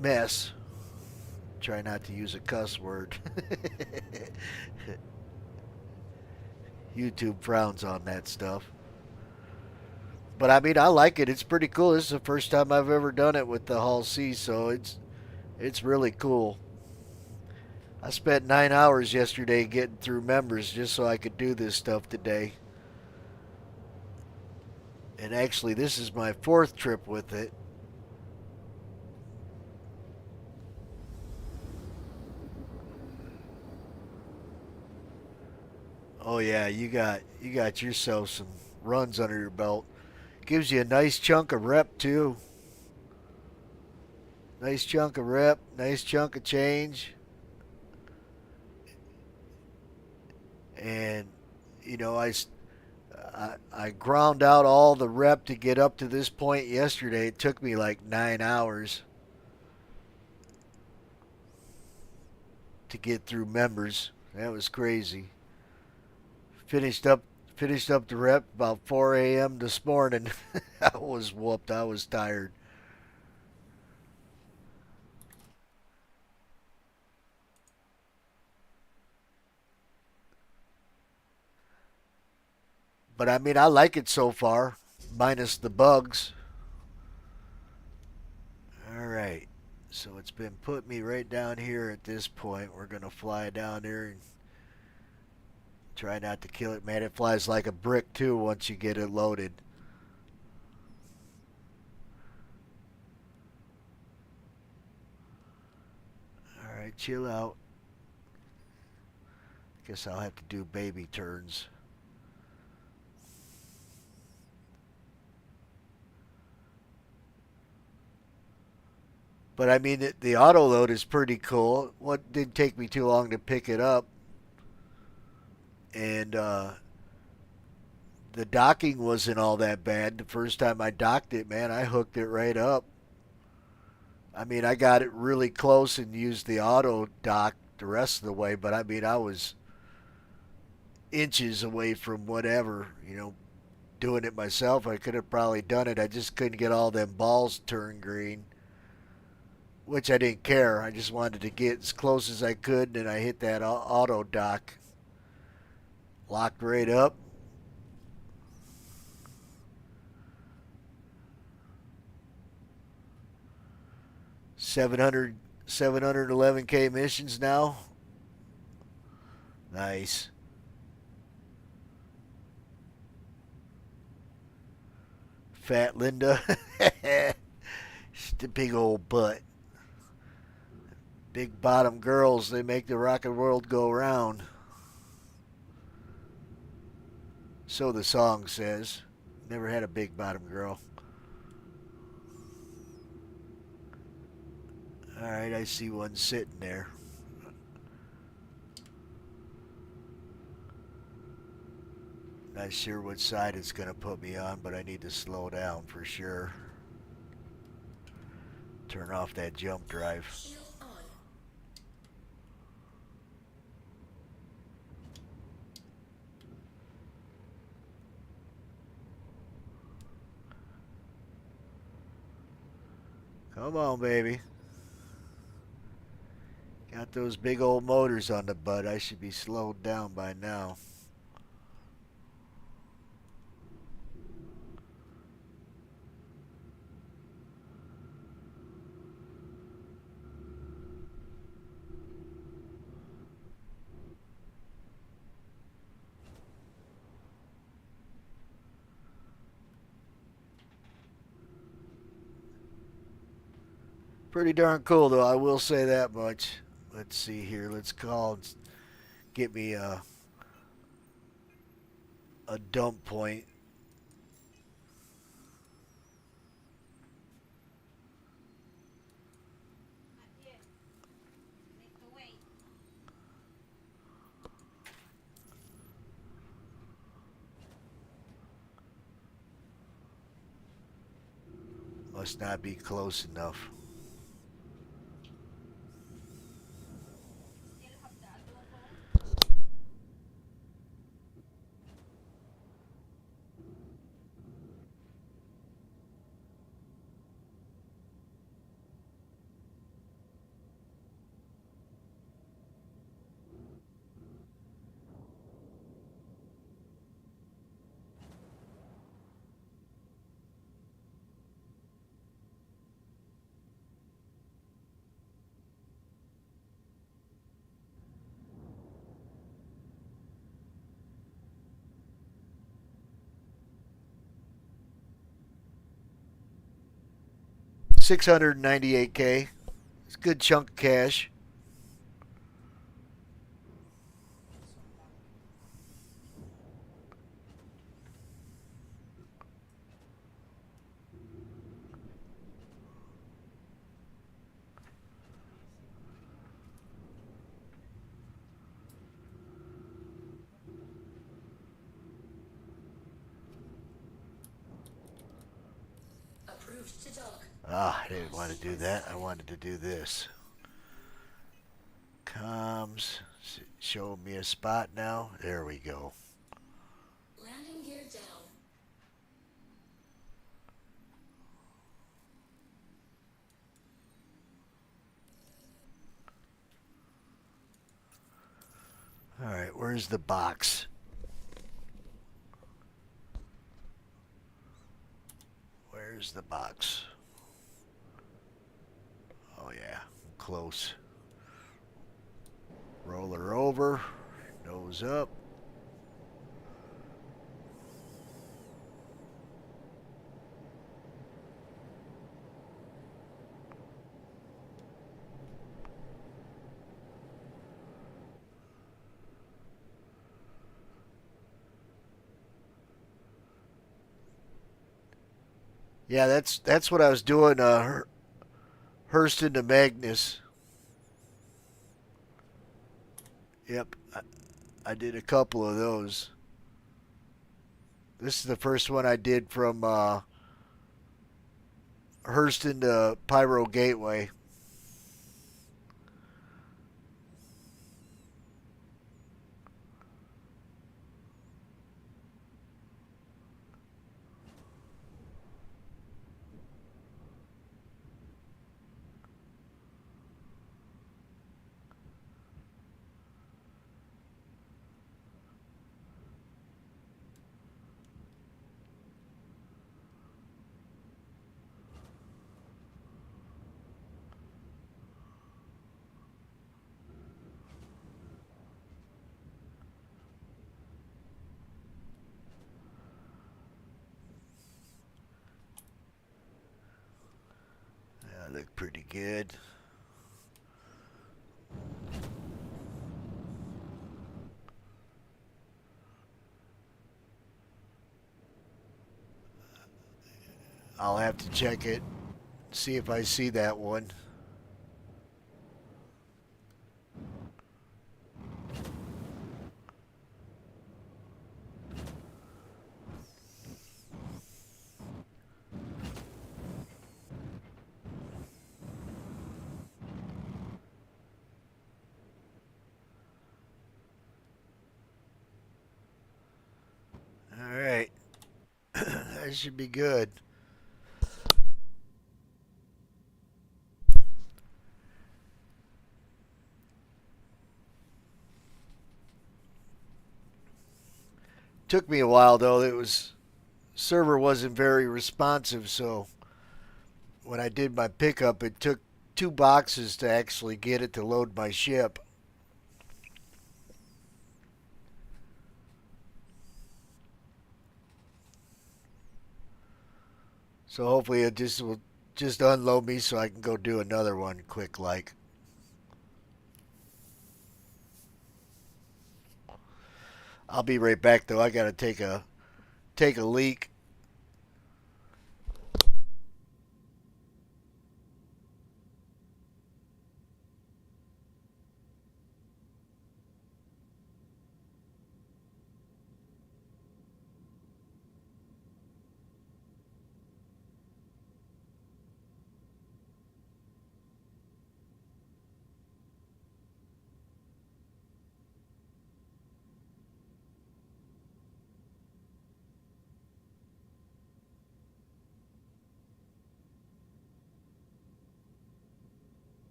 mess. Try not to use a cuss word. YouTube frowns on that stuff. But I mean, I like it. It's pretty cool. This is the first time I've ever done it with the Hull C, so it's really cool. I spent 9 hours yesterday getting through members just so I could do this stuff today. And actually, this is my 4th trip with it. Oh yeah, you got yourself some runs under your belt. Gives you a nice chunk of rep too. Nice chunk of rep, nice chunk of change. And you know, I ground out all the rep to get up to this point yesterday. It took me like 9 hours to get through members. That was crazy. Finished up the rep about 4 a.m. this morning. I was whooped. I was tired. But I mean, I like it so far, minus the bugs. All right. So it's been put me right down here at this point. We're going to fly down there and try not to kill it. Man, it flies like a brick too once you get it loaded. All right, chill out. Guess I'll have to do baby turns. But I mean, the auto load is pretty cool. What didn't take me too long to pick it up. And the docking wasn't all that bad. The first time I docked it, man, I hooked it right up. I mean, I got it really close and used the auto dock the rest of the way, but I mean, I was inches away from whatever, you know, doing it myself. I could have probably done it. I just couldn't get all them balls turned green, which I didn't care. I just wanted to get as close as I could, and I hit that auto dock. Locked right up. $711K missions now. Nice. Fat Linda. She's the big old butt. Big bottom girls, they make the rocket world go round. So the song says. Never had a big bottom girl. Alright, I see one sitting there. Not sure what side it's going to put me on, but I need to slow down for sure. Turn off that jump drive. Come on, baby. Got those big old motors on the butt. I should be slowed down by now. Pretty darn cool, though. I will say that much. Let's see here. Let's call and get me a dump point. Must not be close enough. $698K. It's a good chunk of cash. approved to dock. Ah, I didn't want to do that. I wanted to do this. Comms. Show me a spot now. There we go. Landing gear down. Alright, where's the box? Where's the box? Oh yeah, close. Roll her over. Nose up. Yeah, that's what I was doing. Hurston to Magnus. Yep, I did a couple of those. This is the first one I did from Hurston to Pyro Gateway. Yeah, look pretty good. I'll have to check it, see if I see that one. All right, that should be good. Took me a while though. It was server wasn't very responsive, so when I did my pickup, it took 2 boxes to actually get it to load my ship. So hopefully it will just unload me so I can go do another one quick like. I'll be right back though. I gotta take a leak.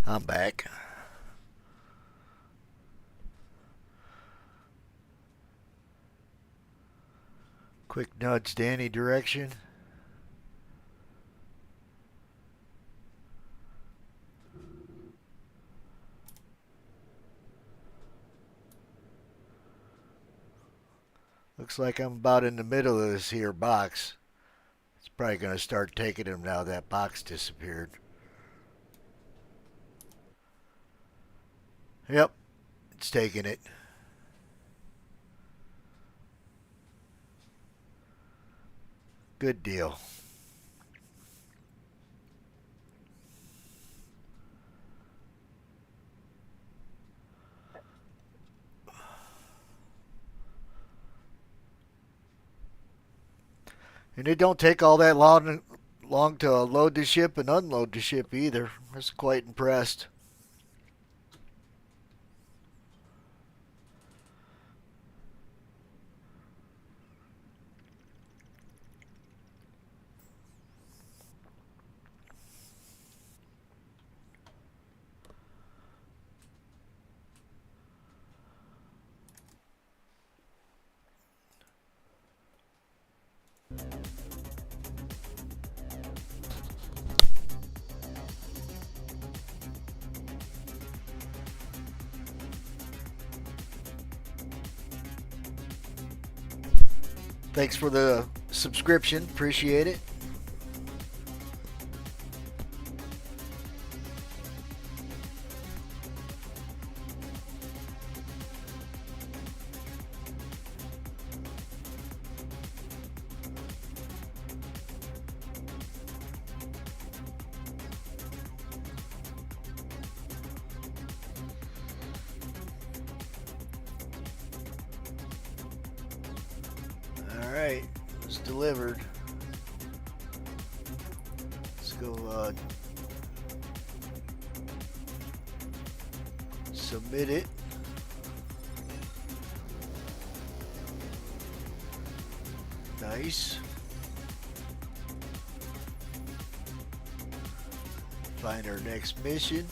I'm back. Quick nudge to any direction. Looks like I'm about in the middle of this here box. It's probably going to start taking him now that box disappeared. Yep, it's taking it. Good deal. And it don't take all that long to load the ship and unload the ship either. I was quite impressed. Thanks for the subscription. Appreciate it. Alright, it was delivered. Let's go submit it. Nice. Find our next mission.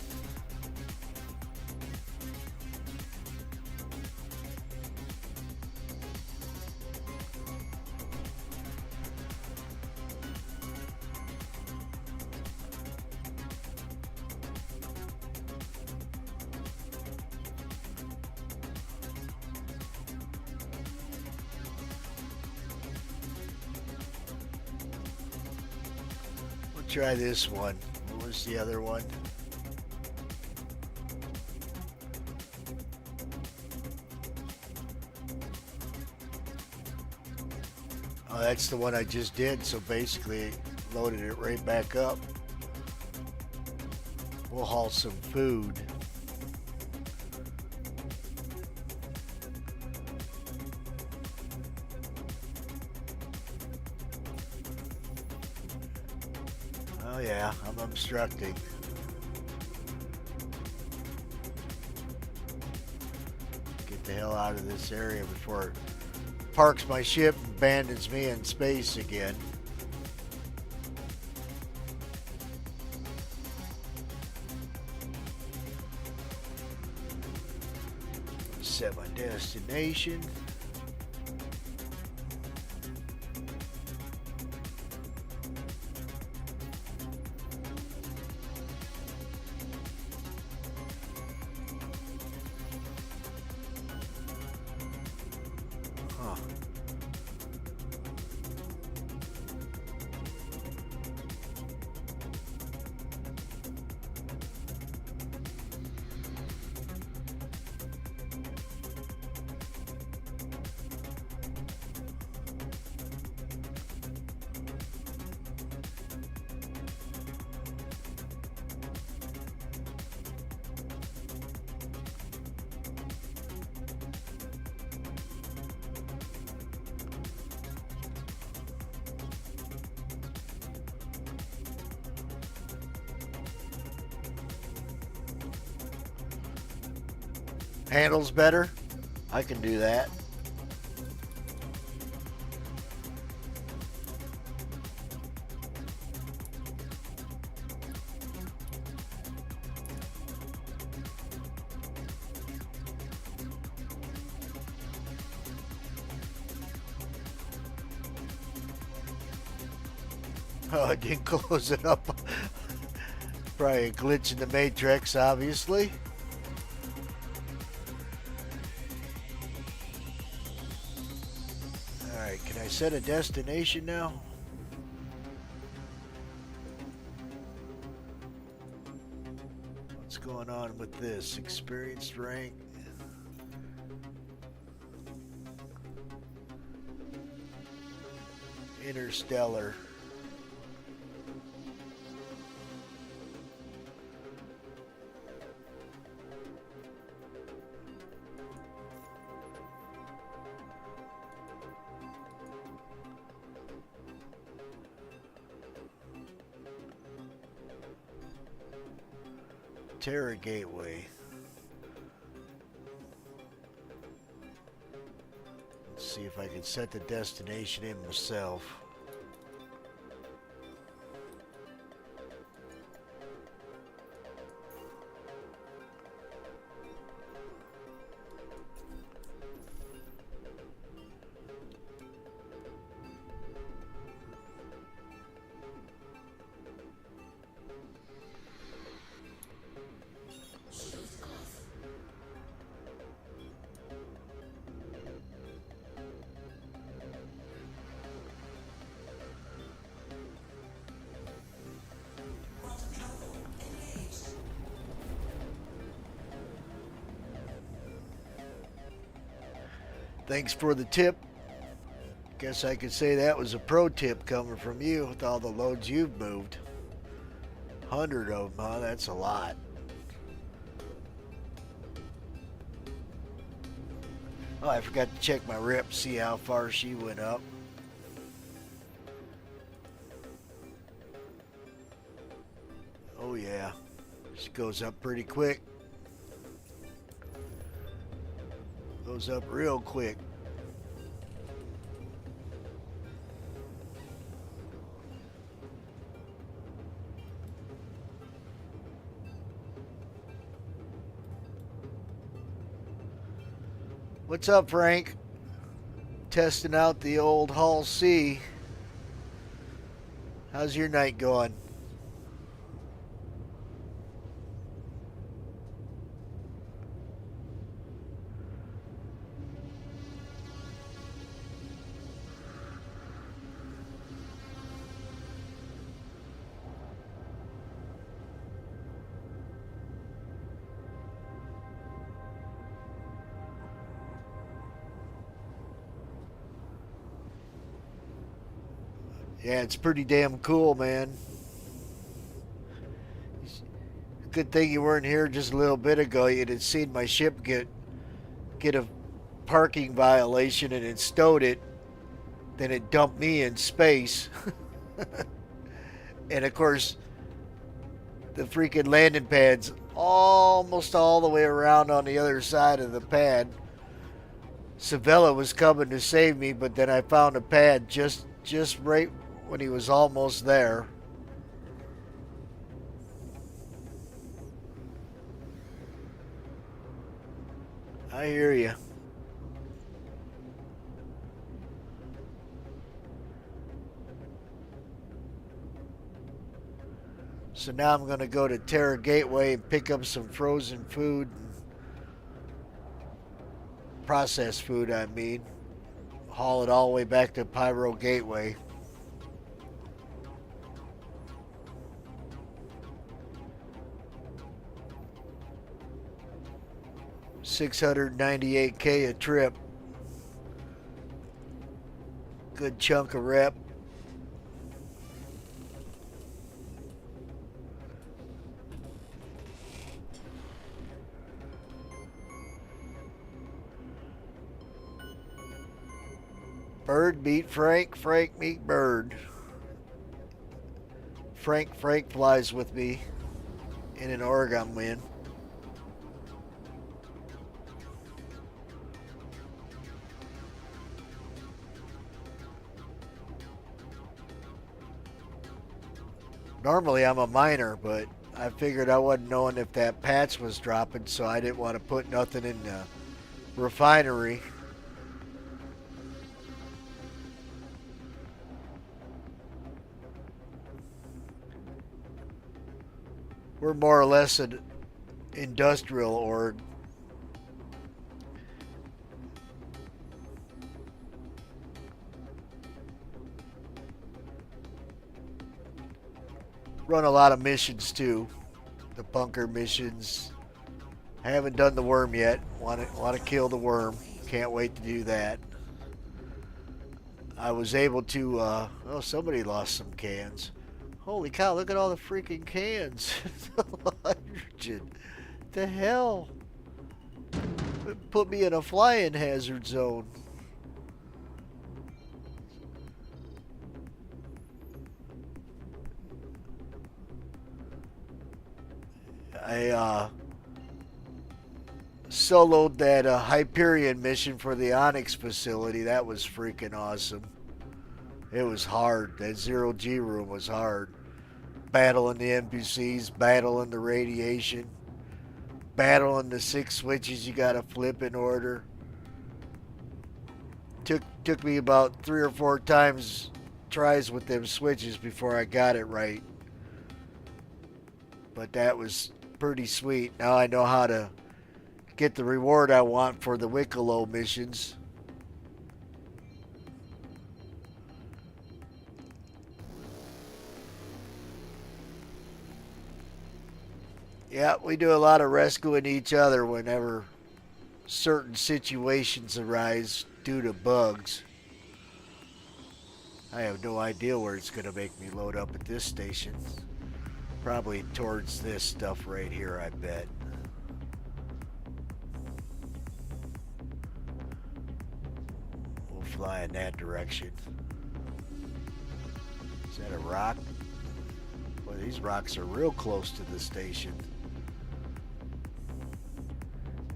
Try this one. What was the other one? Oh, that's the one I just did. So basically, loaded it right back up. We'll haul some food. Oh yeah, I'm obstructing. Get the hell out of this area before it parks my ship and abandons me in space again. Set my destination. Handles better? I can do that. Oh, I didn't close it up. Probably a glitch in the matrix, obviously. Alright, can I set a destination now? What's going on with this? Experienced rank? Interstellar. Terra Gateway. Let's see if I can set the destination in myself. Thanks for the tip. Guess I could say that was a pro tip coming from you with all the loads you've moved. 100 of them, huh? That's a lot. Oh, I forgot to check my rip, see how far she went up. Oh yeah, she goes up pretty quick. Goes up real quick. What's up, Frank? Testing out the old Hull C. How's your night going? Yeah, it's pretty damn cool, man. Good thing you weren't here just a little bit ago. You'd have seen my ship get a parking violation and it stowed it. Then it dumped me in space. And of course, the freaking landing pad's almost all the way around on the other side of the pad. Savella was coming to save me, but then I found a pad just right when he was almost there. I hear you. So now I'm going to go to Terra Gateway and pick up some frozen food. Processed food, I mean. Haul it all the way back to Pyro Gateway. $698K a trip. Good chunk of rep. Bird beat Frank, Frank meet Bird. Frank flies with me in an Oregon win. Normally I'm a miner, but I figured I wasn't knowing if that patch was dropping, so I didn't want to put nothing in the refinery. We're more or less an industrial org. Run a lot of missions too. The bunker missions. I haven't done the worm yet. Want to kill the worm. Can't wait to do that. I was able to. Oh, somebody lost some cans. Holy cow! Look at all the freaking cans. Hydrogen. The hell? Put me in a flying hazard zone. I soloed that Hyperion mission for the Onyx facility. That was freaking awesome. It was hard. That zero-G room was hard. Battling the NPCs, battling the radiation, battling the 6 switches you gotta flip in order. Took me about 3 or 4 tries with them switches before I got it right. But that was pretty sweet. Now I know how to get the reward I want for the Wicklow missions. Yeah, we do a lot of rescuing each other whenever certain situations arise due to bugs. I have no idea where it's going to make me load up at this station. Probably towards this stuff right here, I bet. We'll fly in that direction. Is that a rock? Boy, these rocks are real close to the station.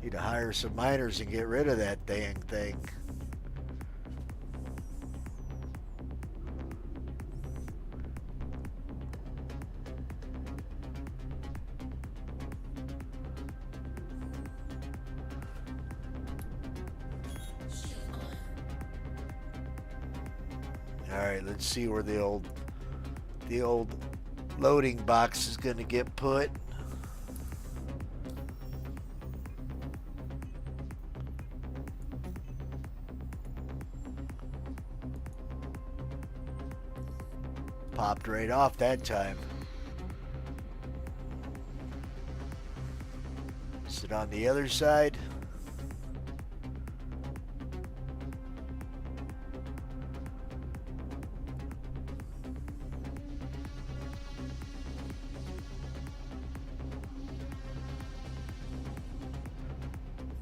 Need to hire some miners and get rid of that dang thing. Alright, let's see where the old loading box is going to get put. Popped right off that time. Sit on the other side.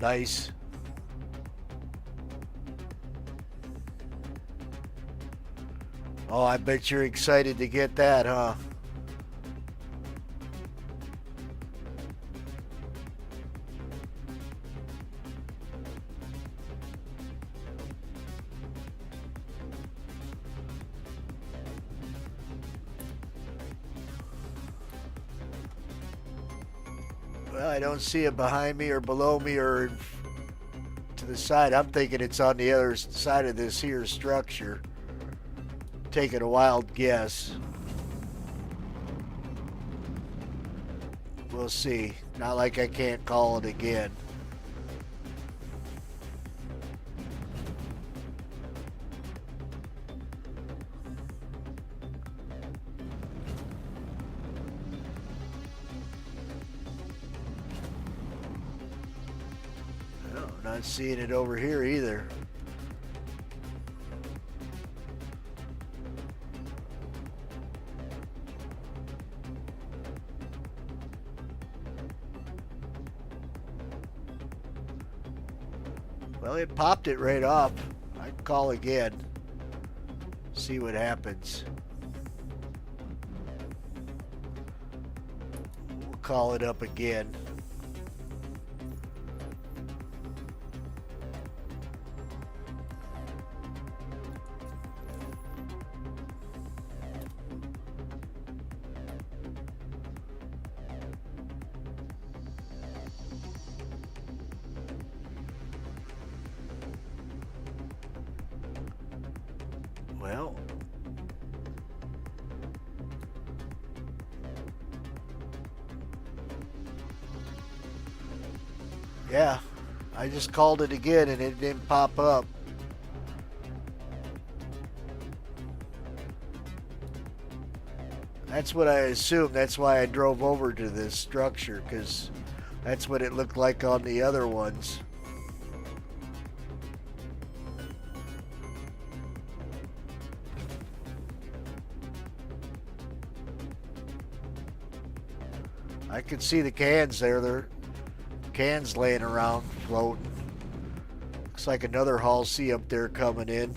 Nice. Oh, I bet you're excited to get that, huh? Well, I don't see it behind me or below me or to the side. I'm thinking it's on the other side of this here structure. Taking a wild guess. We'll see. Not like I can't call it again. No, not seeing it over here either. Well, it popped it right off. I'd call again. See what happens. We'll call it up again. Well, Yeah, I just called it again and it didn't pop up. That's what I assumed. That's why I drove over to this structure, because that's what it looked like on the other ones. I could see the cans there. They're cans laying around, floating. Looks like another Hull C up there coming in.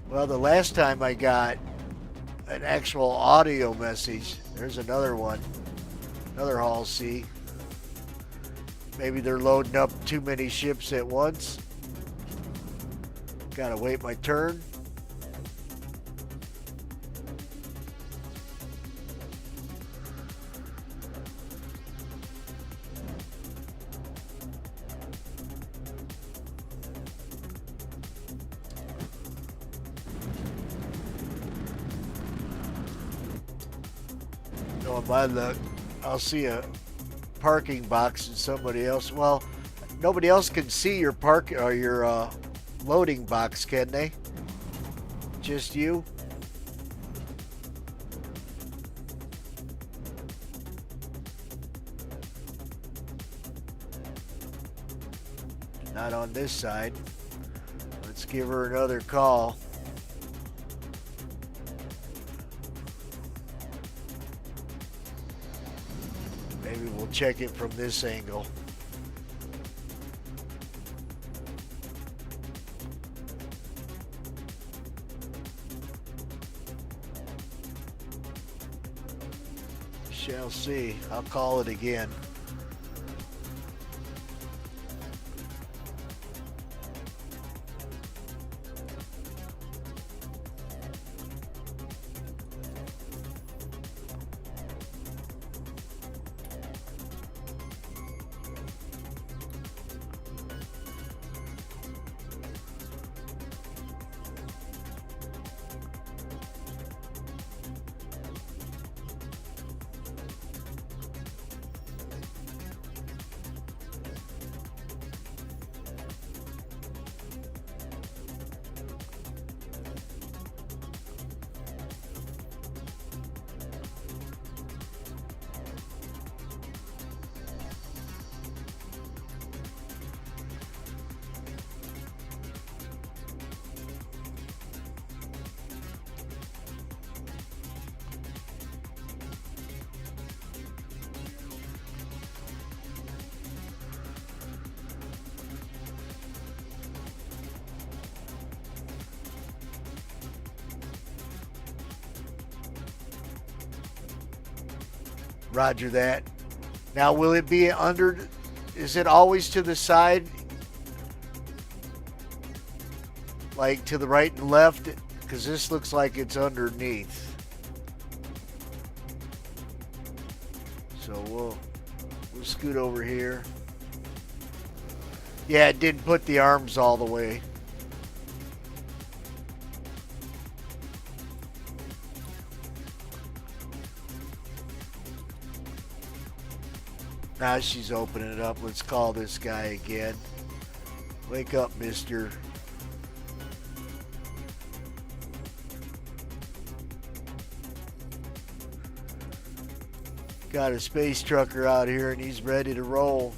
Well, the last time I got an actual audio message, there's another one. Another Hull C. Maybe they're loading up too many ships at once. Gotta wait my turn. Knowing my luck, I'll see a parking box and somebody else. Well, nobody else can see your park or your loading box, can they? Just you? Not on this side. Let's give her another call. Maybe we'll check it from this angle. Shall see. I'll call it again. Roger that. Now, will it be under? Is it always to the side? Like to the right and left? Because this looks like it's underneath. So we'll scoot over here. Yeah, it didn't put the arms all the way. Now she's opening it up. Let's call this guy again. Wake up, mister. Got a space trucker out here and he's ready to roll.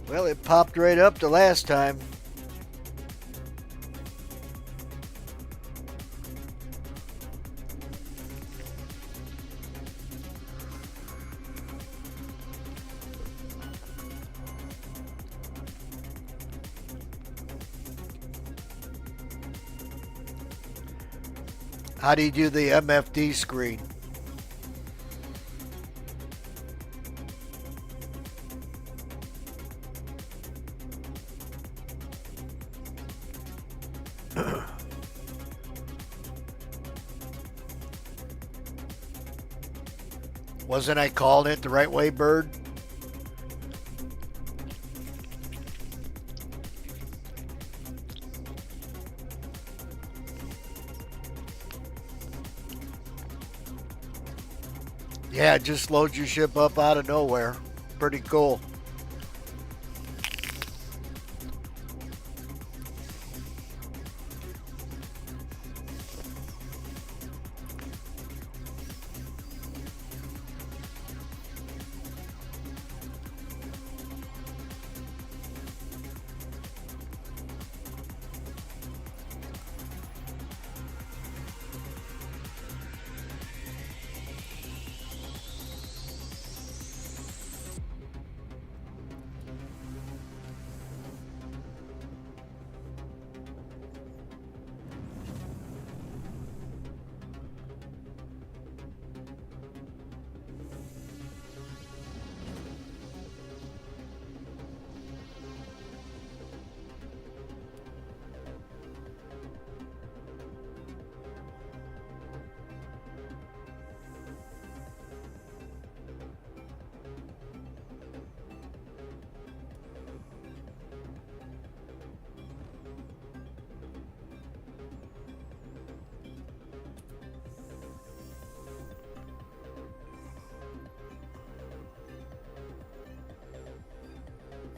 Well, it popped right up the last time. How do you do the MFD screen? Wasn't I calling it the right way, Bird? Yeah, it just loads your ship up out of nowhere. Pretty cool.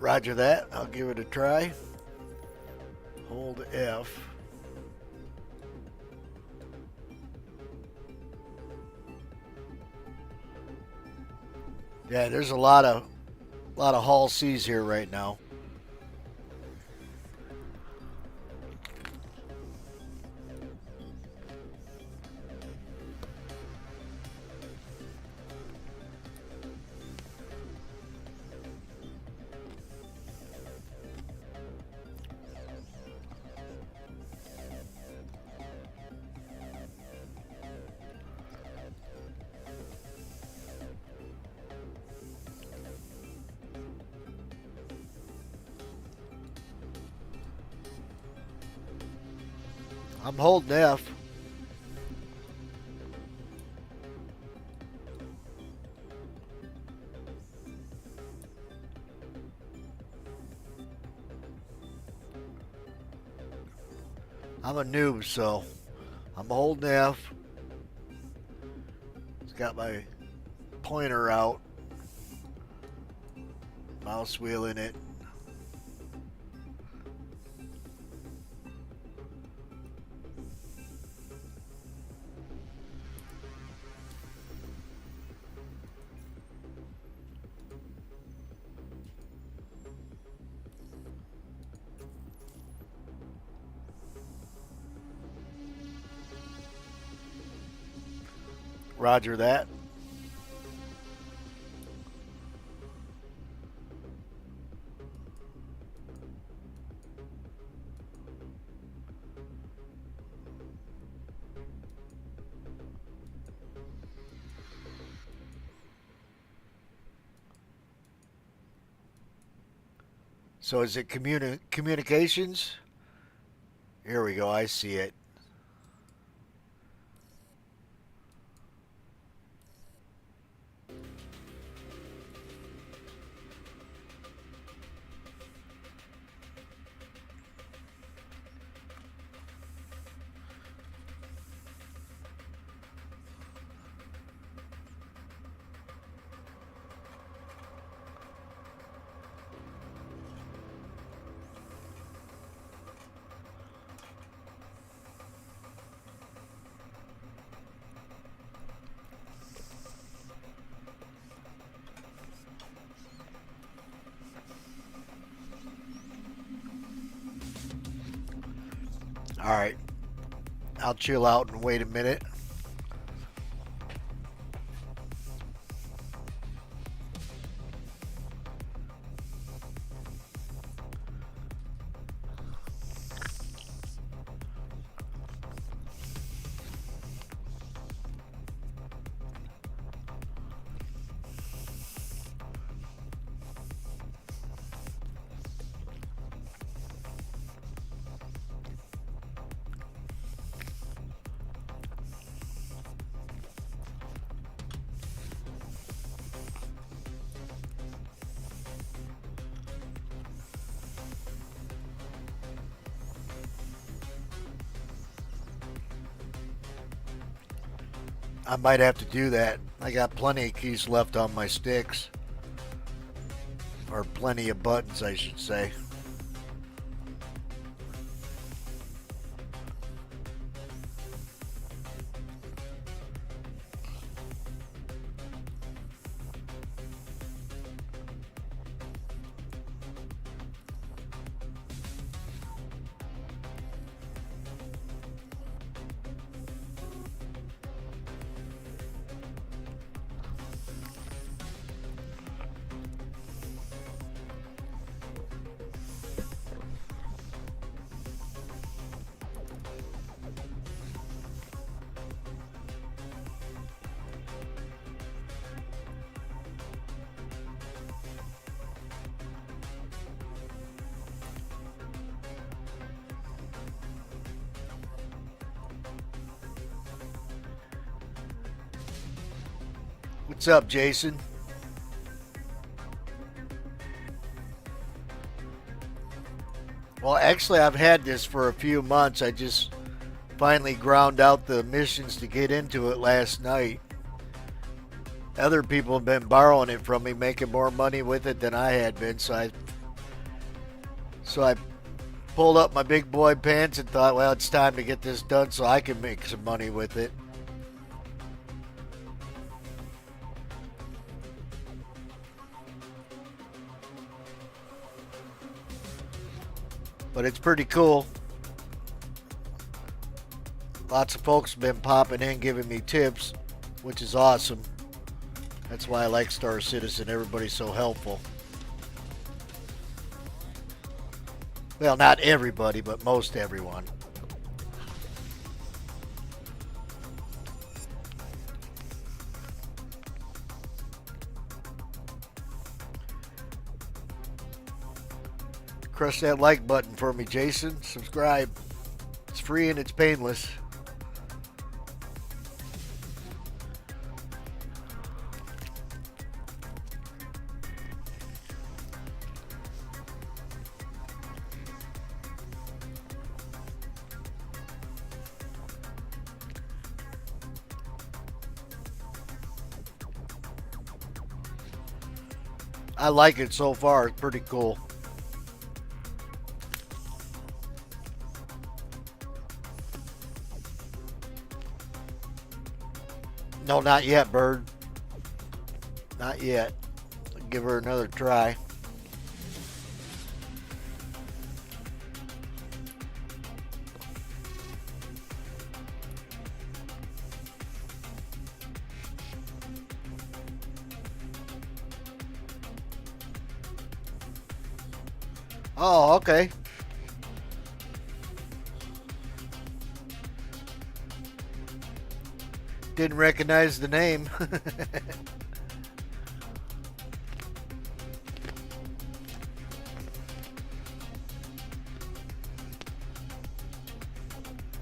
Roger that. I'll give it a try. Hold F. Yeah, there's a lot of Hall C's here right now. I'm holding F. I'm a noob, so I'm holding F. It's got my pointer out. Mouse wheel in it. Roger that. So is it communications? Here we go. I see it. Alright. I'll chill out and wait a minute. I might have to do that. I got plenty of keys left on my sticks. Or plenty of buttons, I should say. What's up, Jason? Well, actually, I've had this for a few months. I just finally ground out the missions to get into it last night. Other people have been borrowing it from me, making more money with it than I had been. So I pulled up my big boy pants and thought, well, it's time to get this done so I can make some money with it. But it's pretty cool. Lots of folks have been popping in, giving me tips, which is awesome. That's why I like Star Citizen. Everybody's so helpful. Well, not everybody, but most everyone. Crush that like button for me, Jason. Subscribe. It's free and it's painless. I like it so far. It's pretty cool. No, not yet, Bird. Not yet. I'll give her another try. Oh, okay. Didn't recognize the name.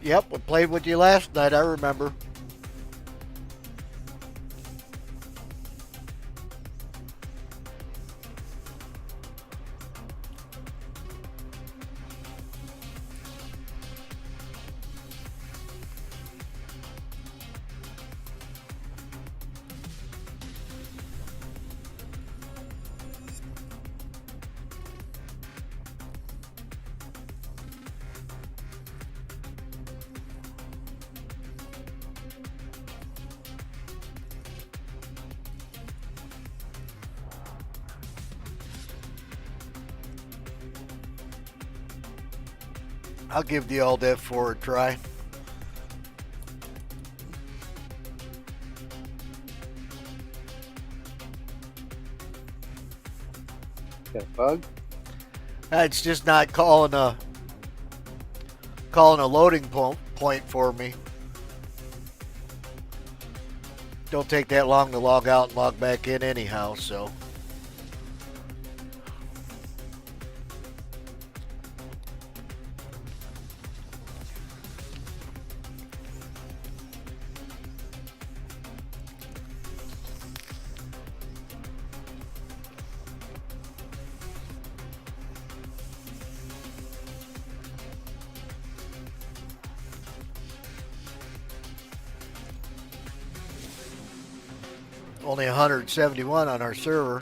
Yep, we played with you last night, I remember. I'll give the Alt F4 a try. Got a bug? It's just not calling a loading point for me. Don't take that long to log out and log back in anyhow, so. Only 171 on our server.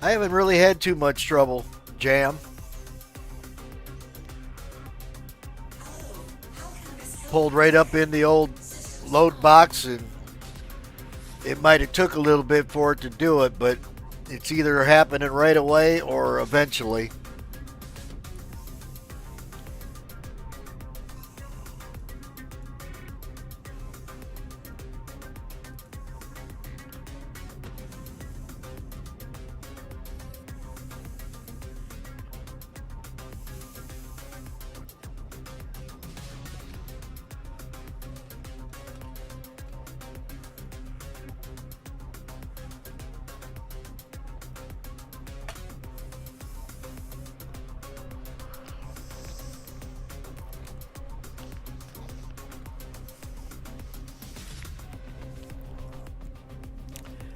I haven't really had too much trouble, Jam. Pulled right up in the old load box, and it might have took a little bit for it to do it, but it's either happening right away or eventually.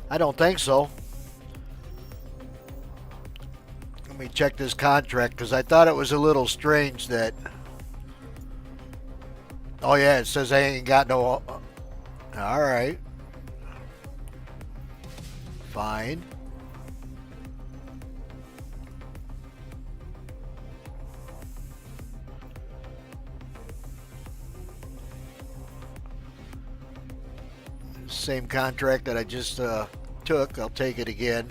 I don't think so. Let me check this contract because I thought it was a little strange that. Oh, yeah, it says I ain't got no. All right. Fine. Same contract that I just took. I'll take it again.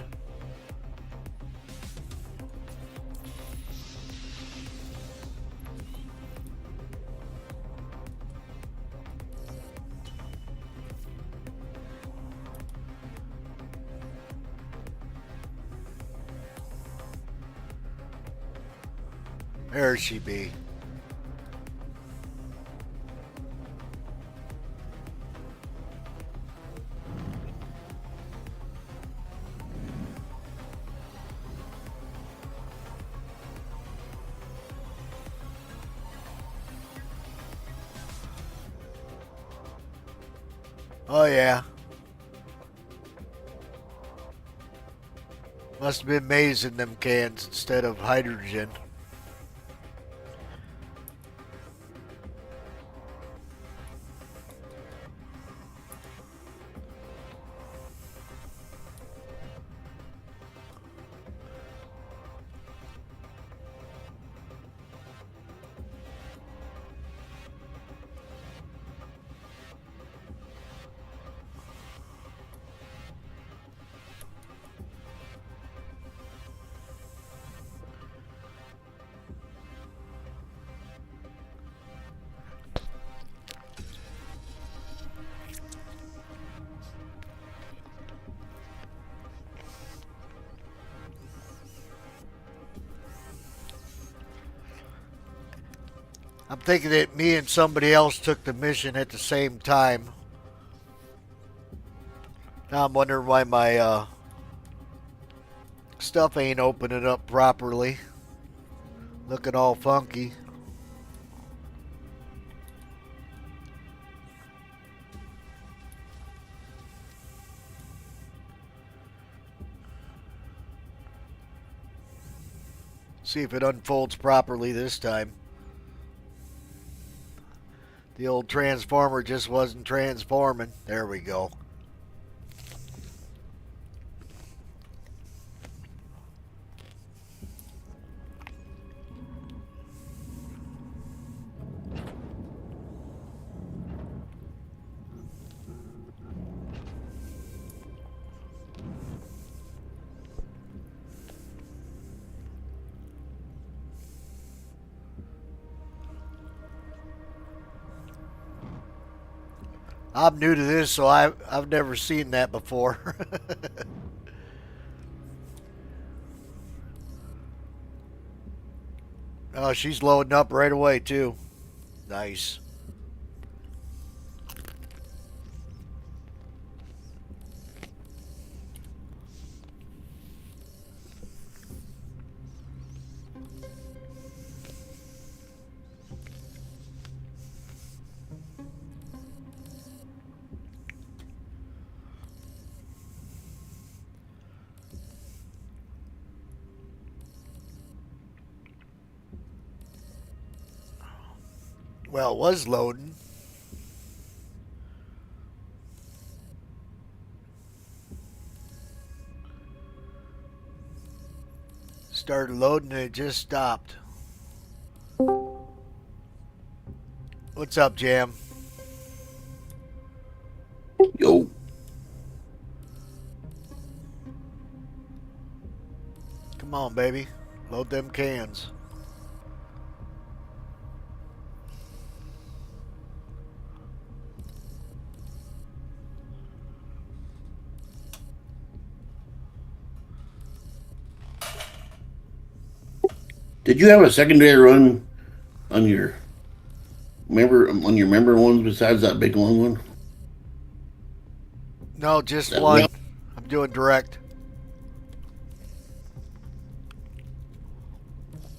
There she be. Oh, yeah. Must have been maize in them cans instead of hydrogen. I'm thinking that me and somebody else took the mission at the same time. Now I'm wondering why my stuff ain't opening up properly. Looking all funky. See if it unfolds properly this time. The old transformer just wasn't transforming. There we go. I'm new to this, so I've never seen that before. Oh, she's loading up right away too. Nice. Well, it was loading. Started loading and it just stopped. What's up, Jam? Yo. Come on, baby. Load them cans. Did you have a secondary run on your member ones besides that big long one? No, just That one. one? I'm doing direct.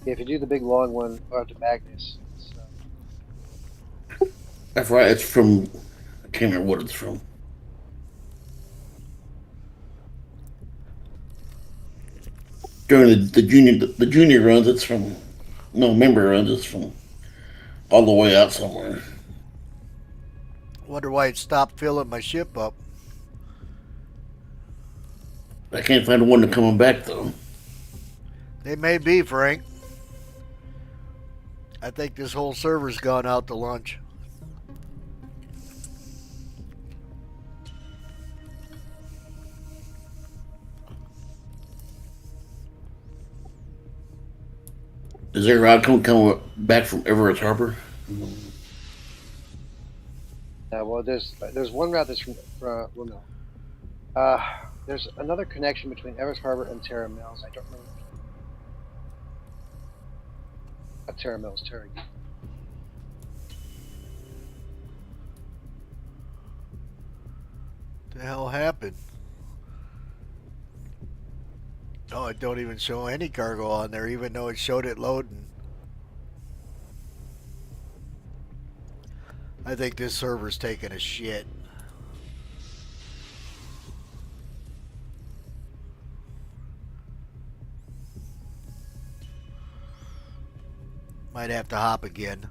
If you do the big long one, go out to Magnus. That's right. It's from. I can't remember what it's from. During the junior runs, it's from. No, member runs, it's from all the way out somewhere. Wonder why it stopped filling my ship up. I can't find the one that's coming back though. They may be, Frank. I think this whole server's gone out to lunch. Is there a route coming back from Everett Harbor? Well, there's one route that's from well, no. There's another connection between Everett Harbor and Terra Mills. I don't remember. Not Terra Mills, Terra. The hell happened? Oh, it don't even show any cargo on there, even though it showed it loading. I think this server's taking a shit. Might have to hop again.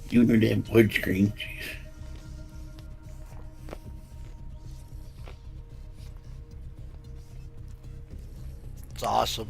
Doing her damn wood screen. Jeez. It's awesome.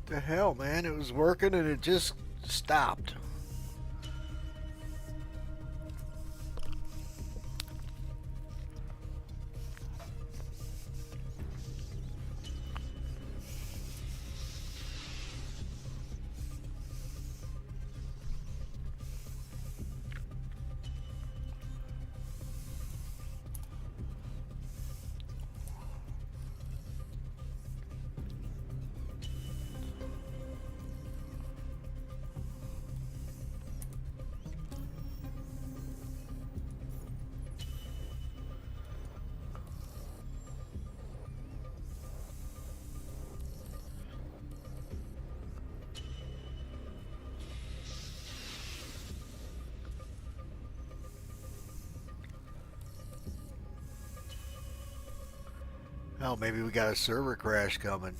The hell, man? It was working and it just stopped. Hell, maybe we got a server crash coming.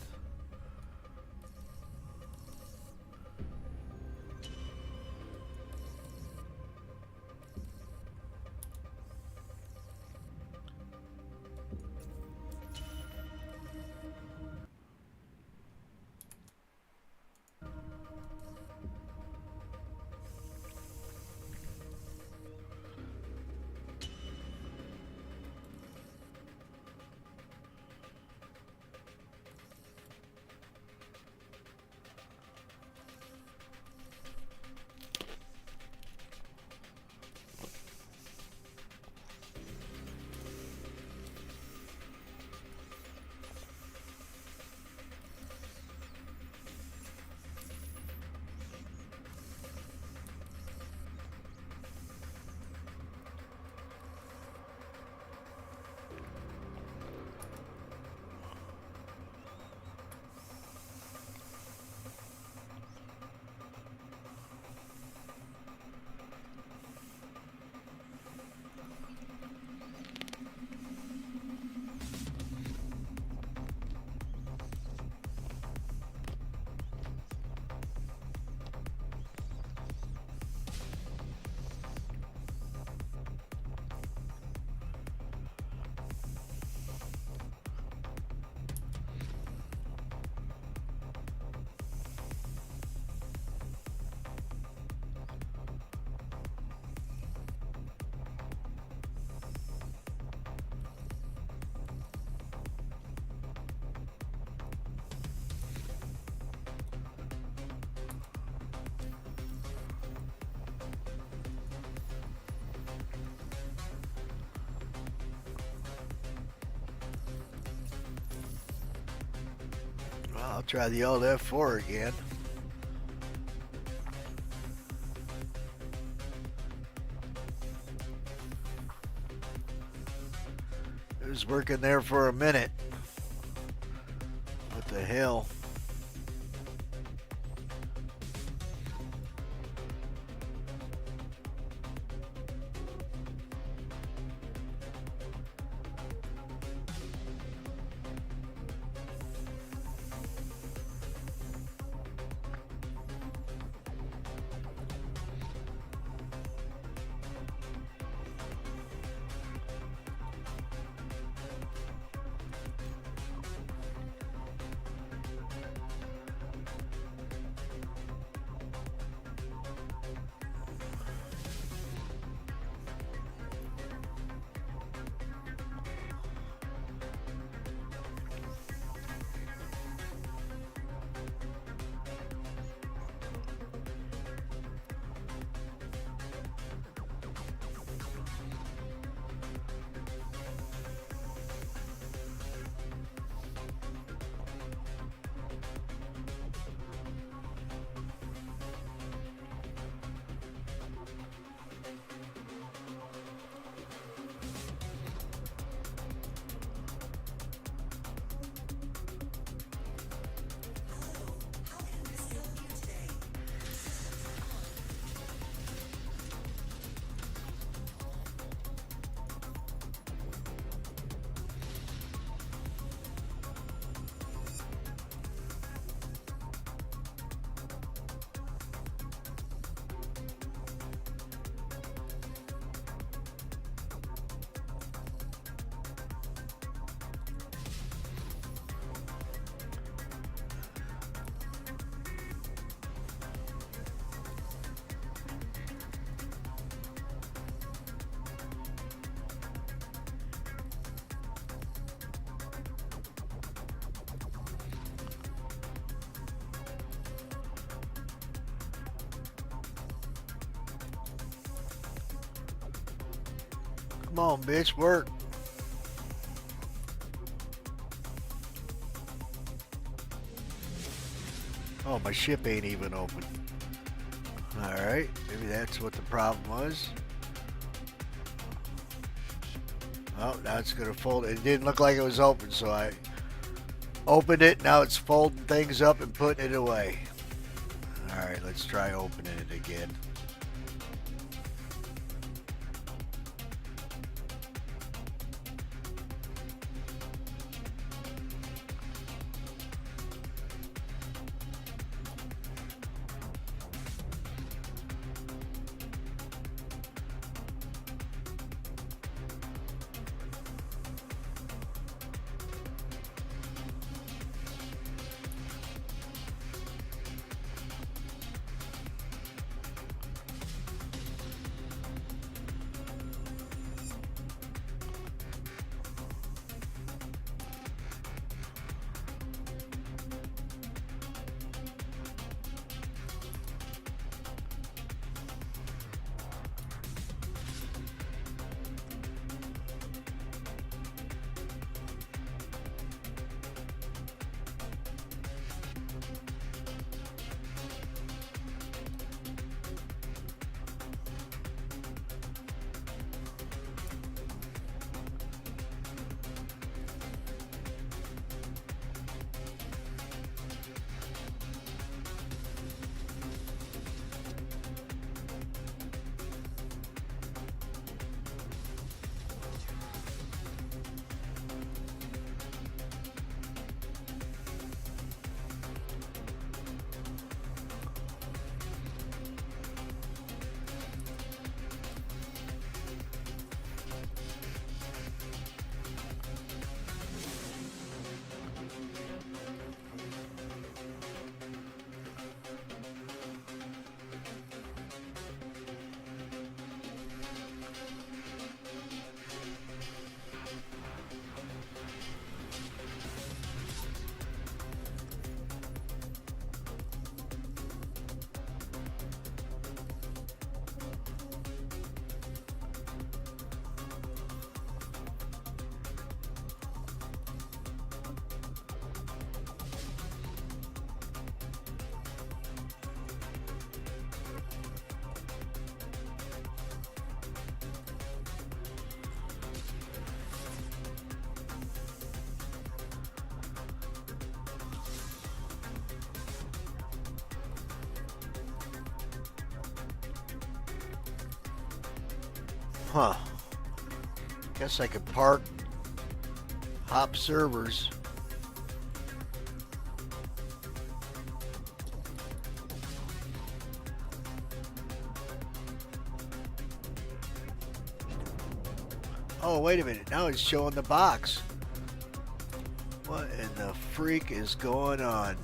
Well, I'll try the old F4 again. It was working there for a minute. What the hell? Come on, bitch, work. Oh, my ship ain't even open. Alright, maybe that's what the problem was. Oh, now it's going to fold. It didn't look like it was open, so I opened it. Now it's folding things up and putting it away. Alright, let's try opening it again. Huh. Guess I could park, hop servers. Oh, wait a minute. Now it's showing the box. What in the freak is going on?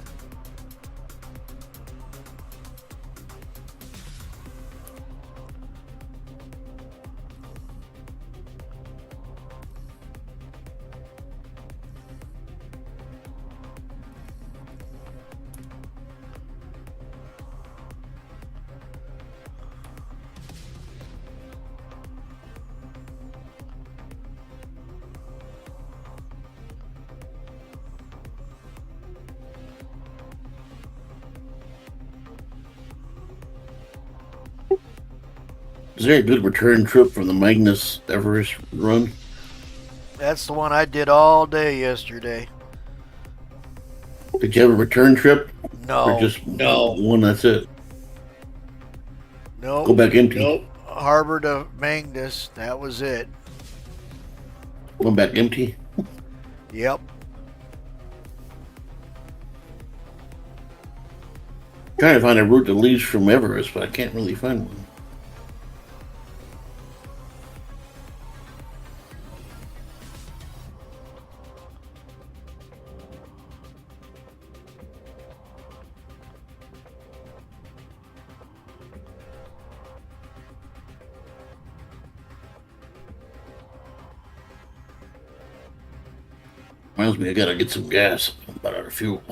Is there a good return trip from the Magnus Everest run? That's the one I did all day yesterday. Did you have a return trip? No. Or just one, that's it? Nope. Go back empty. Nope. Harbor to Magnus. That was it. Going back empty? Yep. Trying to find a route that leaves from Everest, but I can't really find one. Reminds me, I gotta get some gas. I'm about out of fuel.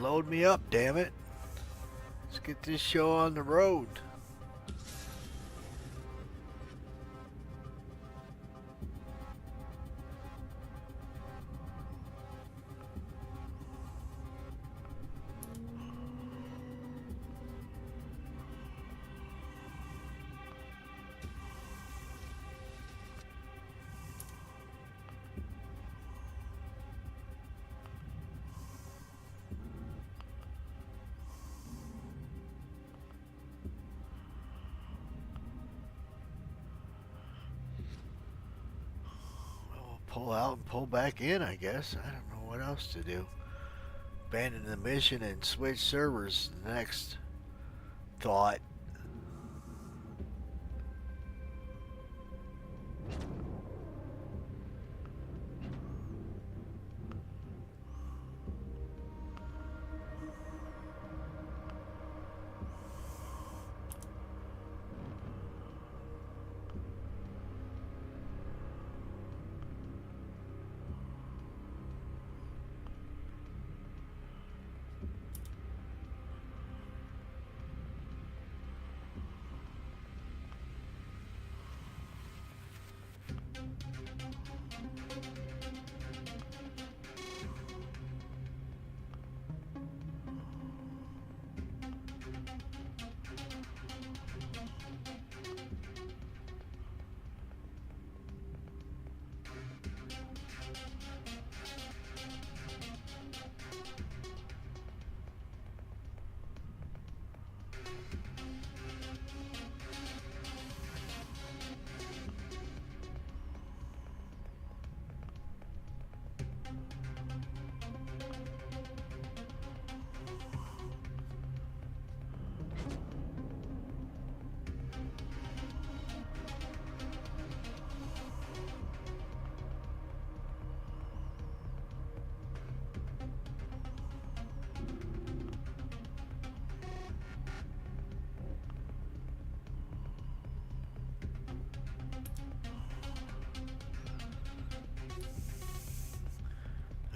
load me up, damn it. Let's get this show on the road. Pull out and pull back in, I guess. I don't know what else to do. Abandon the mission and switch servers. Next thought.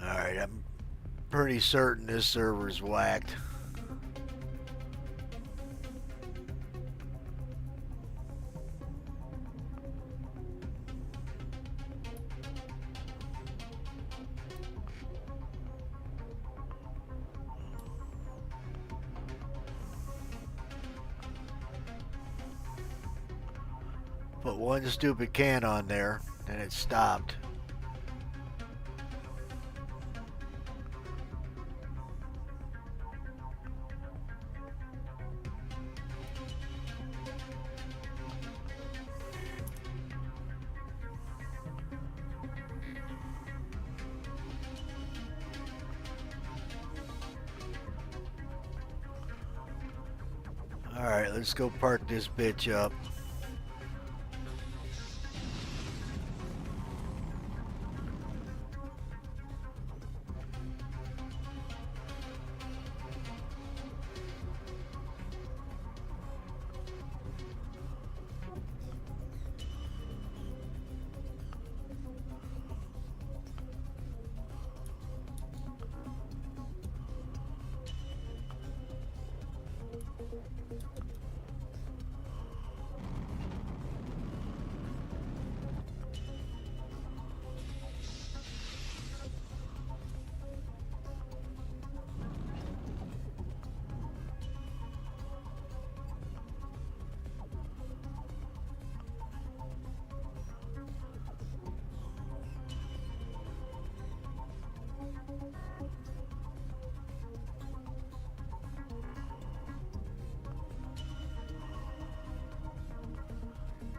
Alright, I'm pretty certain this server's whacked. Put one stupid can on there, and it stopped. Alright, let's go park this bitch up.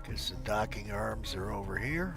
Guess the docking arms are over here.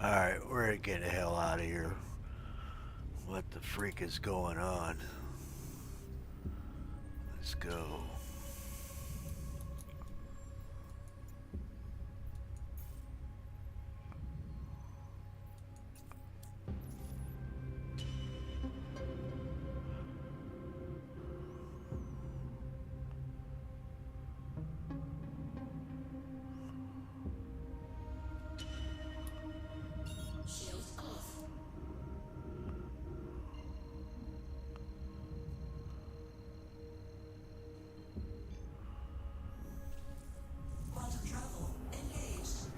Alright, we're gonna get the hell out of here. What the freak is going on? Let's go. Shields off. Quantum travel engaged.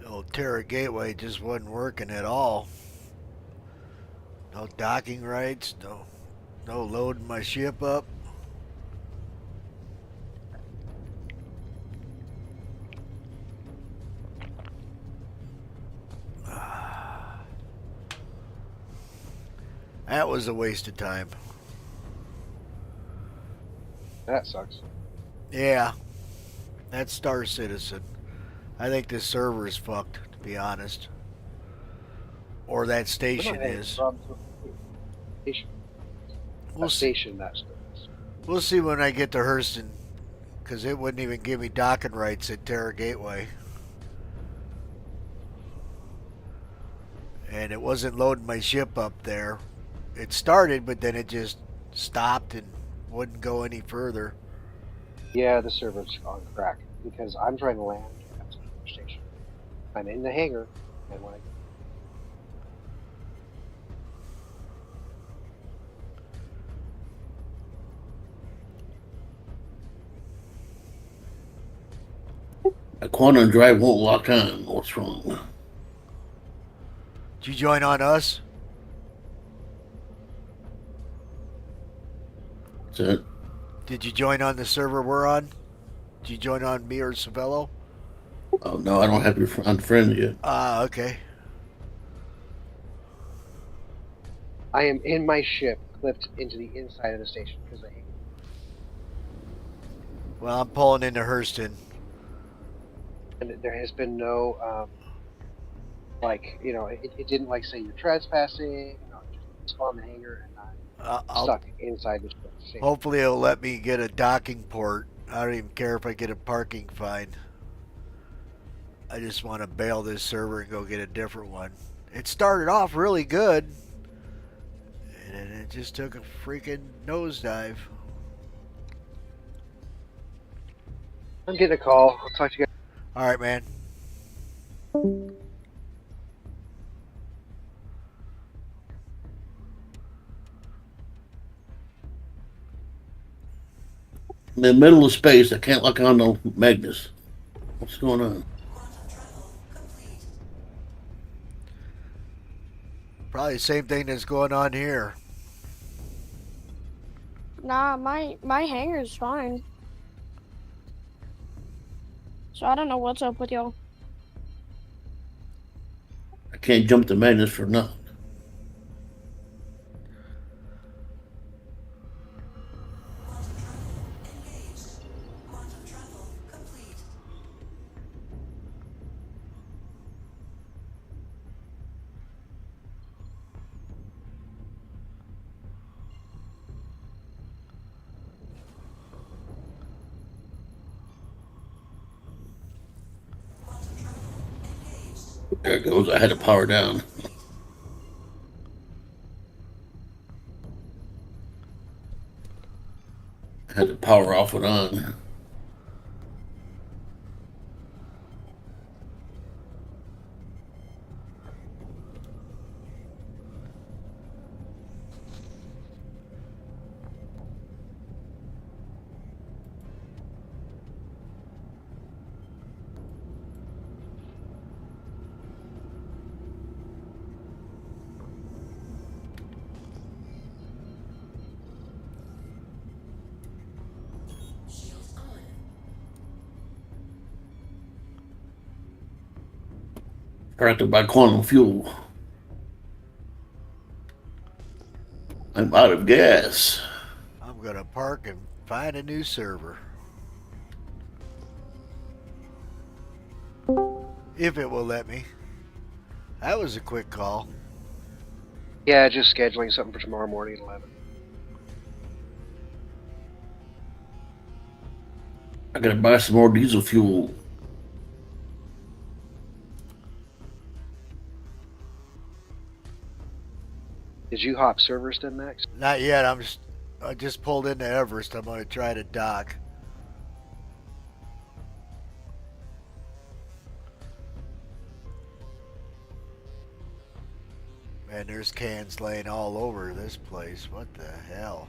The old Terra Gateway just wasn't working at all. No docking rights, no loading my ship up. That was a waste of time. That sucks. Yeah, that's Star Citizen. I think this server is fucked, to be honest. Or that station is. Station. We'll see. Station that's We'll see when I get to Hurston, because it wouldn't even give me docking rights at Terra Gateway. And it wasn't loading my ship up there. It started, but then it just stopped and wouldn't go any further. Yeah, the server's on crack because I'm trying to land at the station. I'm in the hangar, and when I A quantum drive won't lock on. What's wrong? Did you join on us? That's it. Did you join on the server we're on? Did you join on me or Savello? Oh no, I don't have your unfriend yet. Okay. I am in my ship, clipped into the inside of the station because I hate. Well, I'm pulling into Hurston. And there has been no, like, you know, it didn't like say you're trespassing. You know, just spawn the hangar, and I'm stuck inside the ship. Hopefully it'll let me get a docking port. I don't even care if I get a parking fine. I just want to bail this server and go get a different one. It started off really good, and it just took a freaking nosedive. I'm getting a call. I'll talk to you guys. All right, man. In the middle of space, I can't lock on no Magnus. What's going on? Probably the same thing that's going on here. Nah, my hangar's fine. So I don't know what's up with y'all. I can't jump the Magnus for nothing. There it goes. I had to power down. I had to power off and on. Or have to buy quantum fuel. I'm out of gas. I'm gonna park and find a new server. If it will let me. That was a quick call. Yeah, just scheduling something for tomorrow morning at 11. I gotta buy some more diesel fuel. Did you hop servers then, Max? Not yet. I just pulled into Everest. I'm gonna try to dock. Man, there's cans laying all over this place. What the hell?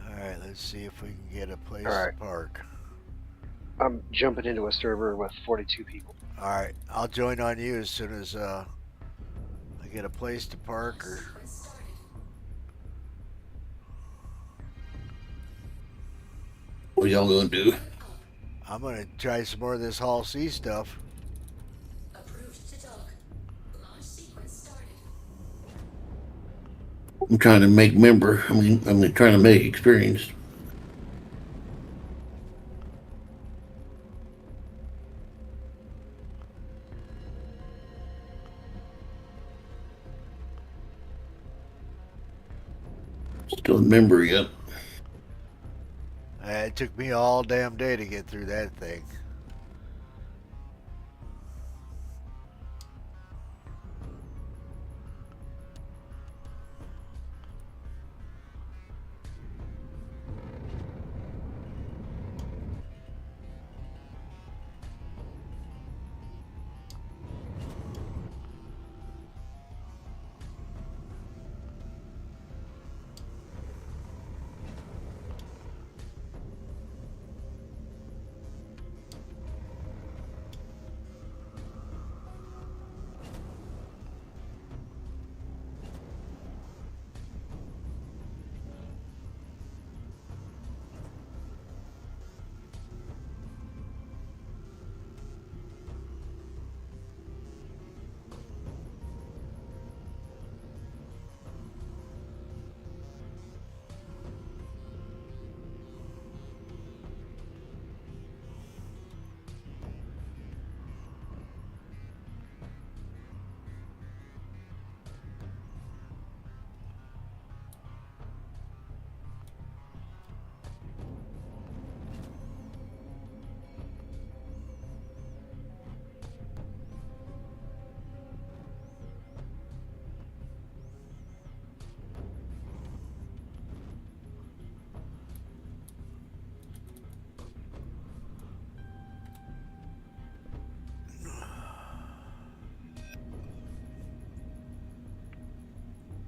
Alright, let's see if we can get a place to park. I'm jumping into a server with 42 people. Alright, I'll join on you as soon as I get a place to park. Or what are y'all gonna do? I'm gonna try some more of this Hall C stuff. Approved to dock. Launch sequence started. I'm trying to make member. I'm trying to make experienced. Still a member yet. It took me all damn day to get through that thing.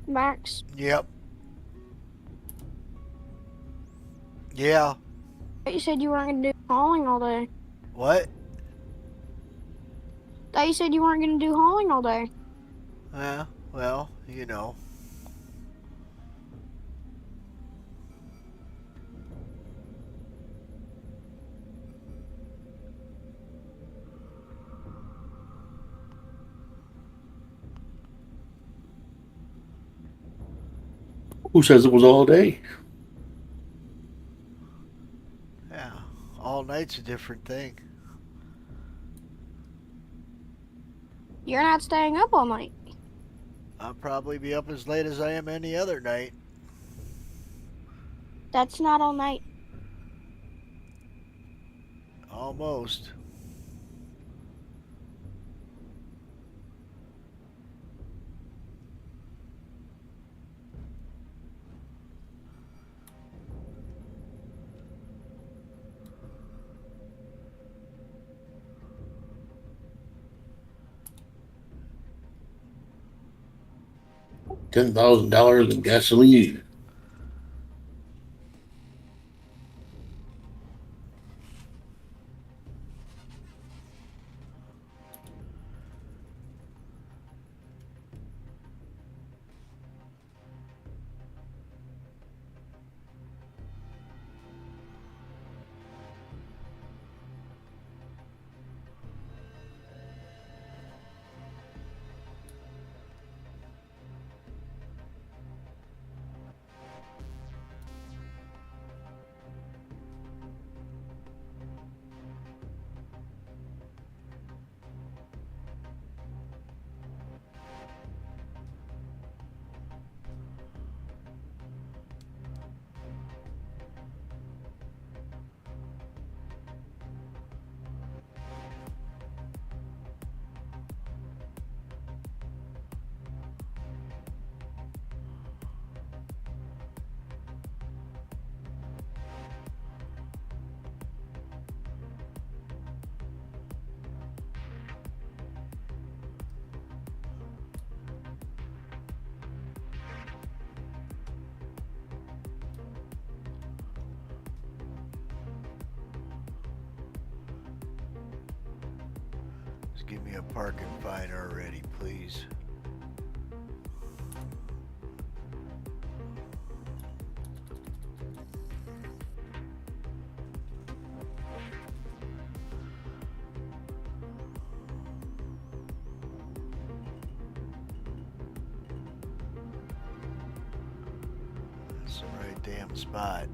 Max, Yep. Yeah. you said you weren't gonna do hauling all day. What? Thought you said you weren't gonna do hauling all day. Well, you know. Who says it was all day? Yeah. All night's a different thing. You're not staying up all night. I'll probably be up as late as I am any other night. That's not all night. Almost. $10,000 in gasoline. give me a parking fine already, please. That's the right damn spot.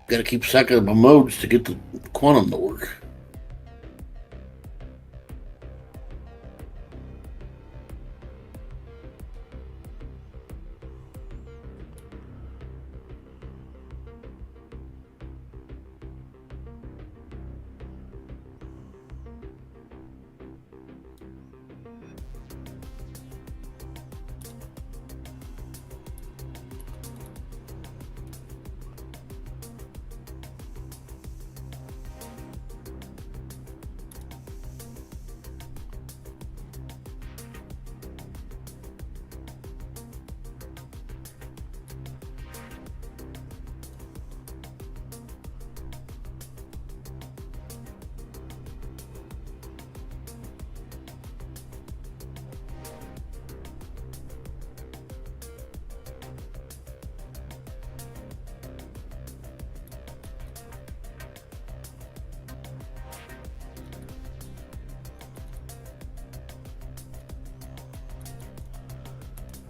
Gotta keep stacking up my modes to get the quantum to work.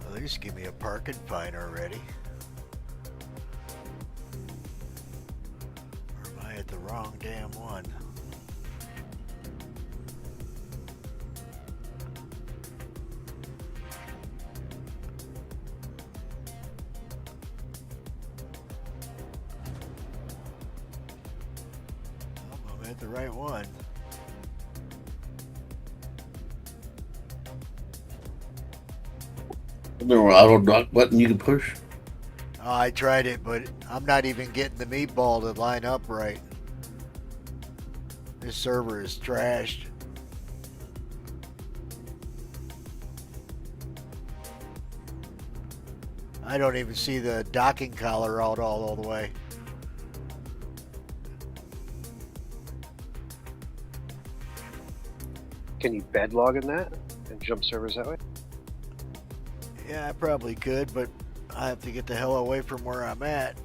At least give me a parking fine already. Or am I at the wrong damn one? Oh, I'm at the right one. Is there an auto dock button you can push? Oh, I tried it, but I'm not even getting the meatball to line up right. This server is trashed. I don't even see the docking collar out all the way. Can you bed log in that and jump servers that way? Yeah, I probably could, but I have to get the hell away from where I'm at.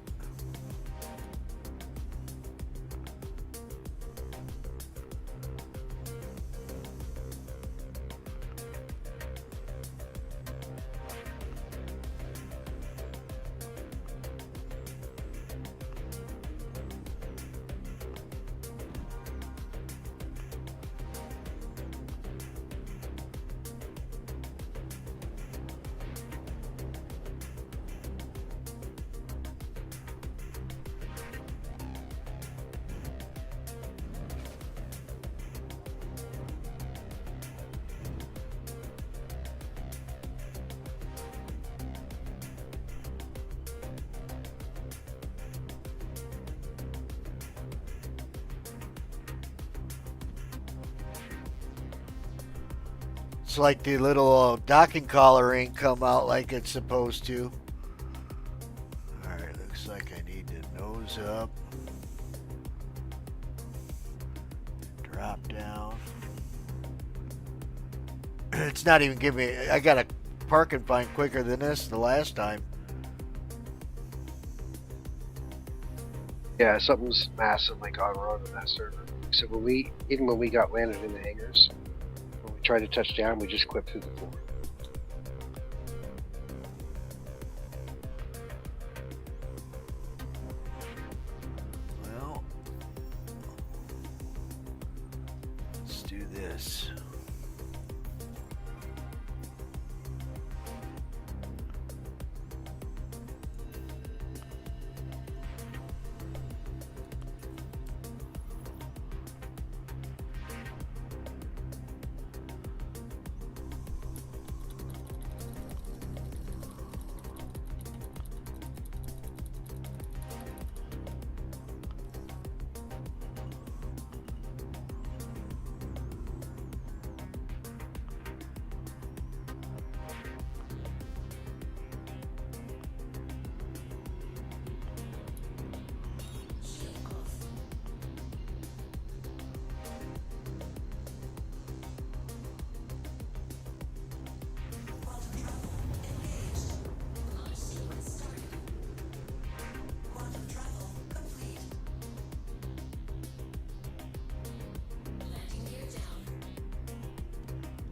Looks like the little docking collar ain't come out like it's supposed to. Alright, looks like I need to nose up. Drop down. It's not even giving me... I got a parking fine quicker than this the last time. Yeah, something's massively gone wrong on that server. So even when we got landed in the hangars, when we tried to touch down, we just clipped through the floor. Well, let's do this.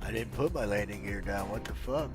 I didn't put my landing gear down. What the fuck?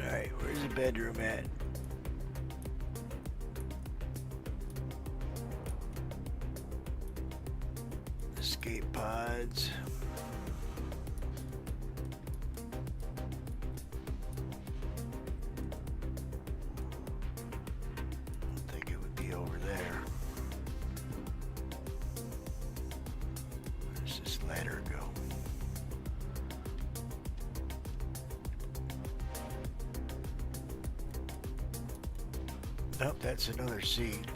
Alright, where's the bedroom at? Escape pods. I think it would be over there. Where's this ladder go? Nope, that's another seat.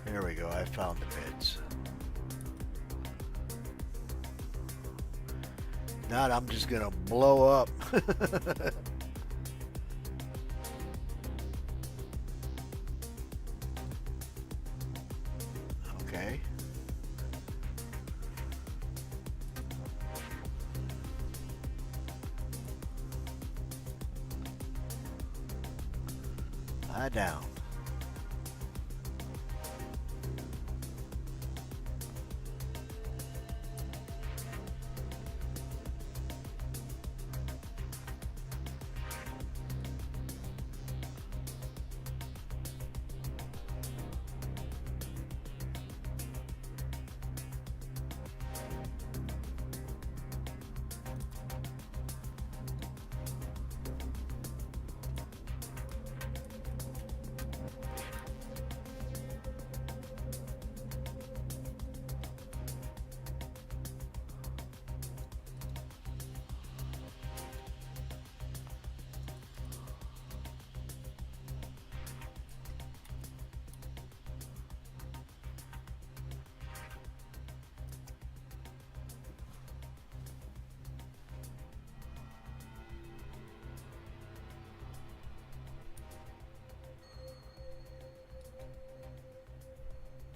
There we go, I found the beds. Not, I'm just gonna blow up. Okay. Lie down.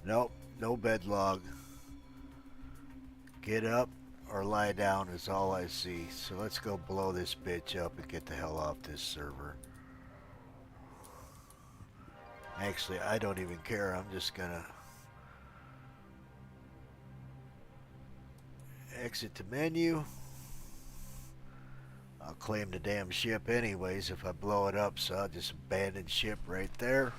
Nope, no bed log. Get up or lie down is all I see. So let's go blow this bitch up and get the hell off this server. Actually, I don't even care. I'm just gonna exit the menu. I'll claim the damn ship anyways if I blow it up, so I'll just abandon ship right there.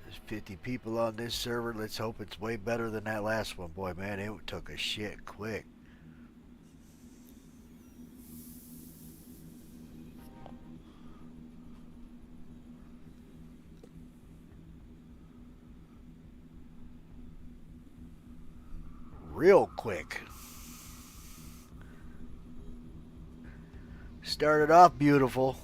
Just 50 people on this server. Let's hope it's way better than that last one. Boy, man, it took a shit quick. Real quick. Started off beautiful.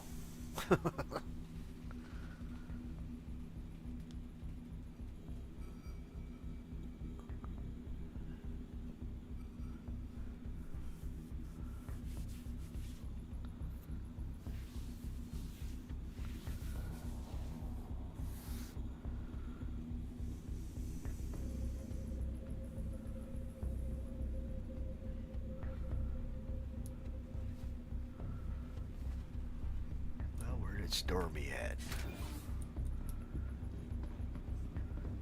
Stormy at?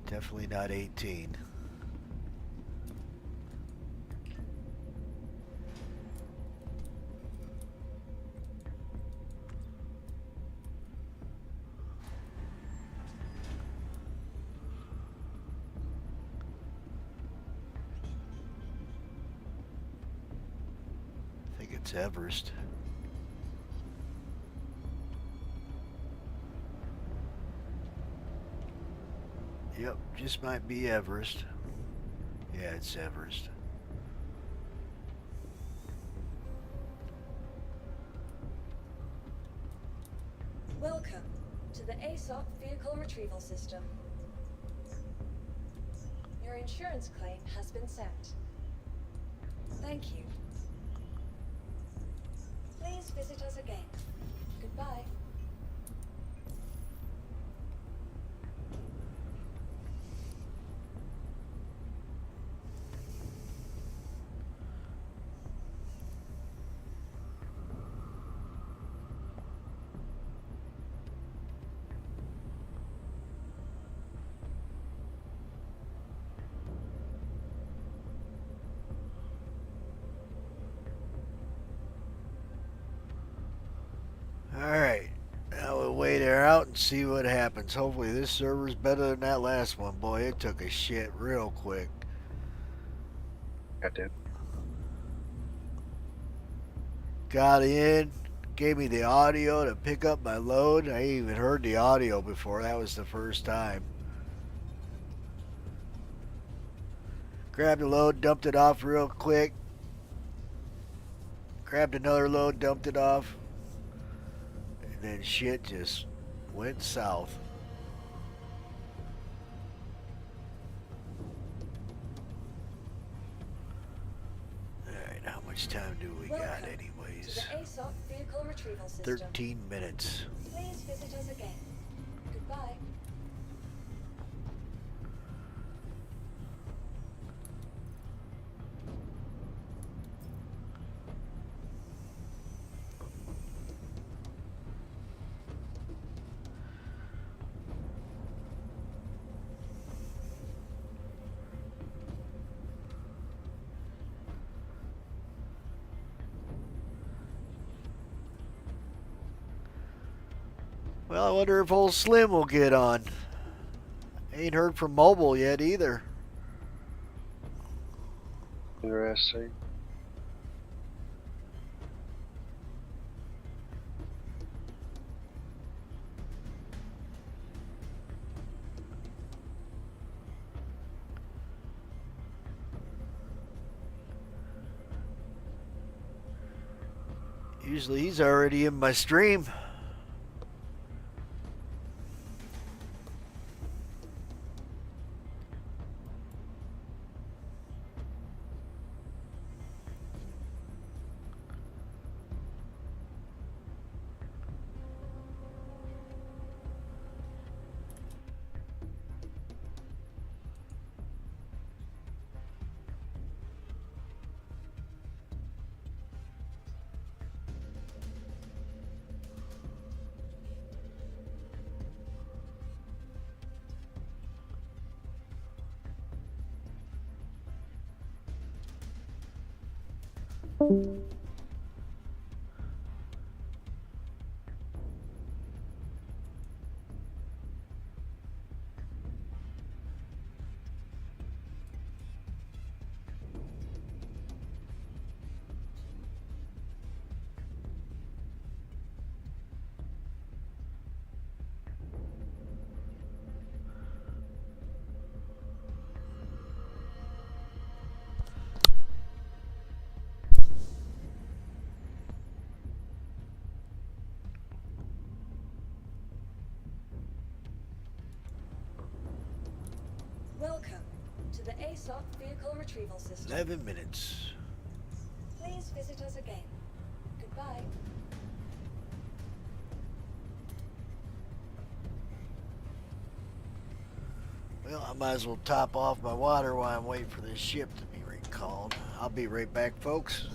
Definitely not 18. I think it's Everest. Yep, just might be Everest. Yeah, it's Everest. Welcome to the ASOP Vehicle Retrieval System. Your insurance claim has been sent. Thank you. Please visit us again. Goodbye. Alright, now we'll wait her out and see what happens. Hopefully this server's better than that last one. Boy, it took a shit real quick. I did. Got in, gave me the audio to pick up my load. I even heard the audio before. That was the first time. Grabbed the load, dumped it off real quick. Grabbed another load, dumped it off. And then shit just went south. Alright, how much time do we got anyways? To the ASOP Vehicle Retrieval System. 13 minutes. Please visit us again. Goodbye. Well, I wonder if old Slim will get on. Ain't heard from Mobile yet either. Interesting. Usually he's already in my stream. sought vehicle retrieval system. 11 minutes. Please visit us again. Goodbye. Well, I might as well top off my water while I'm waiting for this ship to be recalled. I'll be right back, folks.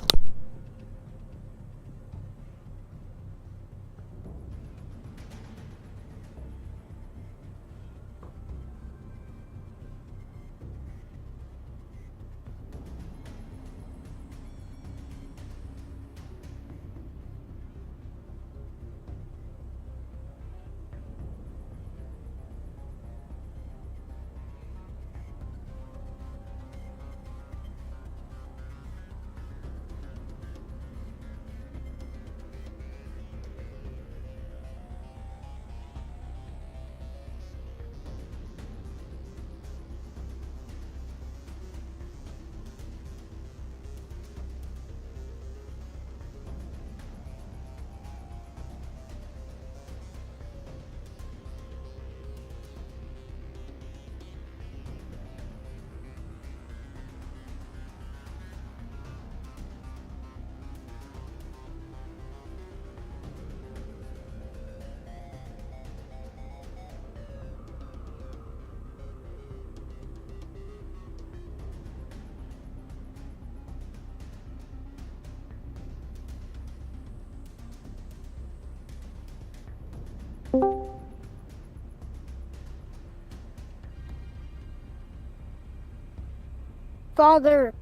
Father.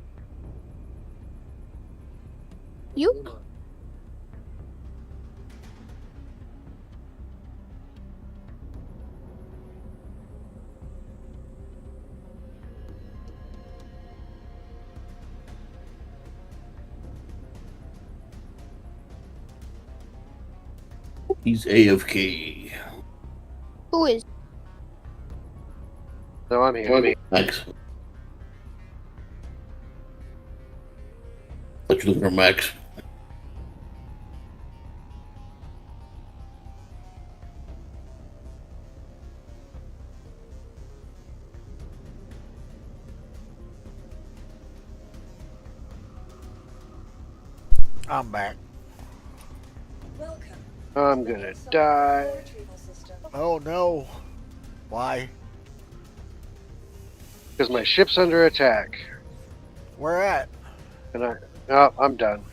You? He's AFK. Who is? No, I'm here. Max. What you looking for, Max? I'm back. Welcome. I'm gonna die. Retrieval system. Oh no. Why? Because my ship's under attack. Where at? And I'm done.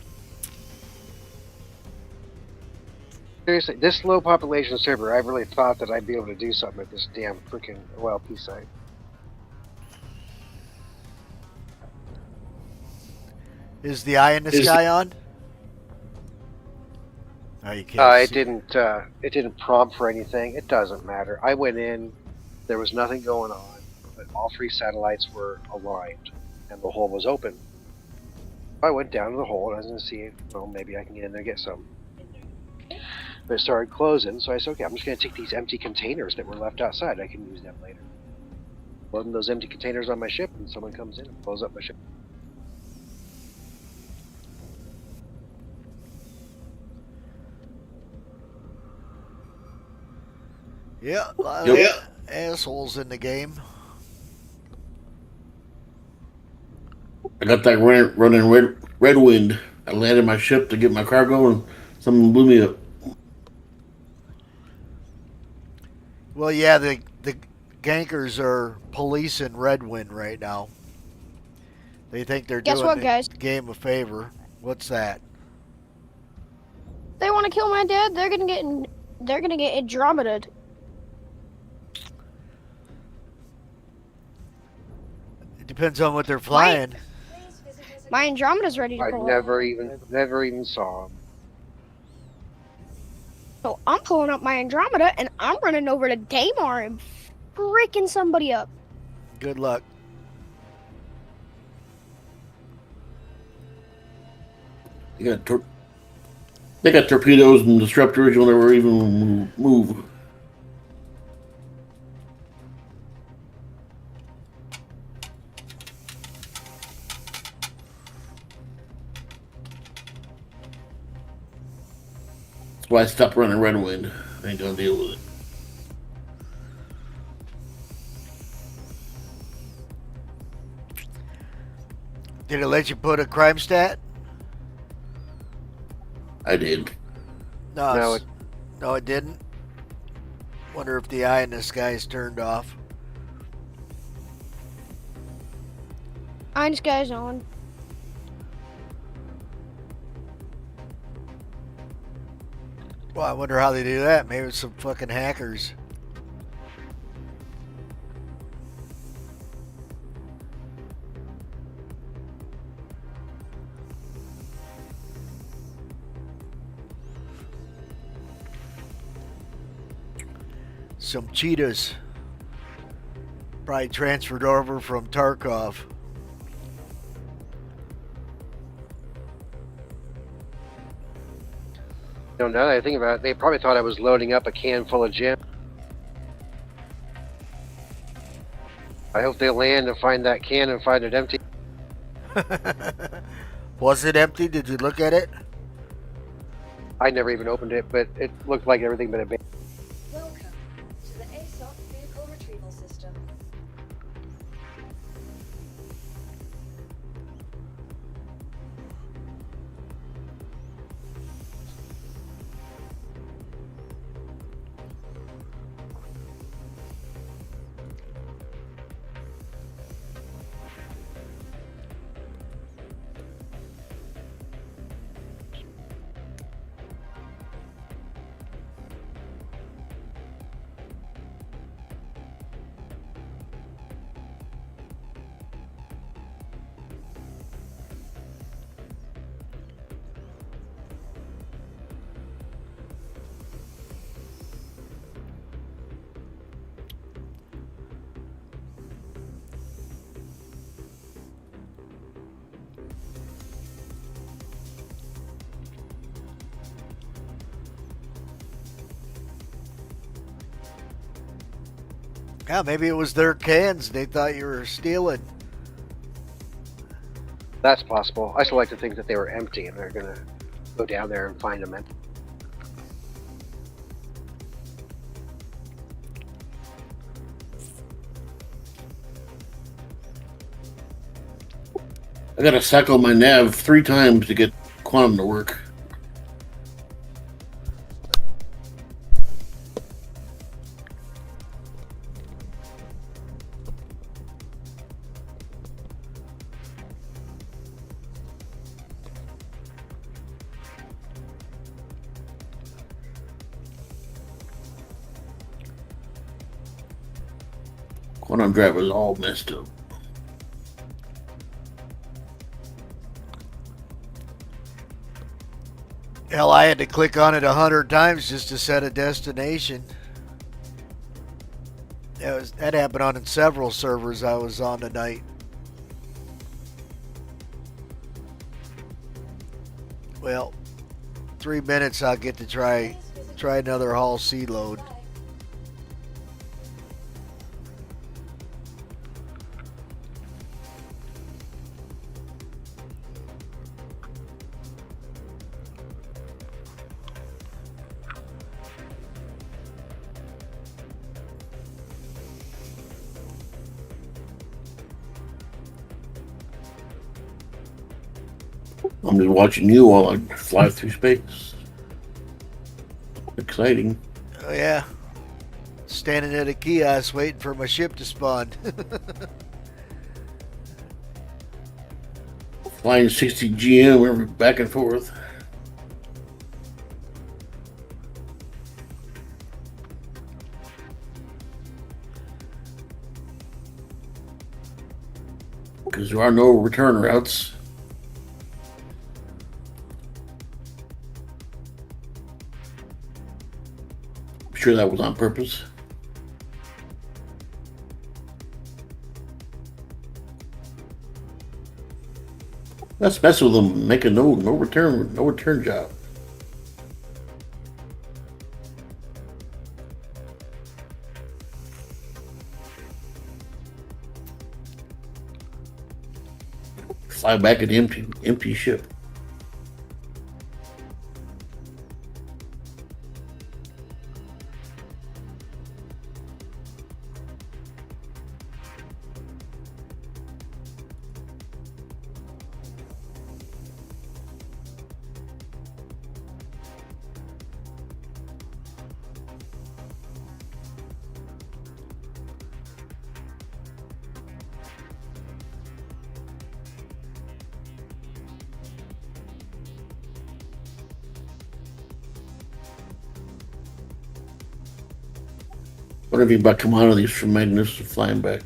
Seriously, this low population server, I really thought that I'd be able to do something at this damn freaking OLP site. Is the eye in the sky on? Oh, you can't see. It didn't prompt for anything. It doesn't matter. I went in, there was nothing going on, but all three satellites were aligned, and the hole was open. I went down to the hole and I was going to see if, maybe I can get in there and get some. But it started closing, so I said, okay, I'm just going to take these empty containers that were left outside. I can use them later. Loading those empty containers on my ship, and someone comes in and blows up my ship. Yeah, a lot of assholes in the game. I got that running red wind. I landed my ship to get my cargo, and someone blew me up. Well, yeah, the gankers are policing Redwind right now. They think they're Guess doing what, the guys? game a favor. What's that? They want to kill my dad. They're gonna get Andromeda'd. It depends on what they're flying. My Andromeda's ready to I pull never up. even saw him. So I'm pulling up my Andromeda and I'm running over to Daymar and freaking somebody up. Good luck. They got torpedoes and disruptors. You'll never even move. That's why I stopped running Red Wind. I ain't gonna deal with it. Did it let you put a crime stat? I did. No, No, no, it didn't. Wonder if the eye in the sky is turned off. Ein's guy's on. Well, I wonder how they do that. Maybe it's some fucking hackers. Some cheetahs. Probably transferred over from Tarkov. Now that I think about it, they probably thought I was loading up a can full of gin. I hope they land and find that can and find it empty. Was it empty? Did you look at it? I never even opened it, but it looked like everything but a band. Welcome to the ASOC vehicle retrieval system. Yeah, maybe it was their cans. They thought you were stealing. That's possible. I still like to think that they were empty and they're gonna go down there and find them empty. I gotta cycle my nav 3 times to get quantum to work. Quantum drive was all messed up. Hell, I had to click on it 100 times just to set a destination. That happened on several servers I was on tonight. Well, 3 minutes I'll get to try another Hall C load. I'm just watching you while I fly through space. Exciting. Oh yeah. Standing at a kiosk waiting for my ship to spawn. Flying 60 GM, we're back and forth. Because there are no return routes. I'm sure that was on purpose. Let's mess with them, make a no return job. Fly back an empty ship. What if you buy commodities from Magnus flying back?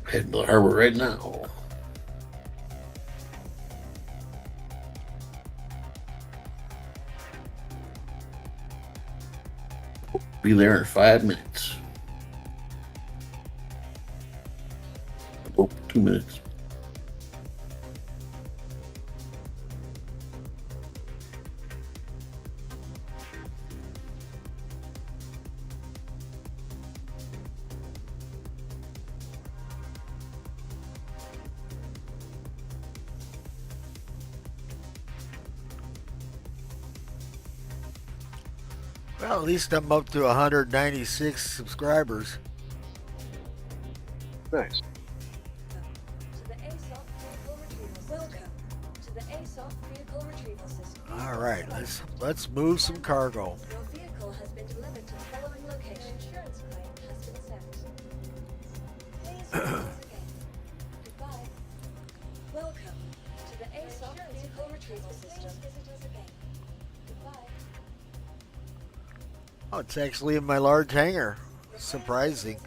Heading to the harbor right now. Be there in 5 minutes. Oh, 2 minutes. Well, at least I'm up to 196 subscribers. Nice. Welcome to the ASOP vehicle retrieval system. All right, let's move some cargo. Your vehicle has been delivered to the following location. Insurance claim has been sent. Please visit us again. Goodbye. Welcome to the ASOP vehicle retrieval system. Please visit us again. Goodbye. Oh, it's actually in my large hangar. Surprising.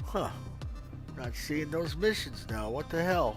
Huh. Not seeing those missions now. What the hell?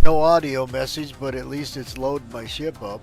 No audio message, but at least it's loading my ship up.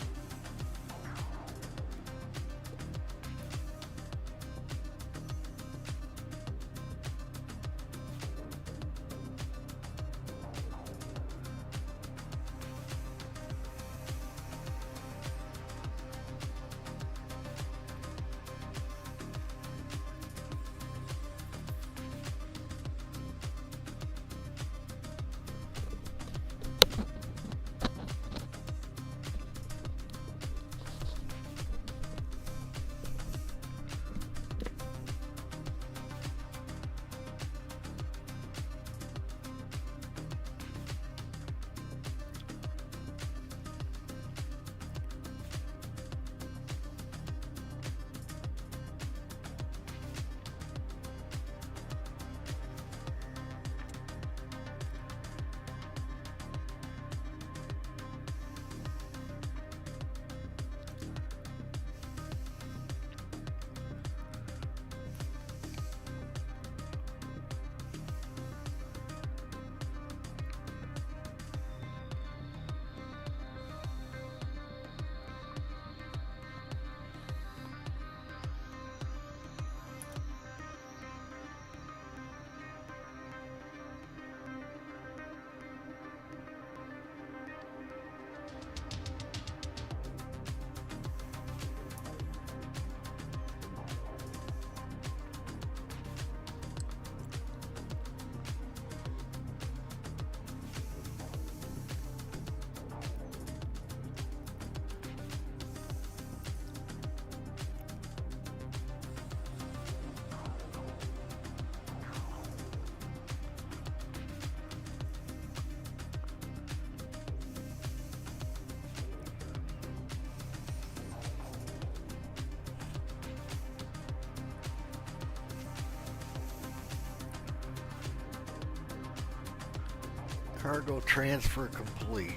Cargo transfer complete.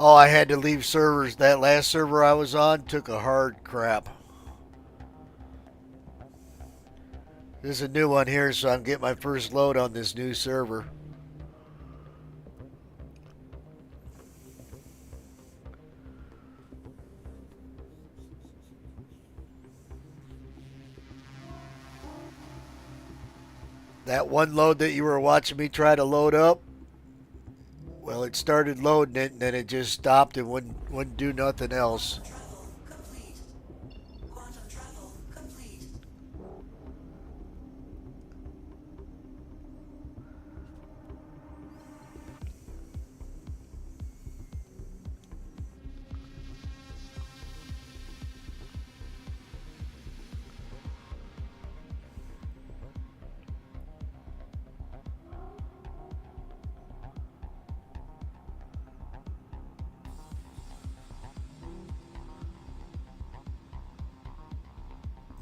Oh, I had to leave servers. That last server I was on took a hard crap. There's a new one here, so I'm getting my first load on this new server. That one load that you were watching me try to load up, well, it started loading it, and then it just stopped and wouldn't do nothing else.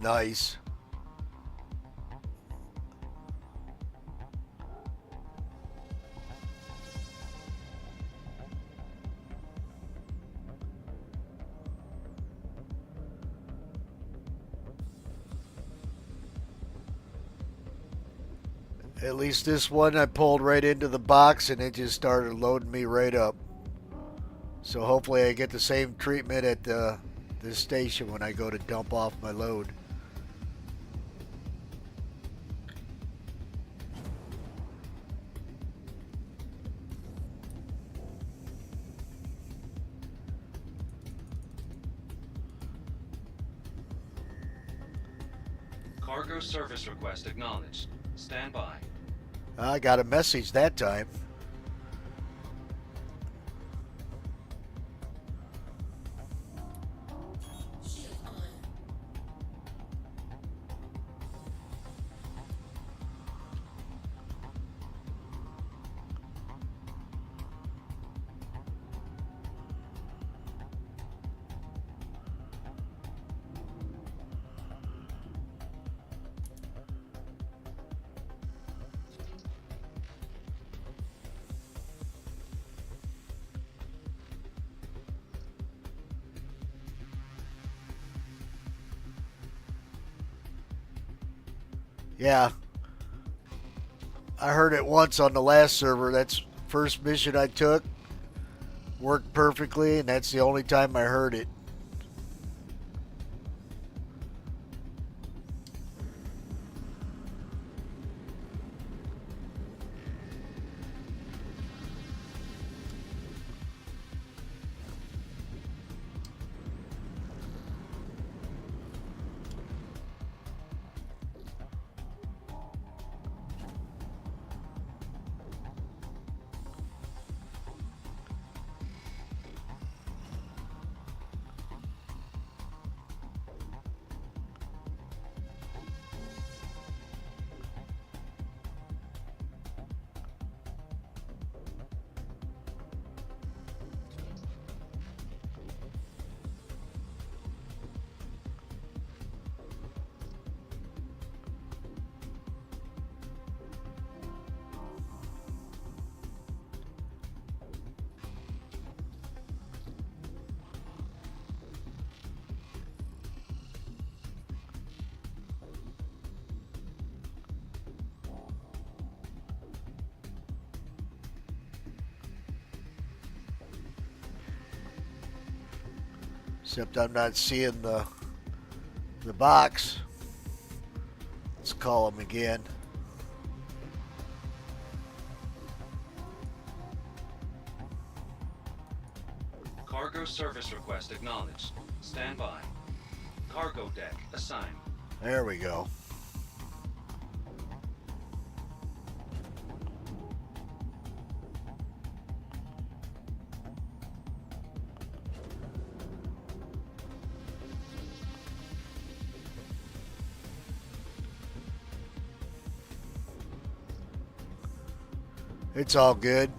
Nice. At least this one I pulled right into the box and it just started loading me right up. So hopefully I get the same treatment at this station when I go to dump off my load. Cargo service request acknowledged. Stand by. I got a message that time. Yeah. I heard it once on the last server. That's first mission I took. Worked perfectly, and that's the only time I heard it. Except I'm not seeing the box. Let's call him again. Cargo service request acknowledged. Stand by. Cargo deck assigned. There we go. It's all good.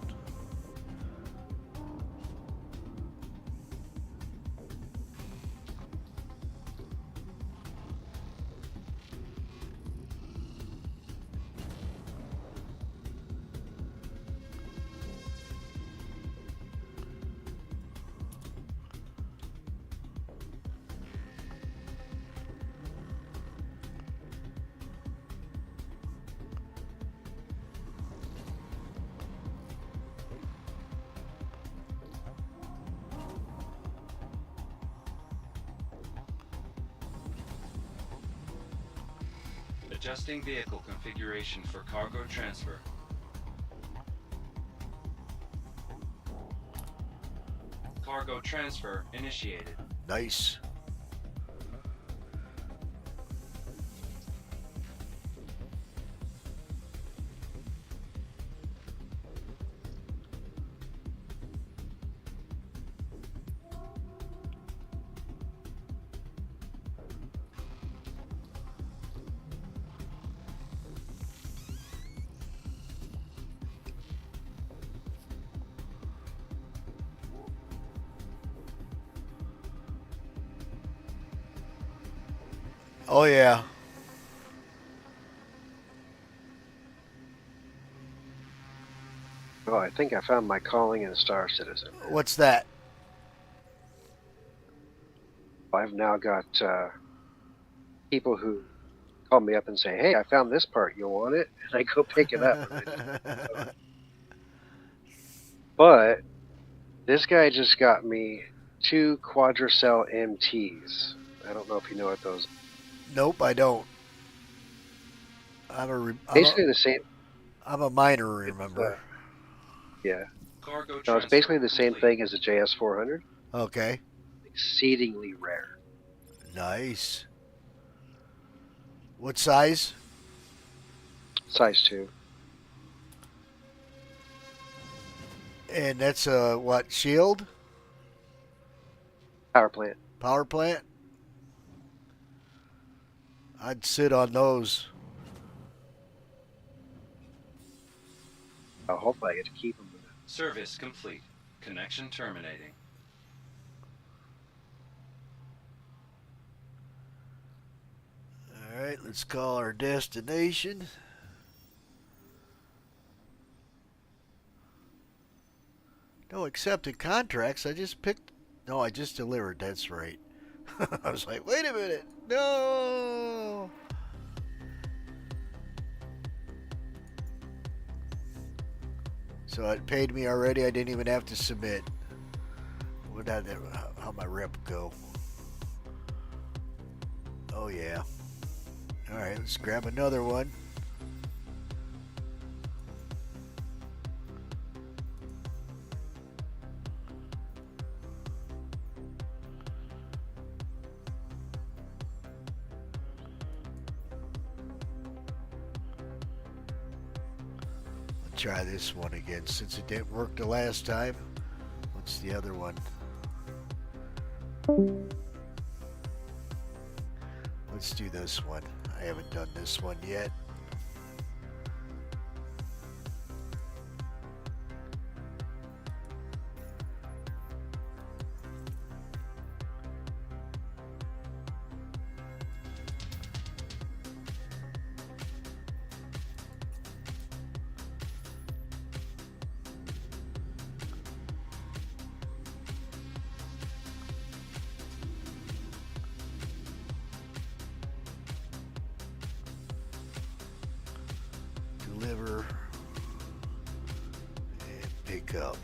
Adjusting vehicle configuration for cargo transfer. Cargo transfer initiated. Nice. Oh yeah. Oh, I think I found my calling in Star Citizen. What's that? I've now got people who call me up and say, "Hey, I found this part. You want it?" And I go pick it up. But this guy just got me 2 quadricell MTs. I don't know if you know what those. Nope, I don't. Basically the same. I'm a miner, remember? Yeah. Cargo No, it's basically the same thing as a JS400. Okay. Exceedingly rare. Nice. What size? Size 2. And that's a what, shield? Power plant. Power plant? I'd sit on those. Hopefully I get to keep them. Service complete. Connection terminating. All right, let's call our destination. No accepted contracts. I just picked. No, I just delivered. That's right. I was like, wait a minute. No. So it paid me already. I didn't even have to submit. How'd my rep go? Oh, yeah. All right, let's grab another one. Try this one again since it didn't work the last time. What's the other one? Let's do this one. I haven't done this one yet. Deliver and pick up.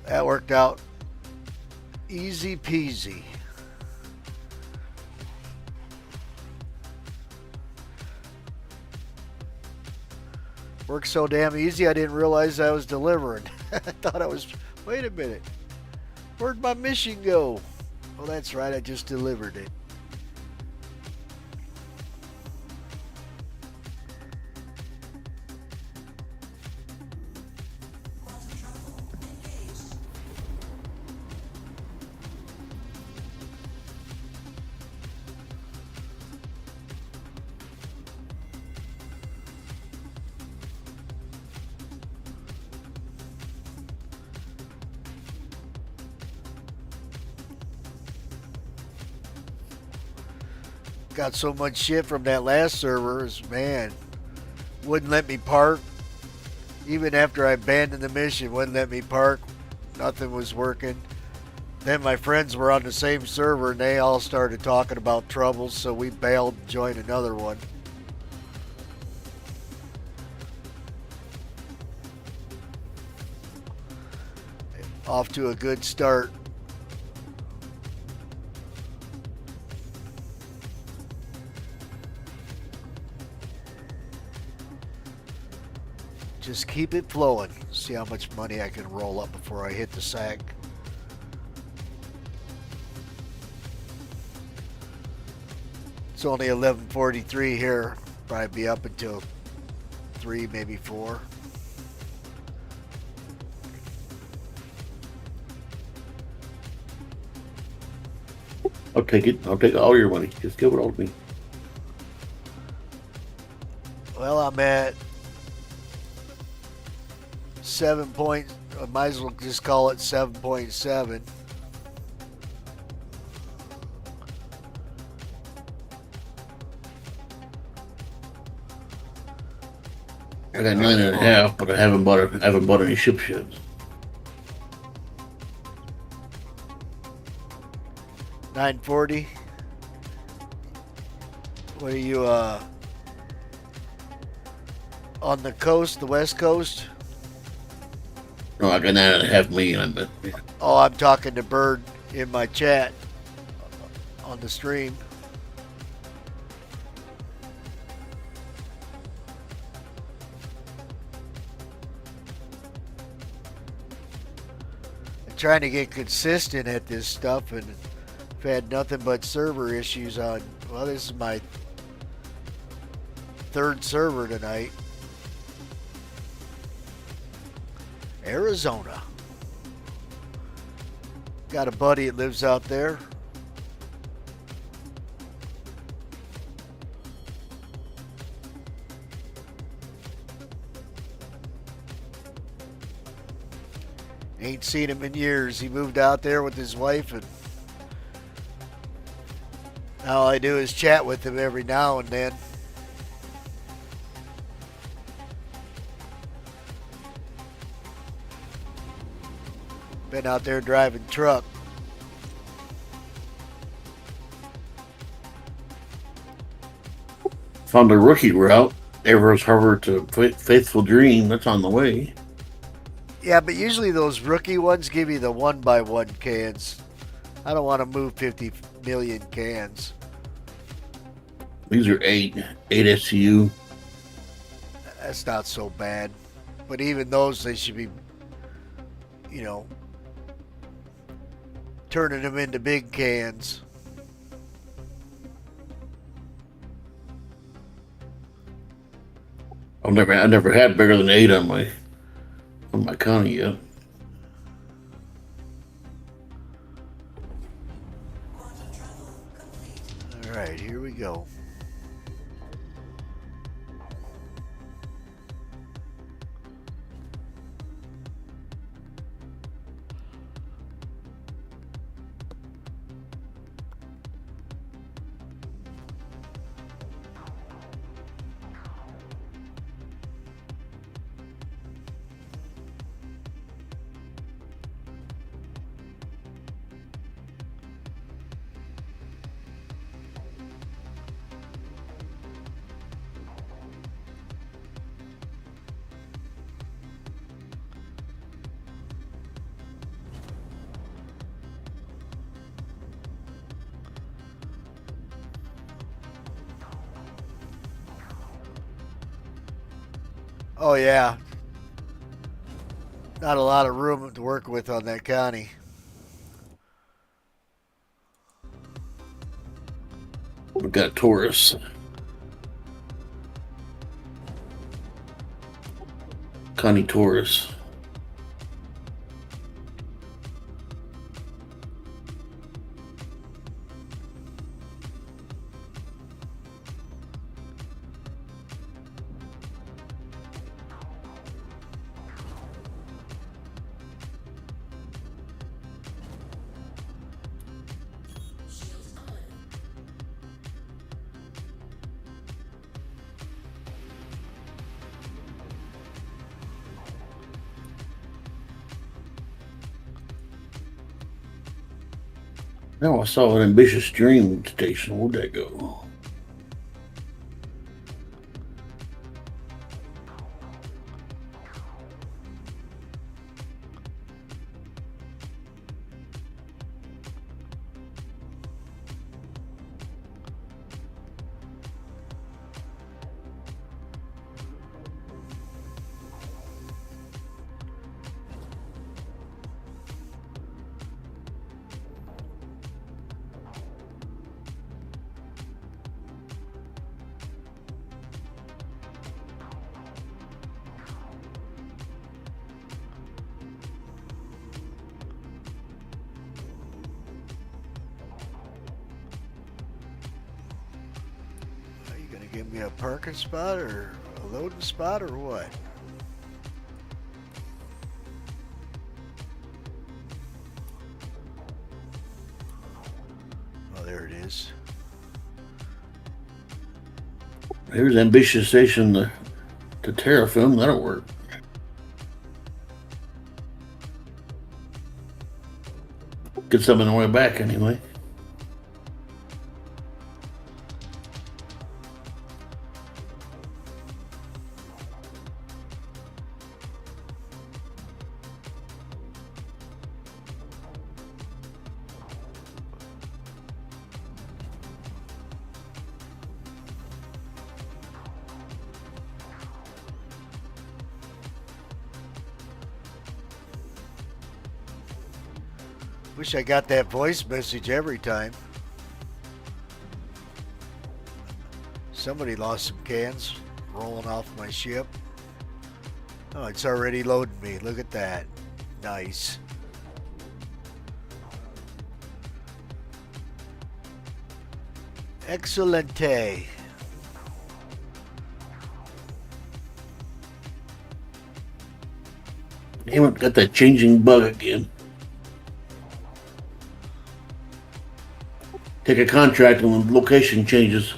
That worked out easy peasy. Worked so damn easy, I didn't realize I was delivering. I thought I was, wait a minute, where'd my mission go? Well, that's right, I just delivered it. Got so much shit from that last server, man, wouldn't let me park. Even after I abandoned the mission, wouldn't let me park. Nothing was working. Then my friends were on the same server and they all started talking about troubles, so we bailed and joined another one. Off to a good start. Just keep it flowing. See how much money I can roll up before I hit the sack. It's only 11:43 here. Probably be up until 3, maybe 4. I'll take it. I'll take all your money. Just give it all to me. Well, I'm at 7 point. I might as well just call it 7.7. I got 9.5, but I haven't bought any ships yet. $9.40. What are you on the coast, the west coast? No, I got 9.5 million. I bet. Oh, I'm talking to Bird in my chat on the stream. I'm trying to get consistent at this stuff, and I've had nothing but server issues on. Well, this is my 3rd server tonight. Arizona. Got a buddy that lives out there. Ain't seen him in years. He moved out there with his wife, and all I do is chat with him every now and then. Been out there driving truck. Found a rookie route. Everest Harbor to Faithful Dream. That's on the way. Yeah, but usually those rookie ones give you the 1x1 cans. I don't want to move 50 million cans. These are 8 SCU. That's not so bad. But even those, they should be, you know, turning them into big cans. I never had bigger than 8 on my Connie yet. All right, here we go. Oh, yeah. Not a lot of room to work with on that Connie. We've got Taurus. Connie Taurus. Now I saw an ambitious dream station. Where'd that go? Give me a parking spot or a loading spot or what? Oh, there it is. Here's ambitious station to terrafilm. That'll work. Get some on the way back anyway. Wish I got that voice message every time. Somebody lost some cans rolling off my ship. Oh, it's already loading me. Look at that. Nice. Excelente. Damn it, got that changing bug again. Take a contract and the location changes.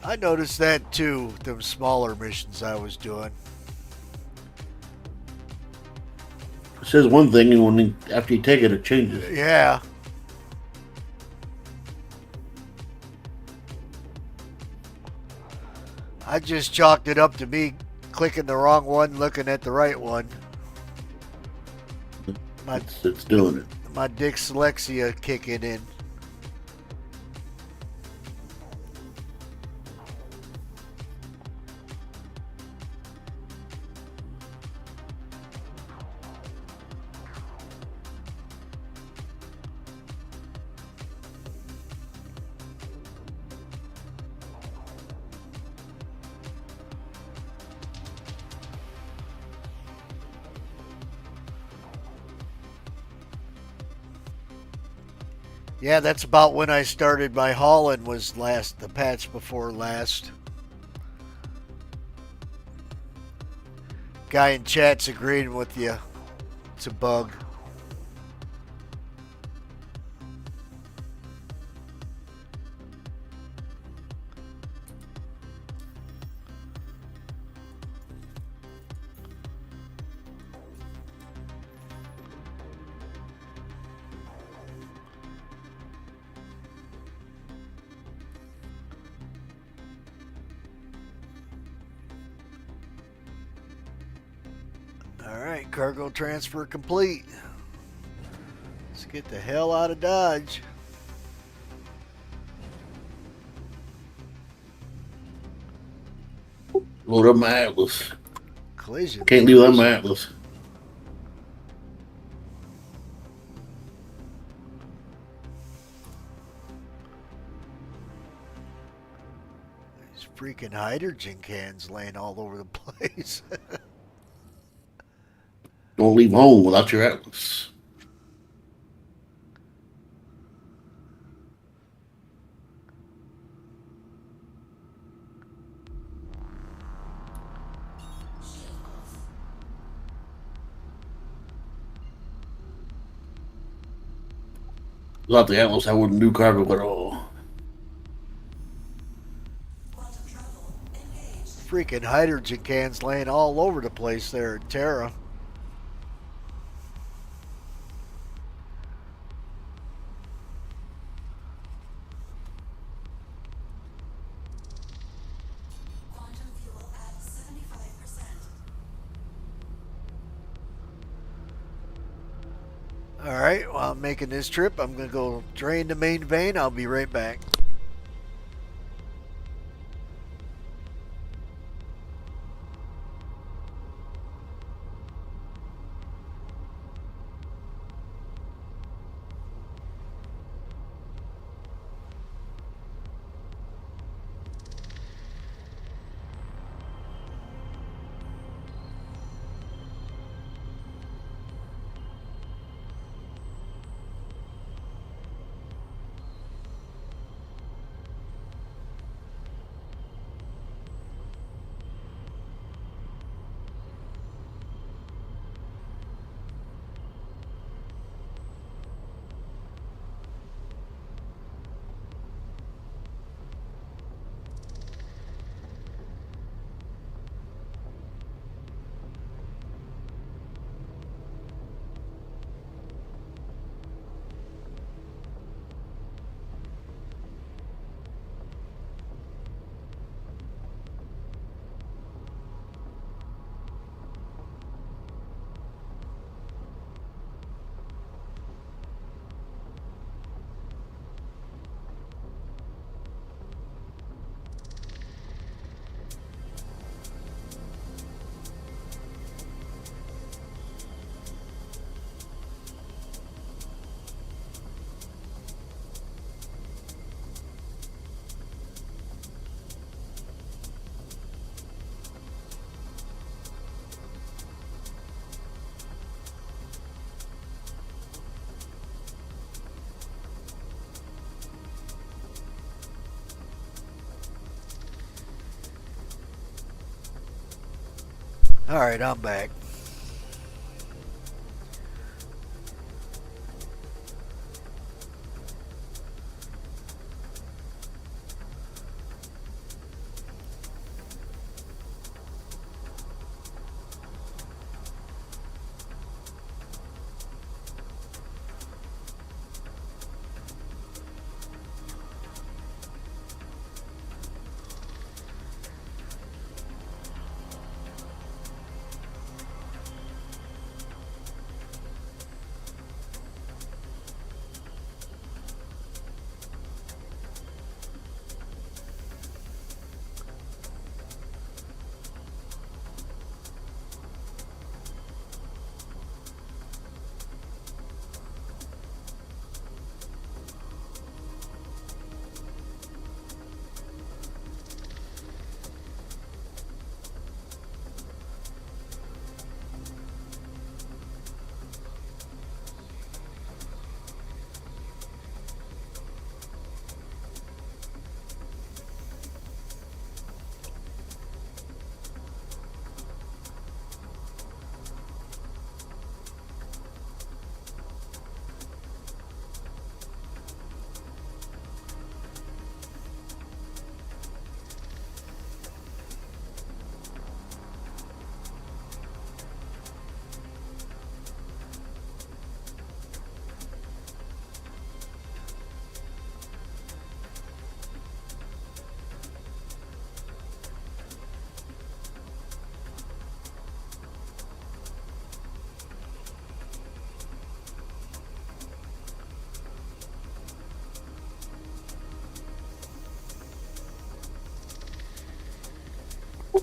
I noticed that too, them smaller missions I was doing. It says one thing, and when after you take it, it changes. Yeah. I just chalked it up to me clicking the wrong one, looking at the right one. It's doing it. My dyslexia kicking in. Yeah, that's about when I started my hauling was the patch before last. Guy in chat's agreeing with you. It's a bug. Alright, cargo transfer complete. Let's get the hell out of Dodge. Load up my Atlas. Collision. Can't leave without my Atlas. These freaking hydrogen cans laying all over the place. Don't leave home without your Atlas. Without the Atlas, I wouldn't do cargo at all. Freaking hydrogen cans laying all over the place there at Terra. Alright, while I'm making this trip, I'm going to go drain the main vein. I'll be right back. All right, I'm back.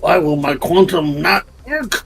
Why will my quantum not work?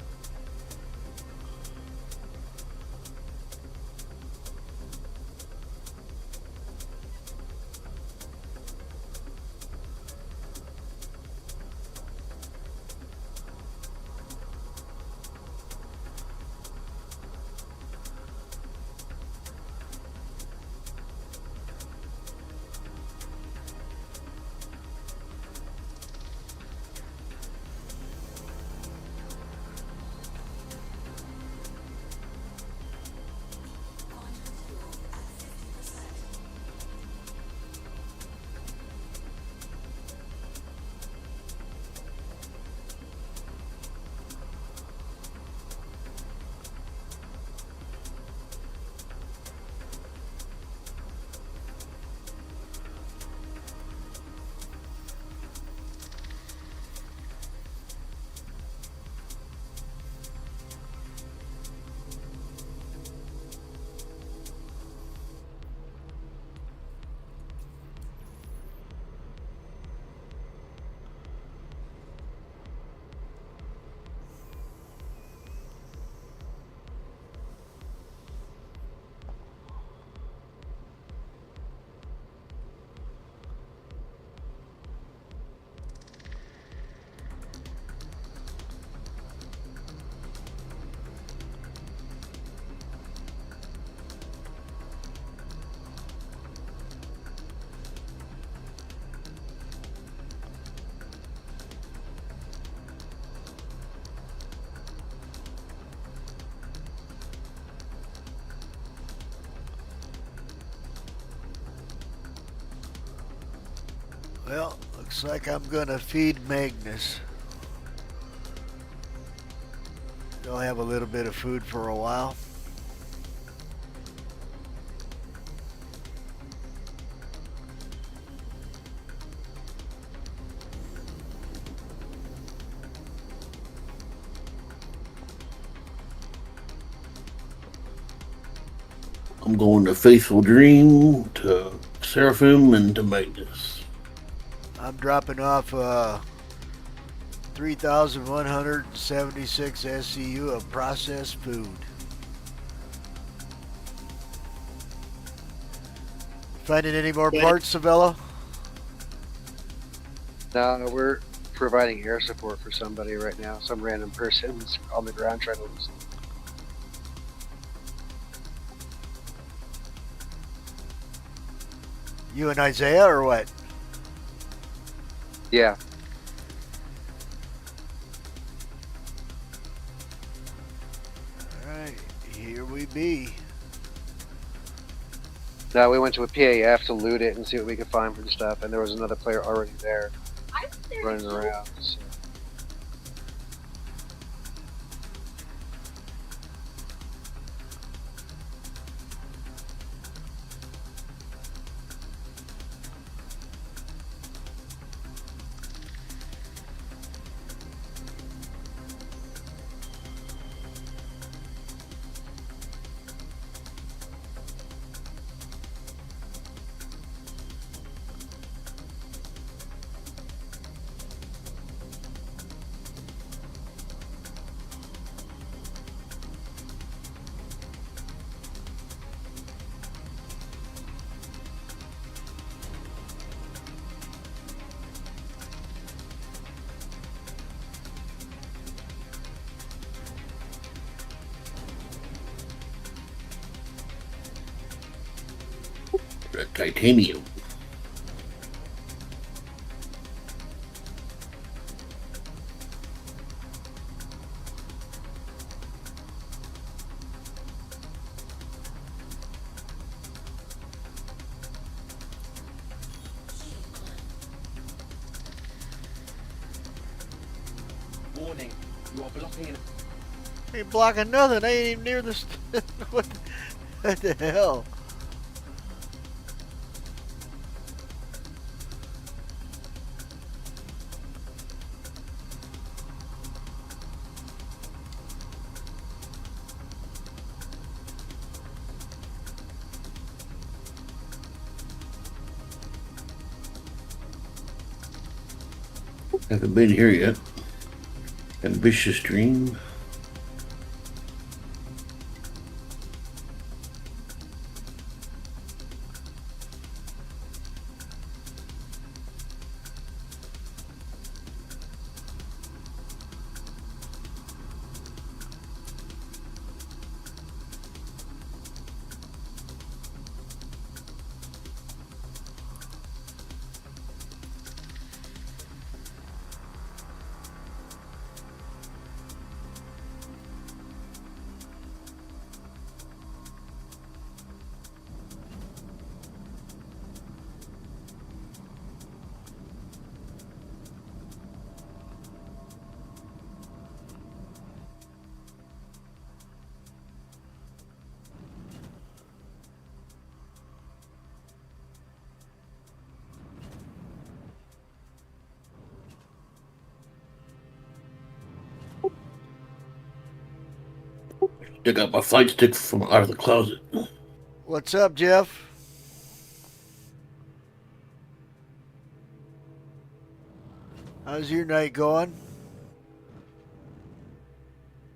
Well, looks like I'm gonna feed Magnus. They'll have a little bit of food for a while. I'm going to Faithful Dream, to Seraphim, and to Magnus. I'm dropping off 3,176 SCU of processed food. Finding any more parts, Savella? No, we're providing air support for somebody right now. Some random person on the ground trying to listen. You and Isaiah, or what? Yeah. here we be. No, we went to a PAF to loot it and see what we could find for stuff, and there was another player already there, running around. So. Titanium. Warning, you are blocking an... Ain't blocking nothing. They ain't even near this. What the hell? Haven't been here yet. Ambitious dream. I got my flight stick from out of the closet. What's up, Jeff? How's your night going?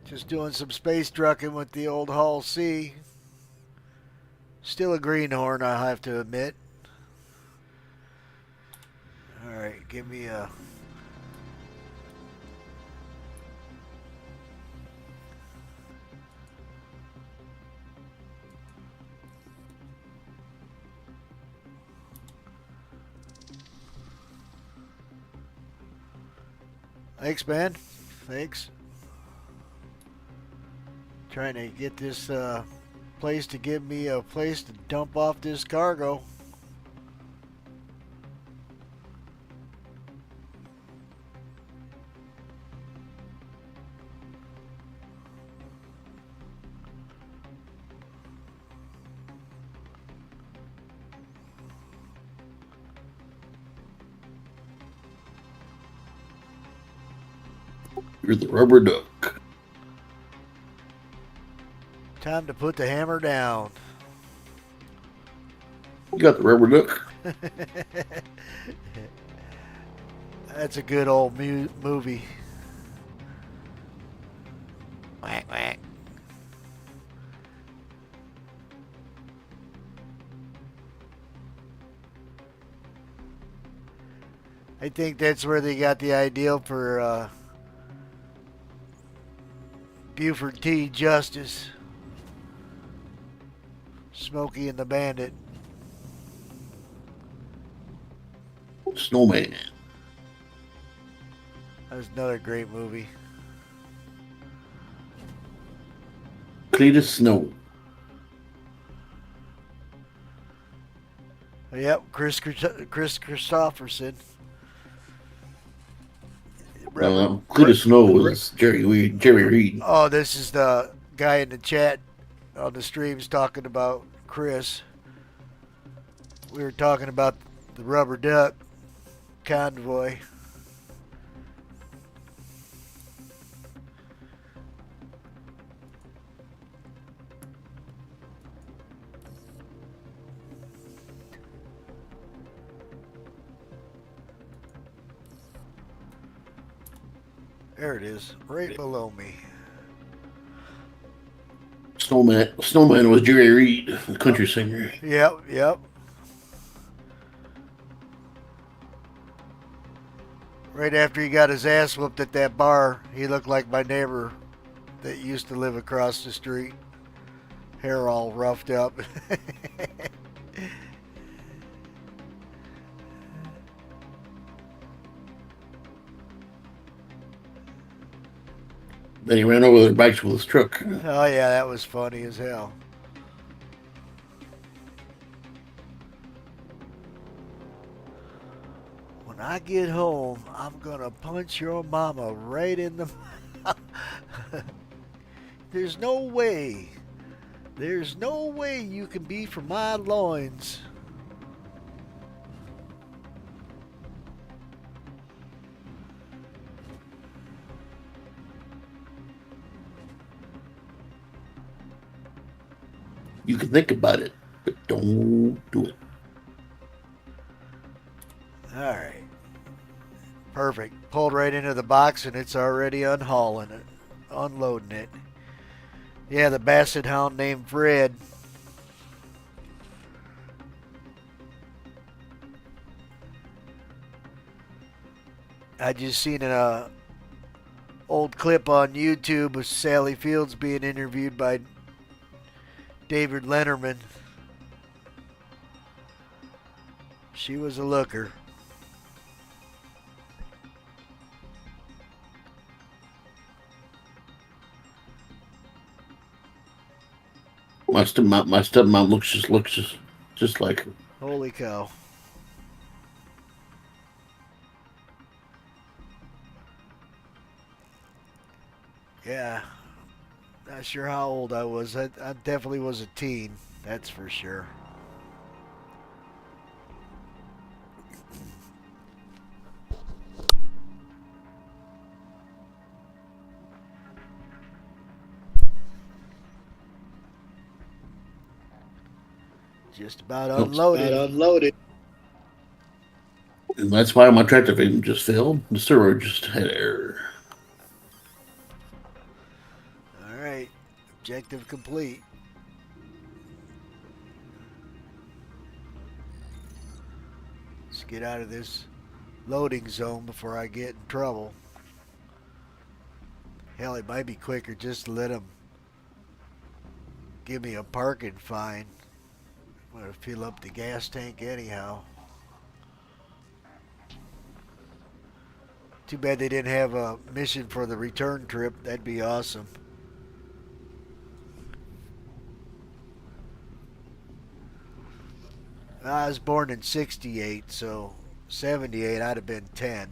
Just doing some space trucking with the old Hull C. Still a greenhorn, I have to admit. Alright, give me a... Thanks, man. Thanks. Trying to get this place to give me a place to dump off this cargo. You're the rubber duck. Time to put the hammer down. You got the rubber duck? That's a good old movie. Whack, whack. I think that's where they got the idea for Buford T. Justice. Smokey and the Bandit. Snowman. That was another great movie. Cletus Snow. Yep, Chris Christopherson. Cletus Snow was Jerry Reed. Oh, this is the guy in the chat on the streams talking about Chris. We were talking about the rubber duck convoy. There it is, right below me. Snowman was Jerry Reed, the country singer. Yep. Right after he got his ass whooped at that bar, he looked like my neighbor that used to live across the street. Hair all roughed up. Then he ran over their bikes with his truck. Oh yeah, that was funny as hell. When I get home, I'm gonna punch your mama right in the mouth. There's no way you can be from my loins. You can think about it, but don't do it. All right. Perfect. Pulled right into the box and it's already unloading it. Yeah, the basset hound named Fred. I just seen an old clip on YouTube of Sally Fields being interviewed by David Letterman. She was a looker. My stepmom looks just like her. Holy cow. Yeah. Not sure how old I was. I definitely was a teen. That's for sure. Just about unloaded. And that's why my tractor frame just failed. The server just had error. Alright. Objective complete. Let's get out of this loading zone before I get in trouble. Hell, it might be quicker just to let them give me a parking fine. I'm going to fill up the gas tank anyhow. Too bad they didn't have a mission for the return trip. That'd be awesome. I was born in 68, so 78 I'd have been 10.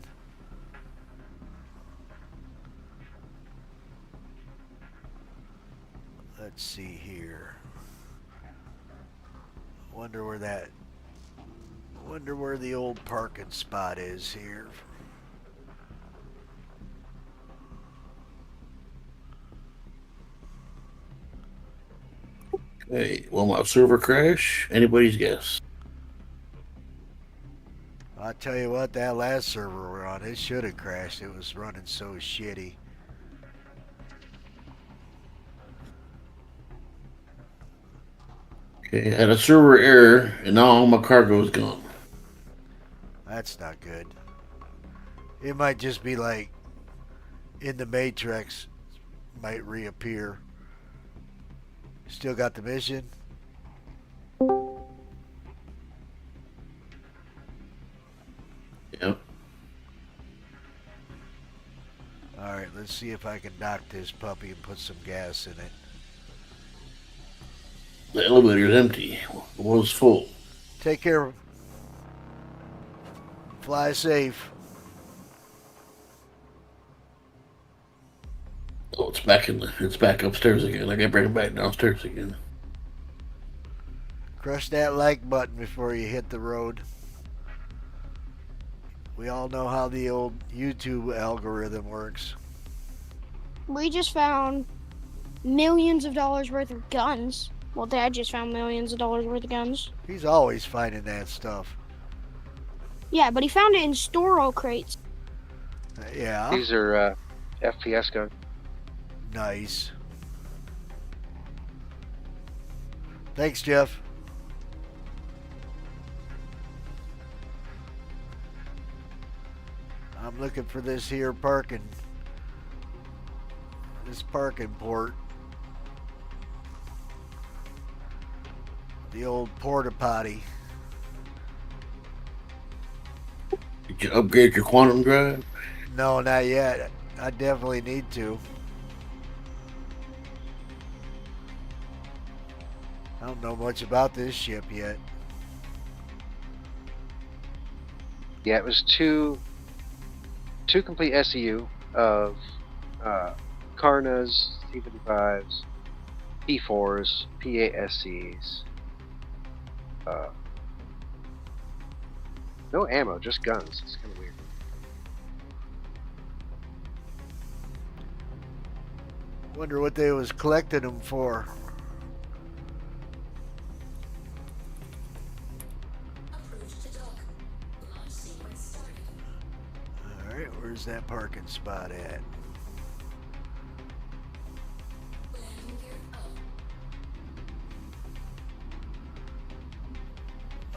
Let's see here. Wonder where the old parking spot is here. Hey, will my server crash? Anybody's guess. I'll tell you what, that last server we're on, it should have crashed. It was running so shitty. Okay, I had a server error, and now all my cargo is gone. That's not good. It might just be like in the Matrix, might reappear. Still got the mission? Yep. Alright, let's see if I can dock this puppy and put some gas in it. The elevator's empty. It was full. Take care. Fly safe. Oh, it's back upstairs again. I gotta bring it back downstairs again. Crush that like button before you hit the road. We all know how the old YouTube algorithm works. We just found millions of dollars worth of guns. Well, Dad just found millions of dollars worth of guns. He's always finding that stuff. Yeah, but he found it in Storo crates. Yeah. These are FPS guns. Nice. Thanks, Jeff. I'm looking for this here parking port. The old porta potty. Did you upgrade your quantum drive? No, not yet. I definitely need to. I don't know much about this ship yet. Yeah, it was two complete SEU of Karnas, T-55s, P4s, P8SCs. No ammo, just guns. It's kind of weird. Wonder what they was collecting them for. Alright, where's that parking spot at?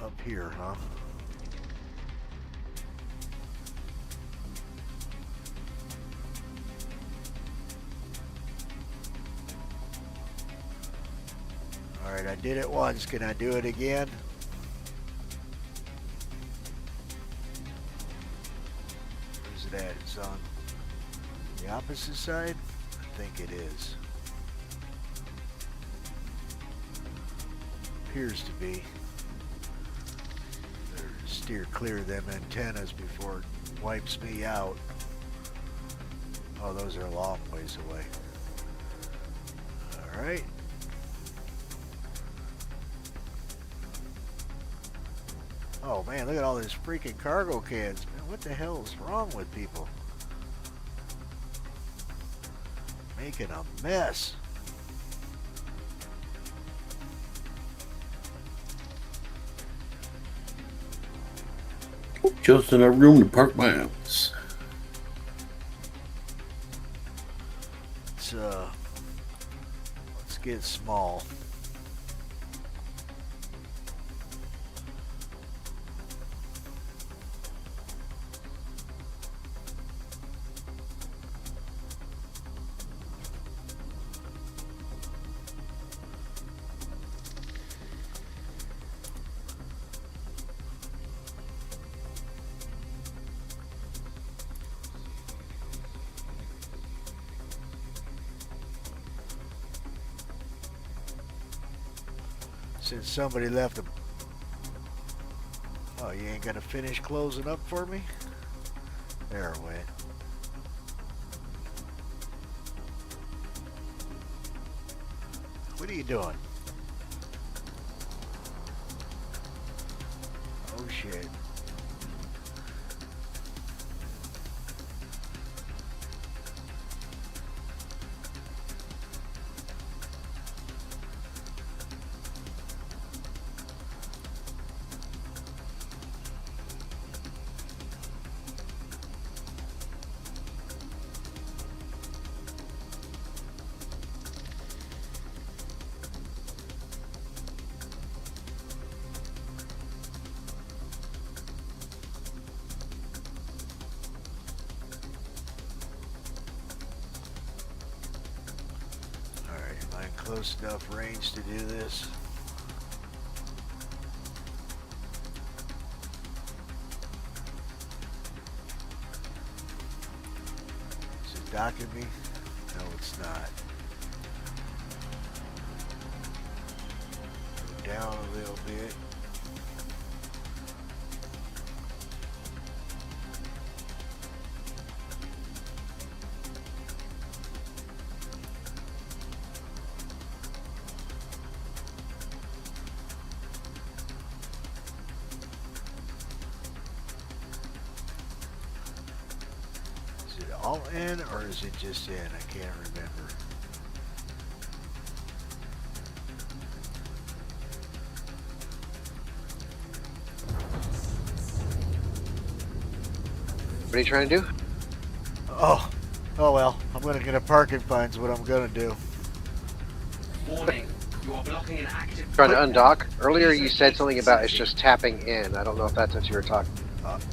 Up here, huh? Alright, I did it once. Can I do it again? Where's it at? It's on the opposite side? I think it is. Appears to be. Better steer clear of them antennas before it wipes me out. Oh, those are a long ways away. Alright. Oh man, look at all these freaking cargo cans. Man, what the hell is wrong with people? Making a mess. Just enough room to park my house. Let's get small. Since somebody left them. Oh, you ain't gonna finish closing up for me? There it went. What are you doing? Oh shit. Close enough range to do this. Is it docking me? No, it's not. down a little bit. Is it all in or is it just in? I can't remember. What are you trying to do? Oh well. I'm gonna get a parking fine's what I'm gonna do. Warning, you are blocking an active... Trying to undock? Earlier you said something about it's just tapping in. I don't know if that's what you were talking about.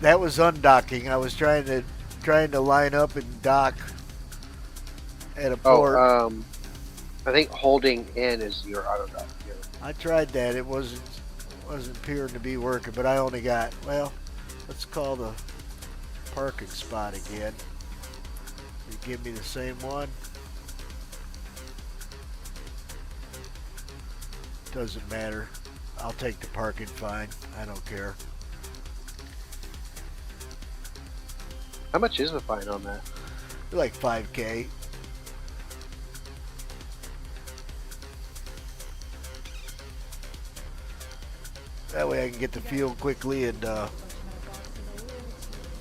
That was undocking. I was trying to line up and dock at a port. I think holding in is your auto dock. I tried that. It wasn't appearing to be working, but I only got, well, let's call the parking spot again. You give me the same one. Doesn't matter. I'll take the parking fine. I don't care. How much is the fine on that? Like $5,000. That way I can get the fuel quickly and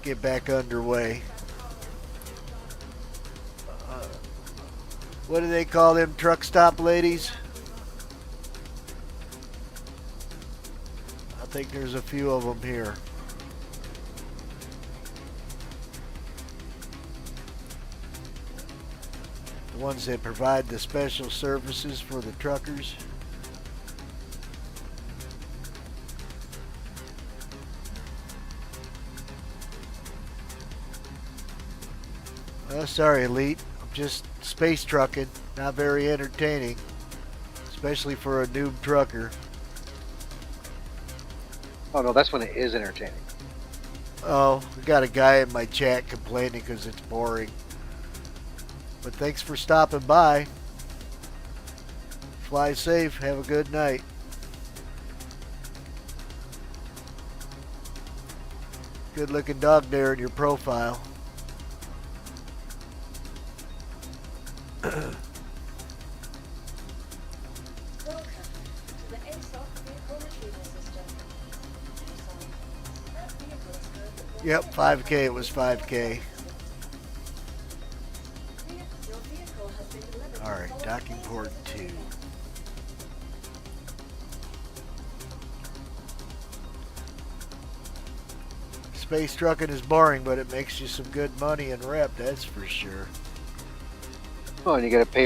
get back underway. What do they call them truck stop ladies? I think there's a few of them here. The ones that provide the special services for the truckers. Oh, sorry, Elite. I'm just space trucking. Not very entertaining. Especially for a noob trucker. Oh no, that's when it is entertaining. Oh, we got a guy in my chat complaining because it's boring. But thanks for stopping by. Fly safe. Have a good night. Good looking dog there in your profile. Yep, 5K. It was 5K. Alright, docking port 2. Space trucking is boring, but it makes you some good money and rep, that's for sure. Oh, and you gotta be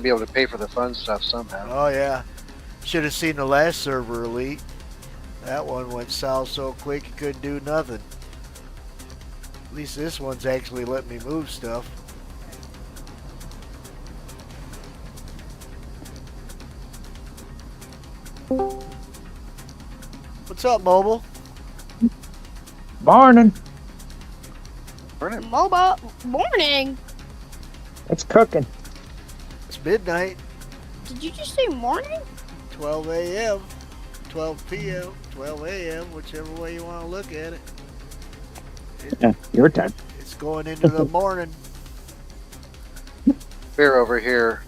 able to pay for the fun stuff somehow. Oh yeah. Should have seen the last server, Elite. That one went south so quick you couldn't do nothing. At least this one's actually letting me move stuff. What's up, Mobile? Morning. Mobile morning. It's cooking. It's midnight. Did you just say morning? 12 a.m., 12 p.m., 12 a.m., whichever way you want to look at it. Yeah, your time. It's going into the morning. We're over here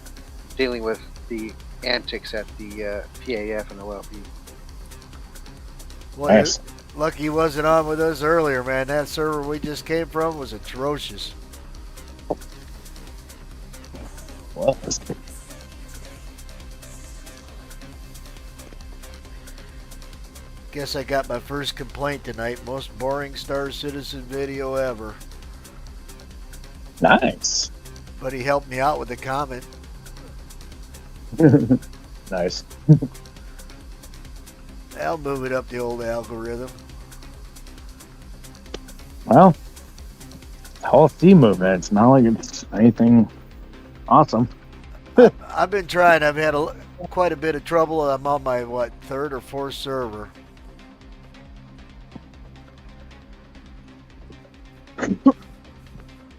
dealing with the antics at the PAF and OLP. Well, nice. Lucky he wasn't on with us earlier, man. That server we just came from was atrocious. Well, guess I got my first complaint tonight. Most boring Star Citizen video ever. Nice. But he helped me out with the comment. Nice. I'll move it up the old algorithm. Well, the whole theme movement, it's not like it's anything awesome. I've been trying. I've had quite a bit of trouble. I'm on my, third or fourth server.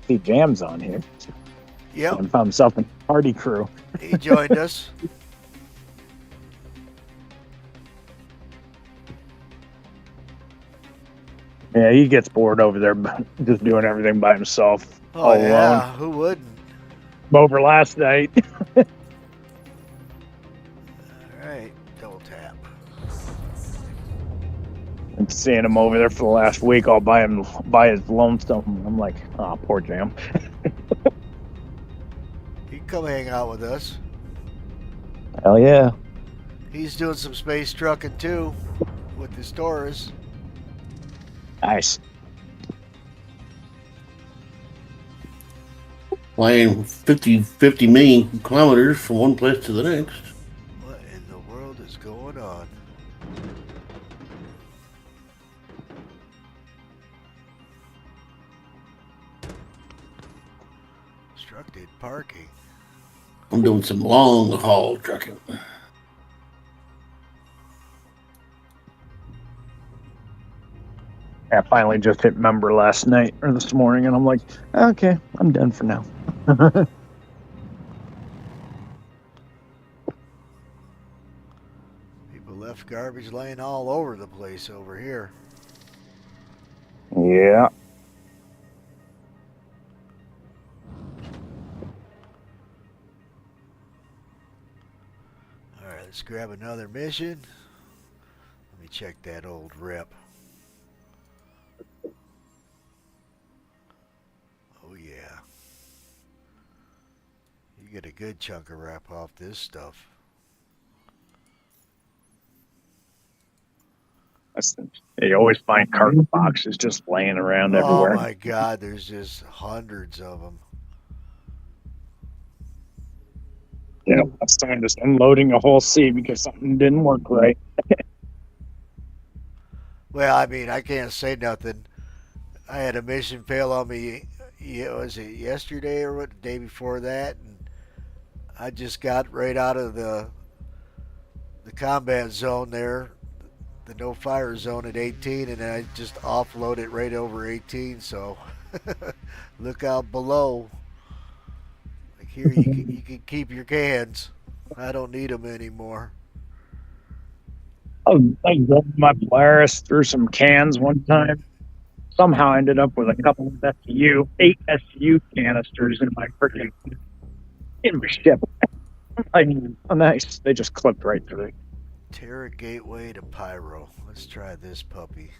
See, Jam's on here. Yep. And found himself a party crew. He joined us. Yeah, he gets bored over there, just doing everything by himself, Oh all yeah, alone. who wouldn't? Over last night. All right, double tap. And seeing him over there for the last week, all by his lonesome. I'm like, oh, poor Jam. He can come hang out with us. Hell yeah. He's doing some space trucking too with his Taurus. Nice. Flying 50 million kilometers from one place to the next. What in the world is going on? Obstructed parking. I'm doing some long haul trucking. I finally just hit member last night or this morning, and I'm like, okay, I'm done for now. People left garbage laying all over the place over here. Yeah. All right, let's grab another mission. Let me check that old rep. Oh yeah. You get a good chunk of rep off this stuff. You always find carton boxes just laying around everywhere. Oh my God, there's just hundreds of them. Yeah, someone just unloading a whole seat because something didn't work right. Well, I mean, I can't say nothing. I had a mission fail on me. Was it yesterday or what? The day before that, and I just got right out of the combat zone there, the no fire zone at 18, and I just offloaded right over 18. So look out below. Like here, you can keep your cans. I don't need them anymore. I grabbed my Polaris through some cans one time. Somehow I ended up with a couple of 8 SU canisters in my ship. Like, oh, nice. They just clipped right through. Terra Gateway to Pyro. Let's try this puppy.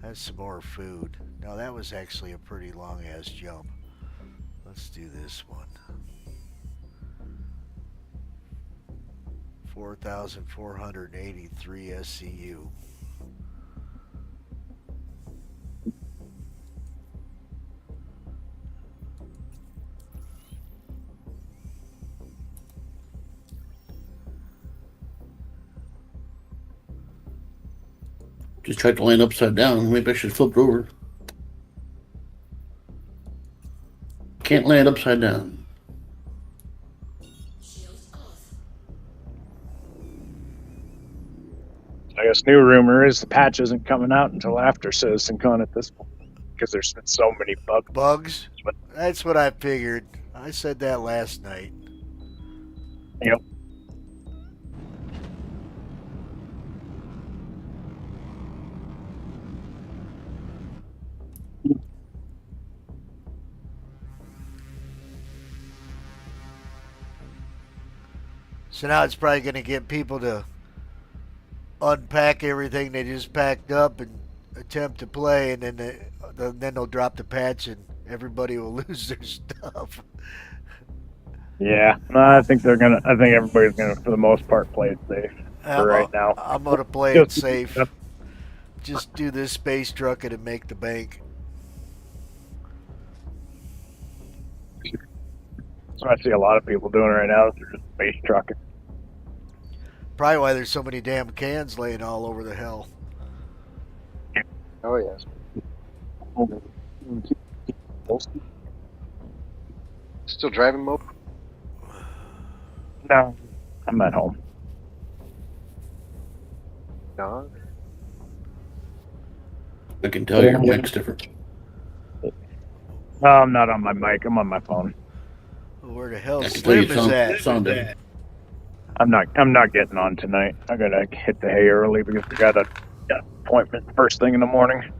That's some more food. Now that was actually a pretty long ass jump. Let's do this one. 4,483 SCU. Just tried to land upside down. Maybe I should flip it over. Can't land upside down. I guess new rumor is the patch isn't coming out until after CitizenCon at this point because there's been so many bugs. Bugs? That's what I figured. I said that last night. Yep. So now it's probably going to get people to unpack everything they just packed up and attempt to play, and then they'll drop the patch and everybody will lose their stuff. Yeah, no, I think everybody's gonna, for the most part, play it safe for right now. I'm gonna play it safe. Just do this space trucking and make the bank. So I see a lot of people doing right now. They're just space trucking. Probably why there's so many damn cans laying all over the hell. Oh yes. Still driving mode? No, I'm at home. No. I can tell your mic's different. No, I'm not on my mic. I'm on my phone. Where the hell I can tell you Slim is at? I'm not getting on tonight. I gotta hit the hay early because we got an appointment first thing in the morning.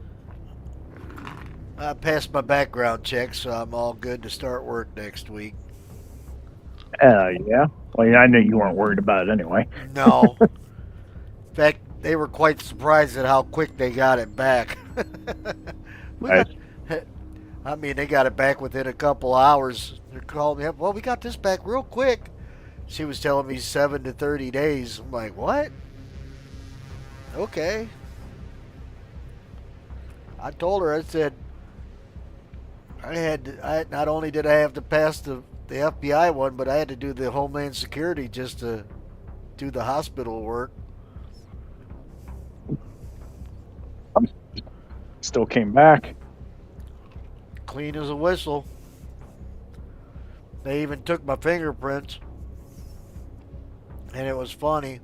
I passed my background check, so I'm all good to start work next week. Yeah. Well, yeah, I knew you weren't worried about it anyway. No. In fact, they were quite surprised at how quick they got it back. we Nice. got, I mean, they got it back within a couple hours. They called me up. Well, we got this back real quick. She was telling me 7 to 30 days. I'm like, what? Okay. I told her, I said, I not only did I have to pass the FBI one, but I had to do the Homeland Security just to do the hospital work. Still came back. Clean as a whistle. They even took my fingerprints. And it was funny.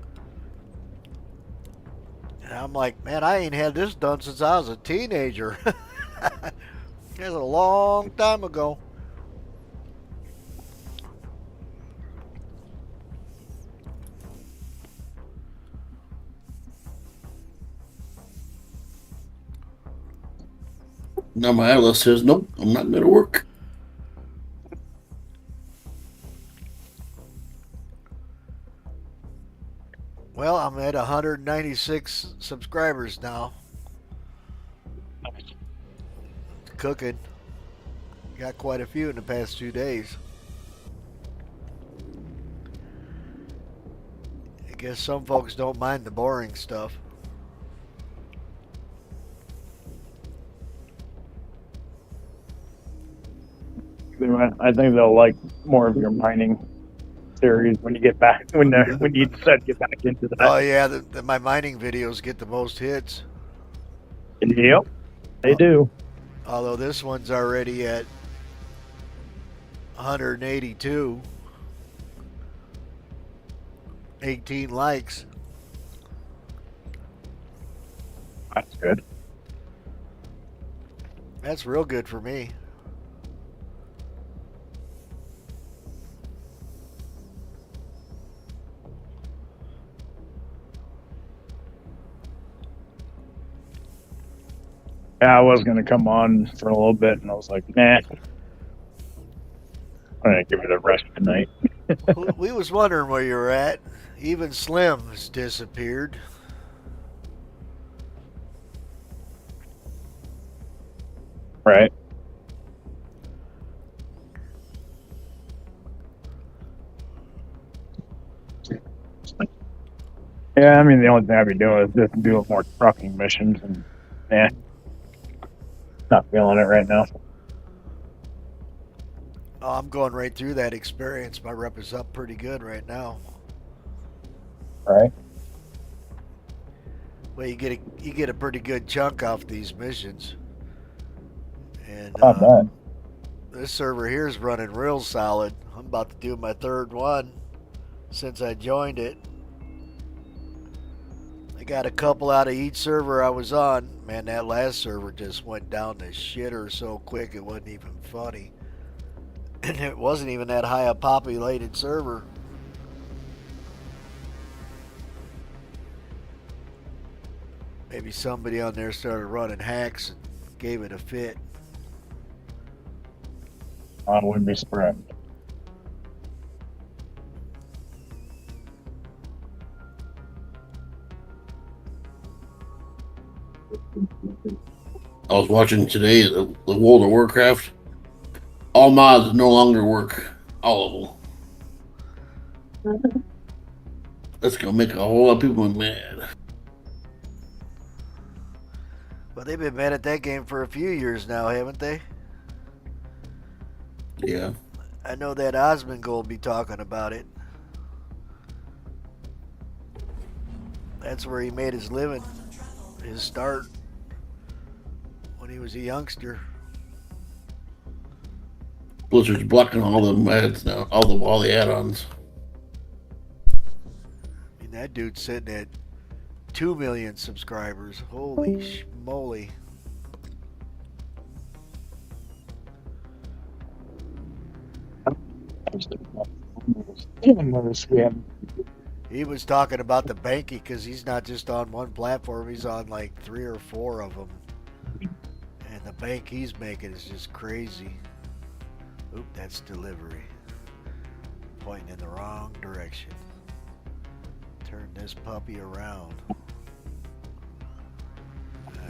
And I'm like, man, I ain't had this done since I was a teenager. That's a long time ago. Now my atlas says, nope, I'm not going to work. Well, I'm at 196 subscribers now. Cooking. Got quite a few in the past 2 days. I guess some folks don't mind the boring stuff. I think they'll like more of your mining series when you get back when you decide to get back into that. Oh yeah, my mining videos get the most hits. Yep, they do. Although this one's already at 182. 18 likes. That's good. That's real good for me. Yeah, I was gonna come on for a little bit, and I was like, nah. I'm gonna give it a rest tonight. We was wondering where you were at. Even Slim has disappeared. Right. Yeah, I mean, the only thing I'd be doing is just doing more trucking missions, and not feeling it right now. Oh, I'm going right through that experience. My rep is up pretty good right now. Right. Well, you get a pretty good chunk off these missions. And Not bad. this server here is running real solid. I'm about to do my third one since I joined it. I got a couple out of each server I was on. Man, that last server just went down the shitter so quick it wasn't even funny. And it wasn't even that high a populated server. Maybe somebody on there started running hacks and gave it a fit. I wouldn't be surprised. I was watching today the World of Warcraft. All mods no longer work. All of them. That's gonna make a whole lot of people mad. Well, they've been mad at that game for a few years now, haven't they? Yeah. I know that Osmond will be talking about it. That's where he made his living, his start, when he was a youngster. Blizzard's blocking all the ads now, all the add-ons. I mean, that dude's sitting at 2 million subscribers. Holy moly. He was talking about the banking because he's not just on one platform, he's on like 3 or 4 of them. And the bank he's making is just crazy. Oop, that's delivery. Pointing in the wrong direction. Turn this puppy around.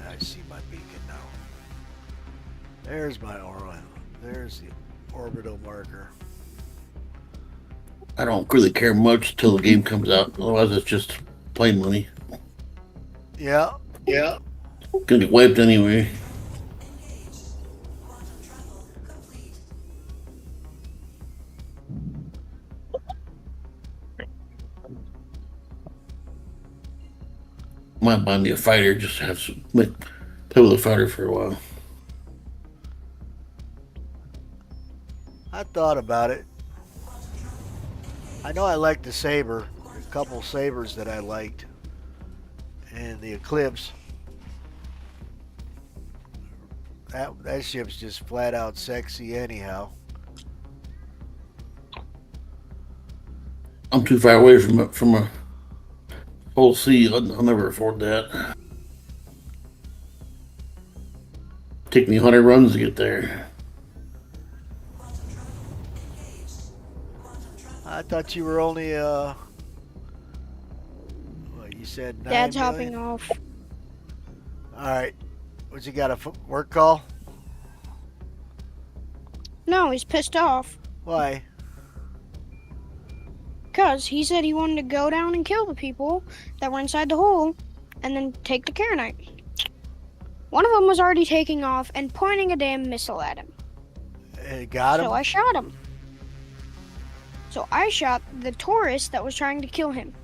I see my beacon now. There's my aura. There's the orbital marker. I don't really care much till the game comes out. Otherwise, it's just plain money. Yeah. Yeah. Gonna get wiped anyway. Might buy me a fighter. Just have some play with a fighter for a while. I thought about it. I know I liked the Saber. A couple Sabers that I liked. And the Eclipse. That ship's just flat out sexy anyhow. I'm too far away from a whole sea. I'll never afford that. Take me 100 runs to get there. I thought you were only what you said 9 Dad's million? hopping off. Alright. What you got, a work call? No, he's pissed off. Why? Because he said he wanted to go down and kill the people that were inside the hole and then take the Karenite. One of them was already taking off and pointing a damn missile at him. Got him? So I shot him. So I shot the tourist that was trying to kill him.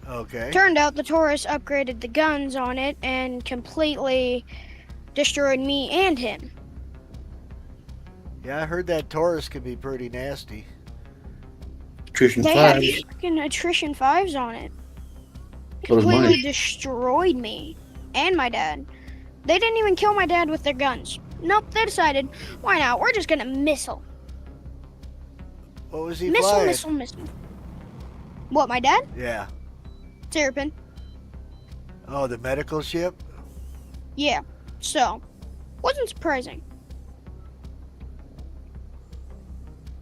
Okay. Turned out the tourist upgraded the guns on it and completely destroyed me and him. Yeah, I heard that Taurus could be pretty nasty. Attrition They had 5s. fucking attrition 5s on it. So does Completely mine. destroyed me and my dad. They didn't even kill my dad with their guns. Nope, they decided, why not? We're just gonna missile. What was he Missile, flying? missile. What, my dad? Yeah. Terrapin. Oh, the medical ship? Yeah. So, wasn't surprising.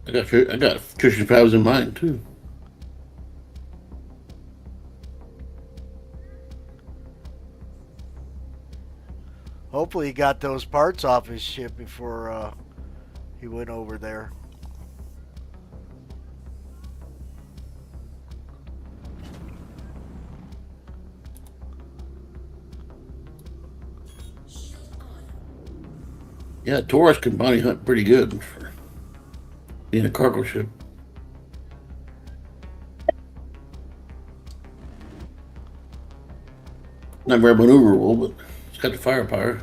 I got attrition 5s in mine too. Hopefully he got those parts off his ship before he went over there. Yeah, Taurus can bounty hunt pretty good for being a cargo ship. Not very maneuverable, but it's got the firepower.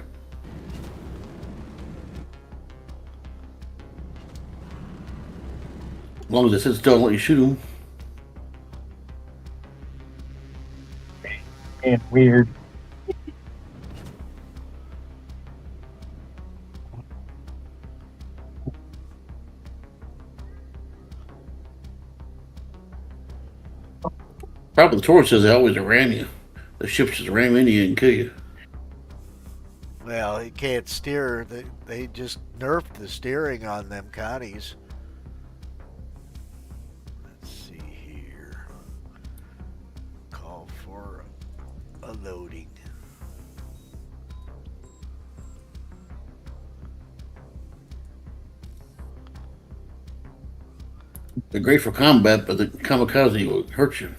As long as it sits still and let you shoot them. And weird. Problem with the Taurus is they always ram you. The ships just ram into you and kill you. Well, he can't steer. They just nerfed the steering on them Connies. Let's see here. Call for a loading. They're great for combat, but the kamikaze will hurt you.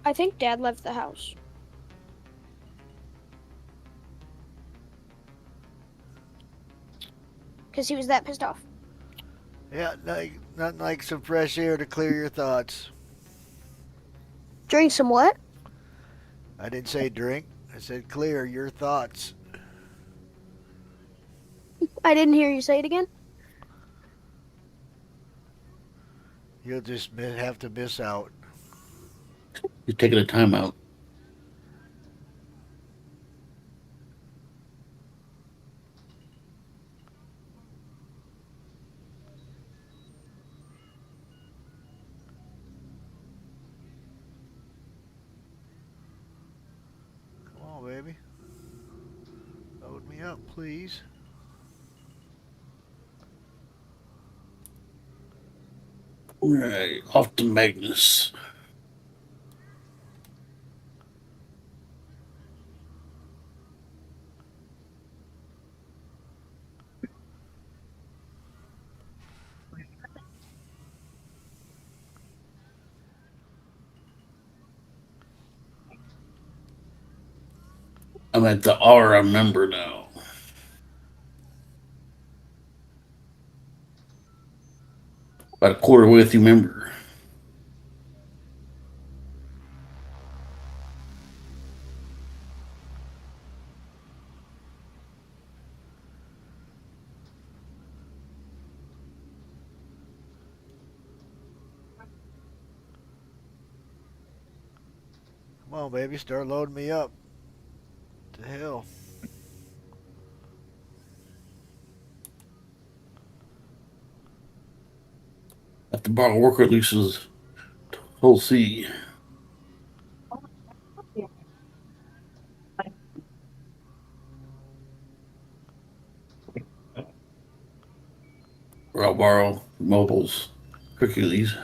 I think Dad left the house. Because he was that pissed off. Yeah, nothing like some fresh air to clear your thoughts. Drink some what? I didn't say drink. I said clear your thoughts. I didn't hear you say it again. You'll just have to miss out. He's taking a timeout. Come on, baby. Load me up, please. All right, off to Magnus. I'm at the R member now. About a quarter way through member. Come on, baby. Start loading me up. To hell. Have to borrow worker leases. Whole C. Or I'll borrow mobiles. Hercules.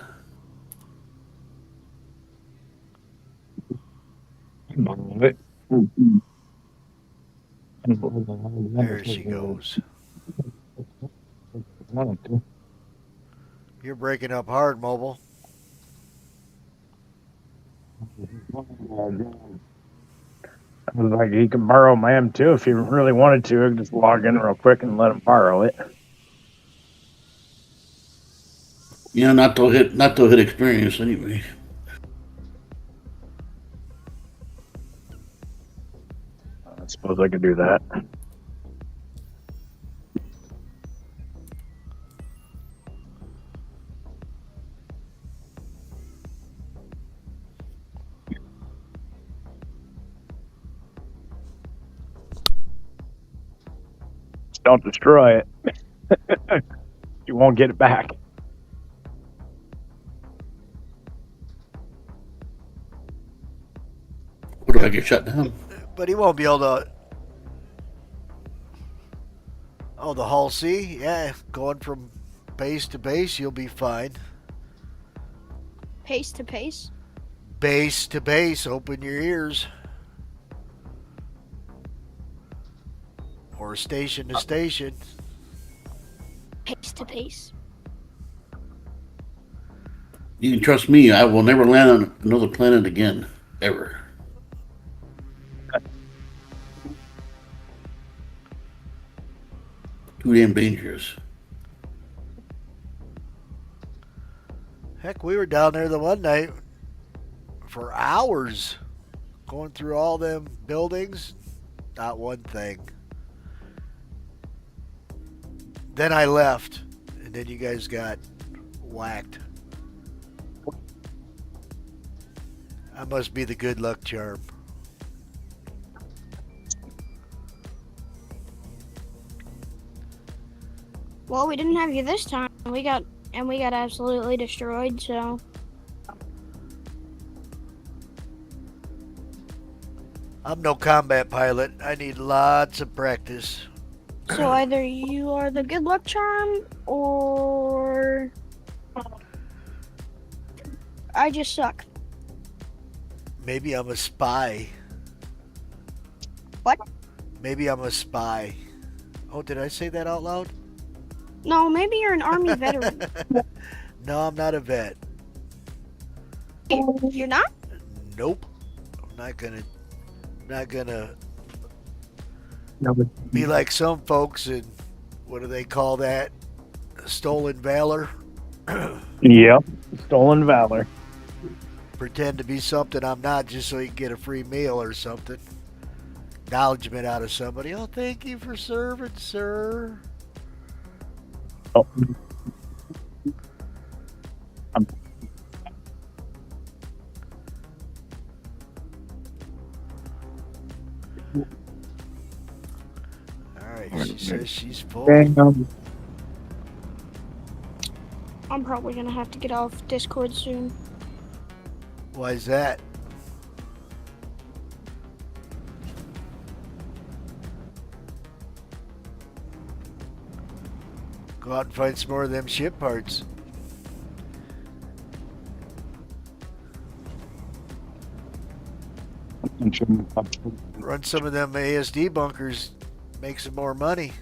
There she goes. You're breaking up hard, Mobile. I was like, he can borrow my M2 if he really wanted to. I could just log in real quick and let him borrow it. Yeah, not to hit experience anyway. I suppose I could do that. Don't destroy it. You won't get it back. What if I get shut down? But he won't be able to. Oh, the Hull C? Yeah, going from base to base, you'll be fine. Pace to pace. Base to base, open your ears. Or station to station. Pace to pace. You can trust me, I will never land on another planet again. Ever. Too damn dangerous. Heck, we were down there the one night for hours going through all them buildings. Not one thing. Then I left, and then you guys got whacked. I must be the good luck charm. Well, we didn't have you this time. We got absolutely destroyed, so. I'm no combat pilot. I need lots of practice. So either you are the good luck charm, or I just suck. Maybe I'm a spy. What? Maybe I'm a spy. Oh, did I say that out loud? No, maybe you're an army veteran. No, I'm not a vet. You're not? Nope. I'm not gonna No, but be like some folks and what do they call that? Stolen valor. Yep. Stolen valor. Pretend to be something I'm not just so you can get a free meal or something. Acknowledgement out of somebody. Oh, thank you for serving, sir. Oh. Alright, she says she's full. I'm probably gonna have to get off Discord soon. Why is that? Go out and find some more of them ship parts. Run some of them ASD bunkers, make some more money.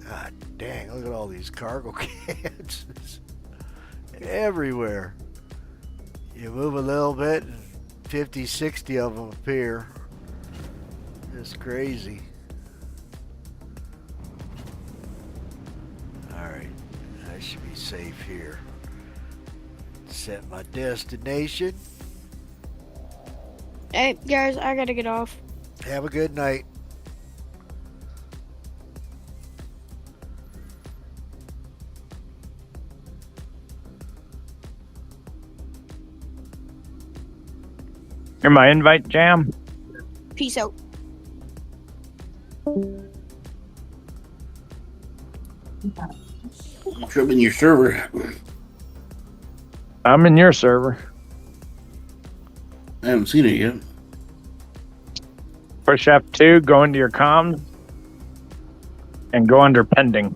God dang, look at all these cargo cans. Everywhere. You move a little bit and 50, 60 of them appear. It's crazy. Alright, I should be safe here. Set my destination. Hey, guys, I gotta get off. Have a good night. Here's my invite, Jam. Peace out. Should have been your server. I'm in your server. I haven't seen it yet. Push F2, go into your comms, and go under pending.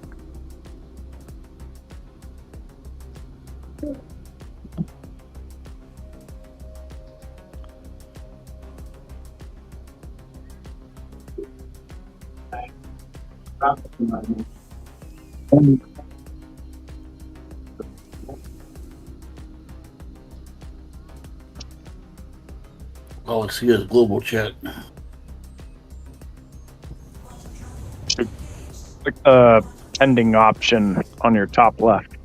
All I see is global chat. Click the pending option on your top left.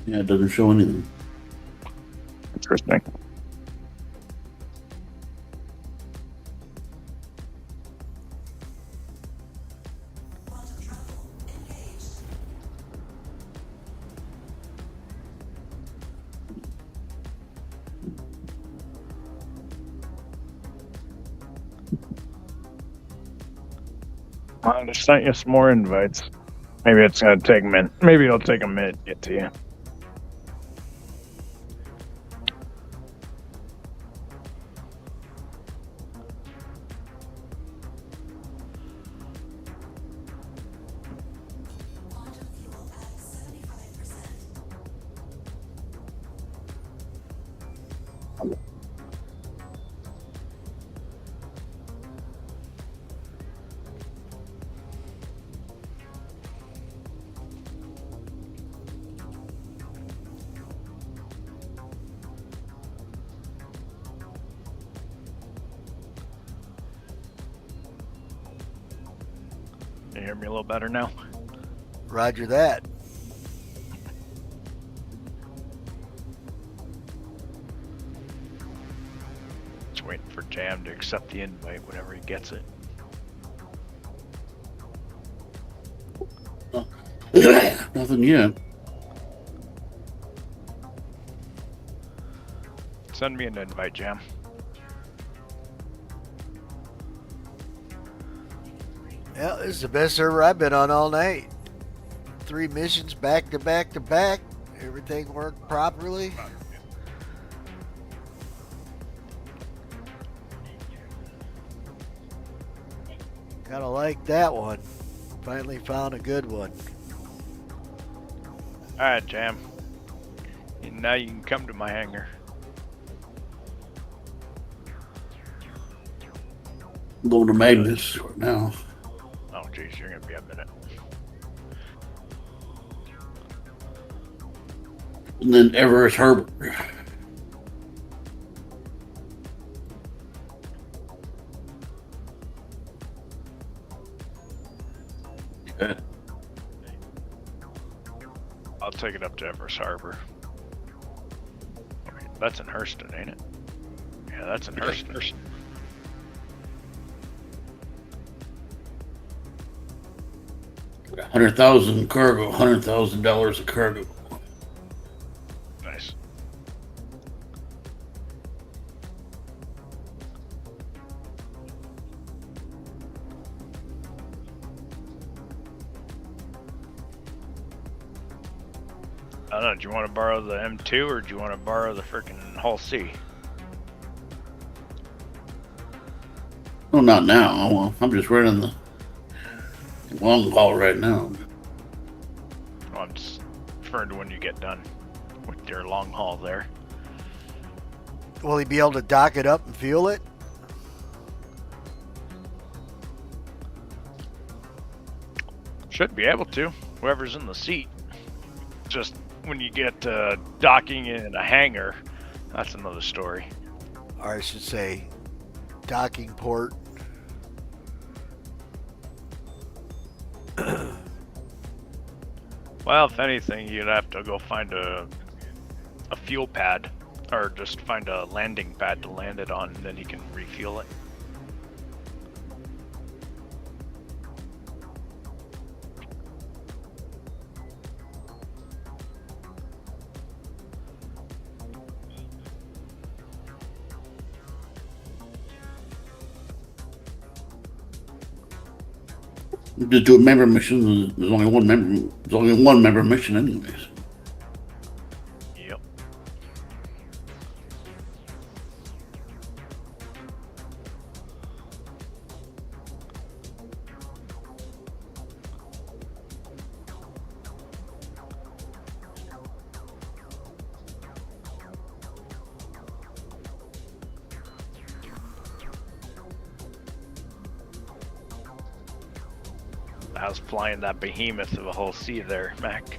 Yeah, it doesn't show anything. Interesting. I just sent you some more invites. Maybe it's gonna take a minute. Maybe it'll take a minute to get to you. Can you hear me a little better now? Roger that. Just waiting for Jam to accept the invite whenever he gets it. Nothing yet. Send me an invite, Jam. Yeah, this is the best server I've been on all night. 3 missions back to back to back. Everything worked properly. Kinda like that one. Finally found a good one. Alright, Jam. And now you can come to my hangar. I'm going to Magnus right now. Oh, jeez, you're gonna be a minute. And then Everest Harbor. Okay. I'll take it up to Everest Harbor. That's in Hurston, ain't it? Yeah, that's in Hurston. 100,000 cargo, $100,000 of cargo. Nice. I don't know, do you want to borrow the M2 or do you want to borrow the freaking Hull C? No, not now. I'm just running the long haul right now. Oh, I'm just referring to when you get done with your long haul there. Will he be able to dock it up and fuel it? Should be able to. Whoever's in the seat. Just when you get docking in a hangar, that's another story. Or I should say, docking port. Well, if anything, you'd have to go find a fuel pad, or just find a landing pad to land it on, and then you can refuel it. Just do a member mission. There's only one member. There's only one member mission, anyways. Yep. How's flying that behemoth of a whole sea there, Mac?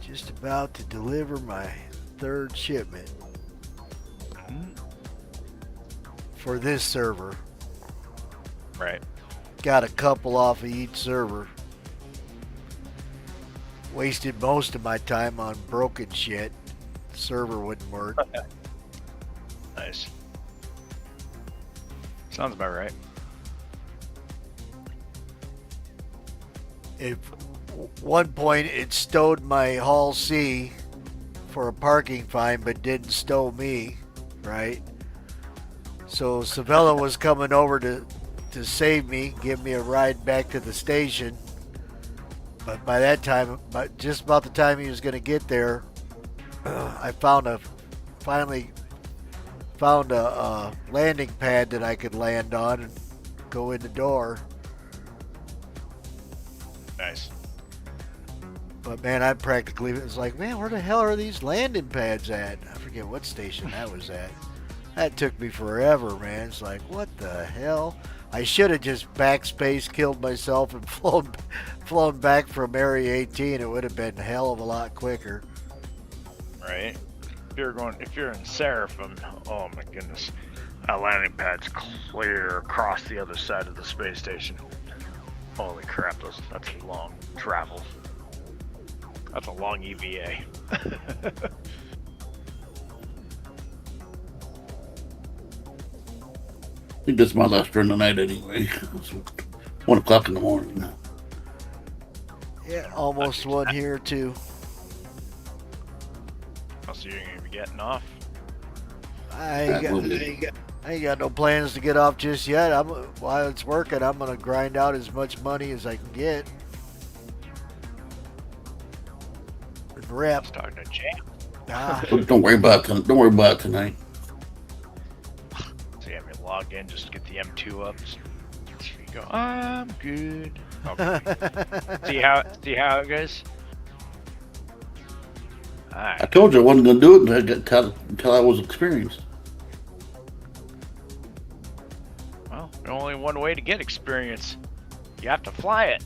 Just about to deliver my third shipment for this server. Right. Got a couple off of each server. Wasted most of my time on broken shit. The server wouldn't work. Nice. Sounds about right. At one point, it stowed my Hull C for a parking fine, but didn't stow me, right? So Savella was coming over to save me, give me a ride back to the station. But by that time, just about the time he was going to get there, I finally found a landing pad that I could land on and go in the door. Nice. But man, I practically was like, man, where the hell are these landing pads at? I forget what station that was at. That took me forever, man. It's like, what the hell? I should have just backspace killed myself and flown back from Area 18. It would have been a hell of a lot quicker. Right. If you're in Seraphim, oh my goodness, that landing pad's clear across the other side of the space station. Holy crap, that's a long travel. That's a long EVA. I think that's my last run tonight anyway. It's 1 o'clock in the morning now. Yeah, almost one here too. So you're gonna be getting off? I ain't got no plans to get off just yet. While it's working, I'm gonna grind out as much money as I can get. And rep. Starting to jam. Don't worry about it. Don't worry about it tonight. So you have me log in, just get the M2 up. So you go, I'm good. Okay. see how it goes? Alright. I told you I wasn't going to do it until I was experienced. Well, there's only one way to get experience. You have to fly it.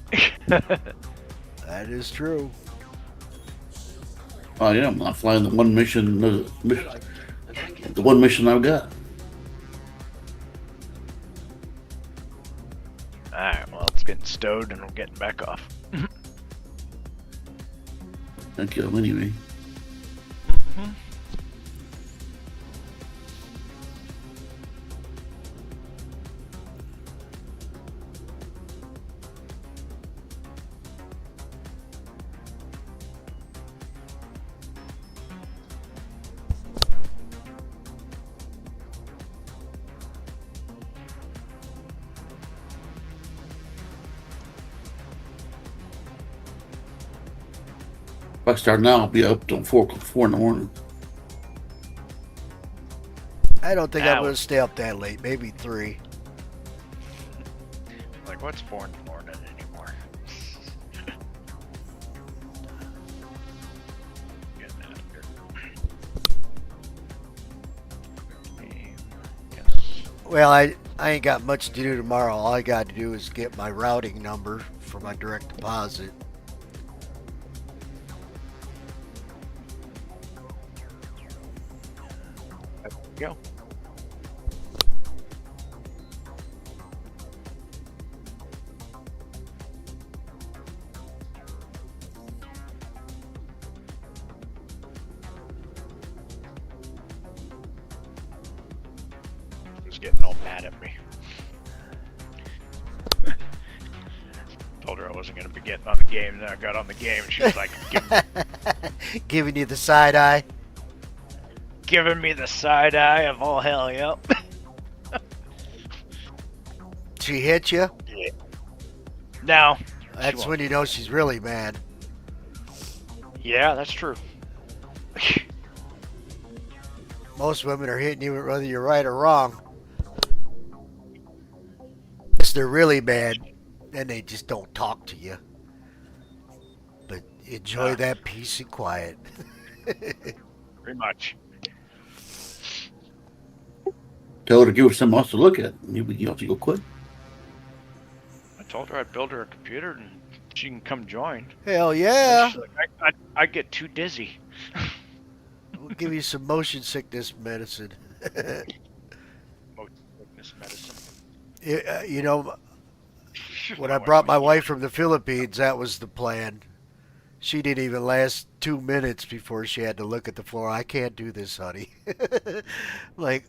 That is true. Oh yeah, I'm not flying the one mission. The one mission I've got. Alright, well, it's getting stowed and I'm getting back off. Thank you anyway. If I start now, I'll be up till 4 in the morning. I don't think I'm going to stay up that late. Maybe 3. Like, what's 4 in the morning anymore? Getting out of here. Well, I ain't got much to do tomorrow. All I got to do is get my routing number for my direct deposit. Go. He's getting all mad at me. Told her I wasn't going to be getting on the game, and then I got on the game, and she was like, giving you the side eye. Giving me the side eye of all hell, yep. She hit you? Yeah. No. That's when you know she's really mad. Yeah, that's true. Most women are hitting you whether you're right or wrong. Unless they're really mad, then they just don't talk to you. But enjoy that peace and quiet. Pretty much. Tell her to give her something else to look at. You have to go quit. I told her I'd build her a computer and she can come join. Hell yeah. She's like, I get too dizzy. We'll give you some motion sickness medicine. Motion sickness medicine. You know, when I brought my wife from the Philippines, that was the plan. She didn't even last 2 minutes before she had to look at the floor. I can't do this, honey. Like,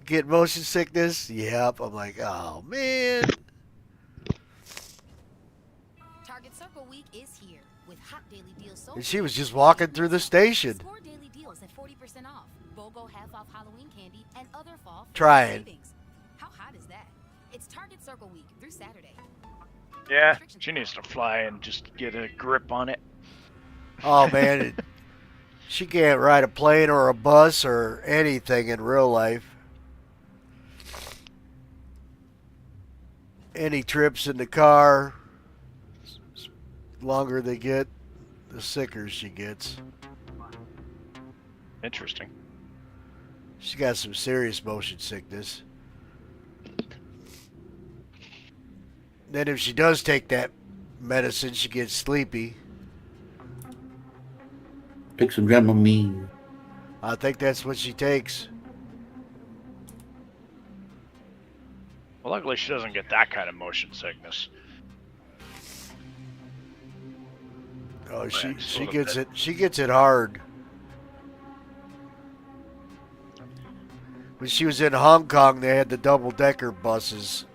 get motion sickness? Yep. I'm like, oh, man. Target Circle Week is here with hot daily deals so And she was just walking through the station. Score daily deals at 40% off. BOGO half off Halloween candy and other fall Trying. savings. How hot is that? It's Target Circle Week through Saturday. Yeah, she needs to fly and just get a grip on it. Oh, man. She can't ride a plane or a bus or anything in real life. Any trips in the car, longer they get, the sicker she gets. Interesting. She got some serious motion sickness. Then if she does take that medicine, she gets sleepy. Take some Dramamine. I think that's what she takes. Well, luckily she doesn't get that kind of motion sickness. Oh, she gets it. She gets it hard. When she was in Hong Kong, they had the double-decker buses.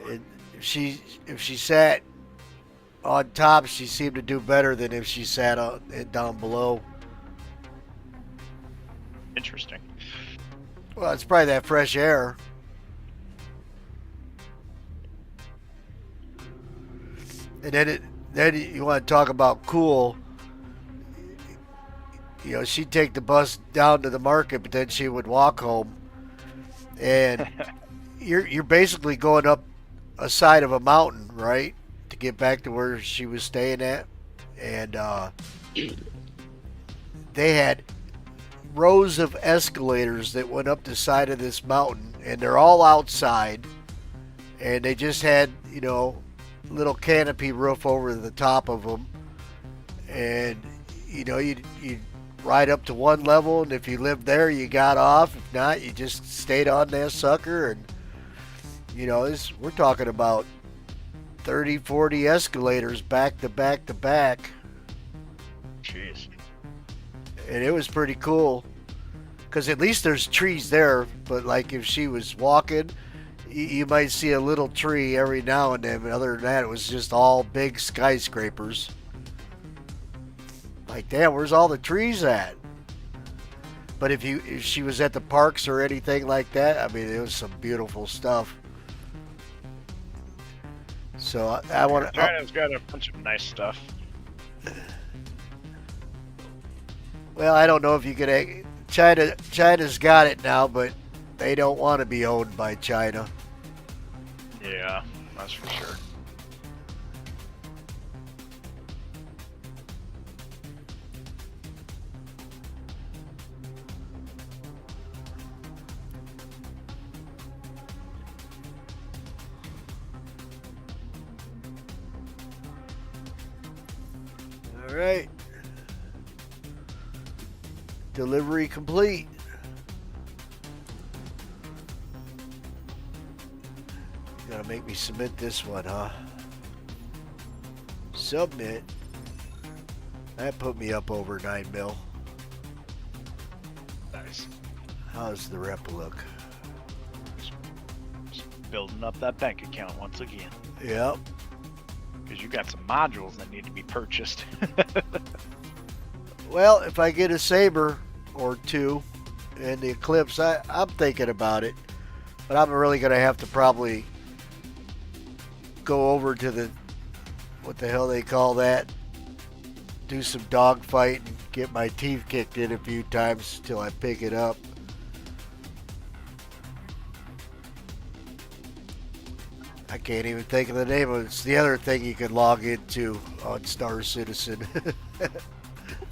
And if she sat on top, she seemed to do better than if she sat down below. Interesting. Well, it's probably that fresh air. And then you want to talk about cool. You know, she'd take the bus down to the market, but then she would walk home. And you're basically going up a side of a mountain, right, to get back to where she was staying at. And they had rows of escalators that went up the side of this mountain, and they're all outside, and they just had, little canopy roof over the top of them, and you ride up to one level, and if you lived there, you got off. If not, you just stayed on that sucker, and we're talking about 30, 40 escalators back to back to back. Jeez. And it was pretty cool, because at least there's trees there, but like if she was walking, you might see a little tree every now and then, but other than that, it was just all big skyscrapers. Like, damn, where's all the trees at? But if she was at the parks or anything like that, I mean, it was some beautiful stuff. So I want to. China's got a bunch of nice stuff. Well, I don't know if you could. China's got it now, but they don't want to be owned by China. Yeah, that's for sure. All right. Delivery complete. You gotta make me submit this one, huh? Submit. That put me up over 9 mil. Nice. How's the rep look? Just building up that bank account once again. Yep. Because you got some modules that need to be purchased. Well, if I get a Saber or two and the Eclipse, I'm thinking about it. But I'm really going to have to probably go over to what the hell they call that? Do some dogfight and get my teeth kicked in a few times till I pick it up. I can't even think of the name of it. It's the other thing you can log into on Star Citizen.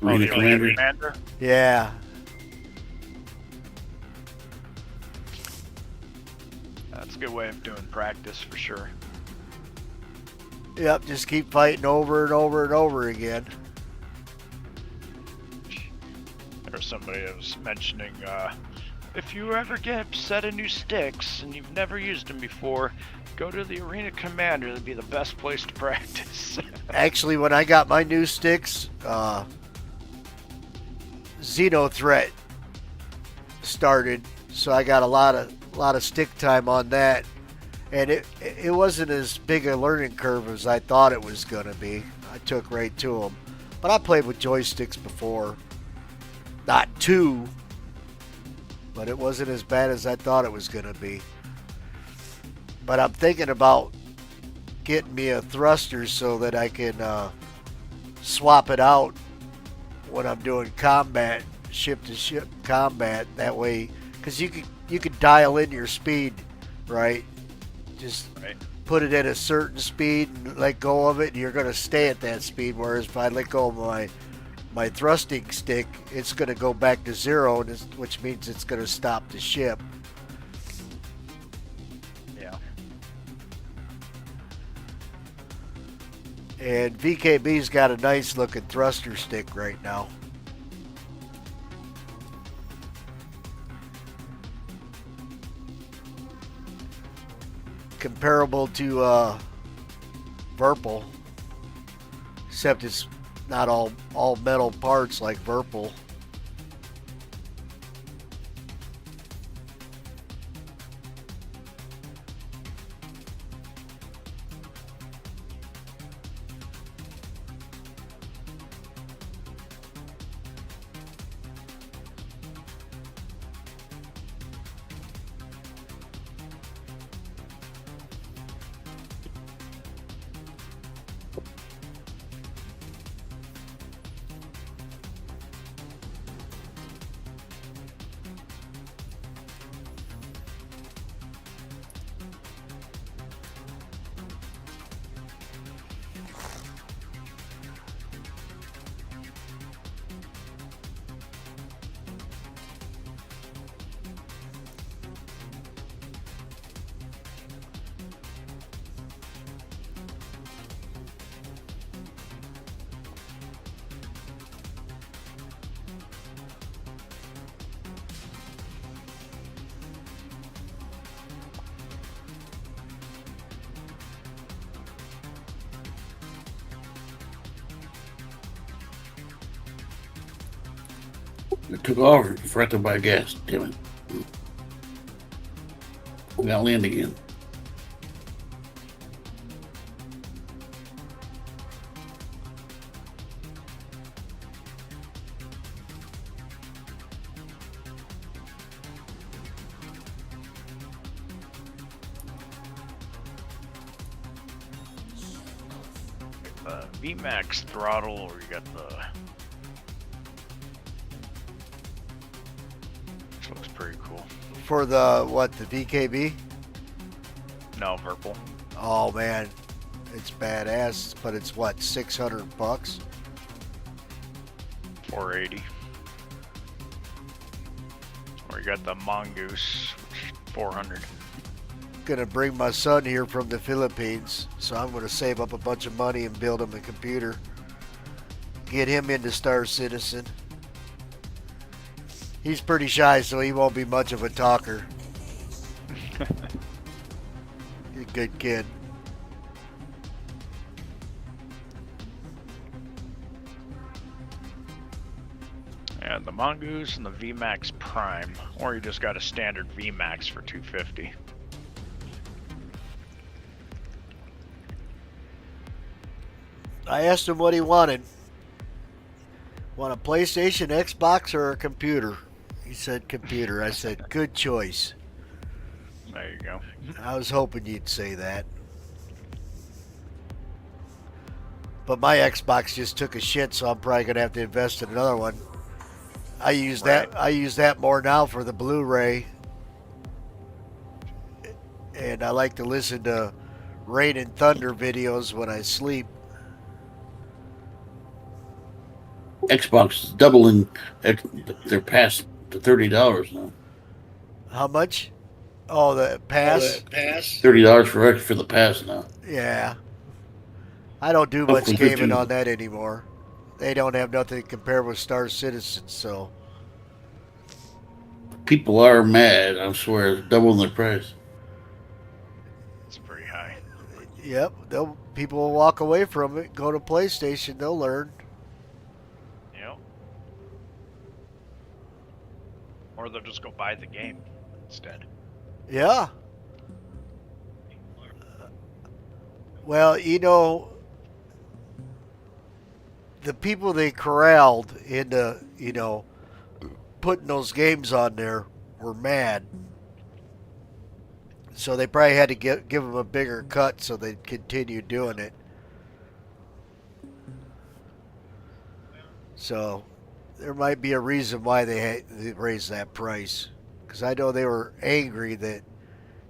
Arena Commander. Yeah. That's a good way of doing practice for sure. Yep, just keep fighting over and over and over again. There was somebody that was mentioning, if you ever get a set of new sticks and you've never used them before, go to the Arena Commander. That'd be the best place to practice. Actually, when I got my new sticks, Xeno Threat started, so I got a lot of stick time on that, and it wasn't as big a learning curve as I thought it was gonna be. I took right to them, but I played with joysticks before, not two, but it wasn't as bad as I thought it was gonna be. But I'm thinking about getting me a thruster so that I can swap it out when I'm doing combat, ship to ship combat. That way, because you could dial in your speed, right? Just put it at a certain speed and let go of it, and you're going to stay at that speed. Whereas if I let go of my thrusting stick, it's going to go back to 0, which means it's going to stop the ship. Yeah. And VKB's got a nice looking thruster stick right now. Comparable to Verpal, except it's not all metal parts like Verpal. It took off. Forgot to buy gas. Damn it. We gotta land again. VMAX throttle, or you got the. Which looks pretty cool. For the what? The DKB? No, Verpal. Oh man, it's badass. But it's what? $600. 480. Or you got the Mongoose, 400. Gonna bring my son here from the Philippines, so I'm gonna save up a bunch of money and build him a computer. Get him into Star Citizen. He's pretty shy, so he won't be much of a talker. He's a good kid. Yeah, the Mongoose and the VMAX Prime, or you just got a standard VMAX for 250. I asked him what he wanted. Want a PlayStation, Xbox, or a computer? He said computer. I said, good choice. There you go. I was hoping you'd say that. But my Xbox just took a shit, so I'm probably gonna have to invest in another one. I use that. I use that more now for the Blu-ray, and I like to listen to Rain and Thunder videos when I sleep. Xbox is doubling. They're past the $30 now. How much? Oh, the pass. $30 for the pass now. Yeah. I don't do much Hopefully gaming 15. on that anymore. They don't have nothing to compare with Star Citizen, so. People are mad. I swear, they're doubling their price. It's pretty high. Yep. People will walk away from it, go to PlayStation, they'll learn. Yep. Or they'll just go buy the game instead. Yeah. Well, you know, the people they corralled into, you know, putting those games on there were mad. So they probably had to give them a bigger cut so they'd continue doing it. So there might be a reason why they raised that price. Because I know they were angry that,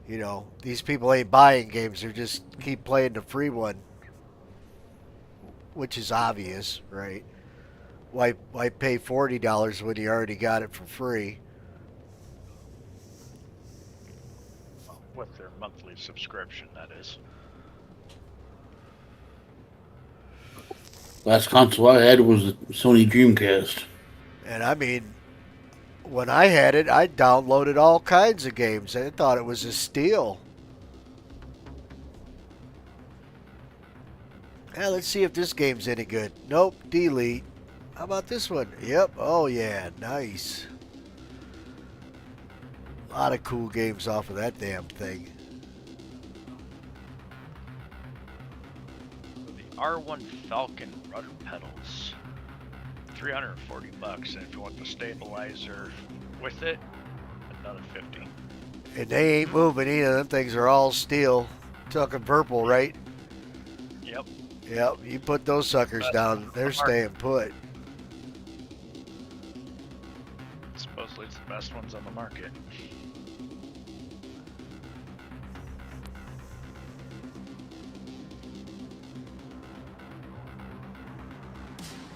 you know, these people ain't buying games. They're just keep playing the free one. Which is obvious, right? Why pay $40 when you already got it for free? With their monthly subscription, that is. Last console I had was the Sony Dreamcast. And I mean, when I had it, I downloaded all kinds of games. I thought it was a steal. Yeah, let's see if this game's any good. Nope, delete. How about this one? Yep, oh yeah, nice. A lot of cool games off of that damn thing. The R1 Falcon rudder pedals, $340, and if you want the stabilizer with it, another $50. And they ain't moving either. Them things are all steel. Talking purple, right? Yep. Yep, you put those suckers down, they're staying put. Supposedly it's the best ones on the market.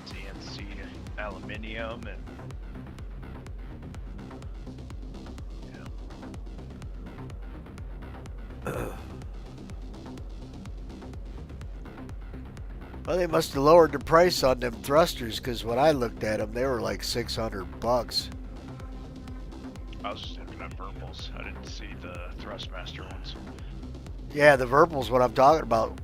CNC aluminium and Well, they must have lowered the price on them thrusters because when I looked at them, they were like $600. I was just looking at Verpals. I didn't see the Thrustmaster ones. Yeah, the Verpal's what I'm talking about.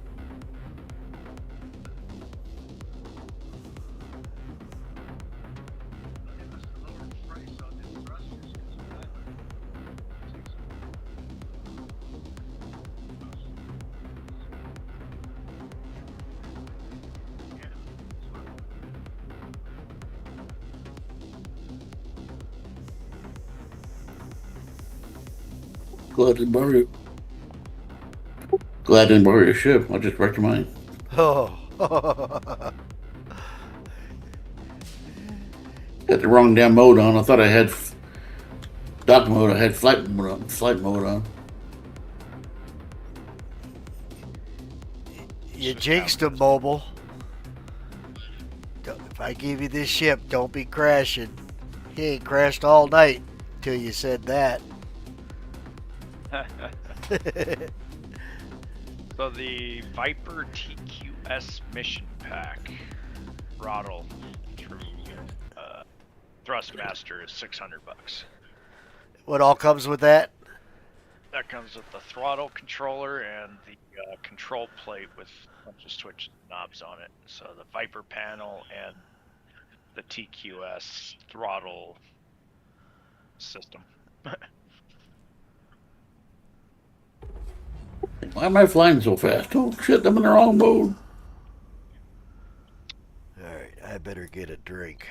Glad to borrow it. Glad I didn't borrow your ship. I just wrecked mine. Oh. Got the wrong damn mode on. I thought I had dock mode. I had flight mode on. Flight mode on. You jinxed him, Mobile. If I give you this ship, don't be crashing. He ain't crashed all night till you said that. So the Viper TQS mission pack throttle through Thrustmaster is $600. What all comes with that? That comes with the throttle controller and the control plate with a bunch of switch knobs on it. So the Viper panel and the TQS throttle system. Why am I flying so fast? Oh shit, I'm in the wrong mode. Alright, I better get a drink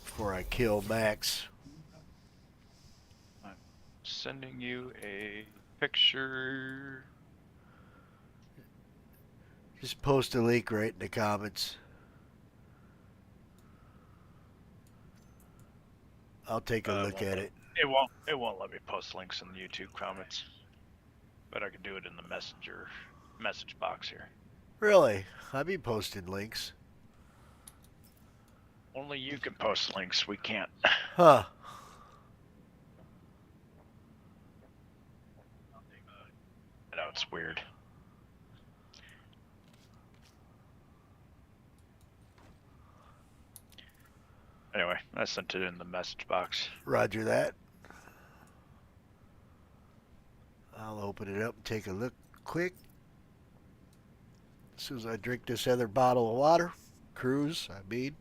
before I kill Max. I'm sending you a picture. Just post a link right in the comments. I'll take a look at it. It won't let me post links in the YouTube comments, but I can do it in the message box here. Really? I be posting links. Only you can post links. We can't. Huh. I know it's weird. Anyway, I sent it in the message box. Roger that. I'll open it up and take a look quick. As soon as I drink this other bottle of water. Cruise, I mean.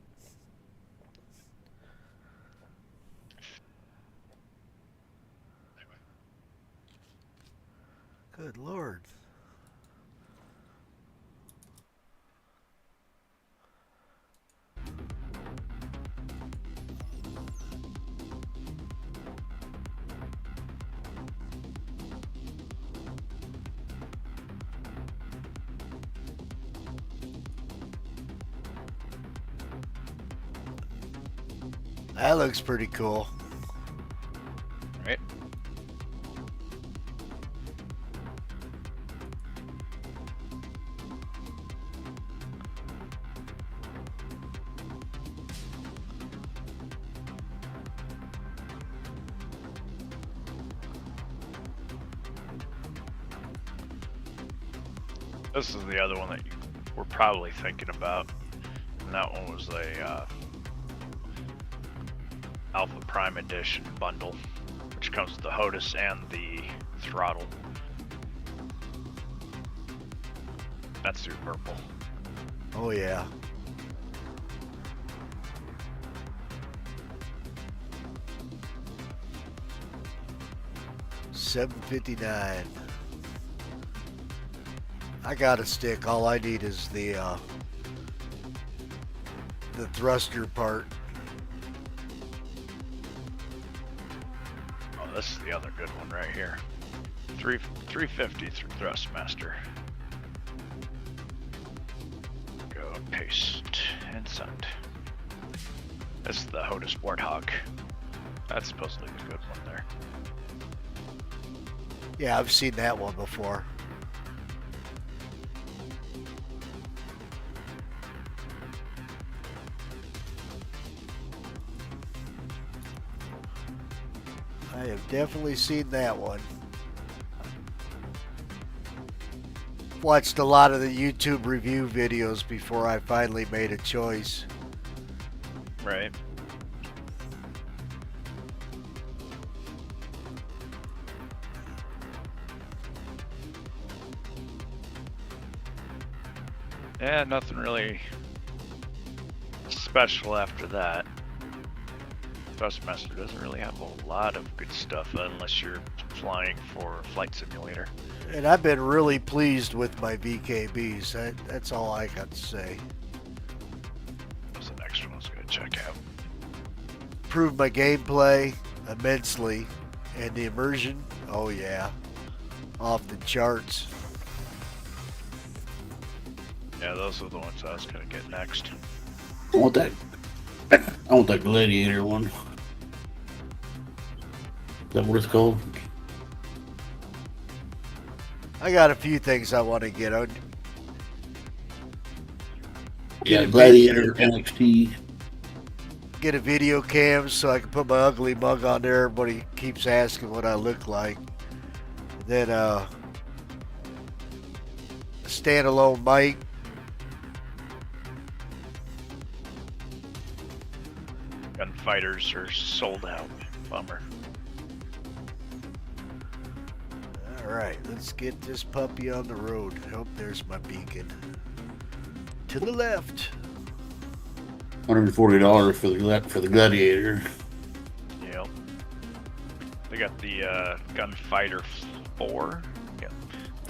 Good Lord. That looks pretty cool. Right. This is the other one that you were probably thinking about, and that one was a Alpha Prime Edition bundle, which comes with the HOTUS and the throttle. That's through purple. Oh yeah. $7.59. I got a stick. All I need is the thruster part. Oh, this is the other good one right here. 350 through Thrustmaster. Go paste and send. This is the HOTUS Warthog. That's supposedly the good one there. Yeah, I've seen that one before. I have definitely seen that one. Watched a lot of the YouTube review videos before I finally made a choice. Right. Yeah, nothing really special after that. Thrustmaster doesn't really have a lot of good stuff unless you're flying for Flight Simulator. And I've been really pleased with my VKBs. That's all I got to say. What's the next one I was going to check out? Improved my gameplay immensely. And the immersion, oh yeah, off the charts. Yeah, those are the ones I was gonna get next. I want that. I want that gladiator one. Is that what it's called? I got a few things I want to get. Yeah, a gladiator NXT. Get a video cam so I can put my ugly mug on there. Everybody keeps asking what I look like. Then a standalone mic. Gunfighters are sold out. Bummer. Alright, let's get this puppy on the road. Oh, there's my beacon. To the left. $140 for the gladiator. Yep. They got the Gunfighter 4. Yep.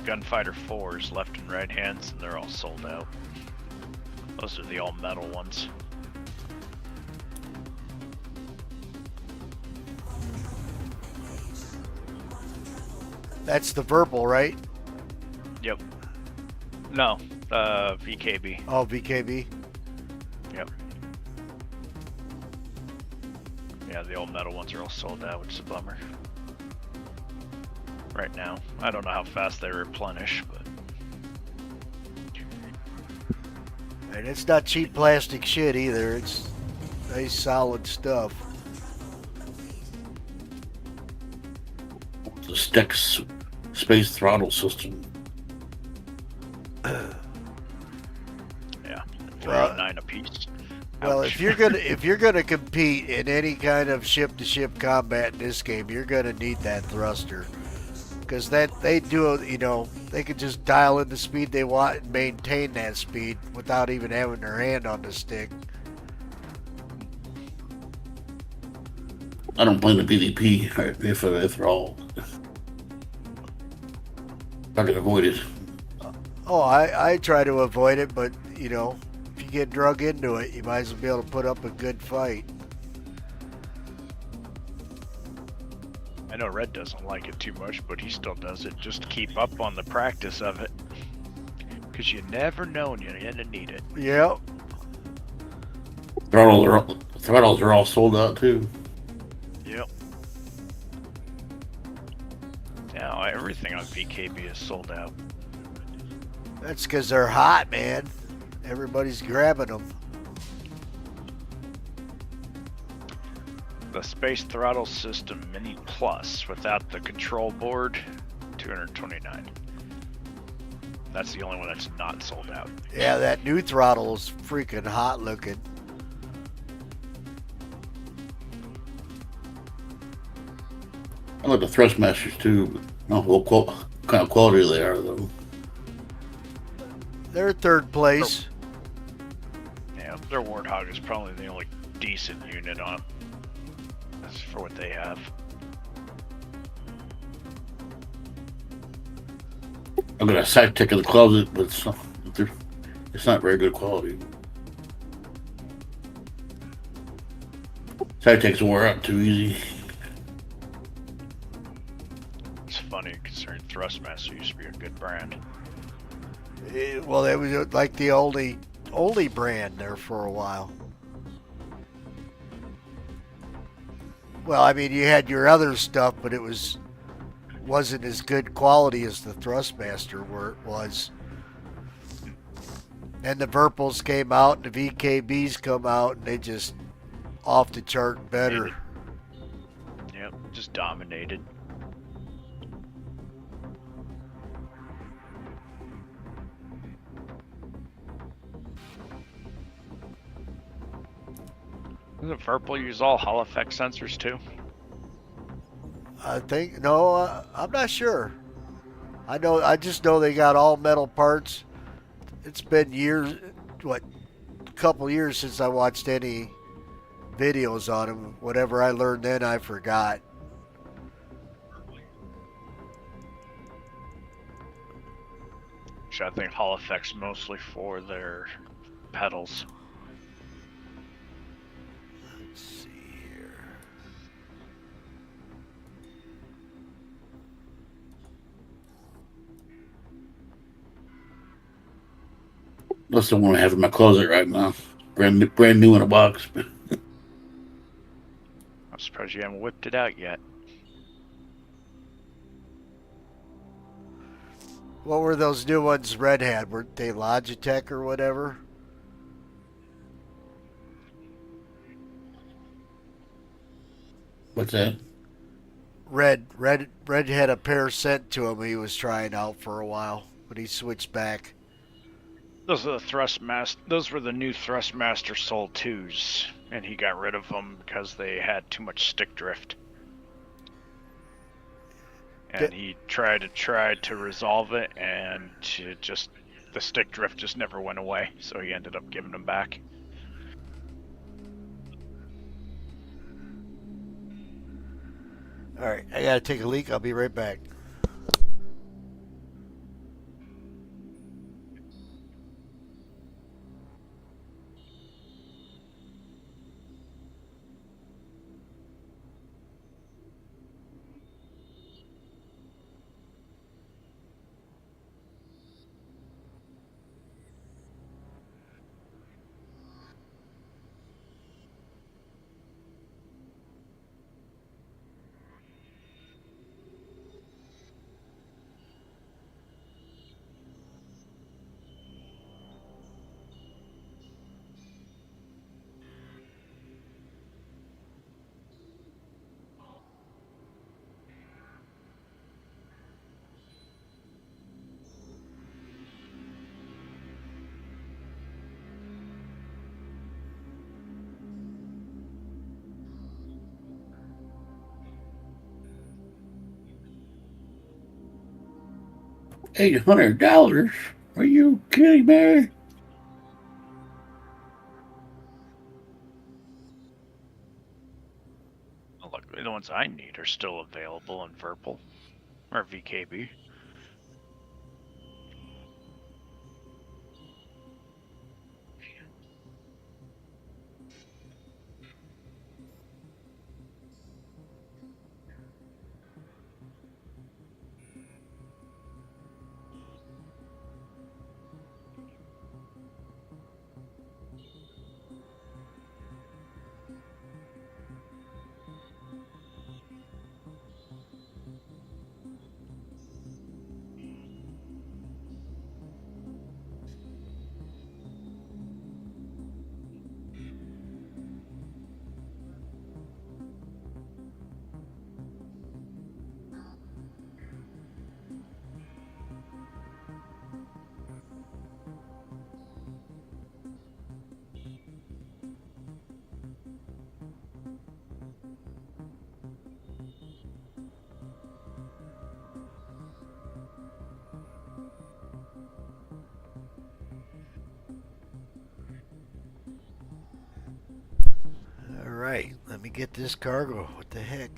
Gunfighter 4s, left and right hands, and they're all sold out. Those are the all metal ones. That's the verbal, right? Yep. No, VKB. Oh, VKB. Yep. Yeah, the old metal ones are all sold out, which is a bummer. Right now. I don't know how fast they replenish, but... And it's not cheap plastic shit either. It's nice solid stuff. The Stex space throttle system. Yeah. Well, 9 apiece. Well, Ouch. if you're gonna compete in any kind of ship-to-ship combat in this game, you're gonna need that thruster, because they do, you know, they can just dial in the speed they want and maintain that speed without even having their hand on the stick. I don't play the PvP if they're all. I can avoid it. Oh, I try to avoid it, but you know, if you get drug into it, you might as well be able to put up a good fight. I know Red doesn't like it too much, but he still does it just to keep up on the practice of it. Because you never know when you're going to need it. Yep. Throttles are all sold out too. Yep. Now everything on VKB is sold out. That's because they're hot, man. Everybody's grabbing them. The Space Throttle System Mini Plus without the control board, $229. That's the only one that's not sold out. Yeah, that new throttle is freaking hot looking. I like the Thrustmasters too, but not what kind of quality they are though. They're third place. Yeah, their Warthog is probably the only decent unit on. That's for what they have. I've got a Sidekick in the closet, but it's not very good quality. Sidekicks wear out too easy. It's funny considering Thrustmaster used to be a good brand. Well, they was like the only brand there for a while. Well, I mean, you had your other stuff, but it wasn't as good quality as the Thrustmaster was. And the Verpals came out, and the VKBs come out, and they just off the chart better. Yep, just dominated. Doesn't Verpal use all Hall effect sensors too? I think I'm not sure. I just know they got all metal parts. It's been years, a couple years since I watched any videos on them. Whatever I learned then, I forgot. Which I think Hall effects mostly for their pedals. Let's see here. That's the one I have in my closet right now. Brand new in a box. I'm surprised you haven't whipped it out yet. What were those new ones Red had? Weren't they Logitech or whatever? What's that? Red had a pair sent to him he was trying out for a while, but he switched back. Those are the Those were the new Thrustmaster Soul 2s, and he got rid of them because they had too much stick drift. And he tried to resolve it, and the stick drift just never went away. So he ended up giving them back. All right, I gotta take a leak. I'll be right back. $800? Are you kidding me? Luckily, the ones I need are still available in Virpal or VKB. All right, let me get this cargo. What the heck?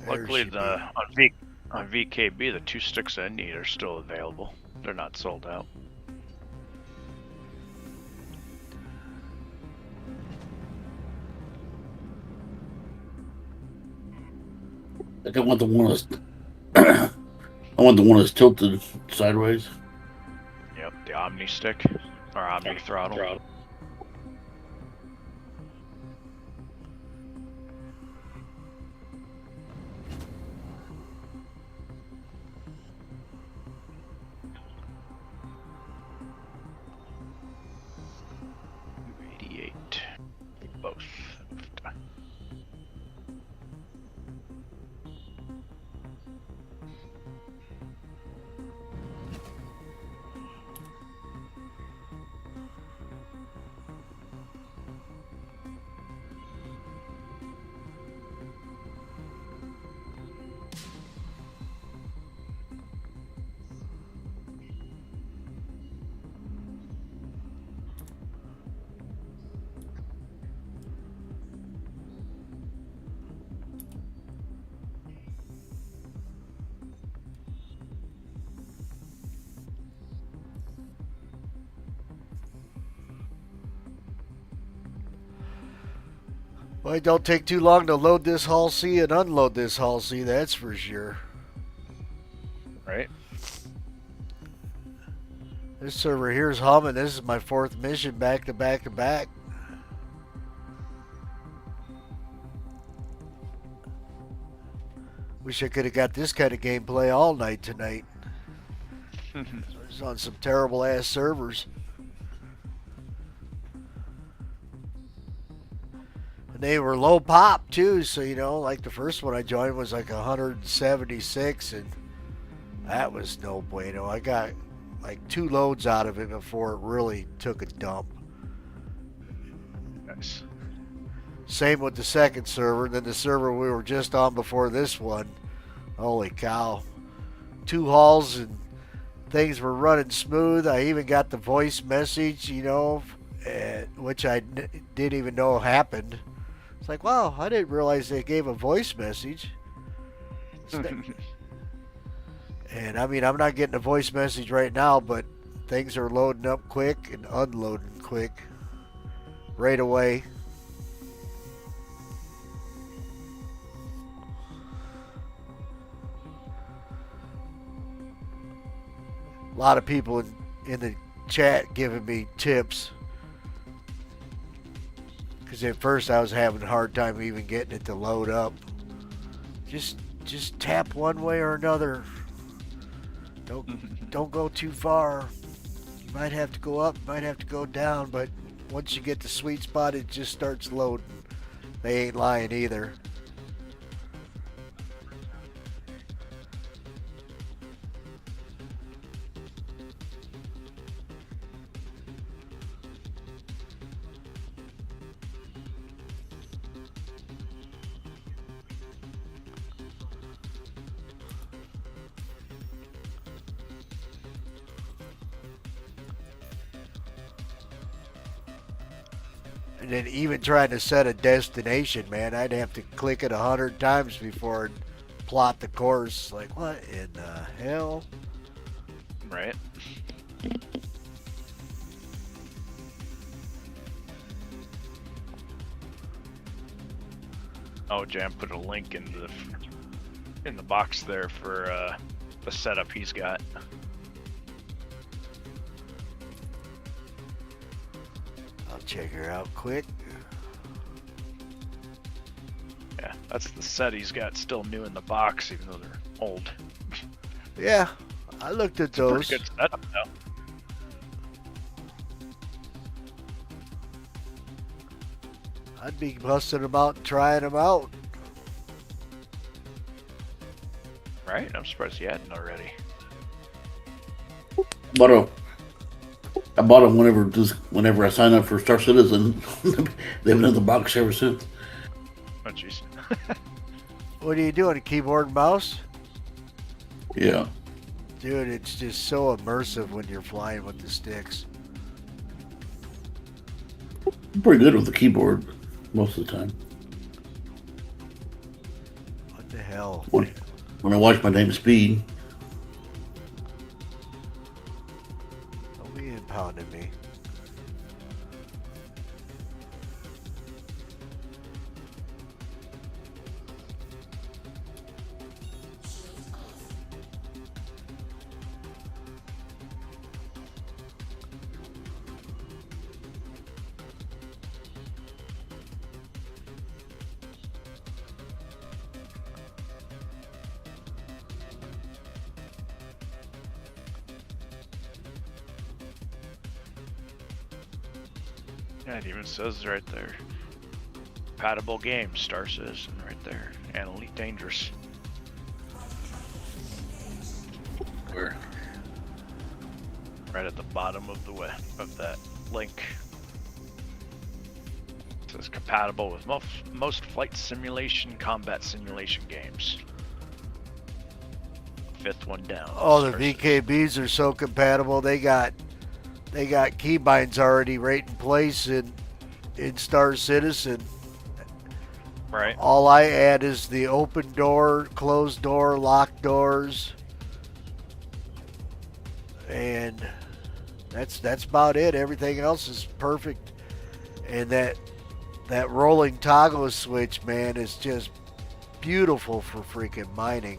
Luckily, on VKB, the 2 sticks I need are still available. They're not sold out. I want the one that's I want the one that's tilted sideways. Yep, the Omni stick or Omni throttle. Both. Well, it don't take too long to load this Hull C and unload this Hull C, that's for sure. Right? This server here's humming. This is my 4th mission back to back to back. Wish I could have got this kind of gameplay all night tonight. It's on some terrible ass servers. And they were low pop too, so you know, like the first one I joined was like 176, and that was no bueno. I got like 2 loads out of it before it really took a dump. Nice. Same with the second server. Then the server we were just on before this one. Holy cow. 2 hauls and things were running smooth. I even got the voice message, you know, which I didn't even know happened. It's like, wow, I didn't realize they gave a voice message. And I mean, I'm not getting a voice message right now, but things are loading up quick and unloading quick right away. A lot of people in the chat giving me tips, because at first I was having a hard time even getting it to load up. Just tap one way or another. Don't go too far. You might have to go up, might have to go down, but once you get the sweet spot, it just starts loading. They ain't lying either. And then even trying to set a destination, man, I'd have to click it 100 times before I'd plot the course. Like, what in the hell? Right. Oh, Jam put a link in the box there for the setup he's got. I'll check her out quick. Yeah, that's the set he's got still new in the box, even though they're old. Yeah, I looked at those. Pretty good setup, though. I'd be busting them out and trying them out. Right? I'm surprised you hadn't already. I bought them whenever I signed up for Star Citizen. They've been in the box ever since. Oh, jeez. What are you doing? A keyboard and mouse? Yeah. Dude, it's just so immersive when you're flying with the sticks. I'm pretty good with the keyboard most of the time. What the hell? When I watch my damn speed. Don't be impounding me. Yeah, it even says right there. Compatible games, Star Citizen right there. And Elite Dangerous. Where? Right at the bottom of that link. It says compatible with most flight simulation, combat simulation games. 5th one down. Oh, the VKBs are so compatible. They got keybinds already right in place in Star Citizen. Right. All I add is the open door, closed door, locked doors, and that's about it. Everything else is perfect. And that That rolling toggle switch, man, is just beautiful for freaking mining.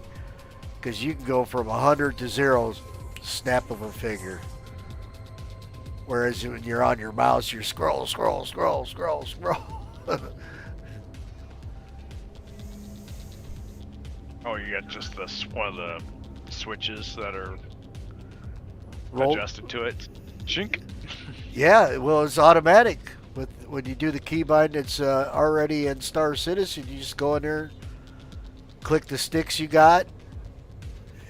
Because you can go from 100 to 0, snap of a finger. Whereas when you're on your mouse, you're scroll. Oh, you got just this one of the switches that are adjusted to it. Shink. Yeah, well, it's automatic. When you do the keybind, it's already in Star Citizen. You just go in there, click the sticks you got,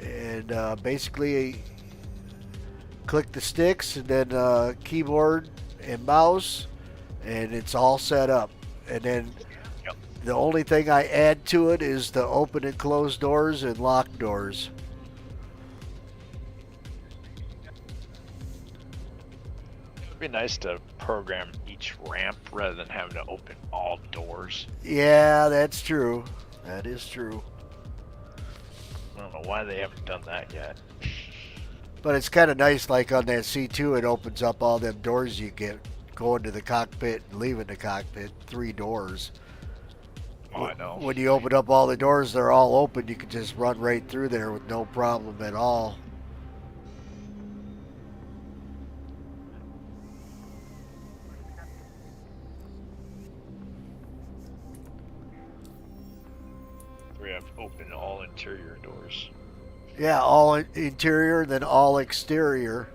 and basically click the sticks, and then keyboard and mouse, and it's all set up. And then the only thing I add to it is the open and close doors and lock doors. It'd be nice to program each ramp rather than having to open all doors. Yeah, that's true. That is true. I don't know why they haven't done that yet. But it's kind of nice, like on that C2, it opens up all them doors you get going to the cockpit and leaving the cockpit. 3 doors. Oh, I know. When you open up all the doors, they're all open. You can just run right through there with no problem at all. We have open all interior doors. Yeah, all interior, then all exterior.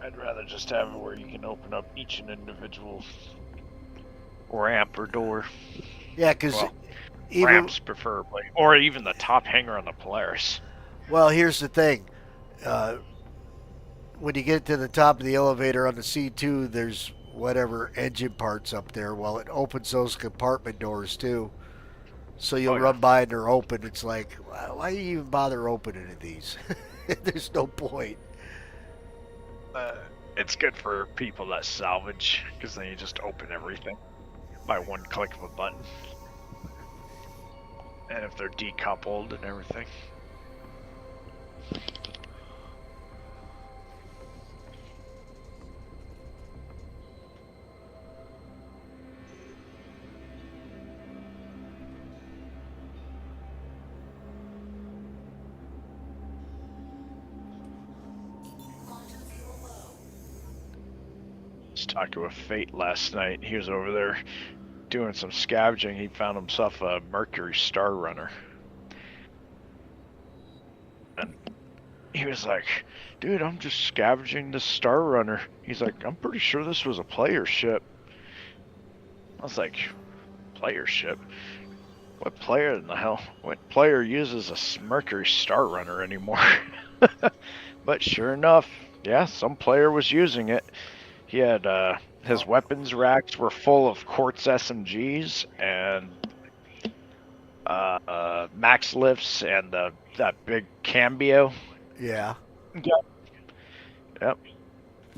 I'd rather just have it where you can open up each an individual ramp or door. Yeah, because ramps preferably, or even the top hanger on the Polaris. Well, here's the thing. When you get to the top of the elevator on the C2, there's whatever engine parts up there. Well, it opens those compartment doors too. So you'll run by and they're open. It's like, why do you even bother opening these? There's no point. It's good for people that salvage, because then you just open everything by one click of a button. And if they're decoupled and everything. Just talked to a Fate last night. He was over there doing some scavenging. He found himself a Mercury Star Runner. And he was like, dude, I'm just scavenging this Star Runner. He's like, I'm pretty sure this was a player ship. I was like, player ship? What player in the hell? What player uses a Mercury Star Runner anymore? But sure enough, yeah, some player was using it. He had, his weapons racks were full of quartz SMGs and max lifts and that big cambio. Yeah. Yep.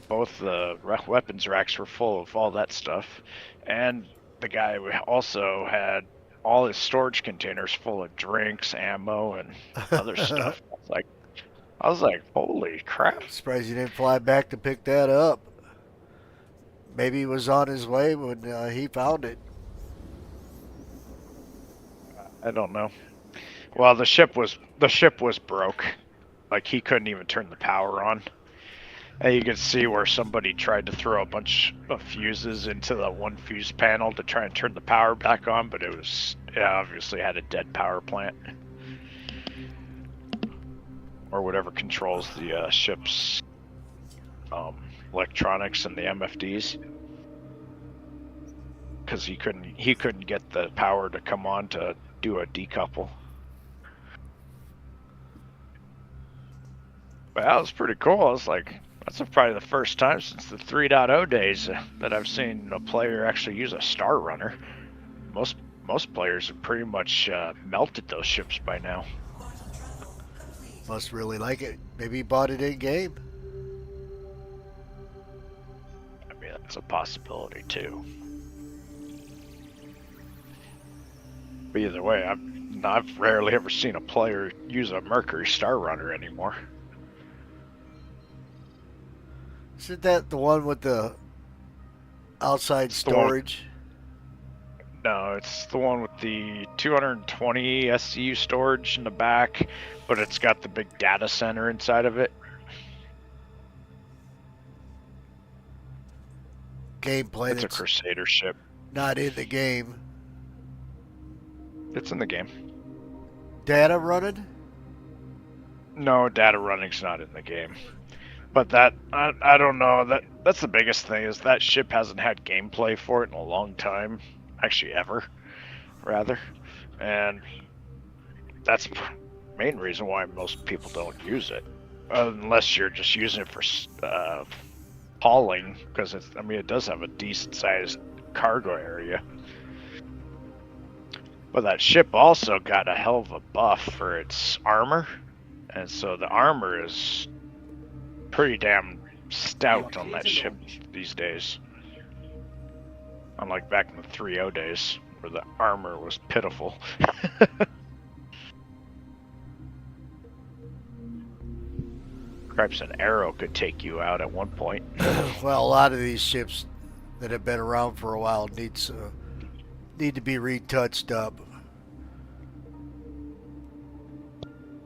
Both the weapons racks were full of all that stuff. And the guy also had all his storage containers full of drinks, ammo, and other stuff. I was like, holy crap. Surprised you didn't fly back to pick that up. Maybe he was on his way when he found it. I don't know. Well, the ship was broke. Like, he couldn't even turn the power on. And you could see where somebody tried to throw a bunch of fuses into the one fuse panel to try and turn the power back on, but it obviously had a dead power plant. Or whatever controls the ship's electronics and the MFDs. Because he couldn't get the power to come on to do a decouple. But that was pretty cool. I was like, that's probably the first time since the 3.0 days that I've seen a player actually use a Star Runner. Most players have pretty much melted those ships by now. Must really like it. Maybe he bought it in game. I mean, that's a possibility too. But either way, I've rarely ever seen a player use a Mercury Star Runner anymore. Isn't that the one with the outside It's the one- storage? No, it's the one with the 220 SCU storage in the back, but it's got the big data center inside of it. Gameplay It's a that's Crusader ship. not in the game. It's in the game. Data running? No, data running's not in the game. But that I don't know. That's the biggest thing is that ship hasn't had gameplay for it in a long time, actually ever, rather, and that's the main reason why most people don't use it, unless you're just using it for hauling, because it does have a decent sized cargo area. But that ship also got a hell of a buff for its armor, and so the armor is pretty damn stout on that ship these days. Unlike back in the 3.0 days, where the armor was pitiful. Perhaps an arrow could take you out at one point. Well, a lot of these ships that have been around for a while need to be retouched up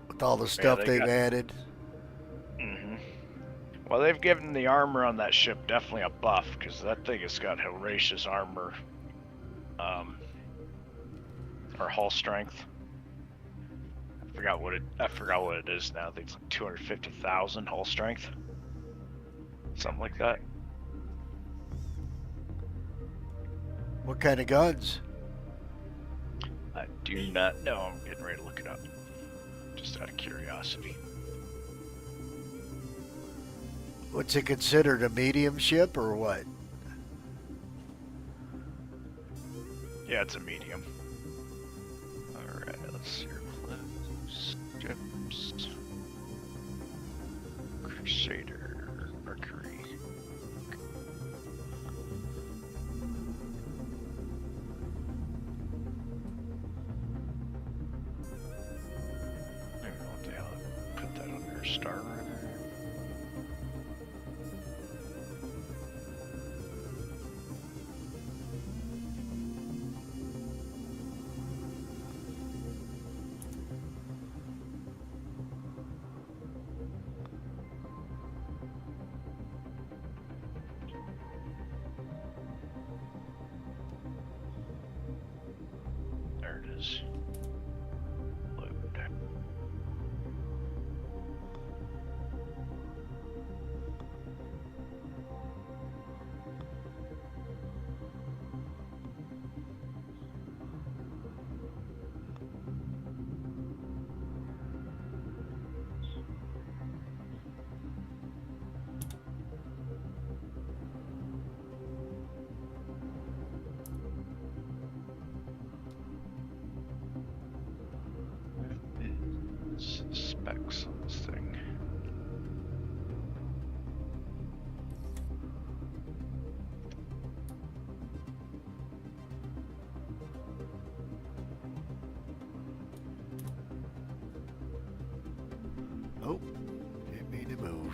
with all the stuff they've added. Well, they've given the armor on that ship definitely a buff, because that thing has got hellacious armor, or hull strength. I forgot what it is now. I think it's like 250,000 hull strength, something like that. What kind of guns? I do not know. I'm getting ready to look it up, just out of curiosity. What's it considered, a medium ship or what? Yeah, it's a medium. Alright, let's see here. Ships. Crusader. Mercury. I don't know what the hell. Put that under Star Runner. There it is. Load. Specs on this thing. Oh, didn't mean to move.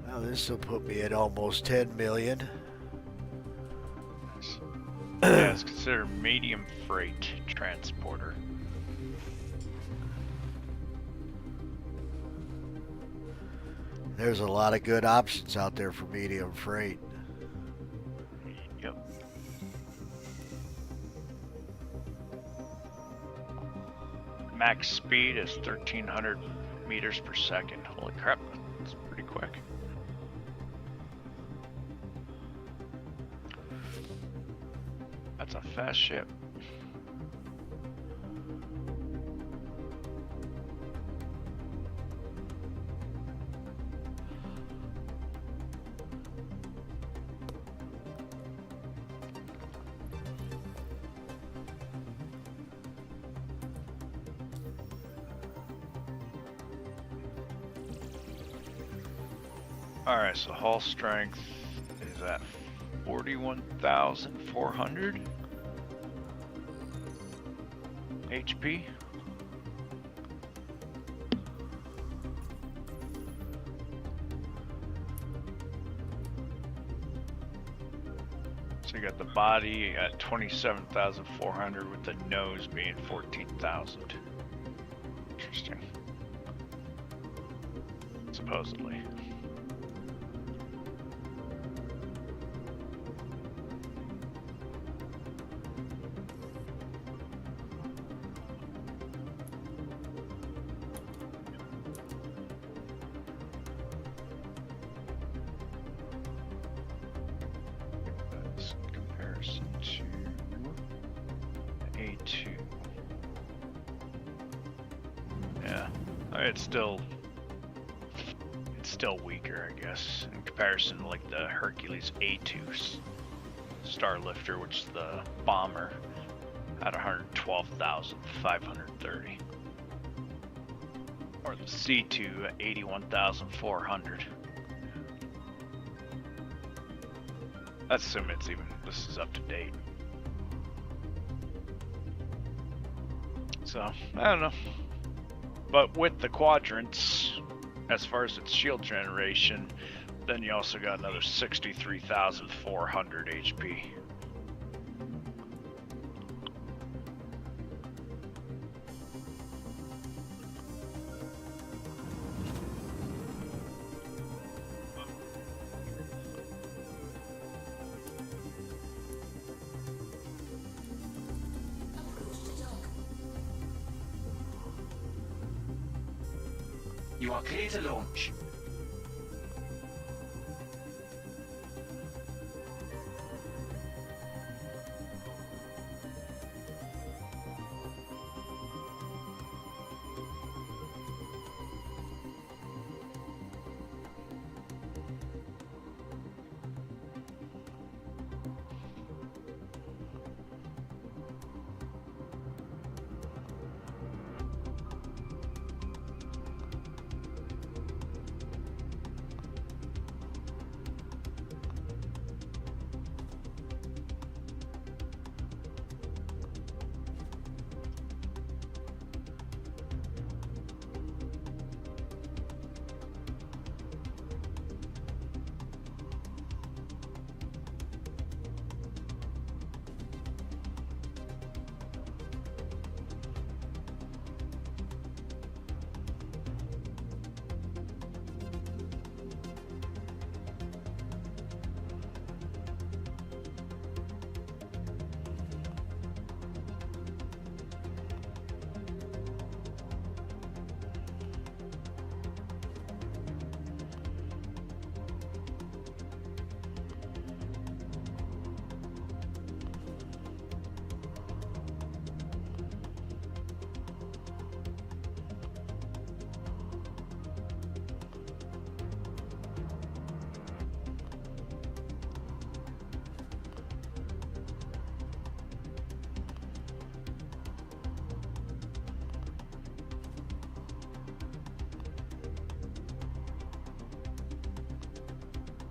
Now this will put me at almost 10 million. Yeah, it's considered medium freight transporter. There's a lot of good options out there for medium freight. Yep. Max speed is 1,300 meters per second. Holy crap, that's pretty quick. That's a fast ship. Alright, so hull strength is at 41,400. HP. So you got the body at 27,400 with the nose being 14,000. Interesting. Supposedly. That's in comparison to A2. Yeah, it's still weaker, I guess, in comparison to like the Hercules A2 Star Lifter, which is the bomber, at 112,530, or the C2 at 81,400. Let's assume this is up to date. So, I don't know. But with the quadrants, as far as its shield generation, then you also got another 63,400 HP. You are clear to launch.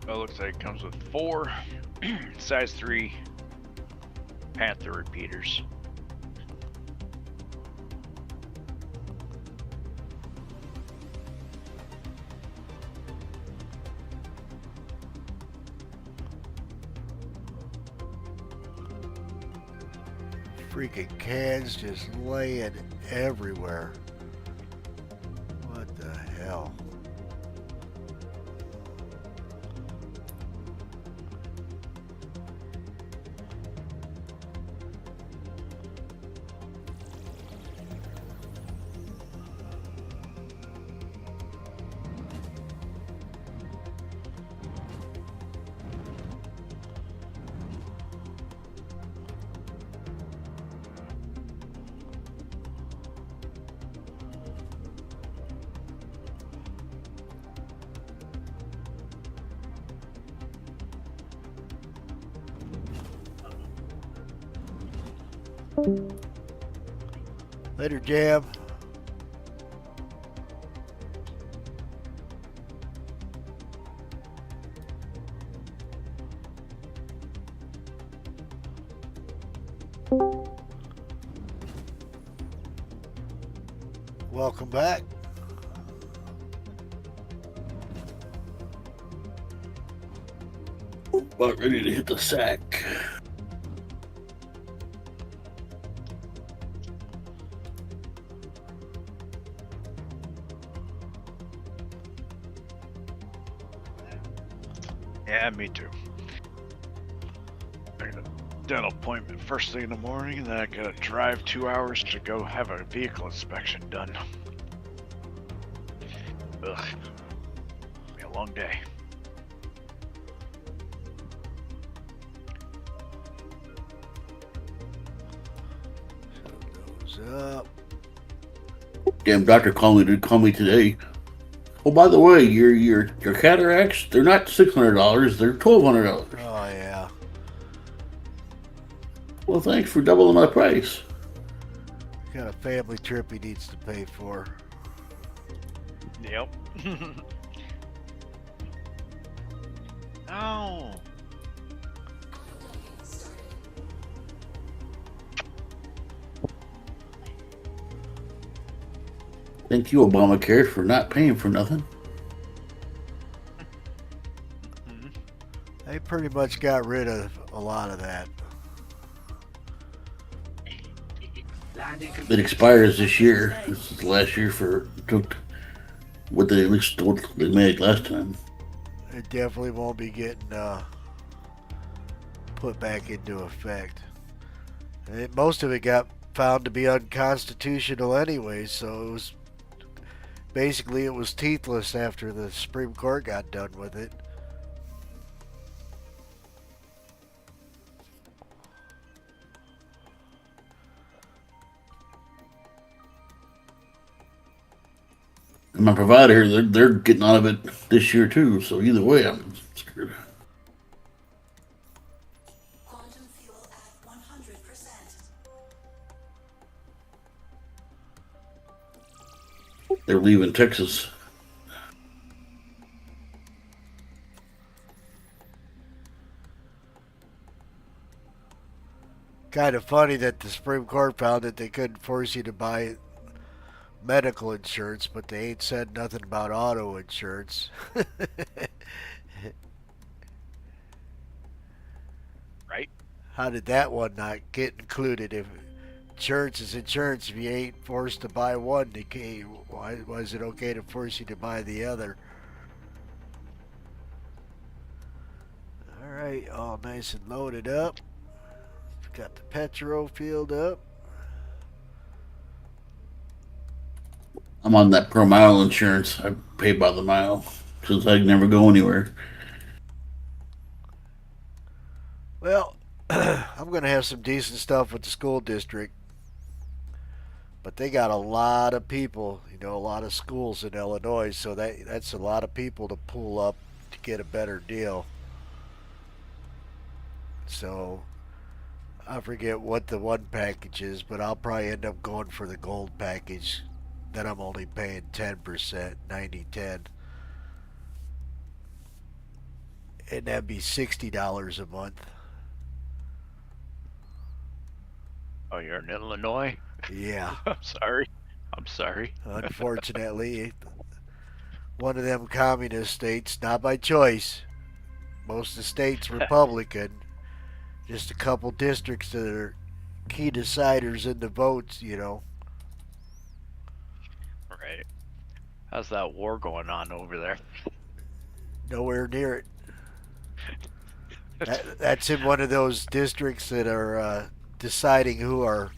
Well, it looks like it comes with 4 size 3 Panther repeaters. Freaking cans just laying everywhere. What the hell? Later, Jam. Welcome back. About ready to hit the sack. Yeah, me too. I got a dental appointment first thing in the morning, and then I gotta drive 2 hours to go have a vehicle inspection done. Ugh. Be a long day. What's up? Damn doctor called me today. Oh, by the way, your cataracts, they're not $600, they're $1,200. Oh, yeah. Well, thanks for doubling my price. Got a family trip he needs to pay for. Yep. Oh. Thank you, Obamacare, for not paying for nothing. They pretty much got rid of a lot of that. It expires this year. This is the last year for what they at least told they made last time. It definitely won't be getting put back into effect. Most of it got found to be unconstitutional anyway, so it was basically it was teethless after the Supreme Court got done with it. And my provider, they're getting out of it this year too. So either way, I'm screwed. Quantum fuel at 100%. They're leaving Texas. Kind of funny that the Supreme Court found that they couldn't force you to buy medical insurance, but they ain't said nothing about auto insurance. Right? How did that one not get included? If insurance is insurance, if you ain't forced to buy one, why is it okay to force you to buy the other? Alright, all nice and loaded up. Got the petrol filled up. I'm on that per mile insurance. I pay by the mile since I never go anywhere. Well, I'm going to have some decent stuff with the school district. But they got a lot of people, a lot of schools in Illinois, so that's a lot of people to pull up to get a better deal. So I forget what the one package is, but I'll probably end up going for the gold package. Then I'm only paying 10%, 90-10. And that'd be $60 a month. Oh, you're in Illinois? Yeah. I'm sorry. Unfortunately, one of them communist states, not by choice. Most of the states Republican. Just a couple districts that are key deciders in the votes, Right. How's that war going on over there? Nowhere near it. That's in one of those districts that are deciding who our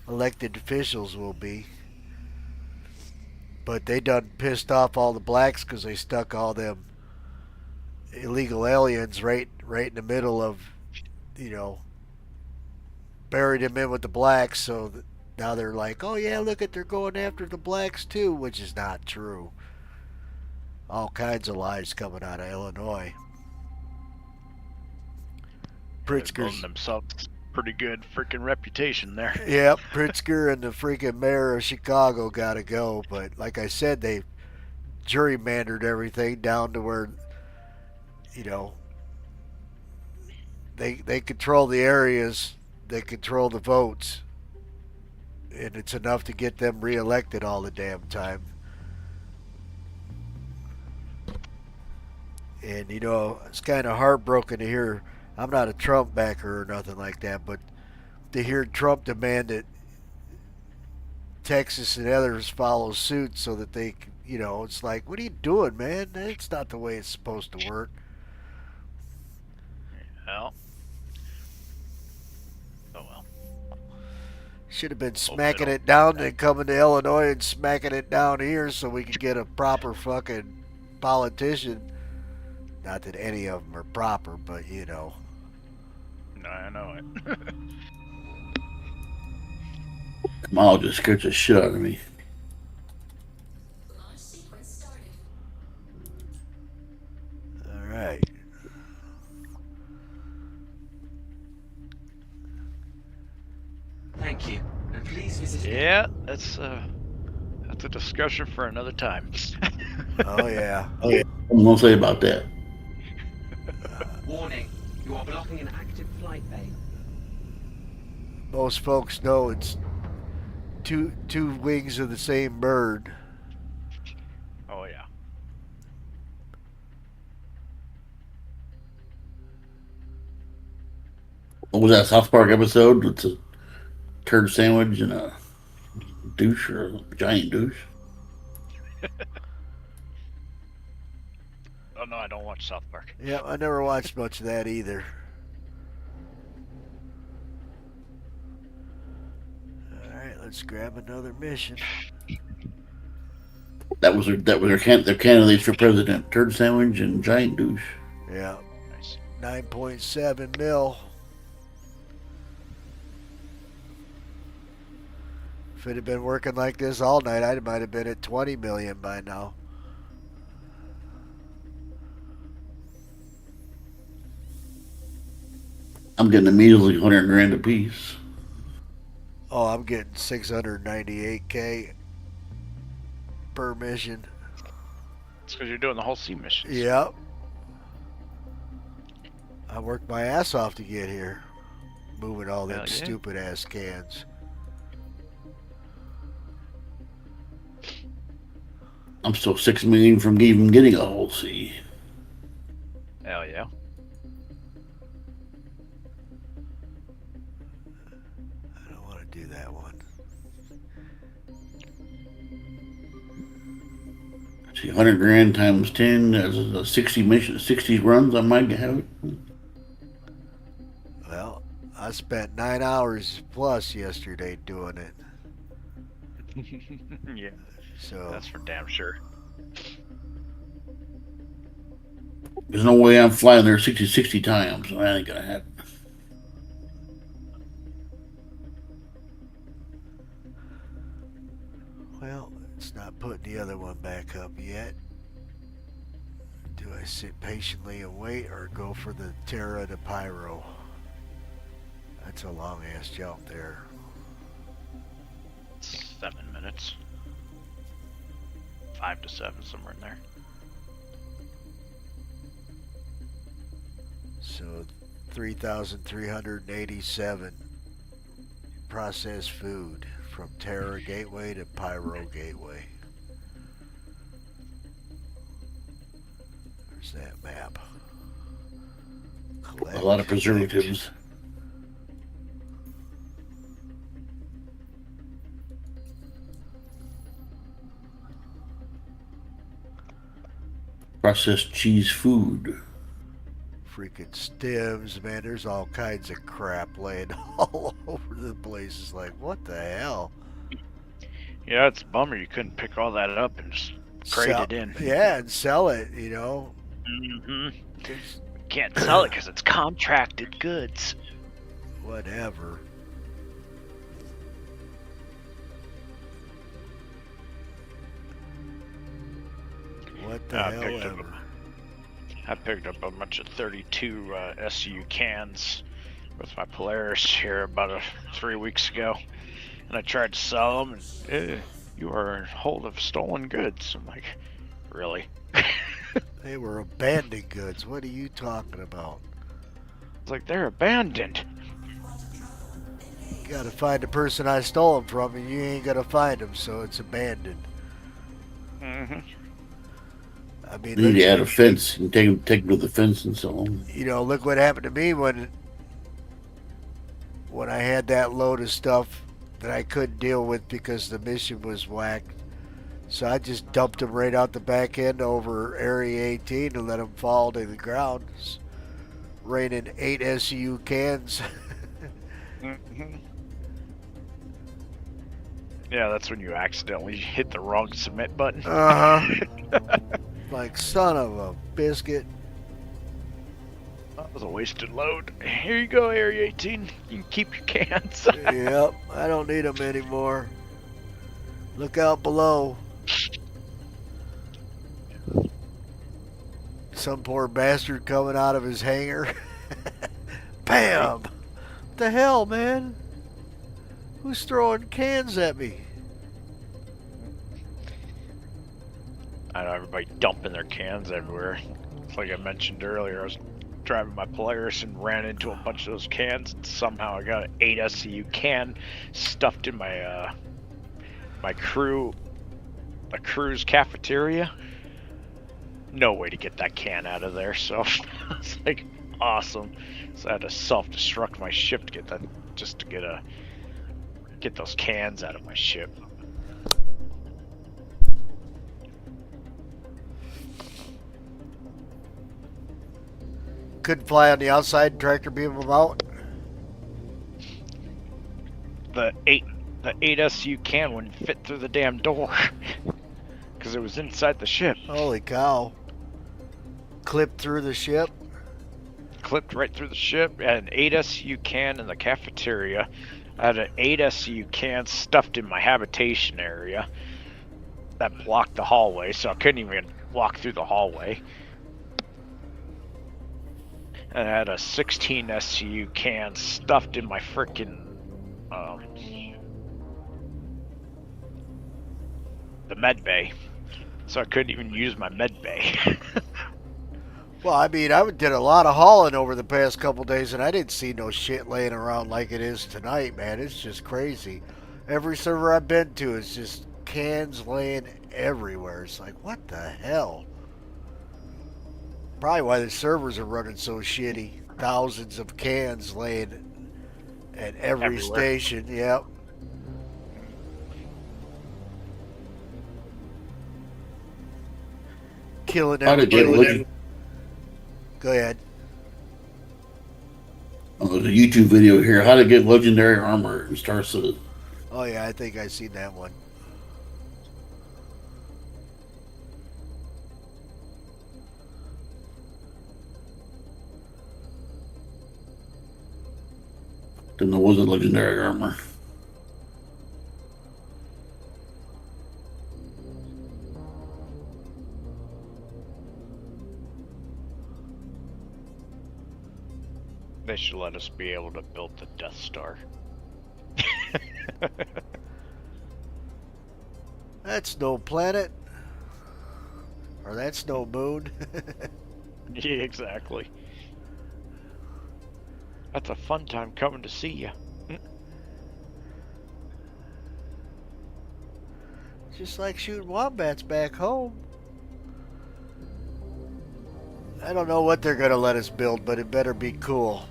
elected officials will be. But they done pissed off all the blacks because they stuck all them illegal aliens right in the middle of, buried them in with the blacks. So now they're like, oh yeah, look they're going after the blacks too, which is not true. All kinds of lies coming out of Illinois. Pritzker's themselves pretty good freaking reputation there. Yep, Pritzker and the freaking mayor of Chicago got to go. But like I said, they gerrymandered everything down to where, they control the areas, they control the votes. and it's enough to get them reelected all the damn time. And you know, it's kind of heartbroken to hear. I'm not a Trump backer or nothing like that, but to hear Trump demand that Texas and others follow suit so that they, you know, it's like, what are you doing, man? It's not the way it's supposed to work. Well. Oh well. Should have been smacking it down and coming to Illinois and smacking it down here so we could get a proper fucking politician. Not that any of them are proper, but you know. No, I know it. Kamal just scared the shit out of me. All right. Thank you. And please visit. Yeah, that's a discussion for another time. Oh yeah. Oh yeah. I'm gonna say about that. Warning, you are blocking an active flight bay. Most folks know it's two wings of the same bird. Oh yeah. What was that South Park episode? It's a turd sandwich and a douche or a giant douche. Oh no, I don't watch South Park. Yeah, I never watched much of that either. All right, let's grab another mission. That was their candidates for president: turd sandwich and giant douche. Yeah. Nice. 9.7 mil. If it had been working like this all night, I might have been at 20 million by now. I'm getting a measly 100 grand a piece. Oh, I'm getting 698K per mission. It's because you're doing the whole C Missions. Yep. I worked my ass off to get here. Moving all them stupid ass cans. I'm still 6 million from even getting a whole C. Hell yeah. I don't want to do that one. See, 100 grand times 10, that's a 60 mission, 60 runs. I might have it. Well, I spent 9 hours plus yesterday doing it. Yeah. So that's for damn sure. There's no way I'm flying there 60 times. That ain't gonna happen. Well, it's not putting the other one back up yet. Do I sit patiently and wait or go for the Terra to Pyro? That's a long ass jump there. 7 minutes. 5 to 7, somewhere in there. So 3,387 processed food from Terra Gateway to Pyro Gateway. There's that map. A lot of preservatives. Processed cheese food. Freaking stems, man. There's all kinds of crap laying all over the place. It's like, what the hell? Yeah, it's a bummer you couldn't pick all that up and just crate it in. Yeah, and sell it, you know. Mm-hmm. Can't sell it because it's contracted goods. Whatever. What the hell ever. I picked up a bunch of 32 SU cans with my Polaris here about 3 weeks ago, and I tried to sell them, and you are in hold of stolen goods. I'm like, really? They were abandoned goods. What are you talking about? It's like, they're abandoned. Gotta find the person I stole them from, and you ain't gonna find them, so it's abandoned. Mm-hmm. I mean, You need to look, add a fence and take them to the fence and so on. you know, look what happened to me when I had that load of stuff that I couldn't deal with because the mission was whacked. So I just dumped them right out the back end over Area 18 and let them fall to the ground. It's raining 8 SU cans. Mm-hmm. Yeah, that's when you accidentally hit the wrong submit button. Like, son of a biscuit. That was a wasted load. Here you go, Area 18. You can keep your cans. Yep, I don't need them anymore. Look out below. Some poor bastard coming out of his hangar. Bam! What the hell, man? Who's throwing cans at me? I know everybody dumping their cans everywhere. Like I mentioned earlier, I was driving my Polaris and ran into a bunch of those cans, and somehow I got an 8 SCU can stuffed in my my crew's cafeteria. No way to get that can out of there, so it's like awesome. So I had to self-destruct my ship to get that, just to get those cans out of my ship. Couldn't fly on the outside and tractor beam them out? The 8 SU can wouldn't fit through the damn door because it was inside the ship. Holy cow. Clipped through the ship? Clipped right through the ship. I had an 8 SU can in the cafeteria. I had an 8 SU can stuffed in my habitation area that blocked the hallway, so I couldn't even walk through the hallway. And I had a 16 SCU can stuffed in my frickin' the med bay, so I couldn't even use my med bay. Well, I mean, I did a lot of hauling over the past couple days, and I didn't see no shit laying around like it is tonight, man. It's just crazy. Every server I've been to is just cans laying everywhere. It's like, what the hell? Probably why the servers are running so shitty. Thousands of cans laying at every station. Yep. Killing everybody. Go ahead. Oh, there's a YouTube video here. How to get legendary armor in Star Citizen. Oh yeah, I think I seen that one. Then there wasn't legendary armor. They should let us be able to build the Death Star. That's no planet. Or that's no moon. Yeah, exactly. That's a fun time coming to see you. Just like shooting wombats back home. I don't know what they're going to let us build, but it better be cool.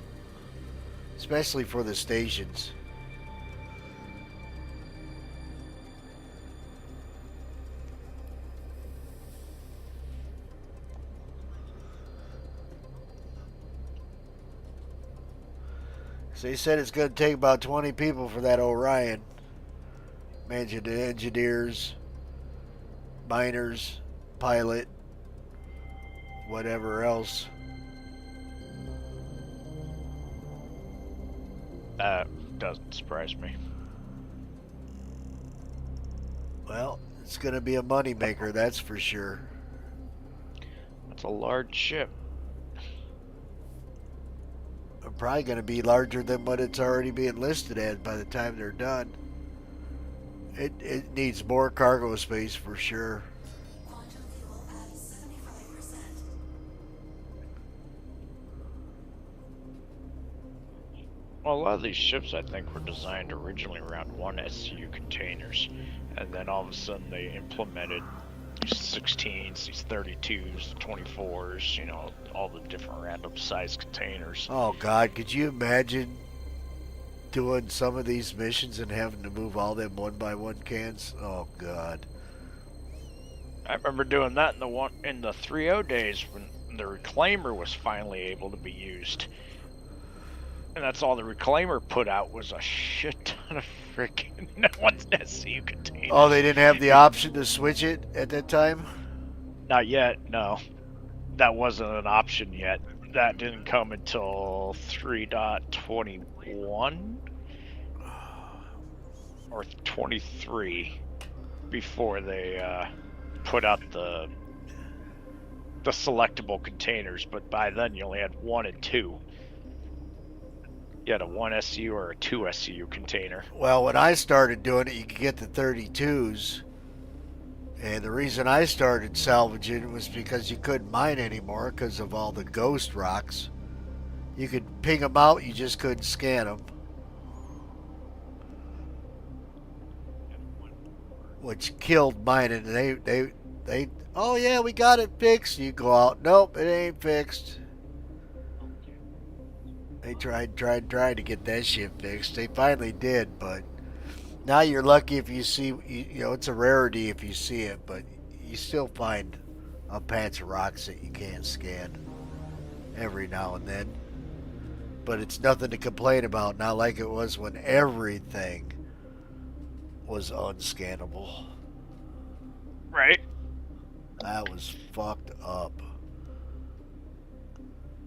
Especially for the stations. So they said it's going to take about 20 people for that Orion. Engineers, miners, pilot, whatever else. That doesn't surprise me. Well, it's going to be a moneymaker, that's for sure. That's a large ship. They're probably going to be larger than what it's already being listed as by the time they're done. It needs more cargo space for sure. Well, Well, a lot of these ships, I think, were designed originally around 1 SCU containers, and then all of a sudden they implemented these 16s, these 32s, 24s, you know, all the different random size containers. Oh God, could you imagine doing some of these missions and having to move all them 1x1 cans? Oh God. I remember doing that in the 3.0 days when the reclaimer was finally able to be used. And that's all the reclaimer put out was a shit ton of freaking one's SCU containers. Oh, they didn't have the option to switch it at that time? Not yet, no. That wasn't an option yet. That didn't come until 3.21 or 23 before they put out the selectable containers, but by then you only had 1 and 2. You had a 1 SCU or a 2 SCU container. Well, when I started doing it, you could get the 32s. And the reason I started salvaging was because you couldn't mine anymore because of all the ghost rocks. You could ping them out, you just couldn't scan them. Which killed mining. They oh yeah, we got it fixed. You go out, nope, it ain't fixed. They tried to get that shit fixed. They finally did, but now you're lucky if you see, you know, it's a rarity if you see it, but you still find a patch of rocks that you can't scan every now and then. But it's nothing to complain about, not like it was when everything was unscannable. Right. That was fucked up.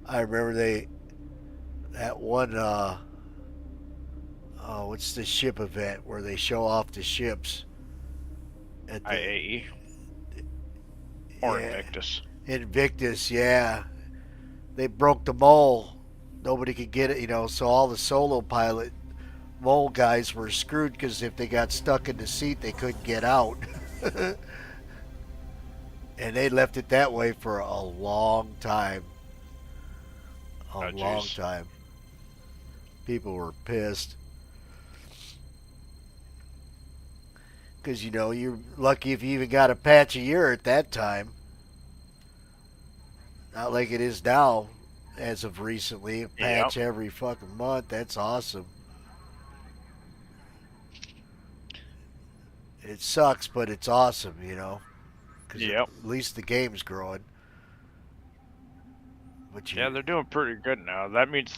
I remember that one, what's the ship event where they show off the ships? At the, IAE. Or yeah, Invictus. Invictus, yeah. They broke the mole. Nobody could get it, you know, so all the solo pilot mole guys were screwed because if they got stuck in the seat, they couldn't get out. And they left it that way for a long time. A long time. People were pissed. Because, you know, you're lucky if you even got a patch a year at that time. Not like it is now, as of recently. A patch every fucking month. That's awesome. It sucks, but it's awesome, you know. Because at least the game's growing. But Yeah, they're doing pretty good now. That means,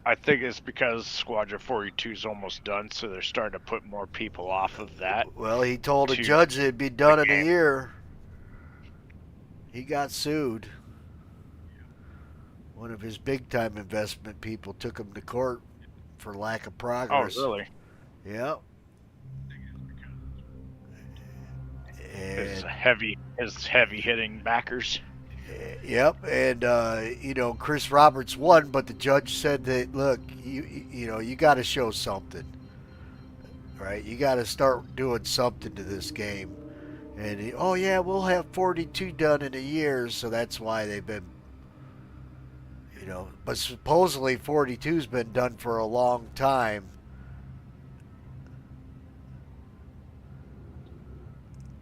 I think it's because Squadron 42 is almost done, so they're starting to put more people off of that. Well, he told a judge it'd be done in a year. He got sued. One of his big-time investment people took him to court for lack of progress. Oh, really? Yep. His heavy-hitting backers. Yep, and you know, Chris Roberts won, but the judge said that, look, you know, you got to show something, right? You got to start doing something to this game. And oh yeah, we'll have 42 done in a year, so that's why they've been, you know. But supposedly 42's been done for a long time.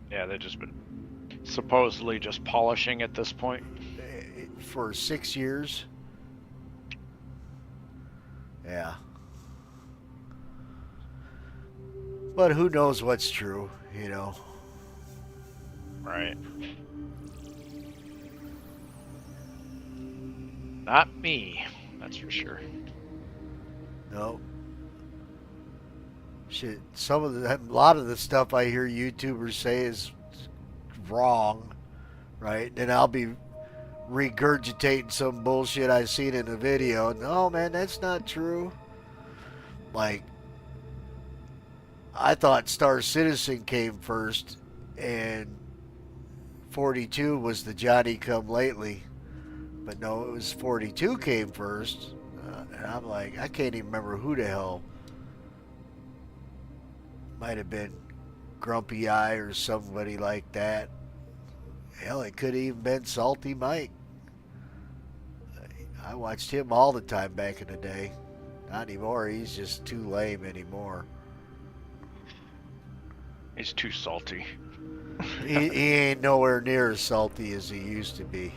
Yeah, they've just been supposedly just polishing at this point. For 6 years. Yeah. But who knows what's true, you know. Right. Not me, that's for sure. No. Shit, a lot of the stuff I hear YouTubers say is wrong, right? And I'll be regurgitating some bullshit I seen in a video. And, oh man, that's not true. Like, I thought Star Citizen came first, and 42 was the Johnny come lately. But no, it was 42 came first. And I'm like, I can't even remember who the hell. Might have been Grumpy Eye or somebody like that. Hell, it could have even been Salty Mike. I watched him all the time back in the day. Not anymore. He's just too lame anymore. He's too salty. He ain't nowhere near as salty as he used to be.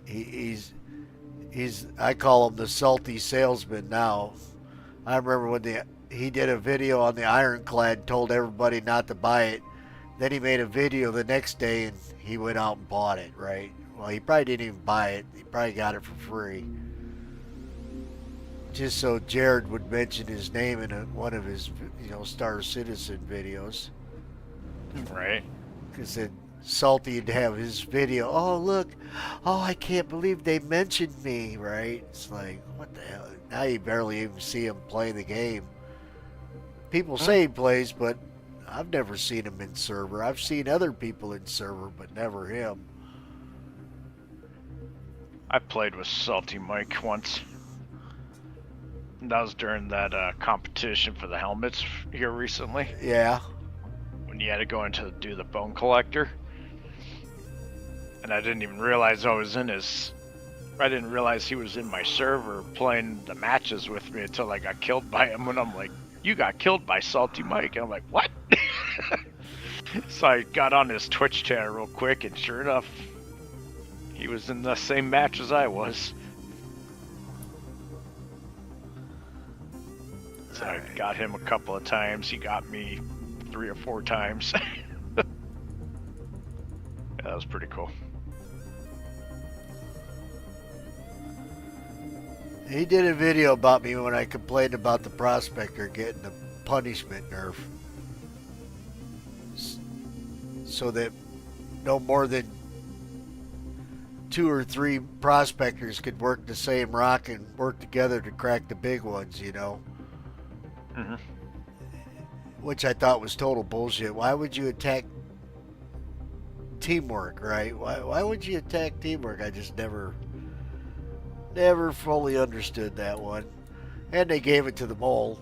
He's I call him the salty salesman now. I remember when he did a video on the Ironclad, told everybody not to buy it. Then he made a video the next day and he went out and bought it, right? Well, he probably didn't even buy it. He probably got it for free. Just so Jared would mention his name in one of his, Star Citizen videos. Right. Because then Salty would have his video. Oh, look. Oh, I can't believe they mentioned me, right? It's like, what the hell? Now you barely even see him play the game. People say he plays, but I've never seen him in server. I've seen other people in server, but never him. I played with Salty Mike once. That was during that competition for the helmets here recently. Yeah. When you had to go into do the bone collector. And I didn't even realize I didn't realize he was in my server playing the matches with me until I got killed by him. And I'm like, you got killed by Salty Mike. And I'm like, what? So I got on his Twitch channel real quick, and sure enough, he was in the same match as I was. So I got him a couple of times. He got me 3 or 4 times. Yeah, that was pretty cool. He did a video about me when I complained about the prospector getting the punishment nerf. So that no more than 2 or 3 prospectors could work the same rock and work together to crack the big ones, Mm-hmm. Which I thought was total bullshit. Why would you attack teamwork, right? Why would you attack teamwork? I just never fully understood that one. And they gave it to the mole.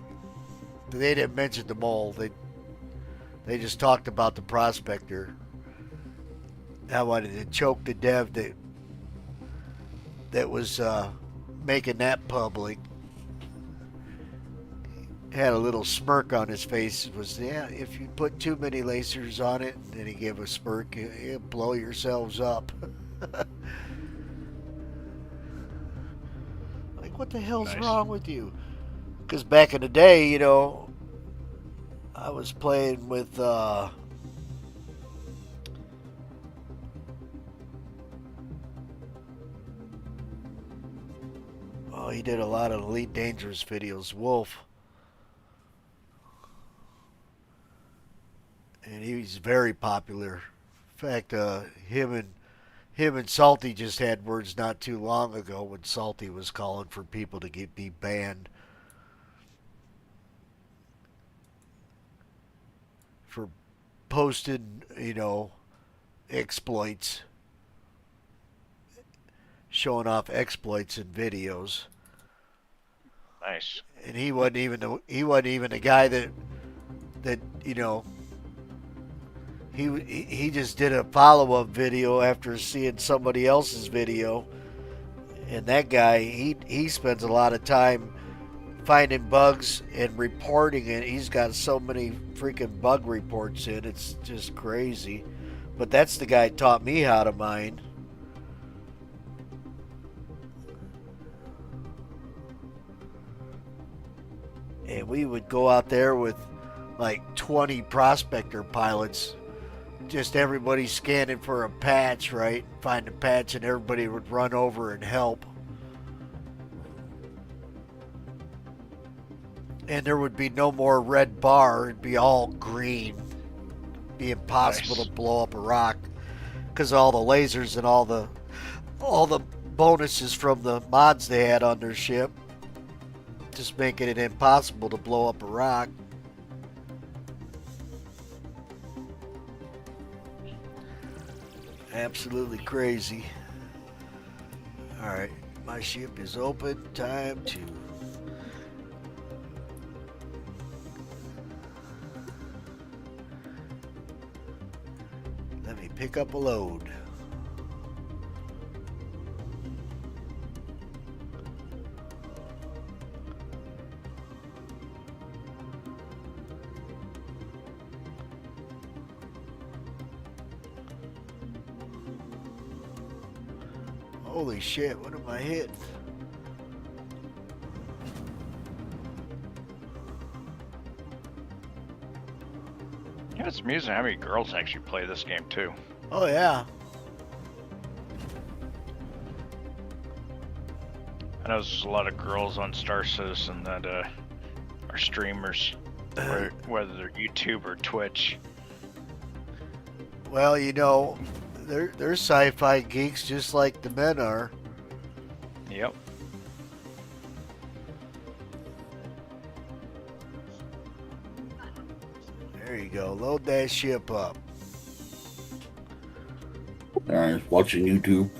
They didn't mention the mole. They just talked about the prospector. I wanted to choke the dev that was making that public. Had a little smirk on his face. It was, yeah, if you put too many lasers on it, and then he gave a smirk, you'll blow yourselves up. Like, what the hell's wrong with you? Because back in the day, I was playing with he did a lot of Elite Dangerous videos, Wolf. And he's very popular. In fact, him and Salty just had words not too long ago when Salty was calling for people to be banned for posting, exploits, showing off exploits in videos. Nice. And he wasn't even the guy that he just did a follow-up video after seeing somebody else's video. And that guy, he spends a lot of time finding bugs and reporting it. He's got so many freaking bug reports in. It's just crazy. But that's the guy who taught me how to mine. And we would go out there with like 20 prospector pilots. Just everybody scanning for a patch, right? Find a patch and everybody would run over and help. And there would be no more red bar. It'd be all green. It'd be impossible to blow up a rock because all the lasers and all the bonuses from the mods they had on their ship, just making it impossible to blow up a rock. Absolutely crazy. Alright, my ship is open. Time to let me pick up a load. Holy shit, what am I hitting? Yeah, it's amusing how many girls actually play this game too. Oh, yeah. I know there's a lot of girls on Star Citizen that are streamers, whether they're YouTube or Twitch. Well, you know, they're sci-fi geeks just like the men are. Yep. There you go. Load that ship up. Alright, watching YouTube.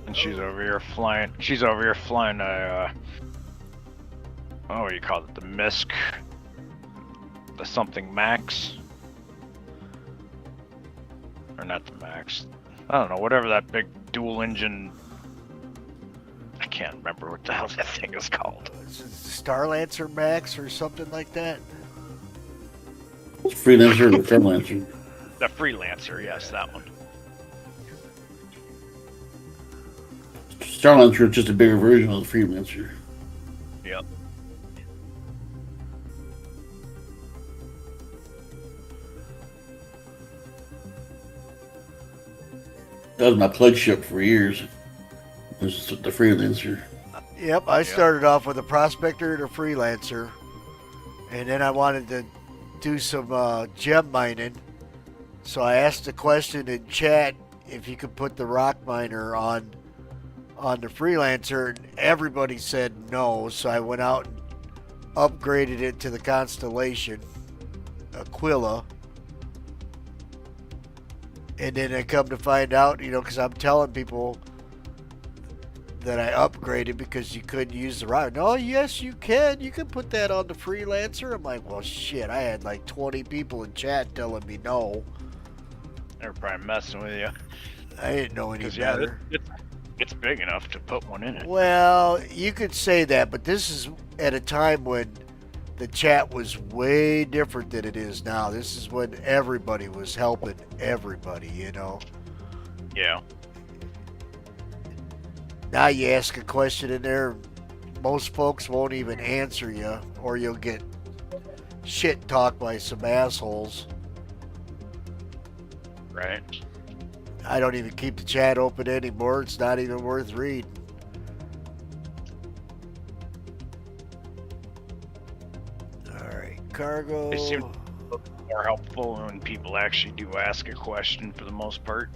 And she's over here flying. She's over here flying a. Oh, what do you call it? The MISC. The something Max. Or not the Max. I don't know. Whatever that big dual engine. I can't remember what the hell that thing is called. Starlancer Max or something like that. Freelancer or Freelancer? The Freelancer, yes, that one. Starlancer is just a bigger version of the Freelancer. Yep. That was my plug ship for years. It was just the Freelancer. Yep, I started off with a prospector and a freelancer, and then I wanted to do some gem mining. So I asked a question in chat if you could put the rock miner on the freelancer, and everybody said no. So I went out and upgraded it to the Constellation Aquila. And then I come to find out, you know, because I'm telling people that I upgraded because you couldn't use the rock. No, yes, you can. You can put that on the freelancer. I'm like, well, shit. I had like 20 people in chat telling me no. They're probably messing with you. I didn't know any better. It's big enough to put one in it. Well, you could say that, but this is at a time when the chat was way different than it is now. This is when everybody was helping everybody, you know. Yeah. Now you ask a question in there, most folks won't even answer you, or you'll get shit talked by some assholes. Right. I don't even keep the chat open anymore. It's not even worth reading. Alright, cargo. They seem more helpful when people actually do ask a question for the most part.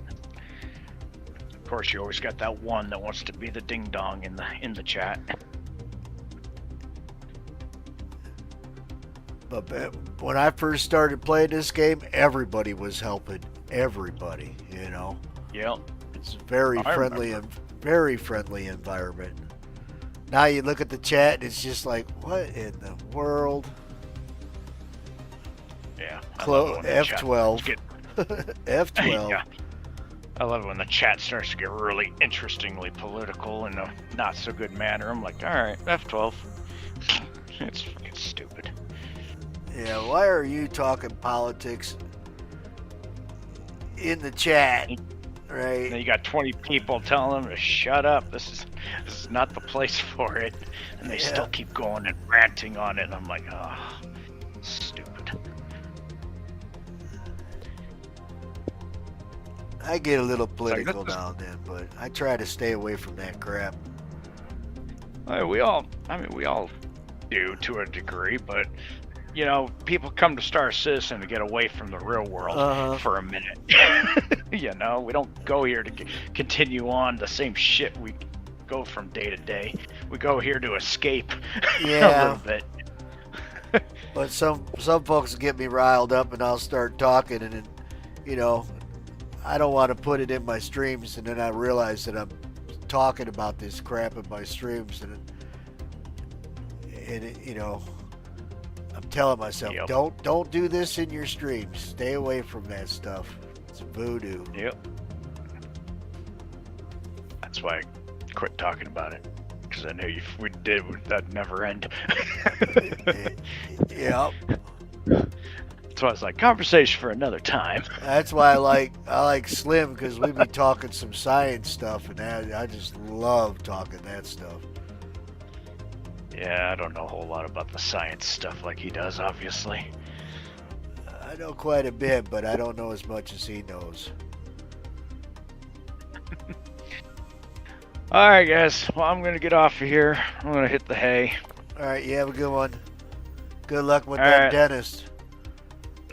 Of course, you always got that one that wants to be the ding dong in the chat. But when I first started playing this game, everybody was helping everybody, you know. Yep. It's a very friendly environment. Now you look at the chat and it's just like, what in the world? Yeah. F12. F12. Yeah. I love it when the chat starts to get really interestingly political in a not so good manner. I'm like, alright, F12. It's fucking stupid. Yeah, why are you talking politics in the chat? Right. And then you got 20 people telling them to shut up. This is not the place for it. And they still keep going and ranting on it. And I'm like, oh, stupid. I get a little political now and then, but I try to stay away from that crap. We all do to a degree, but you know, people come to Star Citizen to get away from the real world for a minute. You know, we don't go here to continue on the same shit we go from day to day. We go here to escape a little bit. But some folks get me riled up, and I'll start talking, and then, you know, I don't want to put it in my streams, and then I realize that I'm talking about this crap in my streams, and it, you know, I'm telling myself, don't do this in your streams. Stay away from that stuff. It's voodoo. Yep. That's why I quit talking about it, because I knew if we did, that'd never end. Yep. That's why I was like, conversation for another time. That's why I like Slim, because we be talking some science stuff, and that I just love talking that stuff. Yeah, I don't know a whole lot about the science stuff like he does, obviously. I know quite a bit, but I don't know as much as he knows. All right, guys. Well, I'm gonna get off of here. I'm gonna hit the hay. All right, you have a good one. Good luck with All that right. dentist.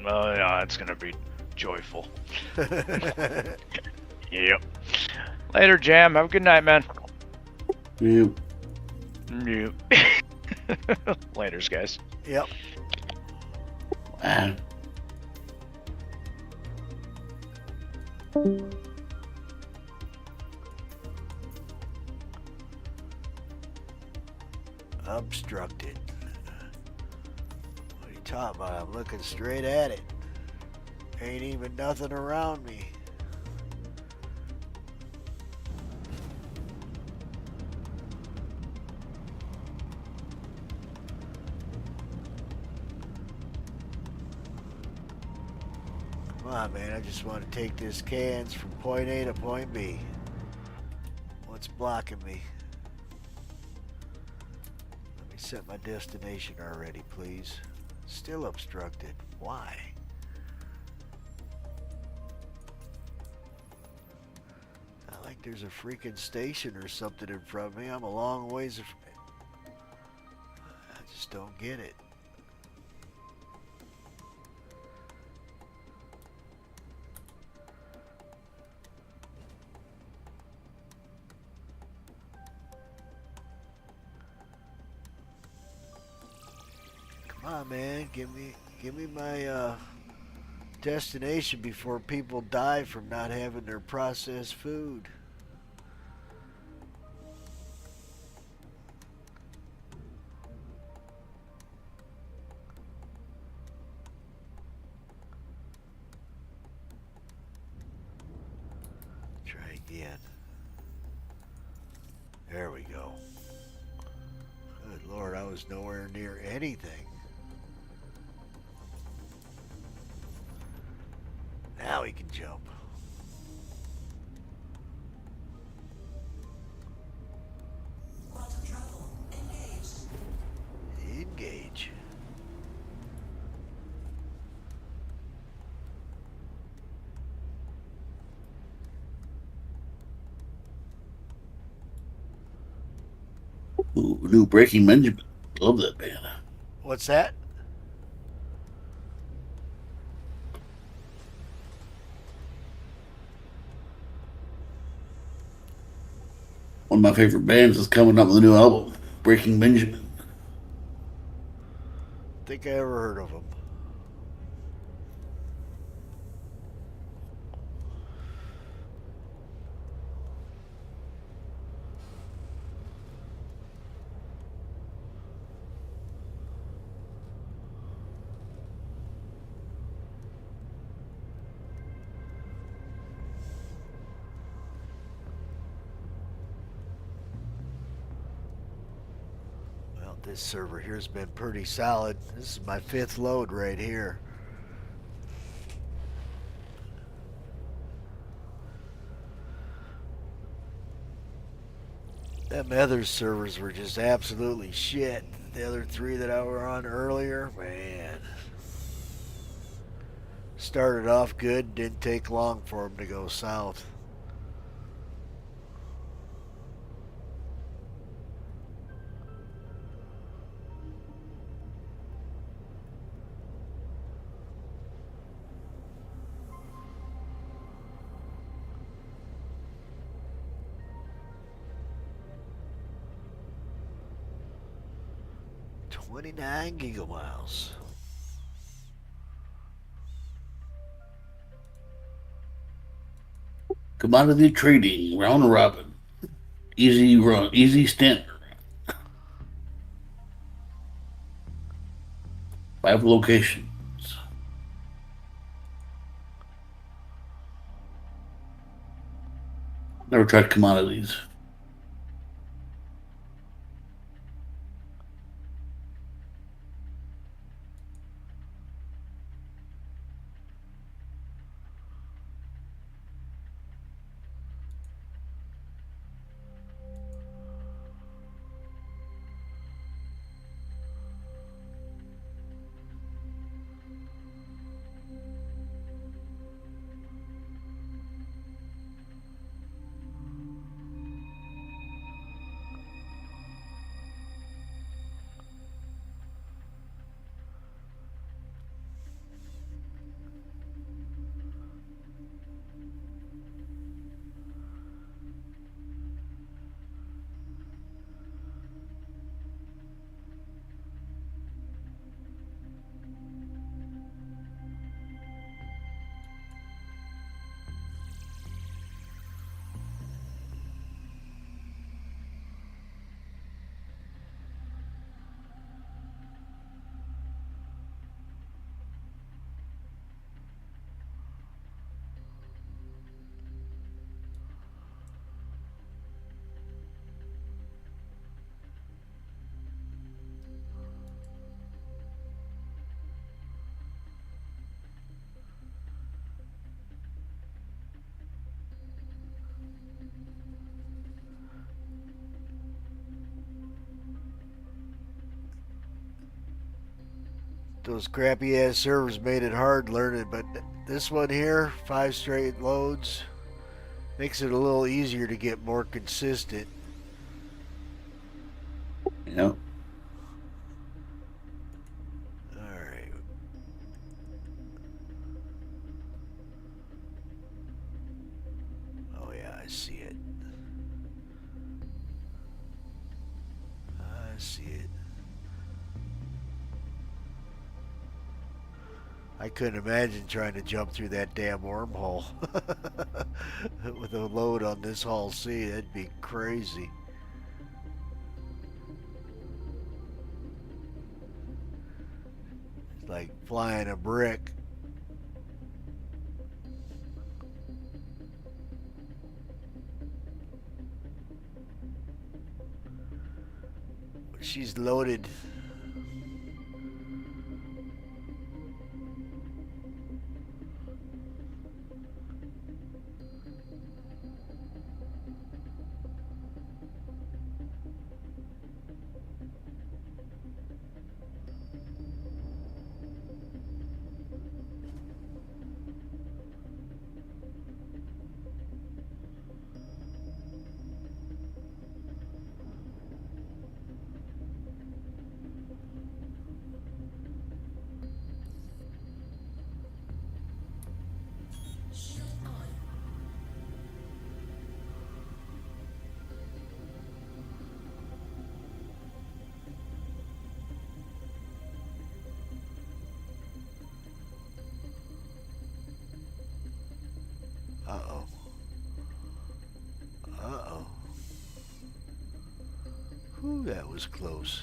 Oh yeah, it's gonna be joyful. Yep. Later, Jam. Have a good night, man. Yep. Yep. Laters, guys. Yep. Ah. Obstructed. What are you talking about? I'm looking straight at it. Ain't even nothing around me. Come on, man. I just want to take this cans from point A to point B. What's blocking me? Let me set my destination already, please. Still obstructed. Why? Not like there's a freaking station or something in front of me. I'm a long ways. I just don't get it. Come on, man. Give me my destination before people die from not having their processed food. Try again. There we go. Good Lord, I was nowhere near anything. Now he can jump. Quantum travel engaged. Engage. Ooh, new Breaking Benjamin. Love that band. What's that? One of my favorite bands is coming up with a new album, Breaking Benjamin. Think I ever heard of him. Well, this server here's been pretty solid. This is my 5th load right here. Them other servers were just absolutely shit. The other 3 that I were on earlier, man. Started off good, didn't take long for them to go south. .29 gigamiles. Commodity trading, round robin. Easy run, easy standard. 5 locations. Never tried commodities. Those crappy ass servers made it hard learning, but this one here, 5 straight loads, makes it a little easier to get more consistent. Yep. Alright. Oh yeah, I see it. I see it. I couldn't imagine trying to jump through that damn wormhole with a load on this Hull C. That'd be crazy. It's like flying a brick. She's loaded. Uh-oh. Uh-oh. Whew, that was close.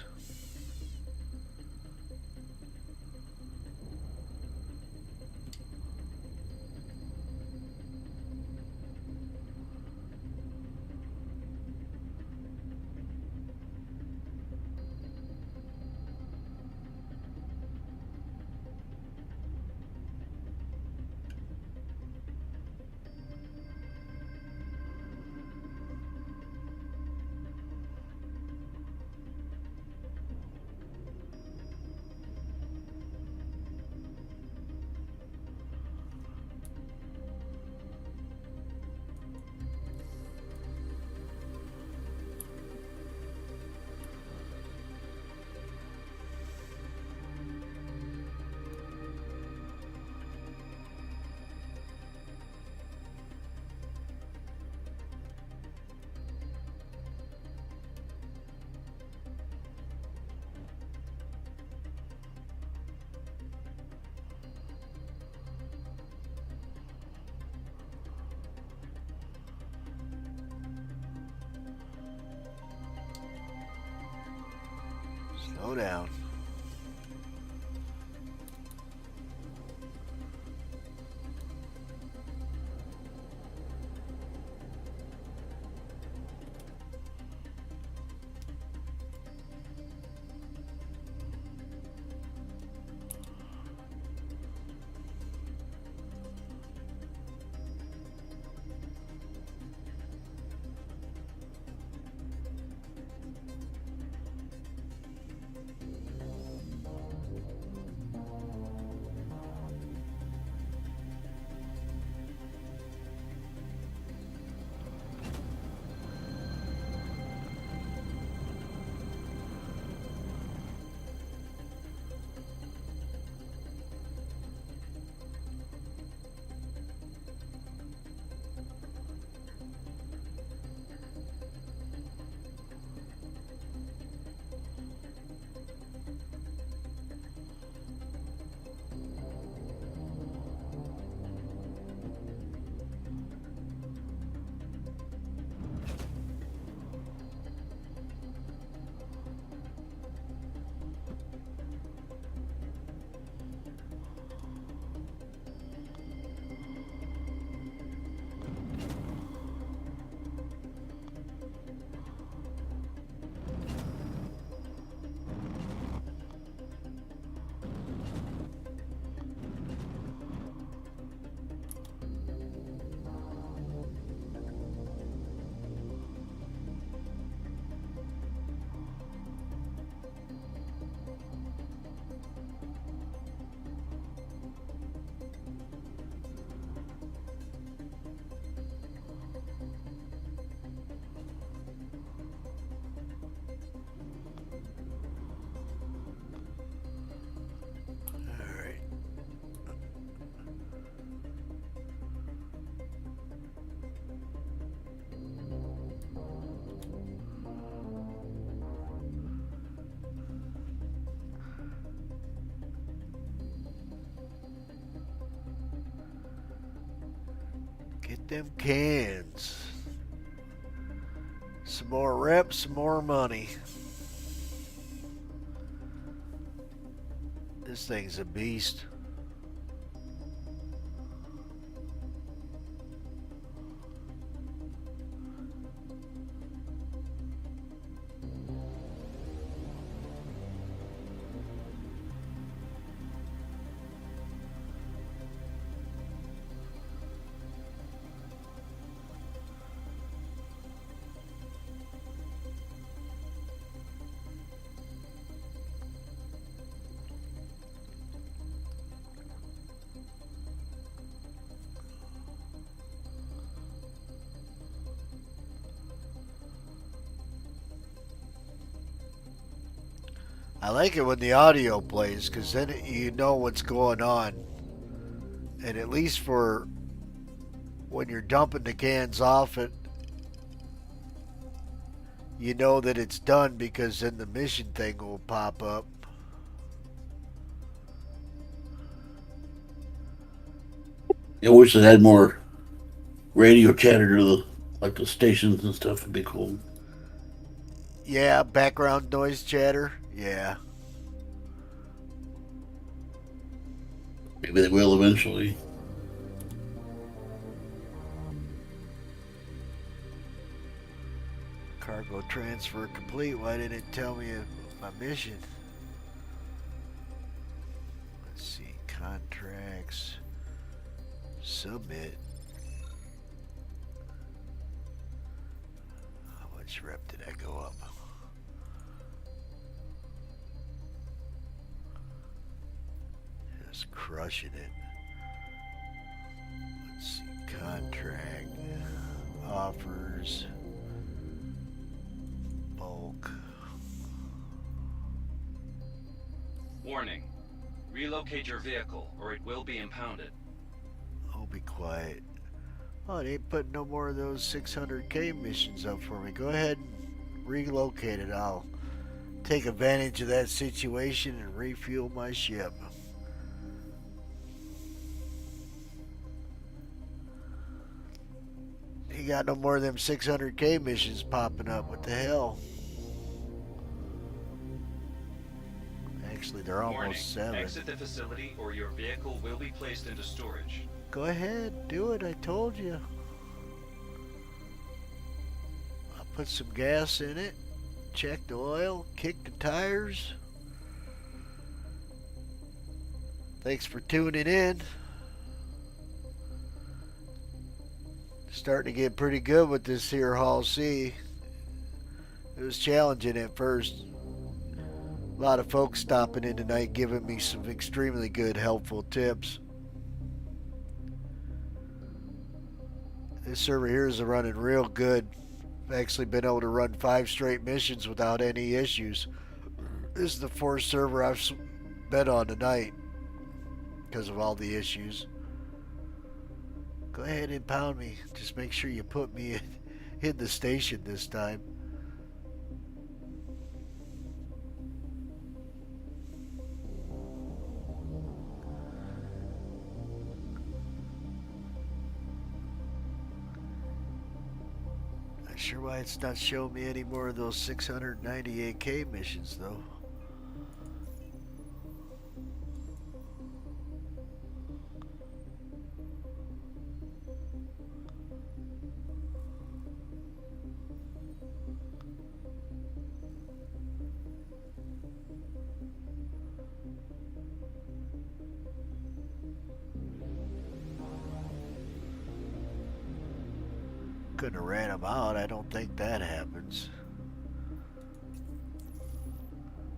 Slow down. Get them cans. Some more reps, some more money. This thing's a beast. I like it when the audio plays because then you know what's going on. And at least for when you're dumping the cans off it, you know that it's done because then the mission thing will pop up. I wish they had more radio chatter to the stations and stuff. Would be cool. Yeah, background noise chatter. Yeah. Maybe they will eventually. Cargo transfer complete. Why didn't it tell me my mission? Let's see. Contracts. Submit. How much rep did I go up? Just crushing it. Let's see. Contract. Offers. Bulk. Warning. Relocate your vehicle or it will be impounded. Oh, be quiet. Oh, they ain't putting no more of those 600K missions up for me. Go ahead and relocate it. I'll take advantage of that situation and refuel my ship. You got no more of them 600K missions popping up. What the hell? Actually, they're almost Warning. 7. Exit the facility or your vehicle will be placed into storage. Go ahead, do it. I told you. I'll put some gas in it, check the oil, kick the tires. Thanks for tuning in. Starting to get pretty good with this here Hall C. It was challenging at first. A lot of folks stopping in tonight giving me some extremely good, helpful tips. This server here is running real good. I've actually been able to run 5 straight missions without any issues. This is the 4th server I've been on tonight because of all the issues. Go ahead and pound me. Just make sure you put me in the station this time. Not sure why it's not showing me any more of those 698K missions though. Couldn't have ran them out. I don't think that happens.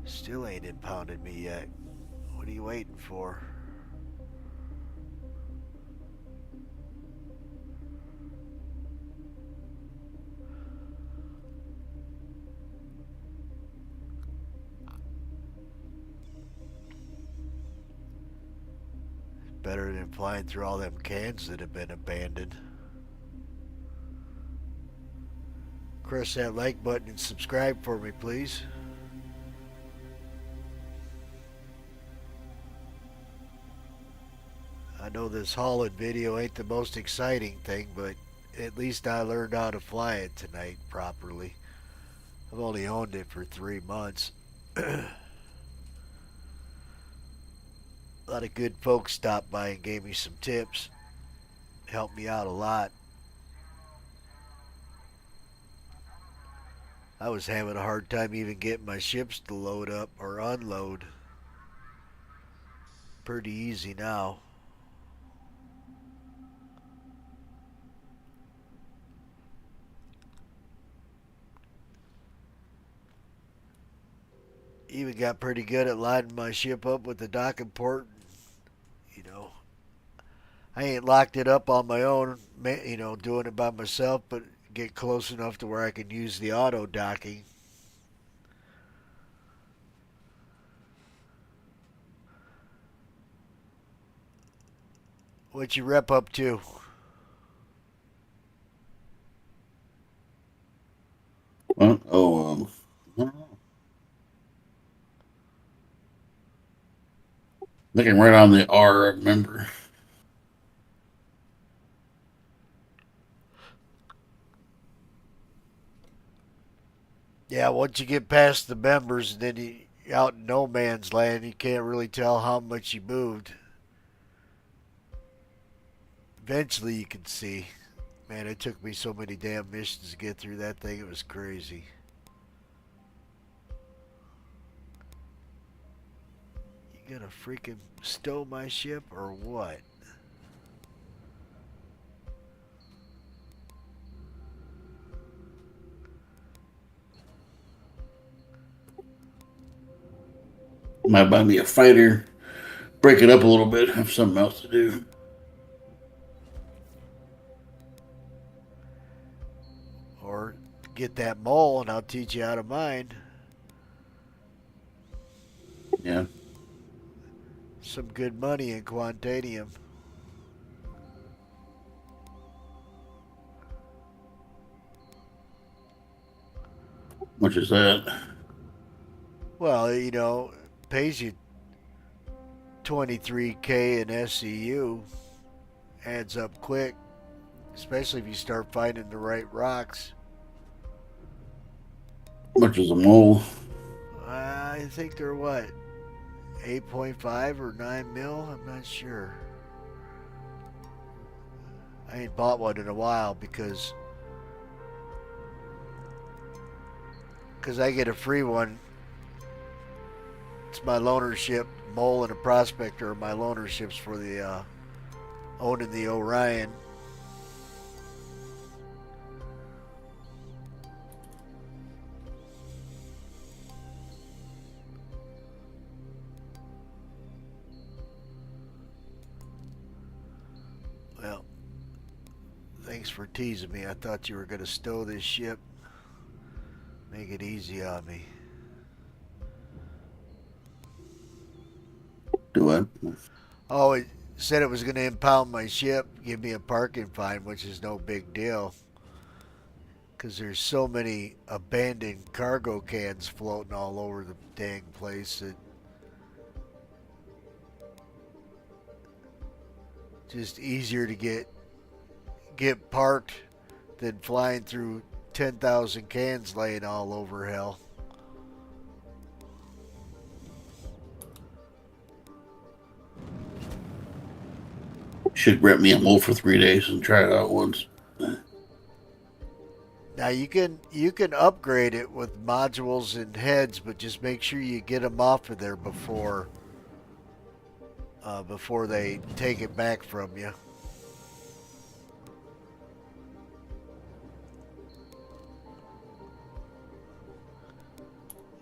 Still ain't impounded me yet. What are you waiting for? Better than flying through all them cans that have been abandoned. Press that like button and subscribe for me, please. I know this hauling video ain't the most exciting thing, but at least I learned how to fly it tonight properly. I've only owned it for 3 months. A lot of good folks stopped by and gave me some tips. Helped me out a lot. I was having a hard time even getting my ships to load up or unload. Pretty easy now. Even got pretty good at lining my ship up with the docking port. You know, I ain't locked it up on my own, doing it by myself, but get close enough to where I can use the auto docking. What you rep up to? What? Oh, I don't know. Looking right on the R, I remember. Yeah, once you get past the members, and then you out in no man's land, you can't really tell how much you moved. Eventually, you can see. Man, it took me so many damn missions to get through that thing. It was crazy. You gonna freaking stow my ship or what? Might buy me a fighter, break it up a little bit, have something else to do. Or get that mole and I'll teach you how to mine. Yeah. Some good money in Quantanium. Much is that? Well, pays you 23K in SCU. Adds up quick, especially if you start finding the right rocks. Much is a mole? I think they're what? 8.5 or 9 mil? I'm not sure. I ain't bought one in a while because I get a free one. It's my loaner ship. Mole and a Prospector are my loaner ships for the owning the Orion. Well, thanks for teasing me. I thought you were going to stow this ship. Make it easy on me. Do what? Oh, it said it was going to impound my ship, give me a parking fine, which is no big deal. Because there's so many abandoned cargo cans floating all over the dang place that just easier to get parked than flying through 10,000 cans laying all over hell. Should rent me a mole for 3 days and try it out once. Now you can upgrade it with modules and heads, but just make sure you get them off of there before they take it back from you.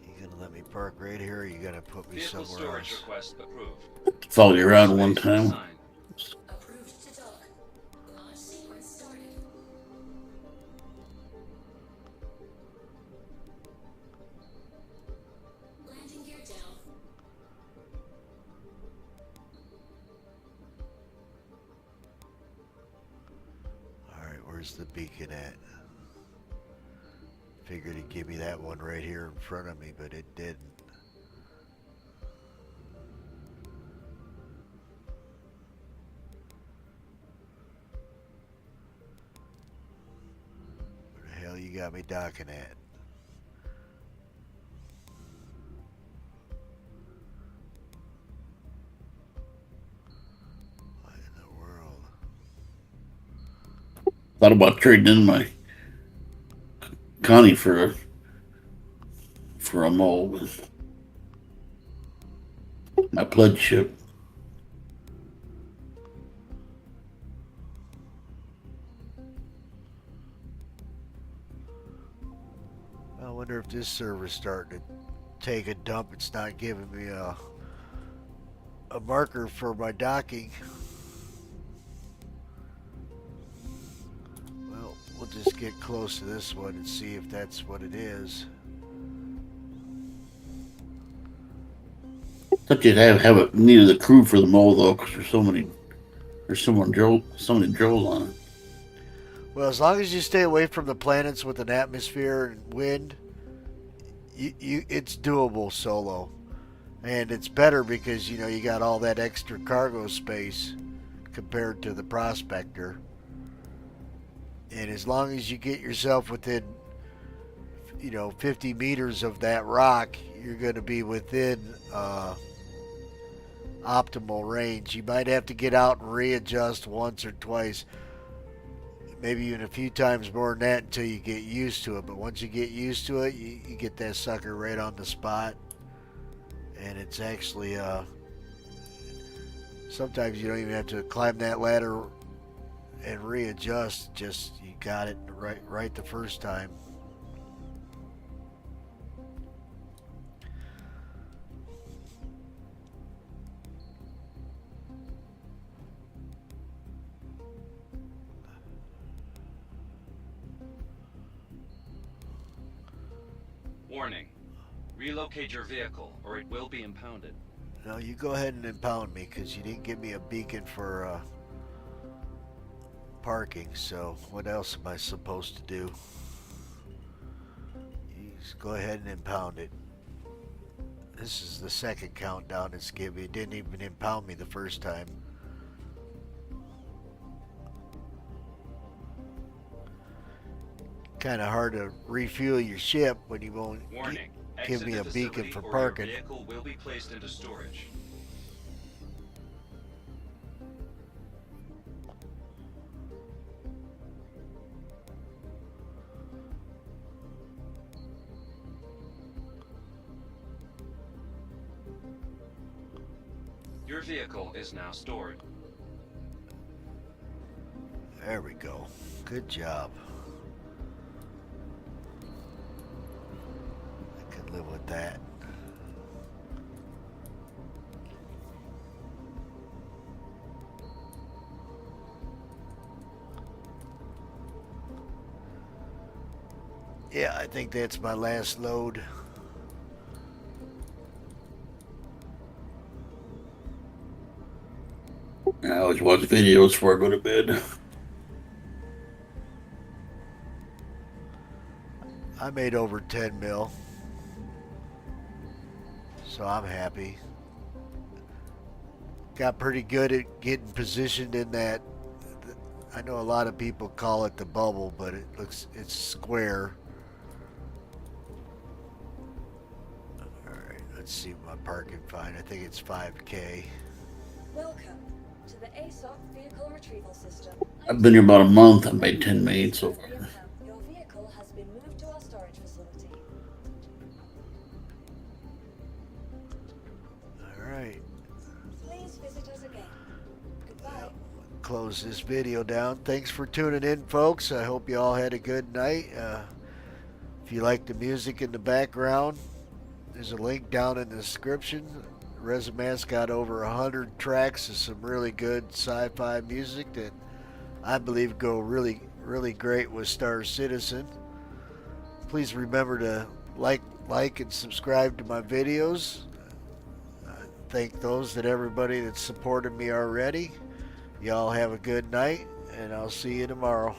You gonna let me park right here, or you gonna put me Vehicle somewhere storage else? request approved. Follow you around one time. Approved to dock. Launch sequence started. Landing gear down. Alright, where's the beacon at? Figured it'd give me that one right here in front of me, but it didn't. got me docking at? What in the world? Thought about trading in my Connie for a mold. My pledge ship. I wonder if this server's starting to take a dump. It's not giving me a marker for my docking. Well, we'll just get close to this one and see if that's what it is. Thought you'd have it needed a crew for the mold though, because there's so many drills on it. Well, as long as you stay away from the planets with an atmosphere and wind, it's doable solo. And it's better because, you know, you got all that extra cargo space compared to the Prospector. And as long as you get yourself within, 50 meters of that rock, you're going to be within optimal range. You might have to get out and readjust once or twice, maybe even a few times more than that until you get used to it. But once you get used to it, you get that sucker right on the spot. And it's actually, sometimes you don't even have to climb that ladder and readjust. Just, you got it right the first time. Warning. Relocate your vehicle, or it will be impounded. No, you go ahead and impound me, because you didn't give me a beacon for parking, so what else am I supposed to do? You just go ahead and impound it. This is the second countdown it's giving me. It didn't even impound me the first time. Kind of hard to refuel your ship when you won't give me a beacon for parking. Your vehicle will be placed into storage. Your vehicle is now stored. There we go. Good job. I can live with that. Yeah, I think that's my last load. I always watch videos before I go to bed. I made over 10 mil. So I'm happy. Got pretty good at getting positioned in that. I know a lot of people call it the bubble, but it's square. Alright, let's see my parking fine. I think it's 5K. Welcome to the ASOC vehicle retrieval system. I've been here about a month. I've made 10 million so far. Your vehicle has been moved to our storage facility. Alright. Please visit us again. Goodbye. Close this video down. Thanks for tuning in, folks. I hope you all had a good night. If you like the music in the background, there's a link down in the description. Resume's got over 100 tracks of some really good sci-fi music that I believe go really, really great with Star Citizen. Please remember to like and subscribe to my videos. Thank everybody that's supported me already. Y'all have a good night, and I'll see you tomorrow.